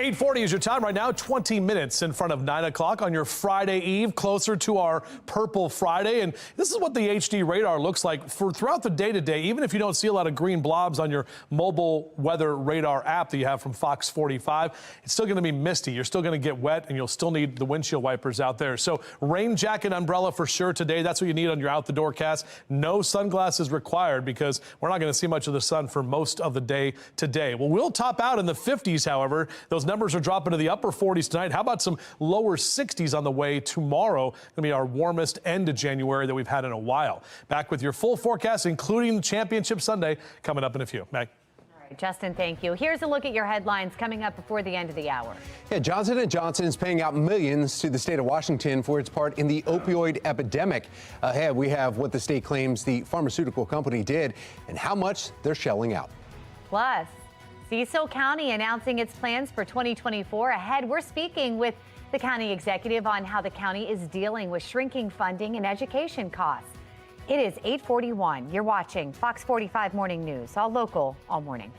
[SPEAKER 3] 8:40 is your time right now, 20 minutes in front of 9 o'clock on your Friday Eve, closer to our Purple Friday. And this is what the HD radar looks like for throughout the day today. Even if you don't see a lot of green blobs on your mobile weather radar app that you have from Fox 45, it's still going to be misty. You're still going to get wet, and you'll still need the windshield wipers out there. So rain jacket, umbrella for sure today. That's what you need on your out the door cast. No sunglasses required because we're not going to see much of the sun for most of the day today. Well, we'll top out in the 50s, however. Those numbers are dropping to the upper 40s tonight. How about some lower 60s on the way tomorrow? Going to be our warmest end of January that we've had in a while. Back with your full forecast, including Championship Sunday, coming up in a few. Meg.
[SPEAKER 2] Justin, thank you. Here's a look at your headlines coming up before the end of the hour.
[SPEAKER 5] Yeah, Johnson & Johnson is paying out millions to the state of Washington for its part in the opioid epidemic. Ahead, we have what the state claims the pharmaceutical company did and how much they're shelling out.
[SPEAKER 2] Plus, Cecil County announcing its plans for 2024. Ahead, we're speaking with the county executive on how the county is dealing with shrinking funding and education costs. It is 8:41. You're watching Fox 45 Morning News, all local, all morning.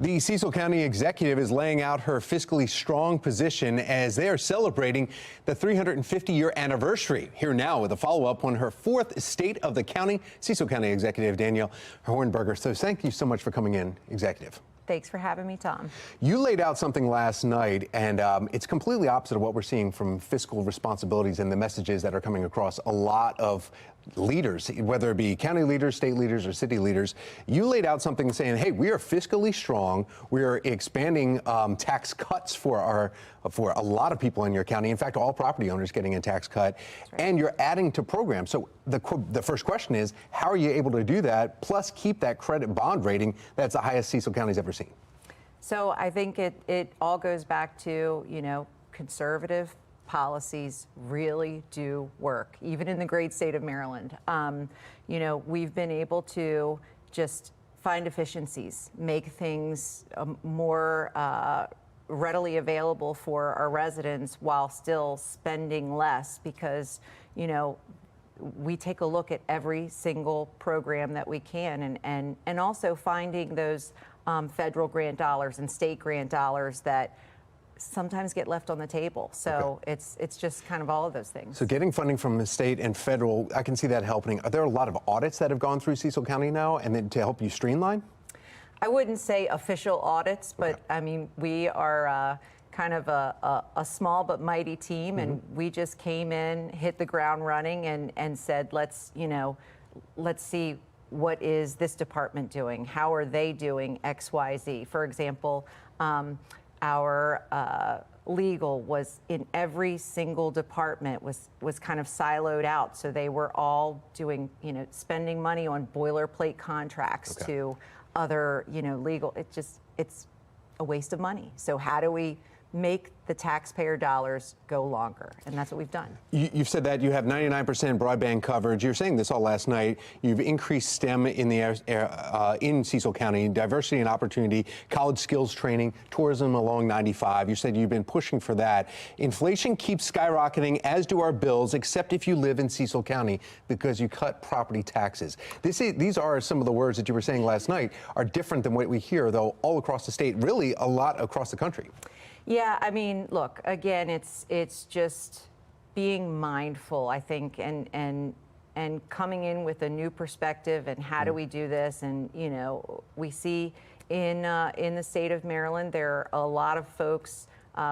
[SPEAKER 5] The Cecil County executive is laying out her fiscally strong position as they are celebrating the 350-year anniversary. Here now with a follow-up on her fourth State of the County, Cecil County Executive Danielle Hornberger. So thank you so much for coming in, Executive.
[SPEAKER 16] Thanks for having me, Tom.
[SPEAKER 5] You laid out something last night, and it's completely opposite of what we're seeing from fiscal responsibilities and the messages that are coming across a lot of leaders, whether it be county leaders, state leaders, or city leaders. You laid out something saying, hey, we are fiscally strong. We are expanding tax cuts for a lot of people in your county. In fact, all property owners getting a tax cut. Right. And you're adding to programs. So the first question is, how are you able to do that, plus keep that credit bond rating that's the highest Cecil County's ever seen?
[SPEAKER 16] So I think it all goes back to, conservative policies really do work, even in the great state of Maryland. We've been able to just find efficiencies, make things more readily available for our residents while still spending less because, we take a look at every single program that we can, and also finding those federal grant dollars and state grant dollars that sometimes get left on the table. So it's just kind of all of those things.
[SPEAKER 5] So getting funding from the state and federal, I can see that helping. Are there a lot of audits that have gone through Cecil County now, and then to help you streamline?
[SPEAKER 16] I wouldn't say official audits, but I mean, we are kind of a small but mighty team, and we just came in, hit the ground running, and said, let's see, what is this department doing? How are they doing X, Y, Z? For example, our legal was in every single department was kind of siloed out, so they were all doing, spending money on boilerplate contracts to other, legal. It's a waste of money. So how do we make the taxpayer dollars go longer? And that's what we've done.
[SPEAKER 5] You've said that you have 99% broadband coverage. You're saying this all last night. You've increased STEM in the in Cecil County, diversity and opportunity, college skills training, tourism along 95. You said you've been pushing for that. Inflation keeps skyrocketing, as do our bills, except if you live in Cecil County, because you cut property taxes. These are some of the words that you were saying last night are different than what we hear, though, all across the state, really a lot across the country.
[SPEAKER 16] Yeah, I mean, look, again, it's just being mindful, I think, and coming in with a new perspective and how do we do this? And we see in the state of Maryland, there are a lot of folks,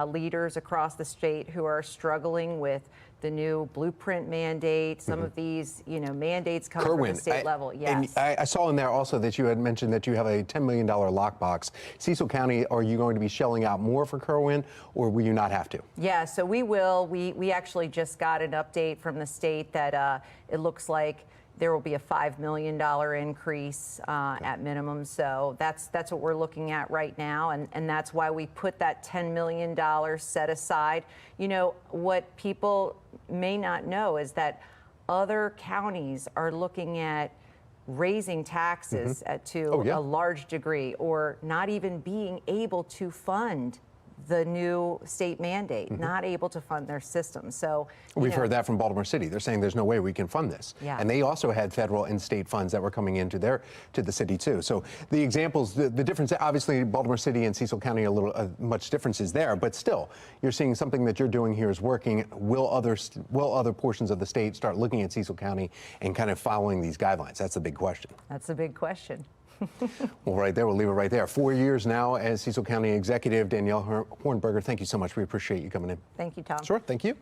[SPEAKER 16] leaders across the state who are struggling with the new blueprint mandate, some of these, mandates coming from the state level. Yes.
[SPEAKER 5] And I saw in there also that you had mentioned that you have a $10 million lockbox. Cecil County, are you going to be shelling out more for Kerwin, or will you not have to?
[SPEAKER 16] Yeah, so we will. We actually just got an update from the state that it looks like there will be a $5 million increase at minimum. So that's what we're looking at right now, and that's why we put that $10 million set aside. What people may not know is that other counties are looking at raising taxes to a large degree, or not even being able to fund the new state mandate, not able to fund their system. So
[SPEAKER 5] we've heard that from Baltimore City. They're saying there's no way we can fund this.
[SPEAKER 16] Yeah.
[SPEAKER 5] And they also had federal and state funds that were coming into to the city too. So the examples, the difference, obviously Baltimore City and Cecil County, a little much differences there, but still, you're seeing something that you're doing here is working. Will other portions of the state start looking at Cecil County and kind of following these guidelines? That's the big question.
[SPEAKER 16] That's a big question.
[SPEAKER 5] Well, right there, we'll leave it right there. 4 years now as Cecil County Executive. Danielle Hornberger, thank you so much. We appreciate you coming in.
[SPEAKER 16] Thank you, Tom.
[SPEAKER 5] Sure, thank you.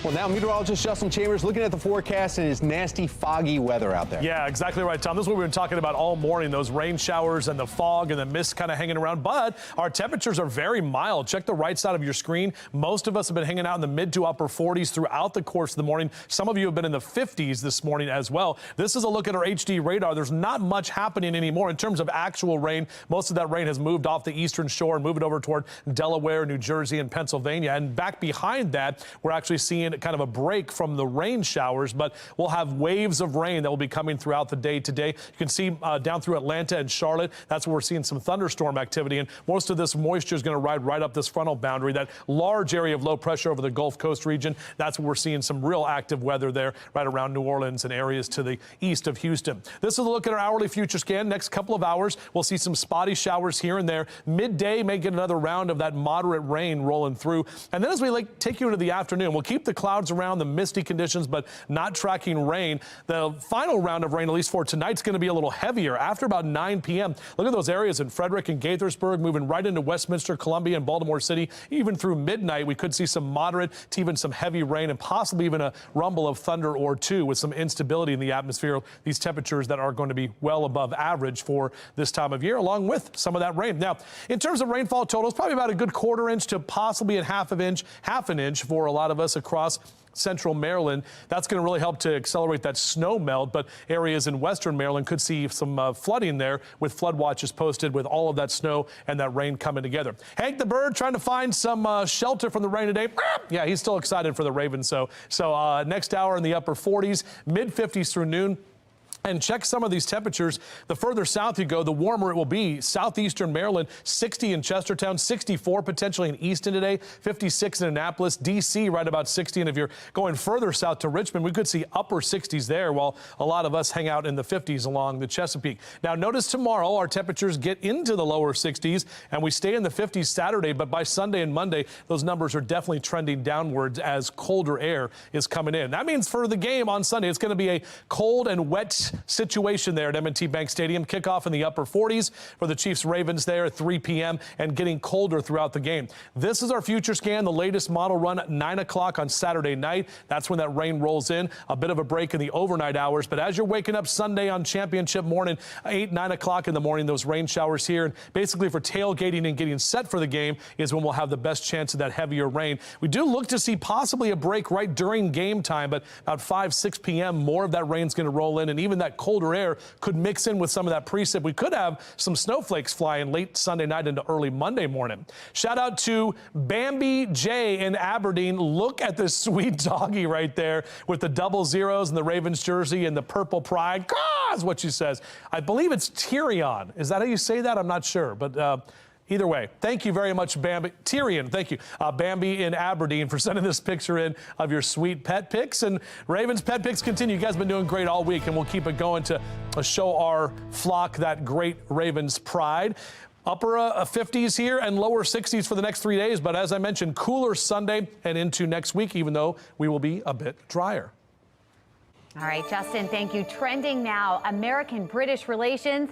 [SPEAKER 5] Well, now meteorologist Justin Chambers looking at the forecast, and it's nasty, foggy weather out there.
[SPEAKER 3] Yeah, exactly right, Tom. This is what we've been talking about all morning, those rain showers and the fog and the mist kind of hanging around. But our temperatures are very mild. Check the right side of your screen. Most of us have been hanging out in the mid to upper 40s throughout the course of the morning. Some of you have been in the 50s this morning as well. This is a look at our HD radar. There's not much happening anymore in terms of actual rain. Most of that rain has moved off the eastern shore and moved over toward Delaware, New Jersey, and Pennsylvania. And back behind that, we're actually seeing kind of a break from the rain showers, but we'll have waves of rain that will be coming throughout the day today. You can see down through Atlanta and Charlotte, that's where we're seeing some thunderstorm activity, and most of this moisture is going to ride right up this frontal boundary, that large area of low pressure over the Gulf Coast region. That's where we're seeing some real active weather there right around New Orleans and areas to the east of Houston. This is a look at our hourly future scan. Next couple of hours, we'll see some spotty showers here and there. Midday may get another round of that moderate rain rolling through, and then as we take you into the afternoon, we'll keep the clouds around, the misty conditions, but not tracking rain. The final round of rain, at least for tonight's going to be a little heavier after about 9 p.m. Look at those areas in Frederick and Gaithersburg, moving right into Westminster, Columbia, and Baltimore City. Even through midnight, we could see some moderate to even some heavy rain, and possibly even a rumble of thunder or two with some instability in the atmosphere. These temperatures that are going to be well above average for this time of year, along with some of that rain. Now, in terms of rainfall totals, probably about a good quarter inch to possibly a half an inch for a lot of us across central Maryland. That's going to really help to accelerate that snow melt, but areas in western Maryland could see some flooding there, with flood watches posted with all of that snow and that rain coming together. Hank the bird trying to find some shelter from the rain today. Yeah, he's still excited for the Ravens. So next hour in the upper 40s, mid 50s through noon. And check some of these temperatures. The further south you go, the warmer it will be. Southeastern Maryland, 60 in Chestertown, 64 potentially in Easton today, 56 in Annapolis, D.C. right about 60. And if you're going further south to Richmond, we could see upper 60s there, while a lot of us hang out in the 50s along the Chesapeake. Now, notice tomorrow our temperatures get into the lower 60s, and we stay in the 50s Saturday. But by Sunday and Monday, those numbers are definitely trending downwards as colder air is coming in. That means for the game on Sunday, it's going to be a cold and wet situation there at M&T Bank Stadium. Kickoff in the upper 40s for the Chiefs-Ravens there at 3 p.m. and getting colder throughout the game. This is our future scan, the latest model run at 9 o'clock on Saturday night. That's when that rain rolls in. A bit of a break in the overnight hours. But as you're waking up Sunday on championship morning, 8, 9 o'clock in the morning, those rain showers here. And basically for tailgating and getting set for the game is when we'll have the best chance of that heavier rain. We do look to see possibly a break right during game time, but about 5, 6 p.m., more of that rain's going to roll in, and even that colder air could mix in with some of that precip. We could have some snowflakes flying late Sunday night into early Monday morning. Shout out to Bambi J in Aberdeen. Look at this sweet doggy right there with the double zeros and the Ravens jersey and the purple pride. Caw is what she says. I believe it's Tyrion. Is that how you say that? I'm not sure, but either way, thank you very much, Bambi. Tyrion, thank you. Bambi in Aberdeen for sending this picture in of your sweet pet pics. And Ravens pet pics continue. You guys have been doing great all week, and we'll keep it going to show our flock that great Ravens pride. Upper 50s here and lower 60s for the next 3 days. But as I mentioned, cooler Sunday and into next week, even though we will be a bit drier.
[SPEAKER 2] All right, Justin, thank you. Trending now, American-British relations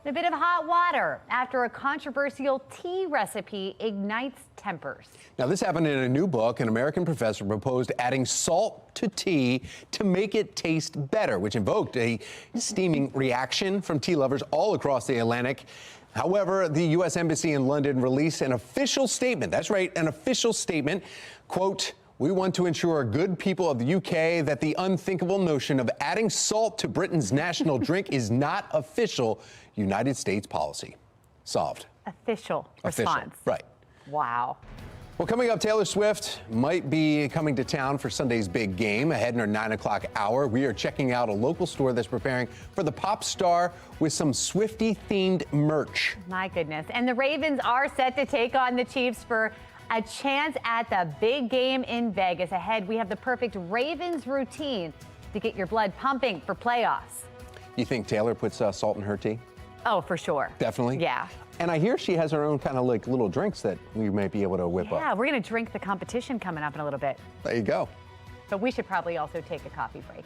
[SPEAKER 2] in a bit of hot water after a controversial tea recipe ignites tempers.
[SPEAKER 5] Now, this happened in a new book. An American professor proposed adding salt to tea to make it taste better, which invoked a steaming reaction from tea lovers all across the Atlantic. However, the U.S. Embassy in London released an official statement. That's right, an official statement. Quote, "We want to ensure good people of the UK that the unthinkable notion of adding salt to Britain's national drink is not official United States policy." Solved.
[SPEAKER 2] Official response.
[SPEAKER 5] Right.
[SPEAKER 2] Wow.
[SPEAKER 5] Well, coming up, Taylor Swift might be coming to town for Sunday's big game ahead in our 9 o'clock hour. We are checking out a local store that's preparing for the pop star with some Swiftie-themed merch.
[SPEAKER 2] My goodness. And the Ravens are set to take on the Chiefs for a chance at the big game in Vegas. Ahead, we have the perfect Ravens routine to get your blood pumping for playoffs.
[SPEAKER 5] You think Taylor puts salt in her tea?
[SPEAKER 2] Oh, for sure.
[SPEAKER 5] Definitely?
[SPEAKER 2] Yeah.
[SPEAKER 5] And I hear she has her own kind of like little drinks that we might be able to whip up.
[SPEAKER 2] Yeah, we're going to drink the competition coming up in a little bit.
[SPEAKER 5] There you go.
[SPEAKER 2] But we should probably also take a coffee break.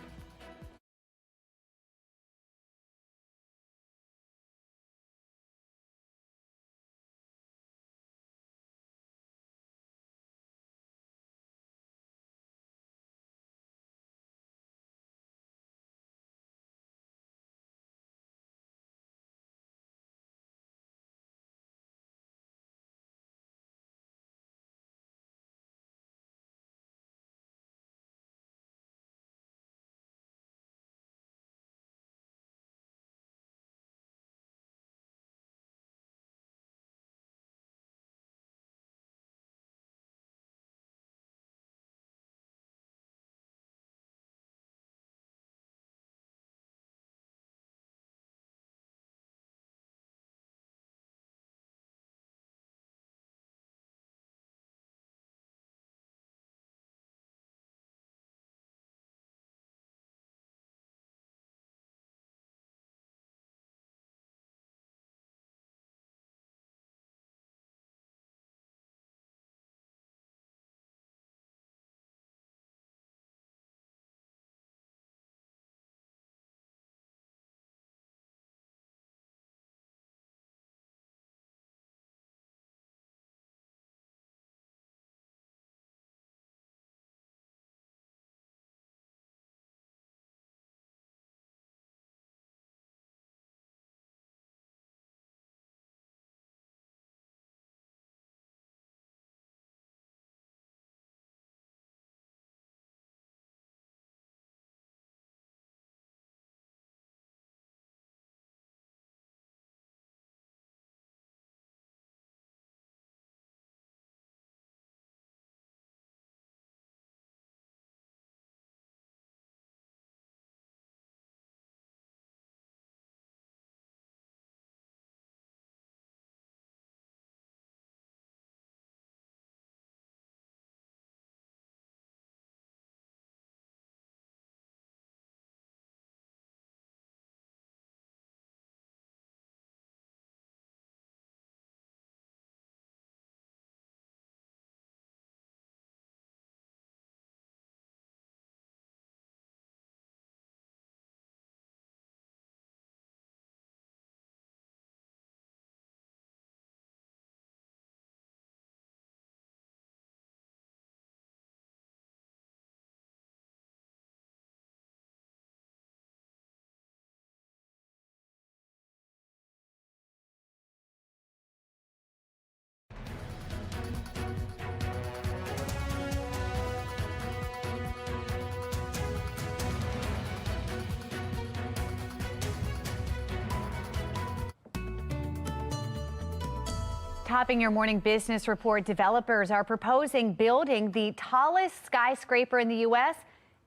[SPEAKER 2] topping your morning business report, developers are proposing building the tallest skyscraper in the U.S.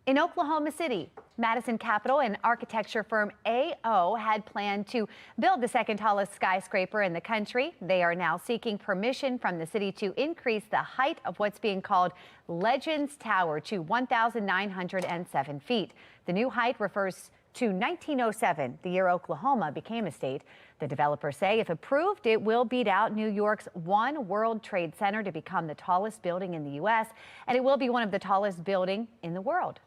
[SPEAKER 2] in Oklahoma City. Madison Capital and architecture firm AO had planned to build the second tallest skyscraper in the country. They are now seeking permission from the city to increase the height of what's being called Legends Tower to 1,907 feet. The new height refers to 1907, the year Oklahoma became a state. The developers say if approved, it will beat out New York's One World Trade Center to become the tallest building in the U.S., and it will be one of the tallest buildings in the world.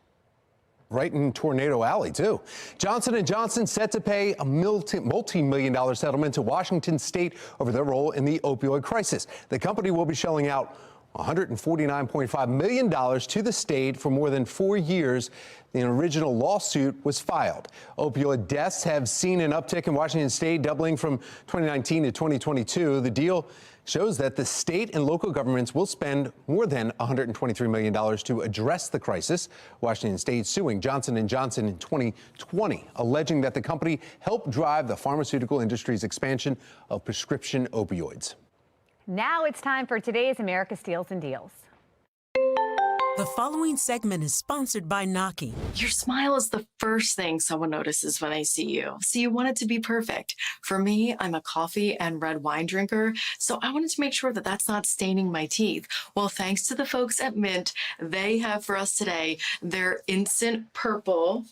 [SPEAKER 5] Right in Tornado Alley, too. Johnson & Johnson set to pay a multi-million-dollar settlement to Washington state over their role in the opioid crisis. The company will be shelling out $149.5 million to the state for more than 4 years. The original lawsuit was filed. Opioid deaths have seen an uptick in Washington state, doubling from 2019 to 2022. The deal shows that the state and local governments will spend more than $123 million to address the crisis. Washington state suing Johnson & Johnson in 2020, alleging that the company helped drive the pharmaceutical industry's expansion of prescription opioids.
[SPEAKER 2] Now it's time for today's America Steals and Deals.
[SPEAKER 20] The following segment is sponsored by Naki.
[SPEAKER 21] Your smile is the first thing someone notices when they see you, so you want it to be perfect. For me, I'm a coffee and red wine drinker, so I wanted to make sure that that's not staining my teeth. Well, thanks to the folks at Mint, they have for us today their instant purple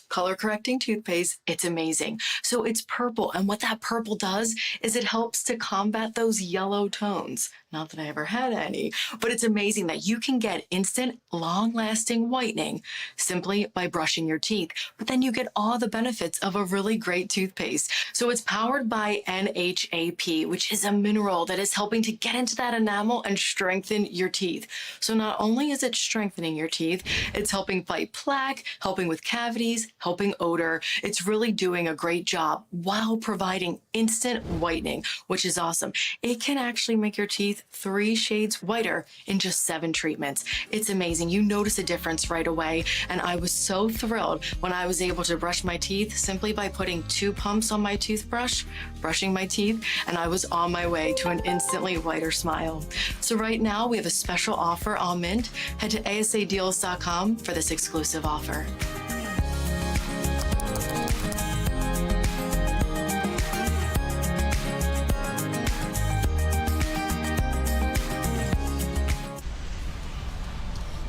[SPEAKER 21] color correcting toothpaste. It's amazing. So it's purple, and what that purple does is it helps to combat those yellow tones. Not that I ever had any, but it's amazing that you can get instant, long-lasting whitening simply by brushing your teeth. But then you get all the benefits of a really great toothpaste. So it's powered by NHAP, which is a mineral that is helping to get into that enamel and strengthen your teeth. So not only is it strengthening your teeth, it's helping fight plaque, helping with cavities, helping odor. It's really doing a great job while providing instant whitening, which is awesome. It can actually make your teeth 3 shades whiter in just 7 treatments. It's amazing. You notice a difference right away. And I was so thrilled when I was able to brush my teeth simply by putting 2 pumps on my toothbrush, brushing my teeth, and I was on my way to an instantly whiter smile. So right now we have a special offer on Mint. Head to asadeals.com for this exclusive offer.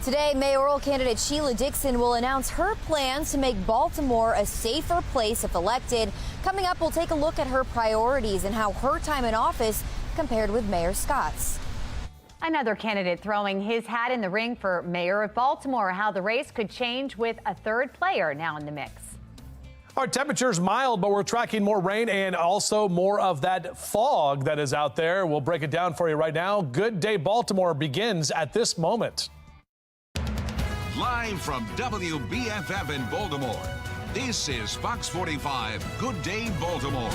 [SPEAKER 23] Today, mayoral candidate Sheila Dixon will announce her plans to make Baltimore a safer place if elected. Coming up, we'll take a look at her priorities and how her time in office compared with Mayor Scott's.
[SPEAKER 2] Another candidate throwing his hat in the ring for mayor of Baltimore. How the race could change with a third player now in the mix.
[SPEAKER 3] Our temperature's mild, but we're tracking more rain and also more of that fog that is out there. We'll break it down for you right now. Good Day Baltimore begins at this moment.
[SPEAKER 1] Live from WBFF in Baltimore, this is Fox 45 Good Day Baltimore.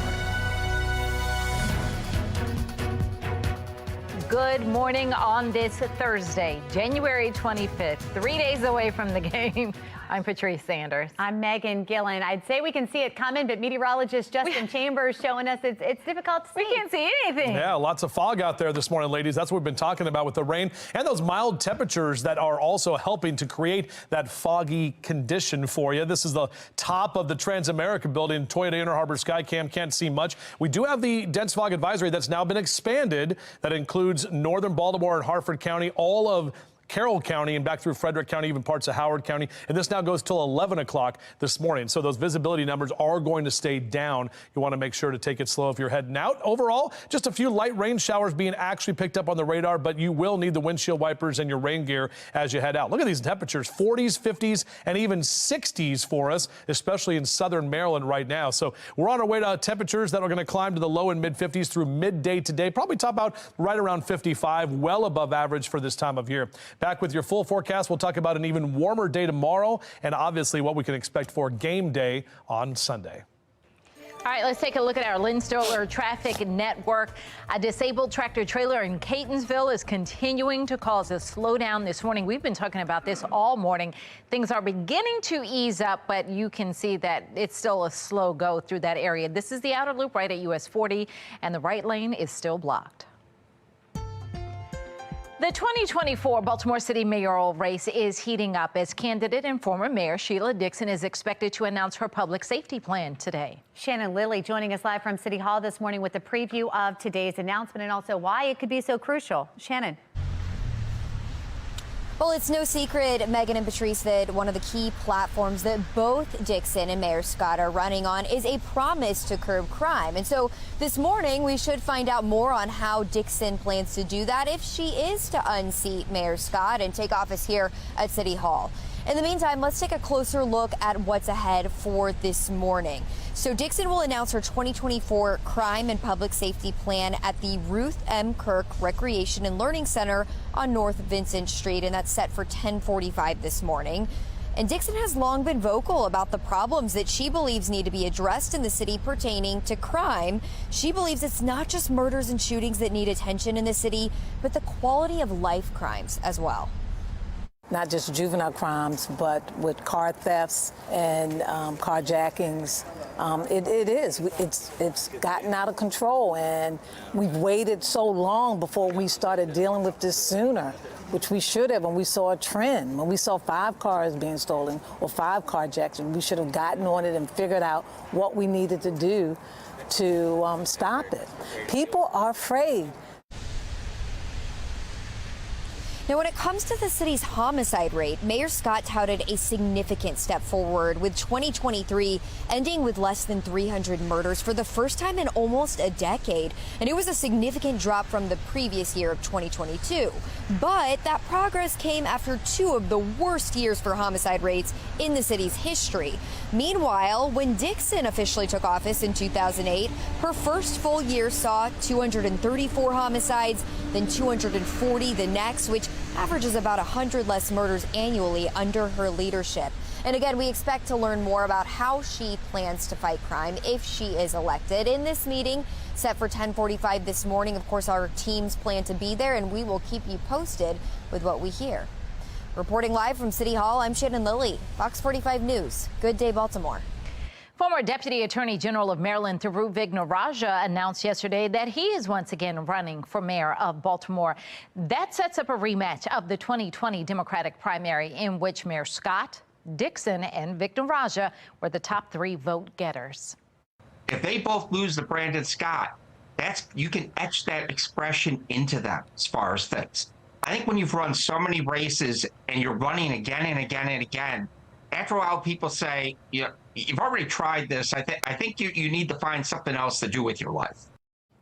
[SPEAKER 4] Good morning on this Thursday, January 25th, 3 days away from the game. I'm Patrice Sanders.
[SPEAKER 2] I'm Megan Gillen. I'd say we can see it coming, but meteorologist Justin Chambers showing us it's difficult to see.
[SPEAKER 4] We can't see anything.
[SPEAKER 3] Yeah, lots of fog out there this morning, ladies. That's what we've been talking about with the rain and those mild temperatures that are also helping to create that foggy condition for you. This is the top of the Transamerica building, Toyota Inner Harbor Skycam. Can't see much. We do have the dense fog advisory that's now been expanded. That includes northern Baltimore and Harford County, all of Carroll County and back through Frederick County, even parts of Howard County. And this now goes till 11 o'clock this morning. So those visibility numbers are going to stay down. You want to make sure to take it slow if you're heading out. Overall, just a few light rain showers being actually picked up on the radar, but you will need the windshield wipers and your rain gear as you head out. Look at these temperatures, 40s, 50s, and even 60s for us, especially in southern Maryland right now. So we're on our way to temperatures that are going to climb to the low and mid 50s through midday today, probably top out right around 55, well above average for this time of year. Back with your full forecast, we'll talk about an even warmer day tomorrow and obviously what we can expect for game day on Sunday.
[SPEAKER 4] All right, let's take a look at our Lynn Stoller traffic network. A disabled tractor trailer in Catonsville is continuing to cause a slowdown this morning. We've been talking about this all morning. Things are beginning to ease up, but you can see that it's still a slow go through that area. This is the outer loop right at US 40, and the right lane is still blocked. The 2024 Baltimore City mayoral race is heating up as candidate and former mayor Sheila Dixon is expected to announce her public safety plan today.
[SPEAKER 2] Shannon Lilly joining us live from City Hall this morning with a preview of today's announcement and also why it could be so crucial. Shannon.
[SPEAKER 23] Well, it's no secret, Megan and Patrice, that one of the key platforms that both Dixon and Mayor Scott are running on is a promise to curb crime. And so this morning, we should find out more on how Dixon plans to do that if she is to unseat Mayor Scott and take office here at City Hall. In the meantime, let's take a closer look at what's ahead for this morning. So Dixon will announce her 2024 crime and public safety plan at the Ruth M. Kirk Recreation and Learning Center on North Vincent Street, and that's set for 10:45 this morning. And Dixon has long been vocal about the problems that she believes need to be addressed in the city pertaining to crime. She believes it's not just murders and shootings that need attention in the city, but the quality of life crimes as well.
[SPEAKER 6] Not just juvenile crimes, but with car thefts and carjackings. It's gotten out of control, and we've waited so long before we started dealing with this sooner, which we should have when we saw a trend. When we saw 5 cars being stolen or 5 carjacks, we should have gotten on it and figured out what we needed to do to stop it. People are afraid.
[SPEAKER 23] Now, when it comes to the city's homicide rate, Mayor Scott touted a significant step forward, with 2023 ending with less than 300 murders for the first time in almost a decade. And it was a significant drop from the previous year of 2022. But that progress came after 2 of the worst years for homicide rates in the city's history. Meanwhile, when Dixon officially took office in 2008, her first full year saw 234 homicides, then 240 the next, which averages about 100 less murders annually under her leadership. And again, we expect to learn more about how she plans to fight crime if she is elected. In this meeting set for 10:45 this morning, of course, our teams plan to be there, and we will keep you posted with what we hear. Reporting live from City Hall, I'm Shannon Lilly, Fox 45 News. Good day, Baltimore.
[SPEAKER 4] Former Deputy Attorney General of Maryland, Thiru Vignarajah, announced yesterday that he is once again running for mayor of Baltimore. That sets up a rematch of the 2020 Democratic primary, in which Mayor Scott, Dixon, and Vignarajah were the top 3 vote getters.
[SPEAKER 11] If they both lose to Brandon Scott, you can etch that expression into them as far as things. I think when you've run so many races and you're running again and again and again, after a while people say, you've already tried this. I think you need to find something else to do with your life.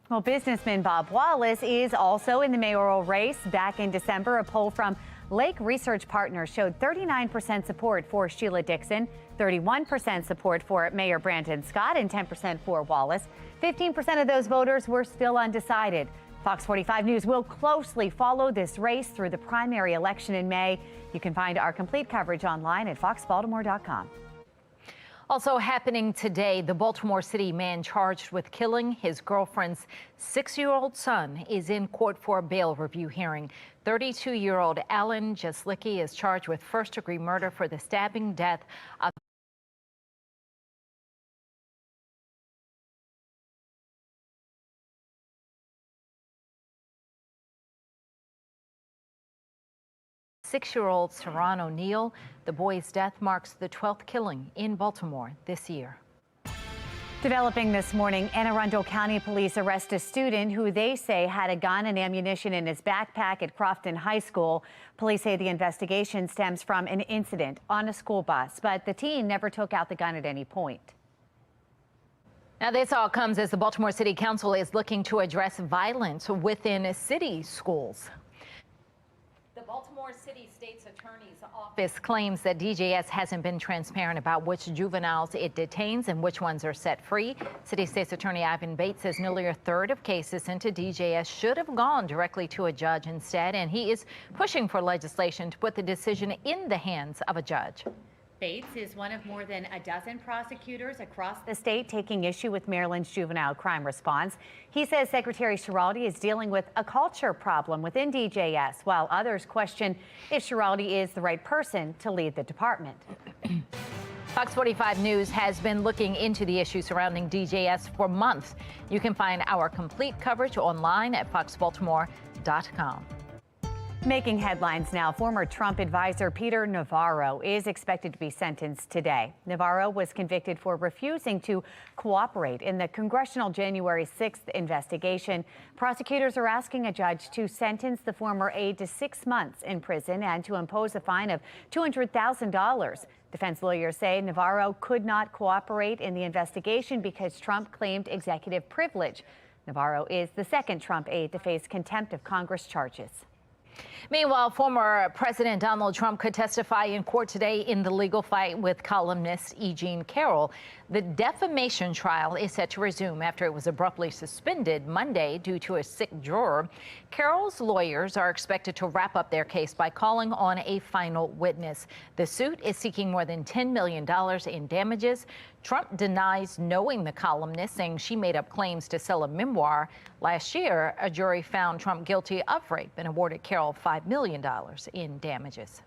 [SPEAKER 2] Well, businessman Bob Wallace is also in the mayoral race. Back in December, a poll from Lake Research Partners showed 39% support for Sheila Dixon, 31% support for Mayor Brandon Scott, and 10% for Wallace. 15% of those voters were still undecided. Fox 45 News will closely follow this race through the primary election in May. You can find our complete coverage online at foxbaltimore.com.
[SPEAKER 4] Also happening today, the Baltimore City man charged with killing his girlfriend's 6-year-old son is in court for a bail review hearing. 32-year-old Alan Jaslicki is charged with first-degree murder for the stabbing death of six-year-old Saran O'Neill. The boy's death marks the 12th killing in Baltimore this year.
[SPEAKER 2] Developing this morning, Anne Arundel County Police arrest a student who they say had a gun and ammunition in his backpack at Crofton High School. Police say the investigation stems from an incident on a school bus, but the teen never took out the gun at any point.
[SPEAKER 4] Now, this all comes as the Baltimore City Council is looking to address violence within city schools. The Baltimore City State's Attorney's Office claims that DJS hasn't been transparent about which juveniles it detains and which ones are set free. City State's Attorney Ivan Bates says nearly a third of cases sent to DJS should have gone directly to a judge instead, and he is pushing for legislation to put the decision in the hands of a judge.
[SPEAKER 2] Bates is one of more than a dozen prosecutors across the state taking issue with Maryland's juvenile crime response. He says Secretary Schiraldi is dealing with a culture problem within DJS, while others question if Schiraldi is the right person to lead the department.
[SPEAKER 4] Fox 45 News has been looking into the issue surrounding DJS for months. You can find our complete coverage online at foxbaltimore.com.
[SPEAKER 2] Making headlines now, former Trump advisor Peter Navarro is expected to be sentenced today. Navarro was convicted for refusing to cooperate in the congressional January 6th investigation. Prosecutors are asking a judge to sentence the former aide to 6 months in prison and to impose a fine of $200,000. Defense lawyers say Navarro could not cooperate in the investigation because Trump claimed executive privilege. Navarro is the second Trump aide to face contempt of Congress charges.
[SPEAKER 4] Meanwhile, former President Donald Trump could testify in court today in the legal fight with columnist E. Jean Carroll. The defamation trial is set to resume after it was abruptly suspended Monday due to a sick juror. Carroll's lawyers are expected to wrap up their case by calling on a final witness. The suit is seeking more than $10 million in damages. Trump denies knowing the columnist, saying she made up claims to sell a memoir. Last year, a jury found Trump guilty of rape and awarded Carroll $5 million in damages.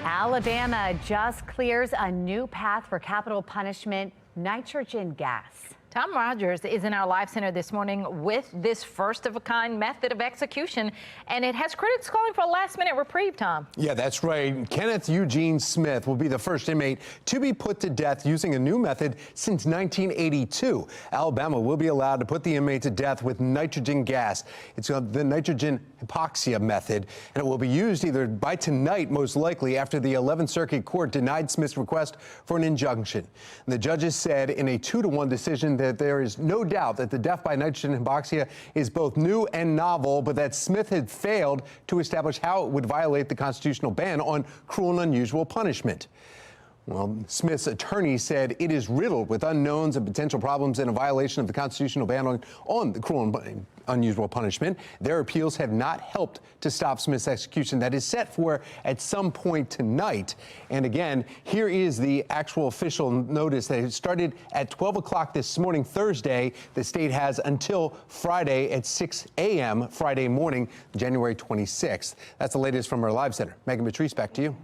[SPEAKER 2] Alabama just clears a new path for capital punishment: nitrogen gas.
[SPEAKER 4] Tom Rogers is in our live center this morning with this first-of-a-kind method of execution, and it has critics calling for a last-minute reprieve, Tom.
[SPEAKER 5] Yeah, that's right. Kenneth Eugene Smith will be the first inmate to be put to death using a new method since 1982. Alabama will be allowed to put the inmate to death with nitrogen gas. It's the nitrogen hypoxia method, and it will be used either by tonight, most likely, after the 11th Circuit Court denied Smith's request for an injunction. And the judges said in a 2-to-1 decision that there is no doubt that the death by nitrogen hypoxia is both new and novel, but that Smith had failed to establish how it would violate the constitutional ban on cruel and unusual punishment. Well, Smith's attorney said it is riddled with unknowns and potential problems and a violation of the constitutional ban on the cruel and unusual punishment. Their appeals have not helped to stop Smith's execution that is set for at some point tonight. And again, here is the actual official notice that it started at 12 o'clock this morning, Thursday. The state has until Friday at 6 a.m. Friday morning, January 26th. That's the latest from our live center. Megan Patrice, back to you.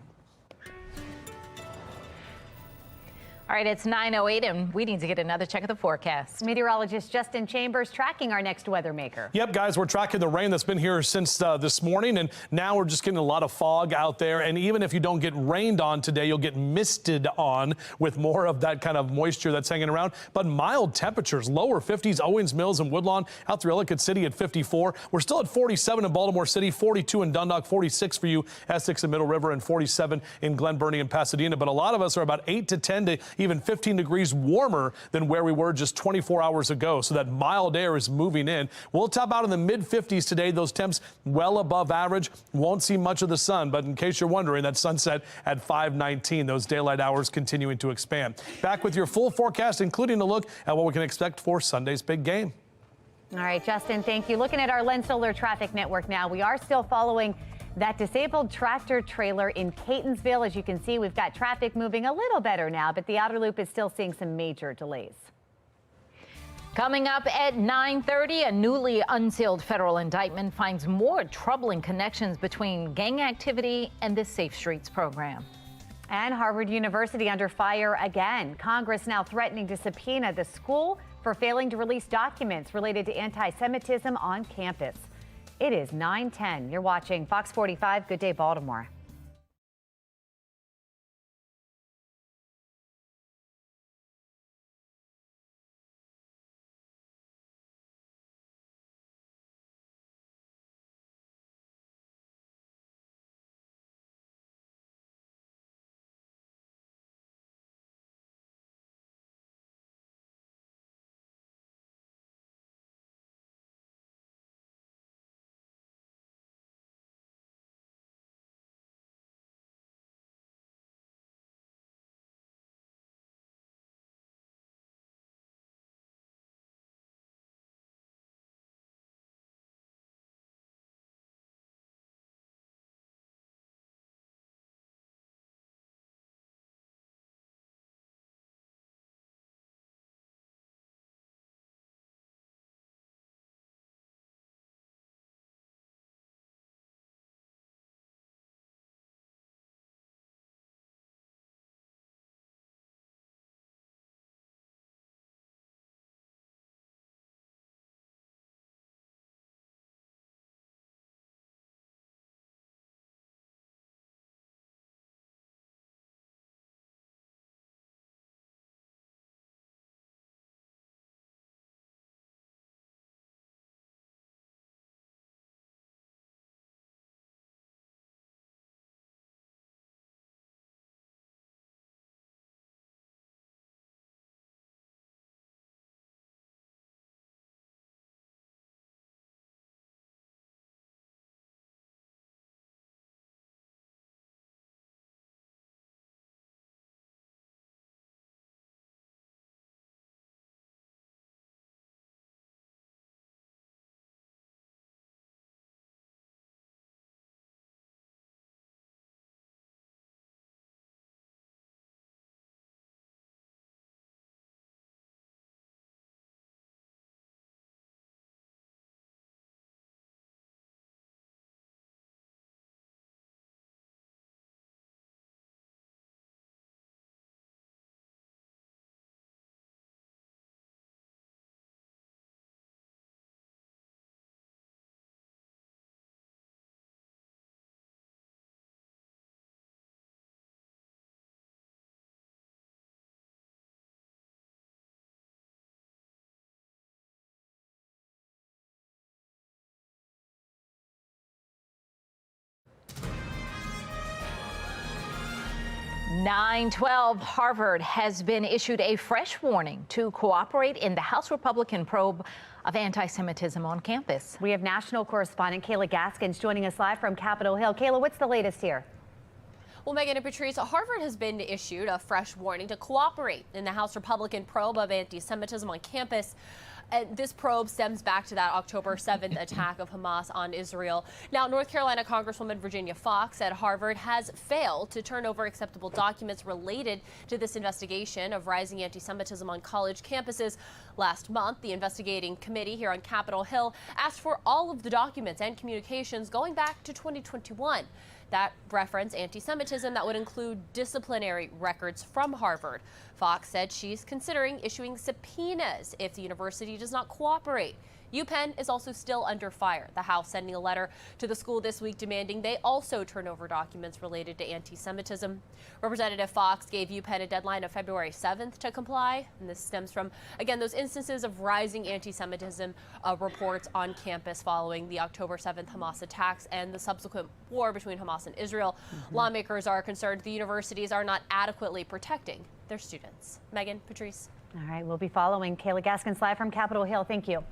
[SPEAKER 4] All right, it's 9:08, and we need to get another check of the forecast.
[SPEAKER 2] Meteorologist Justin Chambers tracking our next weather maker.
[SPEAKER 3] Yep, guys, we're tracking the rain that's been here since this morning, and now we're just getting a lot of fog out there. And even if you don't get rained on today, you'll get misted on with more of that kind of moisture that's hanging around. But mild temperatures, lower 50s, Owens Mills and Woodlawn, out through Ellicott City at 54. We're still at 47 in Baltimore City, 42 in Dundalk, 46 for you, Essex and Middle River, and 47 in Glen Burnie and Pasadena. But a lot of us are about 8 to 10 to even 15 degrees warmer than where we were just 24 hours ago. So that mild air is moving in. We'll top out in the mid-50s today. Those temps well above average. Won't see much of the sun, but in case you're wondering, that sunset at 5:19. Those daylight hours continuing to expand. Back with your full forecast, including a look at what we can expect for Sunday's big game.
[SPEAKER 2] All right, Justin, thank you. Looking at our Lens Solar traffic network now, we are still following that disabled tractor trailer in Catonsville. As you can see, we've got traffic moving a little better now, but the outer loop is still seeing some major delays.
[SPEAKER 4] Coming up at 9:30, a newly unsealed federal indictment finds more troubling connections between gang activity and the Safe Streets program.
[SPEAKER 2] And Harvard University under fire again. Congress now threatening to subpoena the school for failing to release documents related to anti-Semitism on campus. It is 9:10. You're watching Fox 45. Good day, Baltimore.
[SPEAKER 4] 9/12, Harvard has been issued a fresh warning to cooperate in the House Republican probe of anti-Semitism on campus.
[SPEAKER 2] We have national correspondent Kayla Gaskins joining us live from Capitol Hill. Kayla, what's the latest here?
[SPEAKER 7] Well, Megan and Patrice, Harvard has been issued a fresh warning to cooperate in the House Republican probe of anti-Semitism on campus. This probe stems back to that October 7th attack of Hamas on Israel. Now, North Carolina Congresswoman Virginia Fox said Harvard has failed to turn over acceptable documents related to this investigation of rising anti-Semitism on college campuses. Last month, the investigating committee here on Capitol Hill asked for all of the documents and communications going back to 2021. That reference anti-Semitism that would include disciplinary records from Harvard. Fox said she's considering issuing subpoenas if the university does not cooperate. UPenn is also still under fire. The House sending a letter to the school this week demanding they also turn over documents related to anti-Semitism. Representative Fox gave UPenn a deadline of February 7th to comply. And this stems from, again, those instances of rising anti-Semitism reports on campus following the October 7th Hamas attacks and the subsequent war between Hamas and Israel. Lawmakers are concerned the universities are not adequately protecting their students. Megan, Patrice.
[SPEAKER 2] All right, we'll be following Kayla Gaskins live from Capitol Hill. Thank you.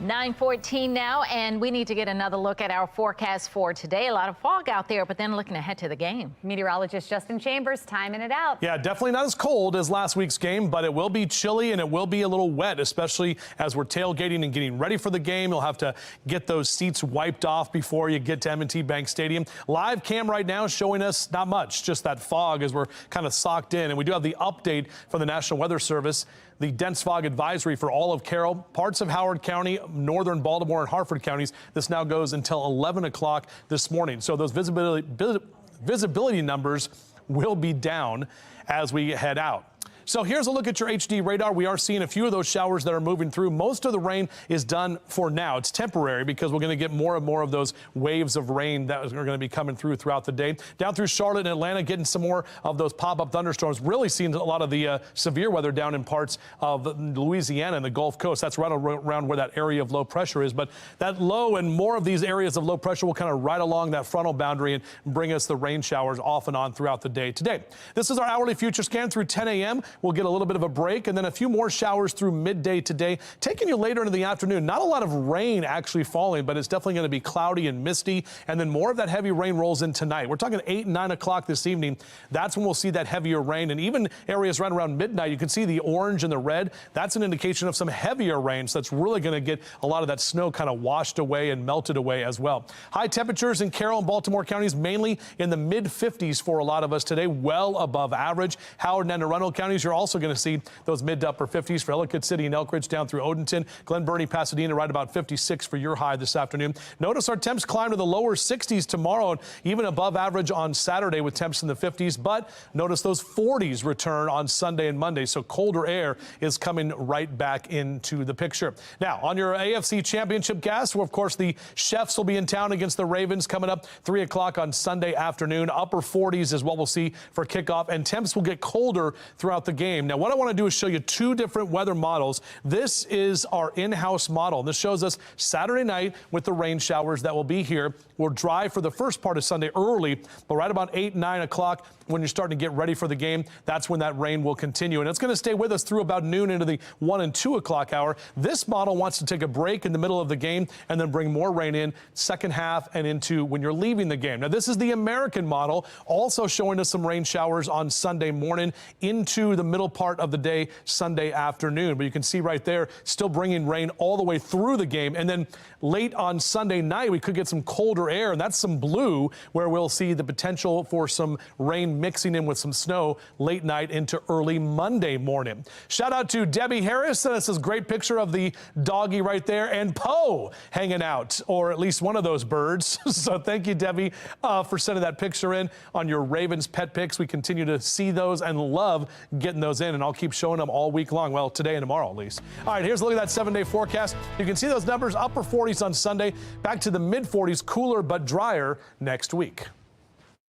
[SPEAKER 4] 9:14 now, and we need to get another look at our forecast for today. A lot of fog out there, but then looking ahead to the game.
[SPEAKER 2] Meteorologist Justin Chambers timing it out.
[SPEAKER 3] Yeah, definitely not as cold as last week's game, but it will be chilly and it will be a little wet, especially as we're tailgating and getting ready for the game. You'll have to get those seats wiped off before you get to M&T Bank Stadium. Live cam right now showing us not much, just that fog as we're kind of socked in. And we do have the update from the National Weather Service. The dense fog advisory for all of Carroll, parts of Howard County, northern Baltimore and Harford counties. This now goes until 11 o'clock this morning. So those visibility numbers will be down as we head out. So here's a look at your HD radar. We are seeing a few of those showers that are moving through. Most of the rain is done for now. It's temporary because we're going to get more and more of those waves of rain that are going to be coming through throughout the day. Down through Charlotte and Atlanta, getting some more of those pop-up thunderstorms. Really seeing a lot of the severe weather down in parts of Louisiana and the Gulf Coast. That's right around where that area of low pressure is. But that low and more of these areas of low pressure will kind of ride along that frontal boundary and bring us the rain showers off and on throughout the day today. This is our hourly future scan through 10 a.m. We'll get a little bit of a break and then a few more showers through midday today, taking you later into the afternoon. Not a lot of rain actually falling, but it's definitely going to be cloudy and misty. And then more of that heavy rain rolls in tonight. We're talking 8 and 9 o'clock this evening. That's when we'll see that heavier rain. And even areas right around midnight, you can see the orange and the red. That's an indication of some heavier rain. So that's really going to get a lot of that snow kind of washed away and melted away as well. High temperatures in Carroll and Baltimore counties, mainly in the mid 50s for a lot of us today, well above average. Howard and Anne Arundel counties, you're also going to see those mid to upper 50s for Ellicott City and Elkridge down through Odenton. Glen Burnie, Pasadena, right about 56 for your high this afternoon. Notice our temps climb to the lower 60s tomorrow and even above average on Saturday with temps in the 50s. But notice those 40s return on Sunday and Monday. So colder air is coming right back into the picture. Now, on your AFC Championship gas, well, of course, the Chefs will be in town against the Ravens coming up 3 o'clock on Sunday afternoon. Upper 40s is what we'll see for kickoff, and temps will get colder throughout the game. Now, what I want to do is show you two different weather models. This is our in-house model. This shows us Saturday night with the rain showers that will be here. We'll dry for the first part of Sunday early, but right about 8, 9 o'clock when you're starting to get ready for the game, that's when that rain will continue. And it's going to stay with us through about noon into the 1 and 2 o'clock hour. This model wants to take a break in the middle of the game and then bring more rain in second half and into when you're leaving the game. Now, this is the American model, also showing us some rain showers on Sunday morning into the middle part of the day Sunday afternoon. But you can see right there, still bringing rain all the way through the game. And then late on Sunday night, we could get some colder air, and that's some blue where we'll see the potential for some rain mixing in with some snow late night into early Monday morning. Shout out to Debbie Harris. This is a great picture of the doggy right there and Poe hanging out, or at least one of those birds. So thank you, Debbie, for sending that picture in on your Ravens pet pics. We continue to see those and love getting those in, and I'll keep showing them all week long. Well, today and tomorrow at least. All right, here's a look at that 7-day forecast. You can see those numbers, upper 40s on Sunday, back to the mid 40s, cooler but drier next week.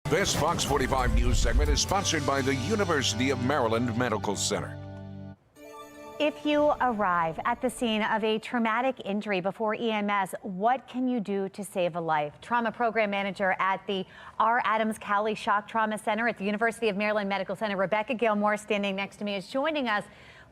[SPEAKER 1] This Fox 45 News segment is sponsored by the University of Maryland Medical Center.
[SPEAKER 2] If you arrive at the scene of a traumatic injury before EMS, what can you do to save a life? Trauma program manager at the R. Adams Cowley Shock Trauma Center at the University of Maryland Medical Center, Rebecca Gilmore, standing next to me, is joining us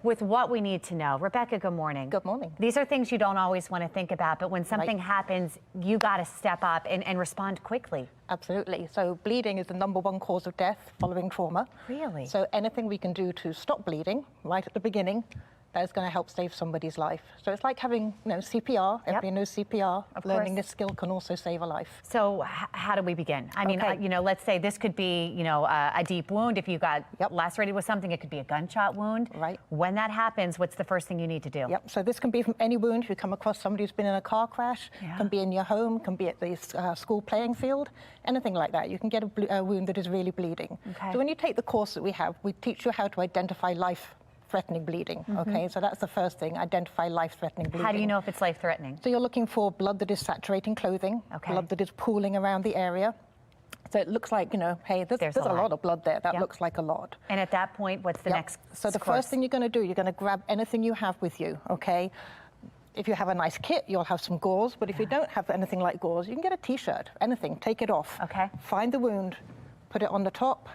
[SPEAKER 2] with what we need to know. Rebecca, good morning.
[SPEAKER 8] Good morning.
[SPEAKER 2] These are things you don't always want to think about, but when something happens, you got to step up and respond quickly.
[SPEAKER 8] Absolutely. So bleeding is the #1 cause of death following trauma.
[SPEAKER 2] Really?
[SPEAKER 8] So anything we can do to stop bleeding right at the beginning, that is going to help save somebody's life. So it's like having, CPR. Everybody knows CPR. Learning this skill can also save a life.
[SPEAKER 2] So how do we begin? I mean, let's say this could be, a deep wound. If you got lacerated with something, it could be a gunshot wound.
[SPEAKER 8] Right.
[SPEAKER 2] When that happens, what's the first thing you need to do?
[SPEAKER 8] Yep. So this can be from any wound. If you come across somebody who's been in a car crash, can be in your home, can be at the school playing field, anything like that. You can get a wound that is really bleeding.
[SPEAKER 2] Okay.
[SPEAKER 8] So when you take the course that we have, we teach you how to identify life-threatening bleeding. Okay, so that's the first thing, identify life-threatening bleeding.
[SPEAKER 2] How do you know if it's life-threatening?
[SPEAKER 8] So you're looking for blood that is saturating clothing, blood that is pooling around the area. So it looks like, hey, there's a lot of blood there. That looks like a lot.
[SPEAKER 2] And at that point, what's the next
[SPEAKER 8] So the first thing you're going to do, you're going to grab anything you have with you, okay? If you have a nice kit, you'll have some gauze, but if you don't have anything like gauze, you can get a T-shirt, anything, take it off.
[SPEAKER 2] Okay.
[SPEAKER 8] Find the wound, put it on the top,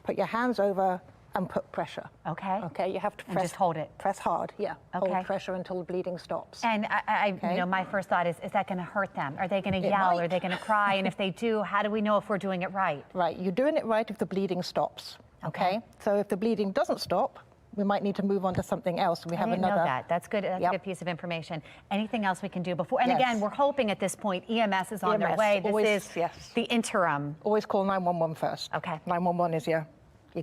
[SPEAKER 8] put your hands over, and put pressure.
[SPEAKER 2] Okay.
[SPEAKER 8] Okay, you have to
[SPEAKER 2] And
[SPEAKER 8] press.
[SPEAKER 2] just hold it.
[SPEAKER 8] Press hard, yeah.
[SPEAKER 2] Okay.
[SPEAKER 8] Hold pressure until the bleeding stops.
[SPEAKER 2] And my first thought is that going to hurt them? Are they going to
[SPEAKER 8] It
[SPEAKER 2] yell?
[SPEAKER 8] might.
[SPEAKER 2] Are they going to cry? And if they do, how do we know if we're doing it right?
[SPEAKER 8] Right, you're doing it right if the bleeding stops, okay? So if the bleeding doesn't stop, we might need to move on to something else. We have
[SPEAKER 2] I didn't
[SPEAKER 8] another.
[SPEAKER 2] know that. That's good. That's a good piece of information. Anything else we can do before? And again, we're hoping at this point EMS is on their way. This is the interim.
[SPEAKER 8] Always call 911 first.
[SPEAKER 2] Okay.
[SPEAKER 8] 911 is your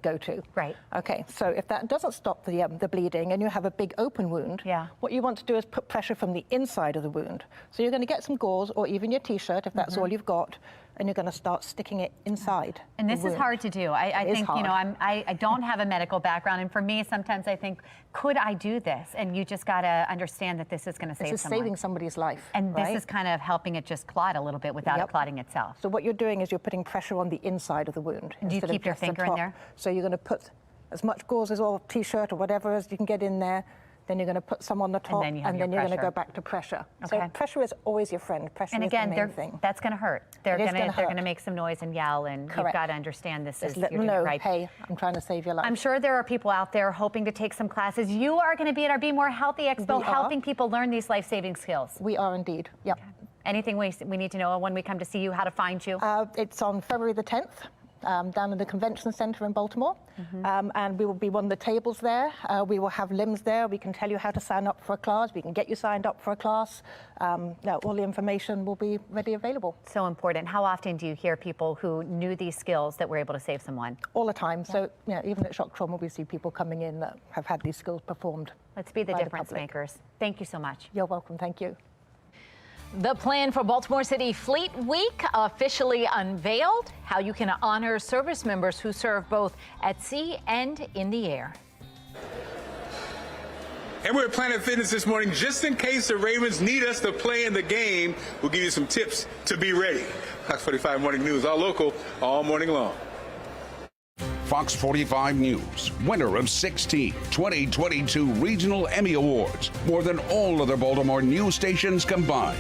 [SPEAKER 8] go-to.
[SPEAKER 2] Right.
[SPEAKER 8] Okay, so if that doesn't stop the bleeding and you have a big open wound, what you want to do is put pressure from the inside of the wound. So you're going to get some gauze or even your T-shirt if that's all you've got, and you're going to start sticking it inside.
[SPEAKER 2] And this is hard to do. I think, I don't have a medical background, and for me, sometimes I think, could I do this? And you just got to understand that this is going to save someone.
[SPEAKER 8] This is saving somebody's life.
[SPEAKER 2] And
[SPEAKER 8] right?
[SPEAKER 2] this is kind of helping it just clot a little bit without it clotting itself.
[SPEAKER 8] So what you're doing is you're putting pressure on the inside of the wound.
[SPEAKER 2] Do you keep your finger in there?
[SPEAKER 8] So you're going to put as much gauze as or T-shirt or whatever as you can get in there. Then you're going to put some on the top, and then you're going to go back to pressure.
[SPEAKER 2] Okay.
[SPEAKER 8] So pressure is always your friend. Pressure is the main thing.
[SPEAKER 2] That's going to hurt. They're going to make some noise and yell, and you've got to understand this is
[SPEAKER 8] let
[SPEAKER 2] you're
[SPEAKER 8] them
[SPEAKER 2] doing
[SPEAKER 8] know,
[SPEAKER 2] right.
[SPEAKER 8] hey, I'm trying to save your life.
[SPEAKER 2] I'm sure there are people out there hoping to take some classes. You are going to be at our Be More Healthy Expo, helping people learn these life-saving skills.
[SPEAKER 8] We are indeed. Yep.
[SPEAKER 2] Okay. Anything we need to know when we come to see you, how to find you?
[SPEAKER 8] It's on February the 10th. Down in the Convention Center in Baltimore. And we will be one of the tables there. We will have limbs there. We can tell you how to sign up for a class. We can get you signed up for a class. All the information will be ready available.
[SPEAKER 2] So important. How often do you hear people who knew these skills that were able to save someone?
[SPEAKER 8] All the time. So even at shock trauma, we see people coming in that have had these skills performed.
[SPEAKER 2] Let's be the difference makers. Thank you so much.
[SPEAKER 8] You're welcome. Thank you.
[SPEAKER 4] The plan for Baltimore City Fleet Week officially unveiled. How you can honor service members who serve both at sea and in the air.
[SPEAKER 17] And we're at Planet Fitness this morning just in case the Ravens need us to play in the game. We'll give you some tips to be ready. Fox 45 Morning News, all local, all morning long.
[SPEAKER 1] Fox 45 News, winner of 16 2022 Regional Emmy Awards, more than all other Baltimore news stations combined.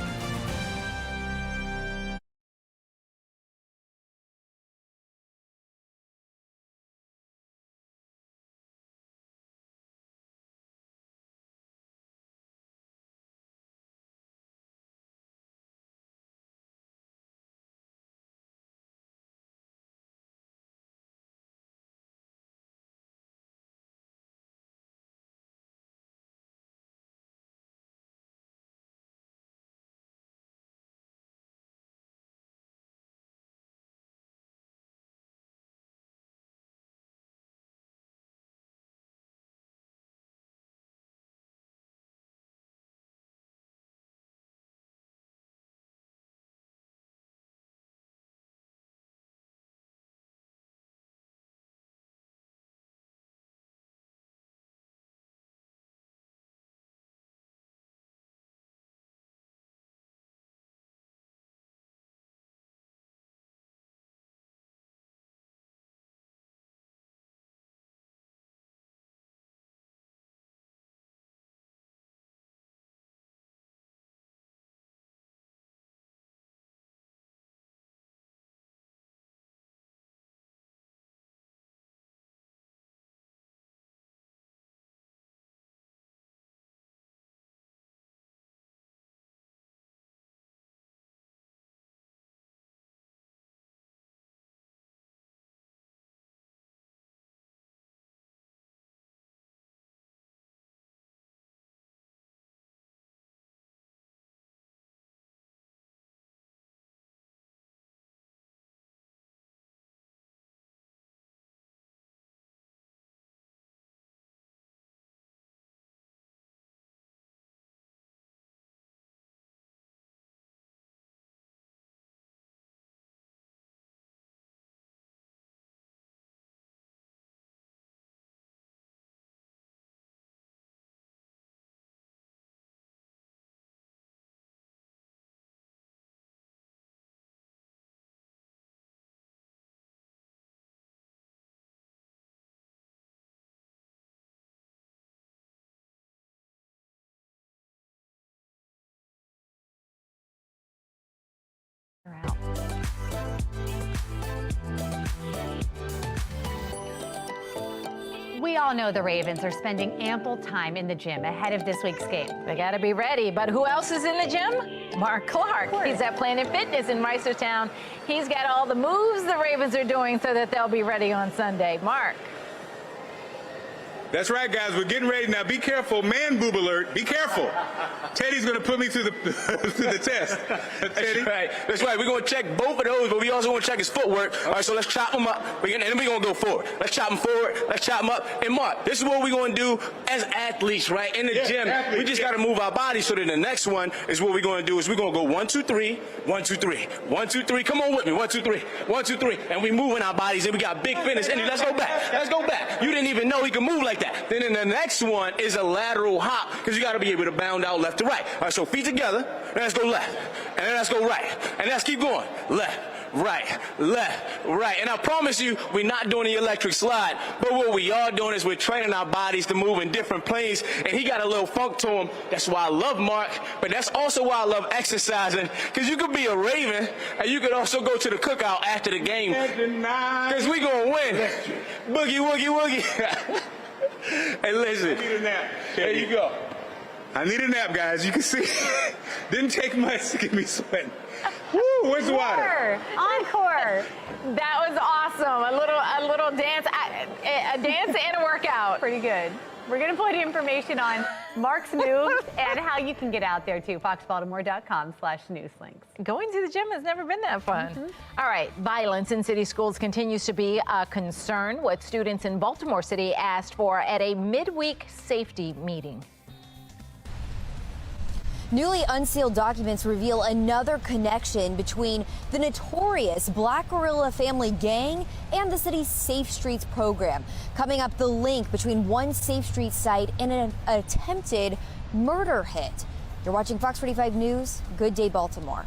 [SPEAKER 2] We all know the Ravens are spending ample time in the gym ahead of this week's game.
[SPEAKER 4] They got to be ready. But who else is in the gym? Mark Clark. He's at Planet Fitness in Reisterstown. He's got all the moves the Ravens are doing so that they'll be ready on Sunday. Mark.
[SPEAKER 17] That's right, guys. We're getting ready now. Be careful, man boob alert. Be careful. Teddy's going to put me through the through the test. Teddy.
[SPEAKER 18] That's right. That's right. We're going to check both of those, but we also want to check his footwork. All right, so let's chop him up. And then we're going to go forward. Let's chop him forward. Let's chop him up. And Mark, this is what we're going to do as athletes, right? In the gym, we just got to move our bodies. So then the next one is what we're going to do is we're going to go 1, 2, 3, 1, 2, 3, 1, 2, 3. Come on with me. 1, 2, 3, 1, 2, 3. And we moving our bodies, and we got big fitness. And let's go back. Let's go back. You didn't even know he could move like that. Then in the next one is a lateral hop because you got to be able to bound out left to right. All right, so feet together, and let's go left, and then let's go right, and let's keep going. Left, right, left, right. And I promise you, we're not doing the electric slide, but what we are doing is we're training our bodies to move in different planes, and he got a little funk to him. That's why I love Mark, but that's also why I love exercising, because you could be a Raven, and you could also go to the cookout after the game, because we going to win. Boogie, woogie, woogie. Hey, listen.
[SPEAKER 17] I need a nap.
[SPEAKER 18] There you go.
[SPEAKER 17] I need a nap, guys. You can see. Didn't take much to get me sweating. Woo, where's the water?
[SPEAKER 4] Encore. That was awesome. A little dance, a dance and a workout.
[SPEAKER 2] Pretty good. We're going to put information on Mark's moves and how you can get out there too. foxbaltimore.com/newslinks.
[SPEAKER 4] Going to the gym has never been that fun. All right, violence in city schools continues to be a concern. What students in Baltimore City asked for at a midweek safety meeting.
[SPEAKER 23] Newly unsealed documents reveal another connection between the notorious Black Gorilla Family Gang and the city's Safe Streets program. Coming up, the link between one Safe Streets site and an attempted murder hit. You're watching Fox 45 News. Good day, Baltimore.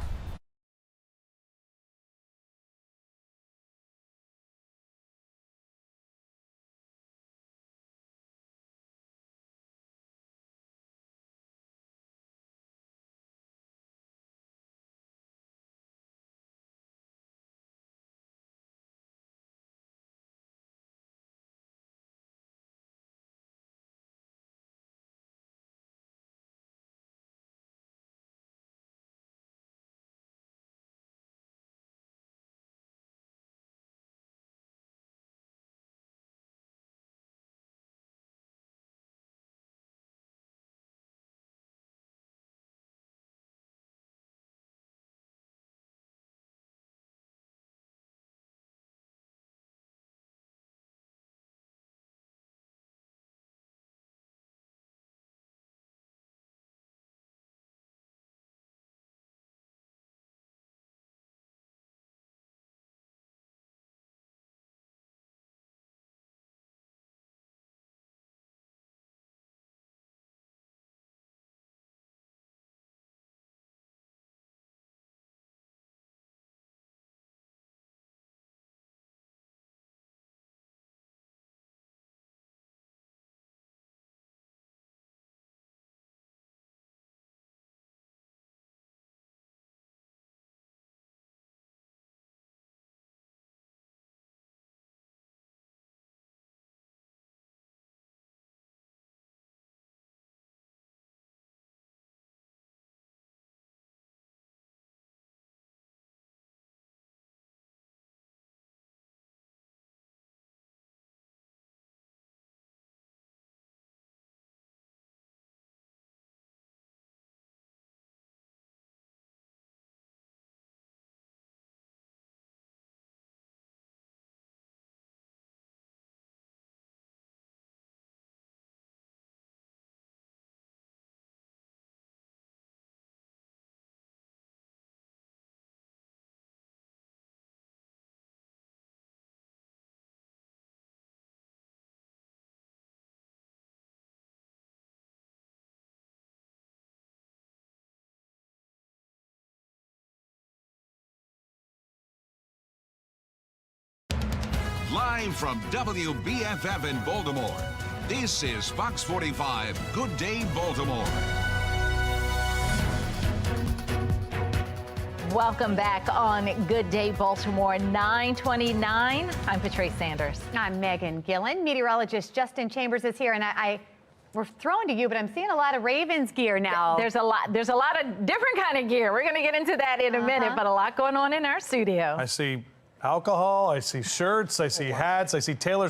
[SPEAKER 1] Live from WBFF in Baltimore, this is Fox 45 Good Day Baltimore.
[SPEAKER 4] Welcome back on Good Day Baltimore 9:29. I'm Patrice Sanders.
[SPEAKER 2] I'm Megan Gillen. Meteorologist Justin Chambers is here, and we're thrown to you, but I'm seeing a lot of Ravens gear now.
[SPEAKER 4] There's a lot of different kind of gear. We're going to get into that in a minute, but a lot going on in our studio.
[SPEAKER 3] I see alcohol, I see shirts, I see hats, I see Taylor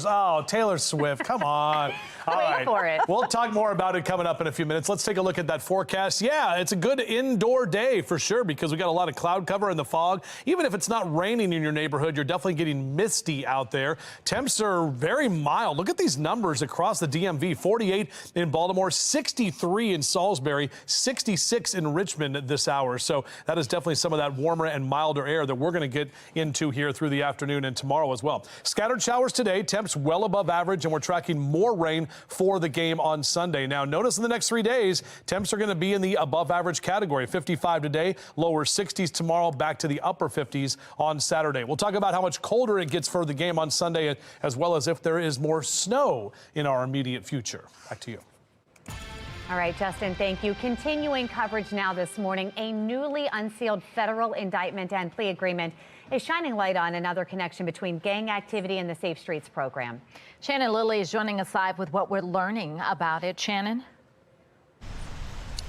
[SPEAKER 3] Swift, come on. All right.
[SPEAKER 4] for it.
[SPEAKER 3] We'll talk more about it coming up in a few minutes. Let's take a look at that forecast. Yeah, it's a good indoor day for sure because we got a lot of cloud cover in the fog. Even if it's not raining in your neighborhood, you're definitely getting misty out there. Temps are very mild. Look at these numbers across the DMV. 48 in Baltimore, 63 in Salisbury, 66 in Richmond this hour. So that is definitely some of that warmer and milder air that we're going to get into here through the afternoon and tomorrow as well. Scattered showers today, temps well above average, and we're tracking more rain for the game on Sunday. Now, notice in the next 3 days, temps are going to be in the above average category. 55 today, lower 60s tomorrow, back to the upper 50s on Saturday. We'll talk about how much colder it gets for the game on Sunday, as well as if there is more snow in our immediate future. Back to you.
[SPEAKER 2] All right, Justin, thank you. Continuing coverage now this morning, a newly unsealed federal indictment and plea agreement is shining light on another connection between gang activity and the Safe Streets program.
[SPEAKER 4] Shannon Lilly is joining us live with what we're learning about it. Shannon?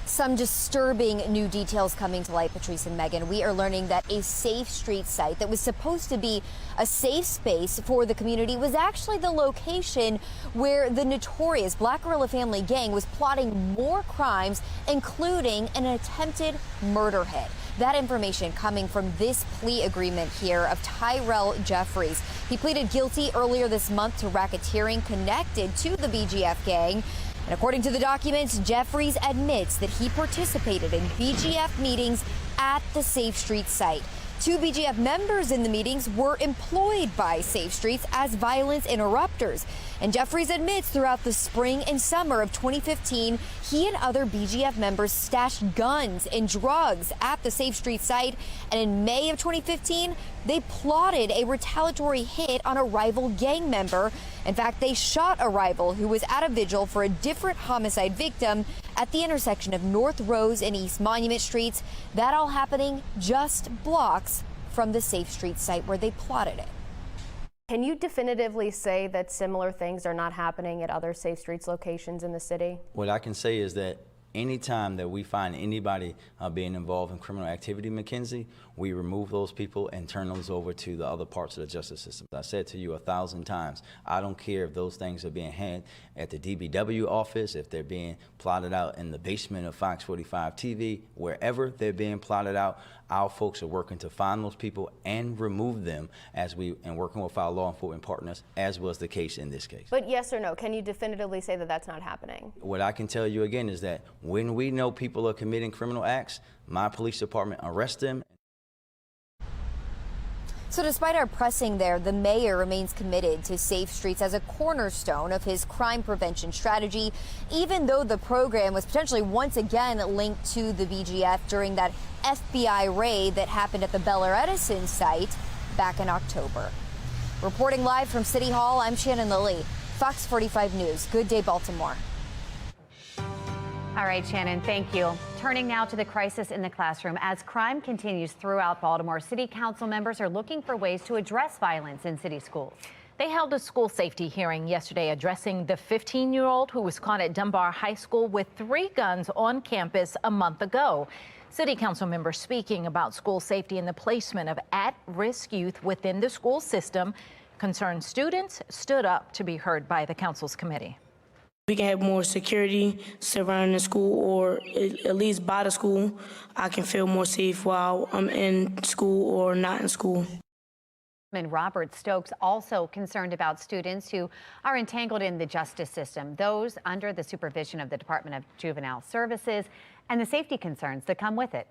[SPEAKER 23] Some disturbing new details coming to light, Patrice and Megan. We are learning that a Safe Street site that was supposed to be a safe space for the community was actually the location where the notorious Black Guerrilla Family Gang was plotting more crimes, including an attempted murder hit. That information coming from this plea agreement here of Tyrell Jeffries. He pleaded guilty earlier this month to racketeering connected to the BGF gang. And according to the documents, Jeffries admits that he participated in BGF meetings at the Safe Streets site. 2 BGF members in the meetings were employed by Safe Streets as violence interrupters. And Jeffries admits throughout the spring and summer of 2015, he and other BGF members stashed guns and drugs at the Safe Streets site. And in May of 2015, they plotted a retaliatory hit on a rival gang member. In fact, they shot a rival who was at a vigil for a different homicide victim at the intersection of North Rose and East Monument Streets. That all happening just blocks from the Safe Streets site where they plotted it.
[SPEAKER 14] Can you definitively say that similar things are not happening at other Safe Streets locations in the city?
[SPEAKER 15] What I can say is that anytime that we find anybody being involved in criminal activity, Mackenzie, we remove those people and turn those over to the other parts of the justice system. I said to you 1,000 times, I don't care if those things are being had at the DBW office, if they're being plotted out in the basement of FOX45 TV, wherever they're being plotted out, our folks are working to find those people and remove them and working with our law enforcement partners, as was the case in this case.
[SPEAKER 14] But yes or no, can you definitively say that that's not happening?
[SPEAKER 15] What I can tell you again is that when we know people are committing criminal acts, my police department arrests them.
[SPEAKER 23] So despite our pressing there, the mayor remains committed to Safe Streets as a cornerstone of his crime prevention strategy, even though the program was potentially once again linked to the BGF during that FBI raid that happened at the Bel Air Edison site back in October. Reporting live from City Hall, I'm Shannon Lilly, Fox 45 News. Good day, Baltimore.
[SPEAKER 2] All right, Shannon, thank you. Turning now to the crisis in the classroom. As crime continues throughout Baltimore, city council members are looking for ways to address violence in city schools.
[SPEAKER 4] They held a school safety hearing yesterday addressing the 15-year-old who was caught at Dunbar High School with 3 guns on campus a month ago. City council members speaking about school safety and the placement of at-risk youth within the school system. Concerned students stood up to be heard by the council's committee.
[SPEAKER 10] We can have more security surrounding the school, or at least by the school. I can feel more safe while I'm in school or not in school.
[SPEAKER 2] And Robert Stokes also concerned about students who are entangled in the justice system, those under the supervision of the Department of Juvenile Services, and the safety concerns that come with it.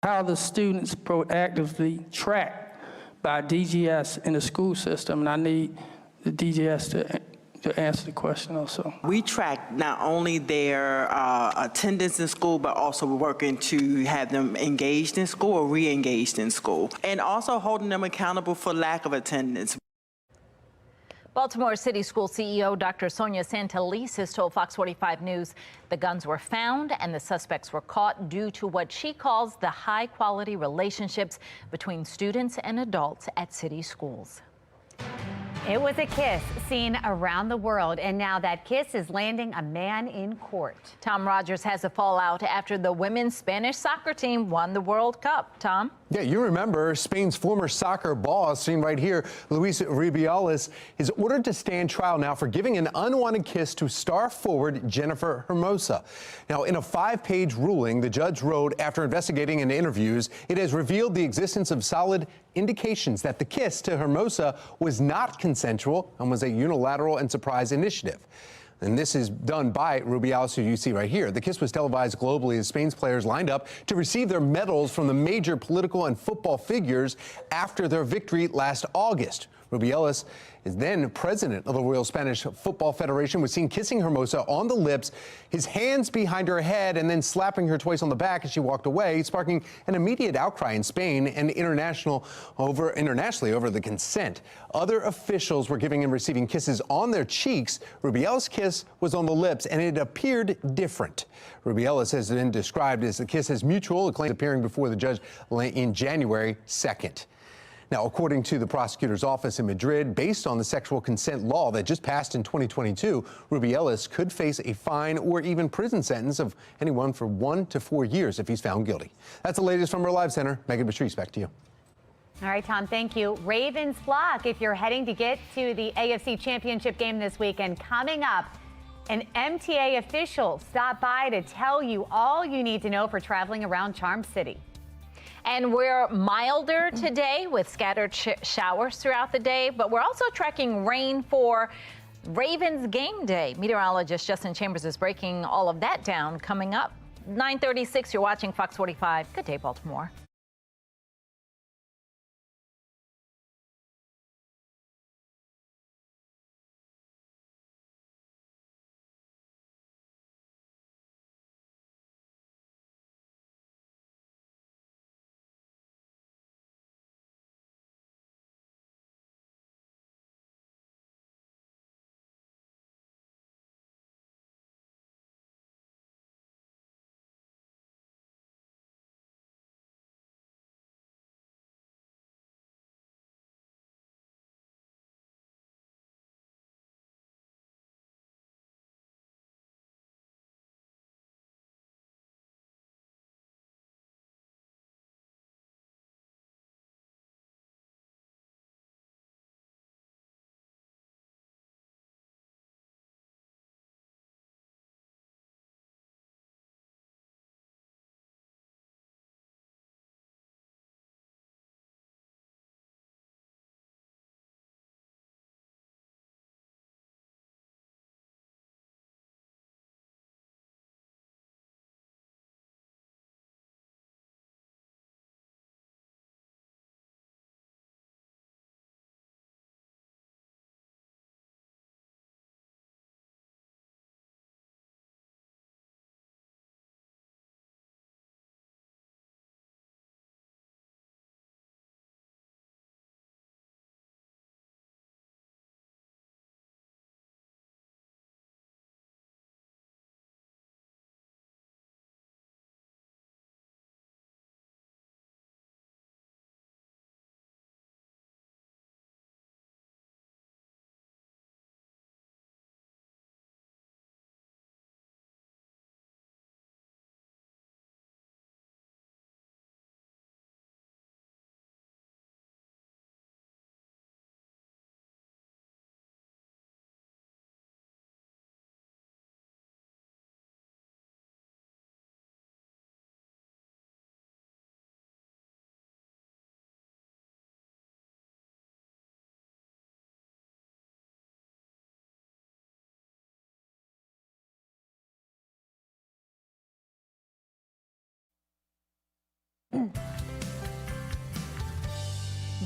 [SPEAKER 12] How the students proactively tracked by DGS in the school system, and I need the DGS to answer the question also.
[SPEAKER 22] We track not only their attendance in school, but also we're working to have them engaged in school or re-engaged in school, and also holding them accountable for lack of attendance.
[SPEAKER 4] Baltimore City School CEO Dr. Sonia Santelice has told Fox 45 News the guns were found and the suspects were caught due to what she calls the high-quality relationships between students and adults at city schools.
[SPEAKER 2] It was a kiss seen around the world, and now that kiss is landing a man in court.
[SPEAKER 4] Tom Rogers has a fallout after the women's Spanish soccer team won the World Cup. Tom?
[SPEAKER 5] Yeah, you remember Spain's former soccer boss, seen right here, Luis Rubiales, is ordered to stand trial now for giving an unwanted kiss to star forward Jennifer Hermosa. Now, in a 5-page ruling the judge wrote after investigating in interviews, it has revealed the existence of solid indications that the kiss to Hermosa was not consensual and was a unilateral and surprise initiative. And this is done by Rubiales, who you see right here. The kiss was televised globally as Spain's players lined up to receive their medals from the major political and football figures after their victory last August. Rubiales is then president of the Royal Spanish Football Federation, was seen kissing Hermosa on the lips, his hands behind her head, and then slapping her twice on the back as she walked away, sparking an immediate outcry in Spain and internationally over the consent. Other officials were giving and receiving kisses on their cheeks. Rubiales' kiss was on the lips, and it appeared different. Rubiales has been described as the kiss as mutual, a claim appearing before the judge in January 2nd. Now, according to the prosecutor's office in Madrid, based on the sexual consent law that just passed in 2022, Rubiales could face a fine or even prison sentence of anyone for 1 to 4 years if he's found guilty. That's the latest from our live center. Megan Patrice, back to you.
[SPEAKER 2] All right, Tom, thank you. Ravens flock, if you're heading to get to the AFC Championship game this weekend, coming up, an MTA official stopped by to tell you all you need to know for traveling around Charm City.
[SPEAKER 4] And we're milder today with scattered showers throughout the day, but we're also tracking rain for Ravens game day. Meteorologist Justin Chambers is breaking all of that down coming up. 9:36, you're watching Fox 45. Good day, Baltimore.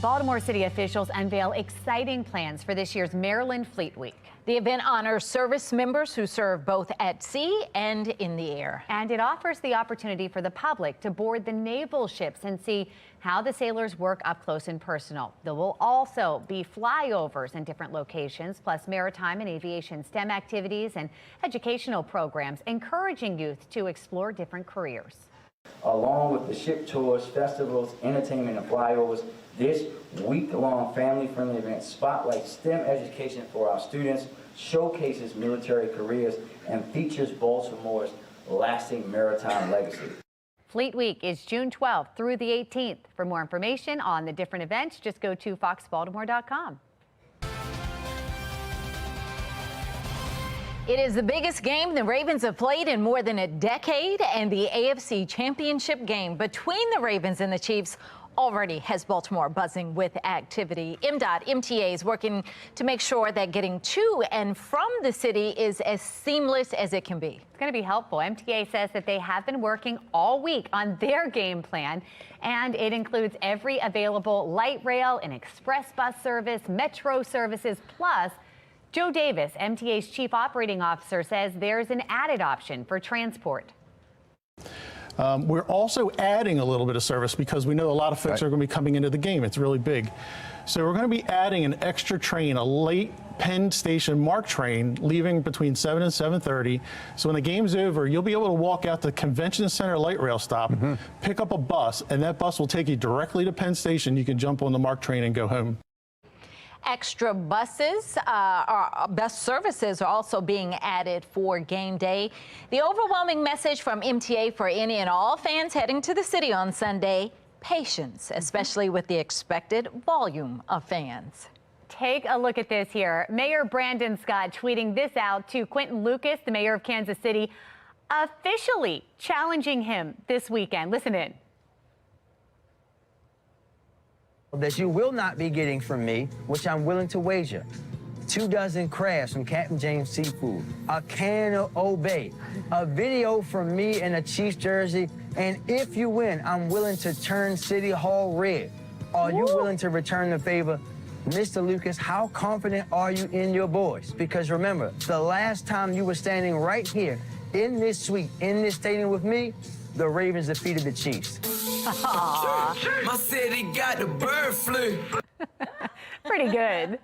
[SPEAKER 2] Baltimore City officials unveil exciting plans for this year's Maryland Fleet Week.
[SPEAKER 4] The event honors service members who serve both at sea and in the air.
[SPEAKER 2] And it offers the opportunity for the public to board the naval ships and see how the sailors work up close and personal. There will also be flyovers in different locations, plus maritime and aviation STEM activities and educational programs, encouraging youth to explore different careers.
[SPEAKER 9] Along with the ship tours, festivals, entertainment, and flyovers, this week-long family-friendly event spotlights STEM education for our students, showcases military careers, and features Baltimore's lasting maritime legacy.
[SPEAKER 2] Fleet Week is June 12th through the 18th. For more information on the different events, just go to foxbaltimore.com.
[SPEAKER 4] It is the biggest game the Ravens have played in more than a decade, and the AFC Championship game between the Ravens and the Chiefs already has Baltimore buzzing with activity. MTA is working to make sure that getting to and from the city is as seamless as it can be.
[SPEAKER 2] It's going to be helpful. MTA says that they have been working all week on their game plan, and it includes every available light rail and express bus service, metro services, plus Joe Davis, MTA's chief operating officer, says there's an added option for transport.
[SPEAKER 13] We're also adding a little bit of service because we know a lot of folks are going to be coming into the game. It's really big. So we're going to be adding an extra train, a late Penn Station MARC train, leaving between 7 and 7:30. So when the game's over, you'll be able to walk out the Convention Center light rail stop, pick up a bus, and that bus will take you directly to Penn Station. You can jump on the MARC train and go home.
[SPEAKER 4] Extra buses, bus services are also being added for game day. The overwhelming message from MTA for any and all fans heading to the city on Sunday: patience, especially with the expected volume of fans.
[SPEAKER 2] Take a look at this here. Mayor Brandon Scott tweeting this out to Quentin Lucas, the mayor of Kansas City, officially challenging him this weekend. Listen in.
[SPEAKER 19] That you will not be getting from me, which I'm willing to wager. 2 dozen crabs from Captain James Seafood, a can of Obey, a video from me in a Chiefs jersey, and if you win, I'm willing to turn City Hall red. Are you willing to return the favor? Mr. Lucas, how confident are you in your boys? Because remember, the last time you were standing right here in this suite, in this stadium with me, the Ravens defeated the Chiefs.
[SPEAKER 24] My city got the bird flu.
[SPEAKER 2] Pretty good.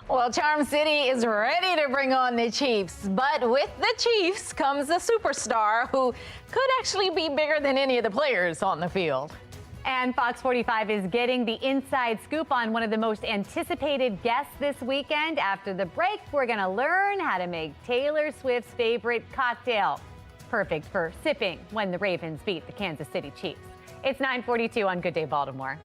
[SPEAKER 4] Well, Charm City is ready to bring on the Chiefs, but with the Chiefs comes a superstar who could actually be bigger than any of the players on the field.
[SPEAKER 2] And Fox 45 is getting the inside scoop on one of the most anticipated guests this weekend. After the break, we're going to learn how to make Taylor Swift's favorite cocktail. Perfect for sipping when the Ravens beat the Kansas City Chiefs. It's 9:42 on Good Day Baltimore.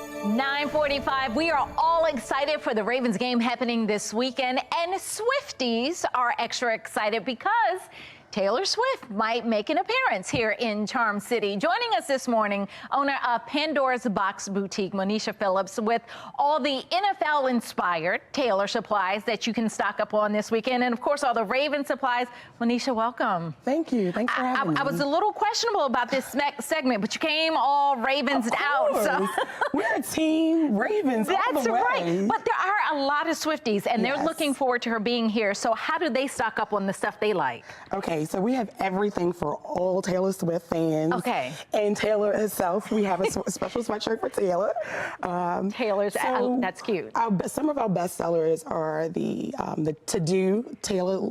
[SPEAKER 4] 9:45. We are all excited for the Ravens game happening this weekend, and Swifties are extra excited because Taylor Swift might make an appearance here in Charm City. Joining us this morning, owner of Pandora's Box Boutique, Monisha Phillips, with all the NFL-inspired Taylor supplies that you can stock up on this weekend, and of course all the Raven supplies. Monisha, welcome.
[SPEAKER 6] Thank you. Thanks for having me.
[SPEAKER 4] I was a little questionable about this segment, but you came all Ravens out. So.
[SPEAKER 6] We're a team Ravens all
[SPEAKER 4] That's
[SPEAKER 6] the way.
[SPEAKER 4] right. But there are a lot of Swifties, and they're looking forward to her being here. So how do they stock up on the stuff they like?
[SPEAKER 6] Okay, so we have everything for all Taylor Swift fans.
[SPEAKER 4] Okay.
[SPEAKER 6] And Taylor herself. We have a special sweatshirt for Taylor.
[SPEAKER 4] Taylor's, that's cute.
[SPEAKER 6] Some of our best sellers are the To-Do Taylor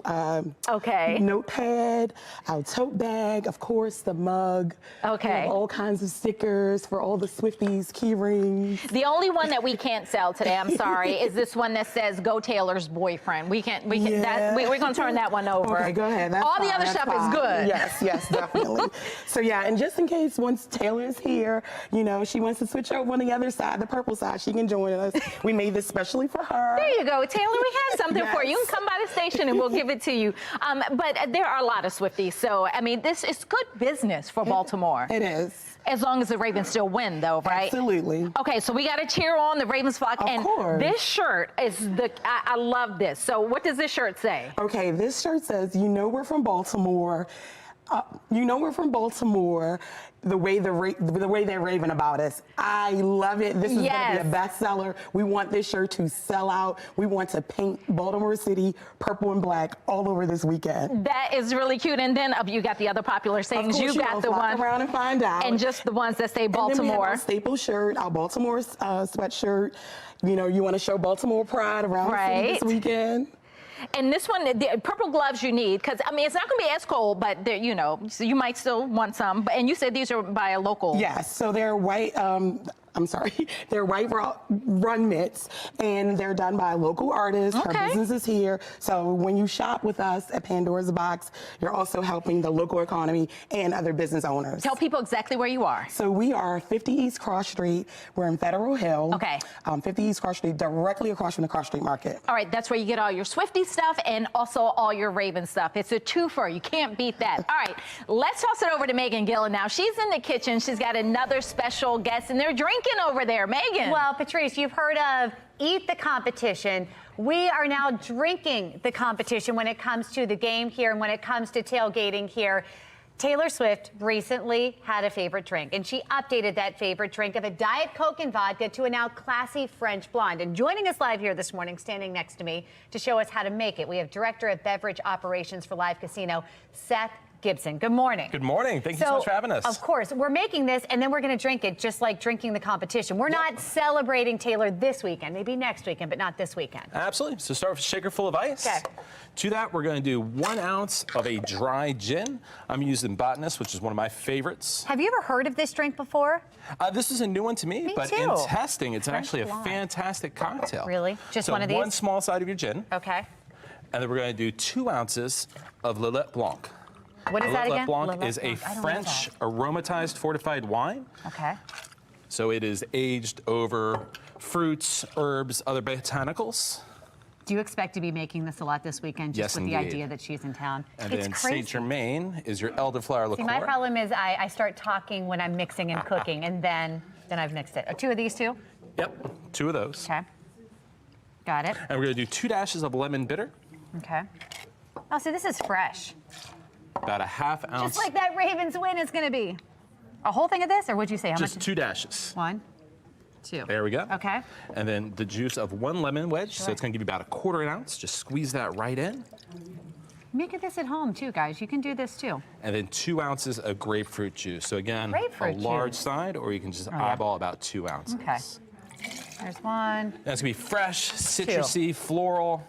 [SPEAKER 6] notepad, our tote bag, of course, the mug.
[SPEAKER 4] Okay.
[SPEAKER 6] We have all kinds of stickers for all the Swifties, key rings.
[SPEAKER 4] The only one that we can't sell today, I'm sorry, is this one that says "Go Taylor's Boyfriend." We're going to turn that one over.
[SPEAKER 6] Okay, go ahead.
[SPEAKER 4] All the other stuff is good.
[SPEAKER 6] Yes, definitely. So yeah, and just in case once Taylor is here, you know, she wants to switch over on the other side, the purple side, she can join us. We made this specially for her.
[SPEAKER 4] There you go, Taylor. We have something for you. You can come by the station and we'll give it to you. But there are a lot of Swifties, so I mean, this is good business for Baltimore.
[SPEAKER 6] It is.
[SPEAKER 4] As long as the Ravens still win, though, right?
[SPEAKER 6] Absolutely.
[SPEAKER 4] Okay, so we got to cheer on the Ravens flock.
[SPEAKER 6] Of course.
[SPEAKER 4] This shirt is I love this. So what does this shirt say?
[SPEAKER 6] Okay, this shirt says, you know we're from Baltimore. You know we're from Baltimore. The way they're raving about us. I love it. This is going to be a bestseller. We want this shirt to sell out. We want to paint Baltimore City purple and black all over this weekend.
[SPEAKER 4] That is really cute. And then you got the other popular sayings. You got the one
[SPEAKER 6] around and find out.
[SPEAKER 4] And just the ones that say Baltimore.
[SPEAKER 6] And then we have our staple shirt, our Baltimore sweatshirt. You know, you want to show Baltimore pride around the city this weekend.
[SPEAKER 4] And this one, the purple gloves you need, because, I mean, it's not going to be as cold, but, you know, so you might still want some. And you said these are by a local.
[SPEAKER 6] Yes, so they're white, they're white run mitts, and they're done by local artists.
[SPEAKER 4] Okay.
[SPEAKER 6] Her business is here. So when you shop with us at Pandora's Box, you're also helping the local economy and other business owners.
[SPEAKER 4] Tell people exactly where you are.
[SPEAKER 6] So we are 50 East Cross Street. We're in Federal Hill.
[SPEAKER 4] Okay.
[SPEAKER 6] 50 East Cross Street, directly across from the Cross Street Market.
[SPEAKER 4] All right, that's where you get all your Swiftie stuff and also all your Raven stuff. It's a twofer. You can't beat that. All right, let's toss it over to Megan Gillen now. She's in the kitchen. She's got another special guest, and they're drinking over there. Megan.
[SPEAKER 2] Well, Patrice, you've heard of Eat the Competition. We are now drinking the competition when it comes to the game here and when it comes to tailgating here. Taylor Swift recently had a favorite drink, and she updated that favorite drink of a Diet Coke and vodka to a now classy French blonde. And joining us live here this morning, standing next to me to show us how to make it, we have Director of Beverage Operations for Live Casino, Seth Gibson. Good morning.
[SPEAKER 16] Good morning. Thank you so much for having us.
[SPEAKER 2] Of course, we're making this and then we're going to drink it just like drinking the competition. We're not celebrating Taylor this weekend, maybe next weekend, but not this weekend.
[SPEAKER 16] Absolutely. So start with a shaker full of ice.
[SPEAKER 2] Okay.
[SPEAKER 16] To that, we're going to do 1 ounce of a dry gin. I'm using Botanist, which is one of my favorites.
[SPEAKER 2] Have you ever heard of this drink before?
[SPEAKER 16] This is a new one to me, but
[SPEAKER 2] too.
[SPEAKER 16] in testing, it's
[SPEAKER 2] French
[SPEAKER 16] actually a
[SPEAKER 2] blonde.
[SPEAKER 16] fantastic cocktail.
[SPEAKER 2] Really? Just
[SPEAKER 16] so
[SPEAKER 2] one of these?
[SPEAKER 16] 1 small side of your gin.
[SPEAKER 2] Okay.
[SPEAKER 16] And then we're going to do 2 ounces of Lillet Blanc.
[SPEAKER 2] What is that again?
[SPEAKER 16] Lillet Blanc
[SPEAKER 2] Lillet
[SPEAKER 16] is a
[SPEAKER 2] Blanc. I don't know
[SPEAKER 16] French
[SPEAKER 2] that.
[SPEAKER 16] aromatized fortified wine.
[SPEAKER 2] Okay.
[SPEAKER 16] So it is aged over fruits, herbs, other botanicals.
[SPEAKER 2] Do you expect to be making this a lot this weekend, just
[SPEAKER 16] Yes,
[SPEAKER 2] with the
[SPEAKER 16] indeed.
[SPEAKER 2] idea that she's in town?
[SPEAKER 16] And
[SPEAKER 2] It's
[SPEAKER 16] then
[SPEAKER 2] crazy.
[SPEAKER 16] Saint Germain is your elderflower liqueur.
[SPEAKER 2] See, my problem is I start talking when I'm mixing and cooking, and then I've mixed it. 2 of these too?
[SPEAKER 16] Yep, 2 of those.
[SPEAKER 2] Okay. Got it.
[SPEAKER 16] And we're going to do 2 dashes of lemon bitter,
[SPEAKER 2] Okay. Oh, so this is fresh.
[SPEAKER 16] about a ½ ounce.
[SPEAKER 2] Just like that Ravens win is going to be. A whole thing of this, or would you say how
[SPEAKER 16] Just
[SPEAKER 2] much?
[SPEAKER 16] 2 dashes.
[SPEAKER 2] 1, 2.
[SPEAKER 16] There we go.
[SPEAKER 2] Okay.
[SPEAKER 16] And then the juice of 1 lemon wedge, so it's going to give you about a ¼ ounce. Just squeeze that right in.
[SPEAKER 2] Make this at home too, guys. You can do this too.
[SPEAKER 16] And then 2 ounces of grapefruit juice. So again,
[SPEAKER 2] Grapefruit
[SPEAKER 16] a large
[SPEAKER 2] juice.
[SPEAKER 16] side, or you can just
[SPEAKER 2] yeah.
[SPEAKER 16] eyeball about 2 ounces.
[SPEAKER 2] Okay. There's 1.
[SPEAKER 16] That's going to be fresh, citrusy, floral.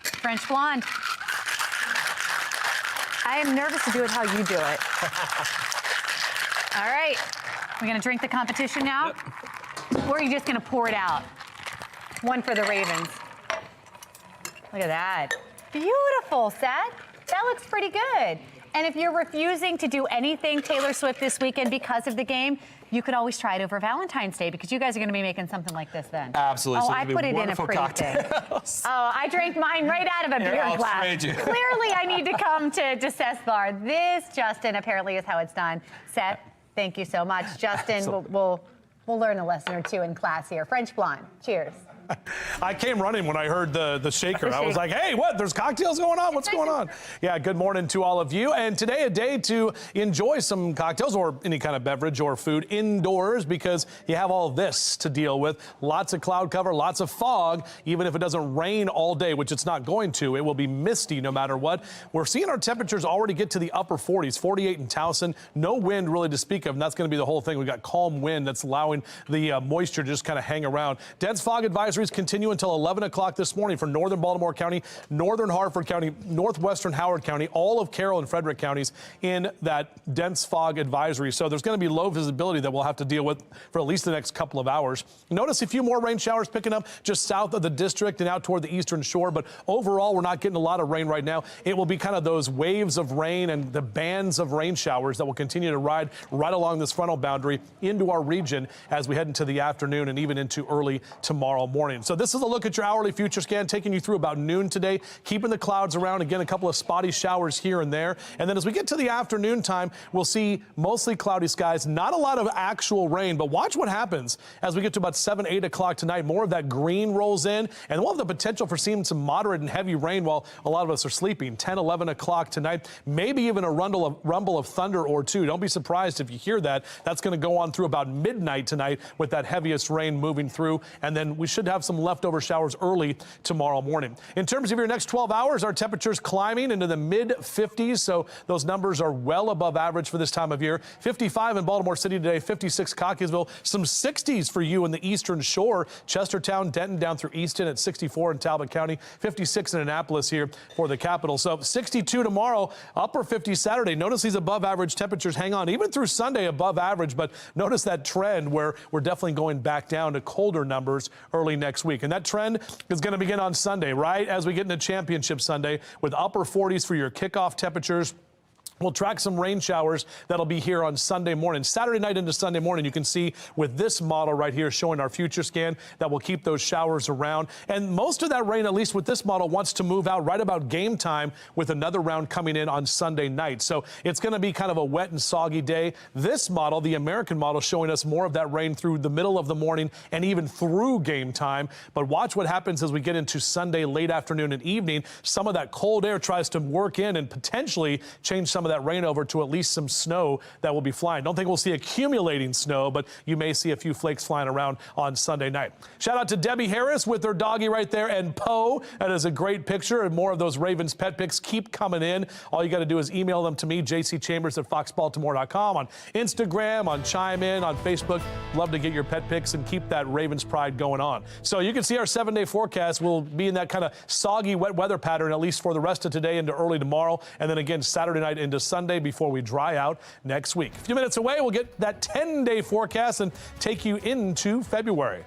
[SPEAKER 2] French blonde. I am nervous to do it how you do it. All right. We're going to drink the competition now? Yep. Or are you just going to pour it out? 1 for the Ravens. Look at that. Beautiful, Seth. That looks pretty good. And if you're refusing to do anything Taylor Swift this weekend because of the game, you could always try it over Valentine's Day, because you guys are going to be making something like this then.
[SPEAKER 16] Absolutely.
[SPEAKER 2] Oh,
[SPEAKER 16] So
[SPEAKER 2] I
[SPEAKER 16] it'll be
[SPEAKER 2] put it in a pretty thing. Oh, I drank mine right out of a beer
[SPEAKER 16] I'll
[SPEAKER 2] glass.
[SPEAKER 16] trade you.
[SPEAKER 2] Clearly, I need to come to Seth's bar. This, Justin, apparently is how it's done. Seth, thank you so much. Justin, we'll learn a lesson or two in class here. French blonde. Cheers.
[SPEAKER 3] I came running when I heard the shaker. I was like, hey, what? There's cocktails going on? What's going on? Yeah, good morning to all of you. And today a day to enjoy some cocktails or any kind of beverage or food indoors, because you have all this to deal with. Lots of cloud cover, lots of fog. Even if it doesn't rain all day, which it's not going to, it will be misty no matter what. We're seeing our temperatures already get to the upper 40s, 48 in Towson. No wind really to speak of, and that's going to be the whole thing. We've got calm wind that's allowing the moisture to just kind of hang around. Dense fog advisories continue until 11 o'clock this morning for northern Baltimore County, northern Harford County, northwestern Howard County, all of Carroll and Frederick counties in that dense fog advisory. So there's going to be low visibility that we'll have to deal with for at least the next couple of hours. Notice a few more rain showers picking up just south of the district and out toward the eastern shore, but overall we're not getting a lot of rain right now. It will be kind of those waves of rain and the bands of rain showers that will continue to ride right along this frontal boundary into our region as we head into the afternoon and even into early tomorrow morning. So this is a look at your hourly future scan, taking you through about noon today, keeping the clouds around. Again, a couple of spotty showers here and there. And then as we get to the afternoon time, we'll see mostly cloudy skies, not a lot of actual rain, but watch what happens as we get to about 7, 8 o'clock tonight. More of that green rolls in, and we'll have the potential for seeing some moderate and heavy rain while a lot of us are sleeping. 10, 11 o'clock tonight, maybe even a rumble of thunder or two. Don't be surprised if you hear that. That's going to go on through about midnight tonight with that heaviest rain moving through, and then we should have some leftover showers early tomorrow morning. In terms of your next 12 hours, our temperatures climbing into the mid 50s, so those numbers are well above average for this time of year. 55 in Baltimore City today, 56 Cockeysville, some 60s for you in the eastern shore. Chestertown, Denton down through Easton at 64 in Talbot County, 56 in Annapolis here for the capital. So 62 tomorrow, upper 50s Saturday. Notice these above average temperatures hang on even through Sunday above average, but notice that trend where we're definitely going back down to colder numbers early next week. And that trend is going to begin on Sunday, right as we get into Championship Sunday, with upper 40s for your kickoff temperatures. We'll track some rain showers that'll be here on Sunday morning. Saturday night into Sunday morning, you can see with this model right here showing our future scan that will keep those showers around. And most of that rain, at least with this model, wants to move out right about game time with another round coming in on Sunday night. So it's going to be kind of a wet and soggy day. This model, the American model, showing us more of that rain through the middle of the morning and even through game time. But watch what happens as we get into Sunday late afternoon and evening. Some of that cold air tries to work in and potentially change some of that rain over to at least some snow that will be flying. Don't think we'll see accumulating snow, but you may see a few flakes flying around on Sunday night. Shout out to Debbie Harris with her doggy right there, and Poe. That is a great picture, and more of those Ravens pet pics keep coming in. All you got to do is email them to me, jcchambers@foxbaltimore.com, on Instagram, on Chime In, on Facebook. Love to get your pet pics and keep that Ravens pride going on. So you can see our 7-day forecast will be in that kind of soggy, wet weather pattern, at least for the rest of today into early tomorrow, and then again Saturday night into Sunday before we dry out next week. A few minutes away, we'll get that 10-day forecast and take you into February.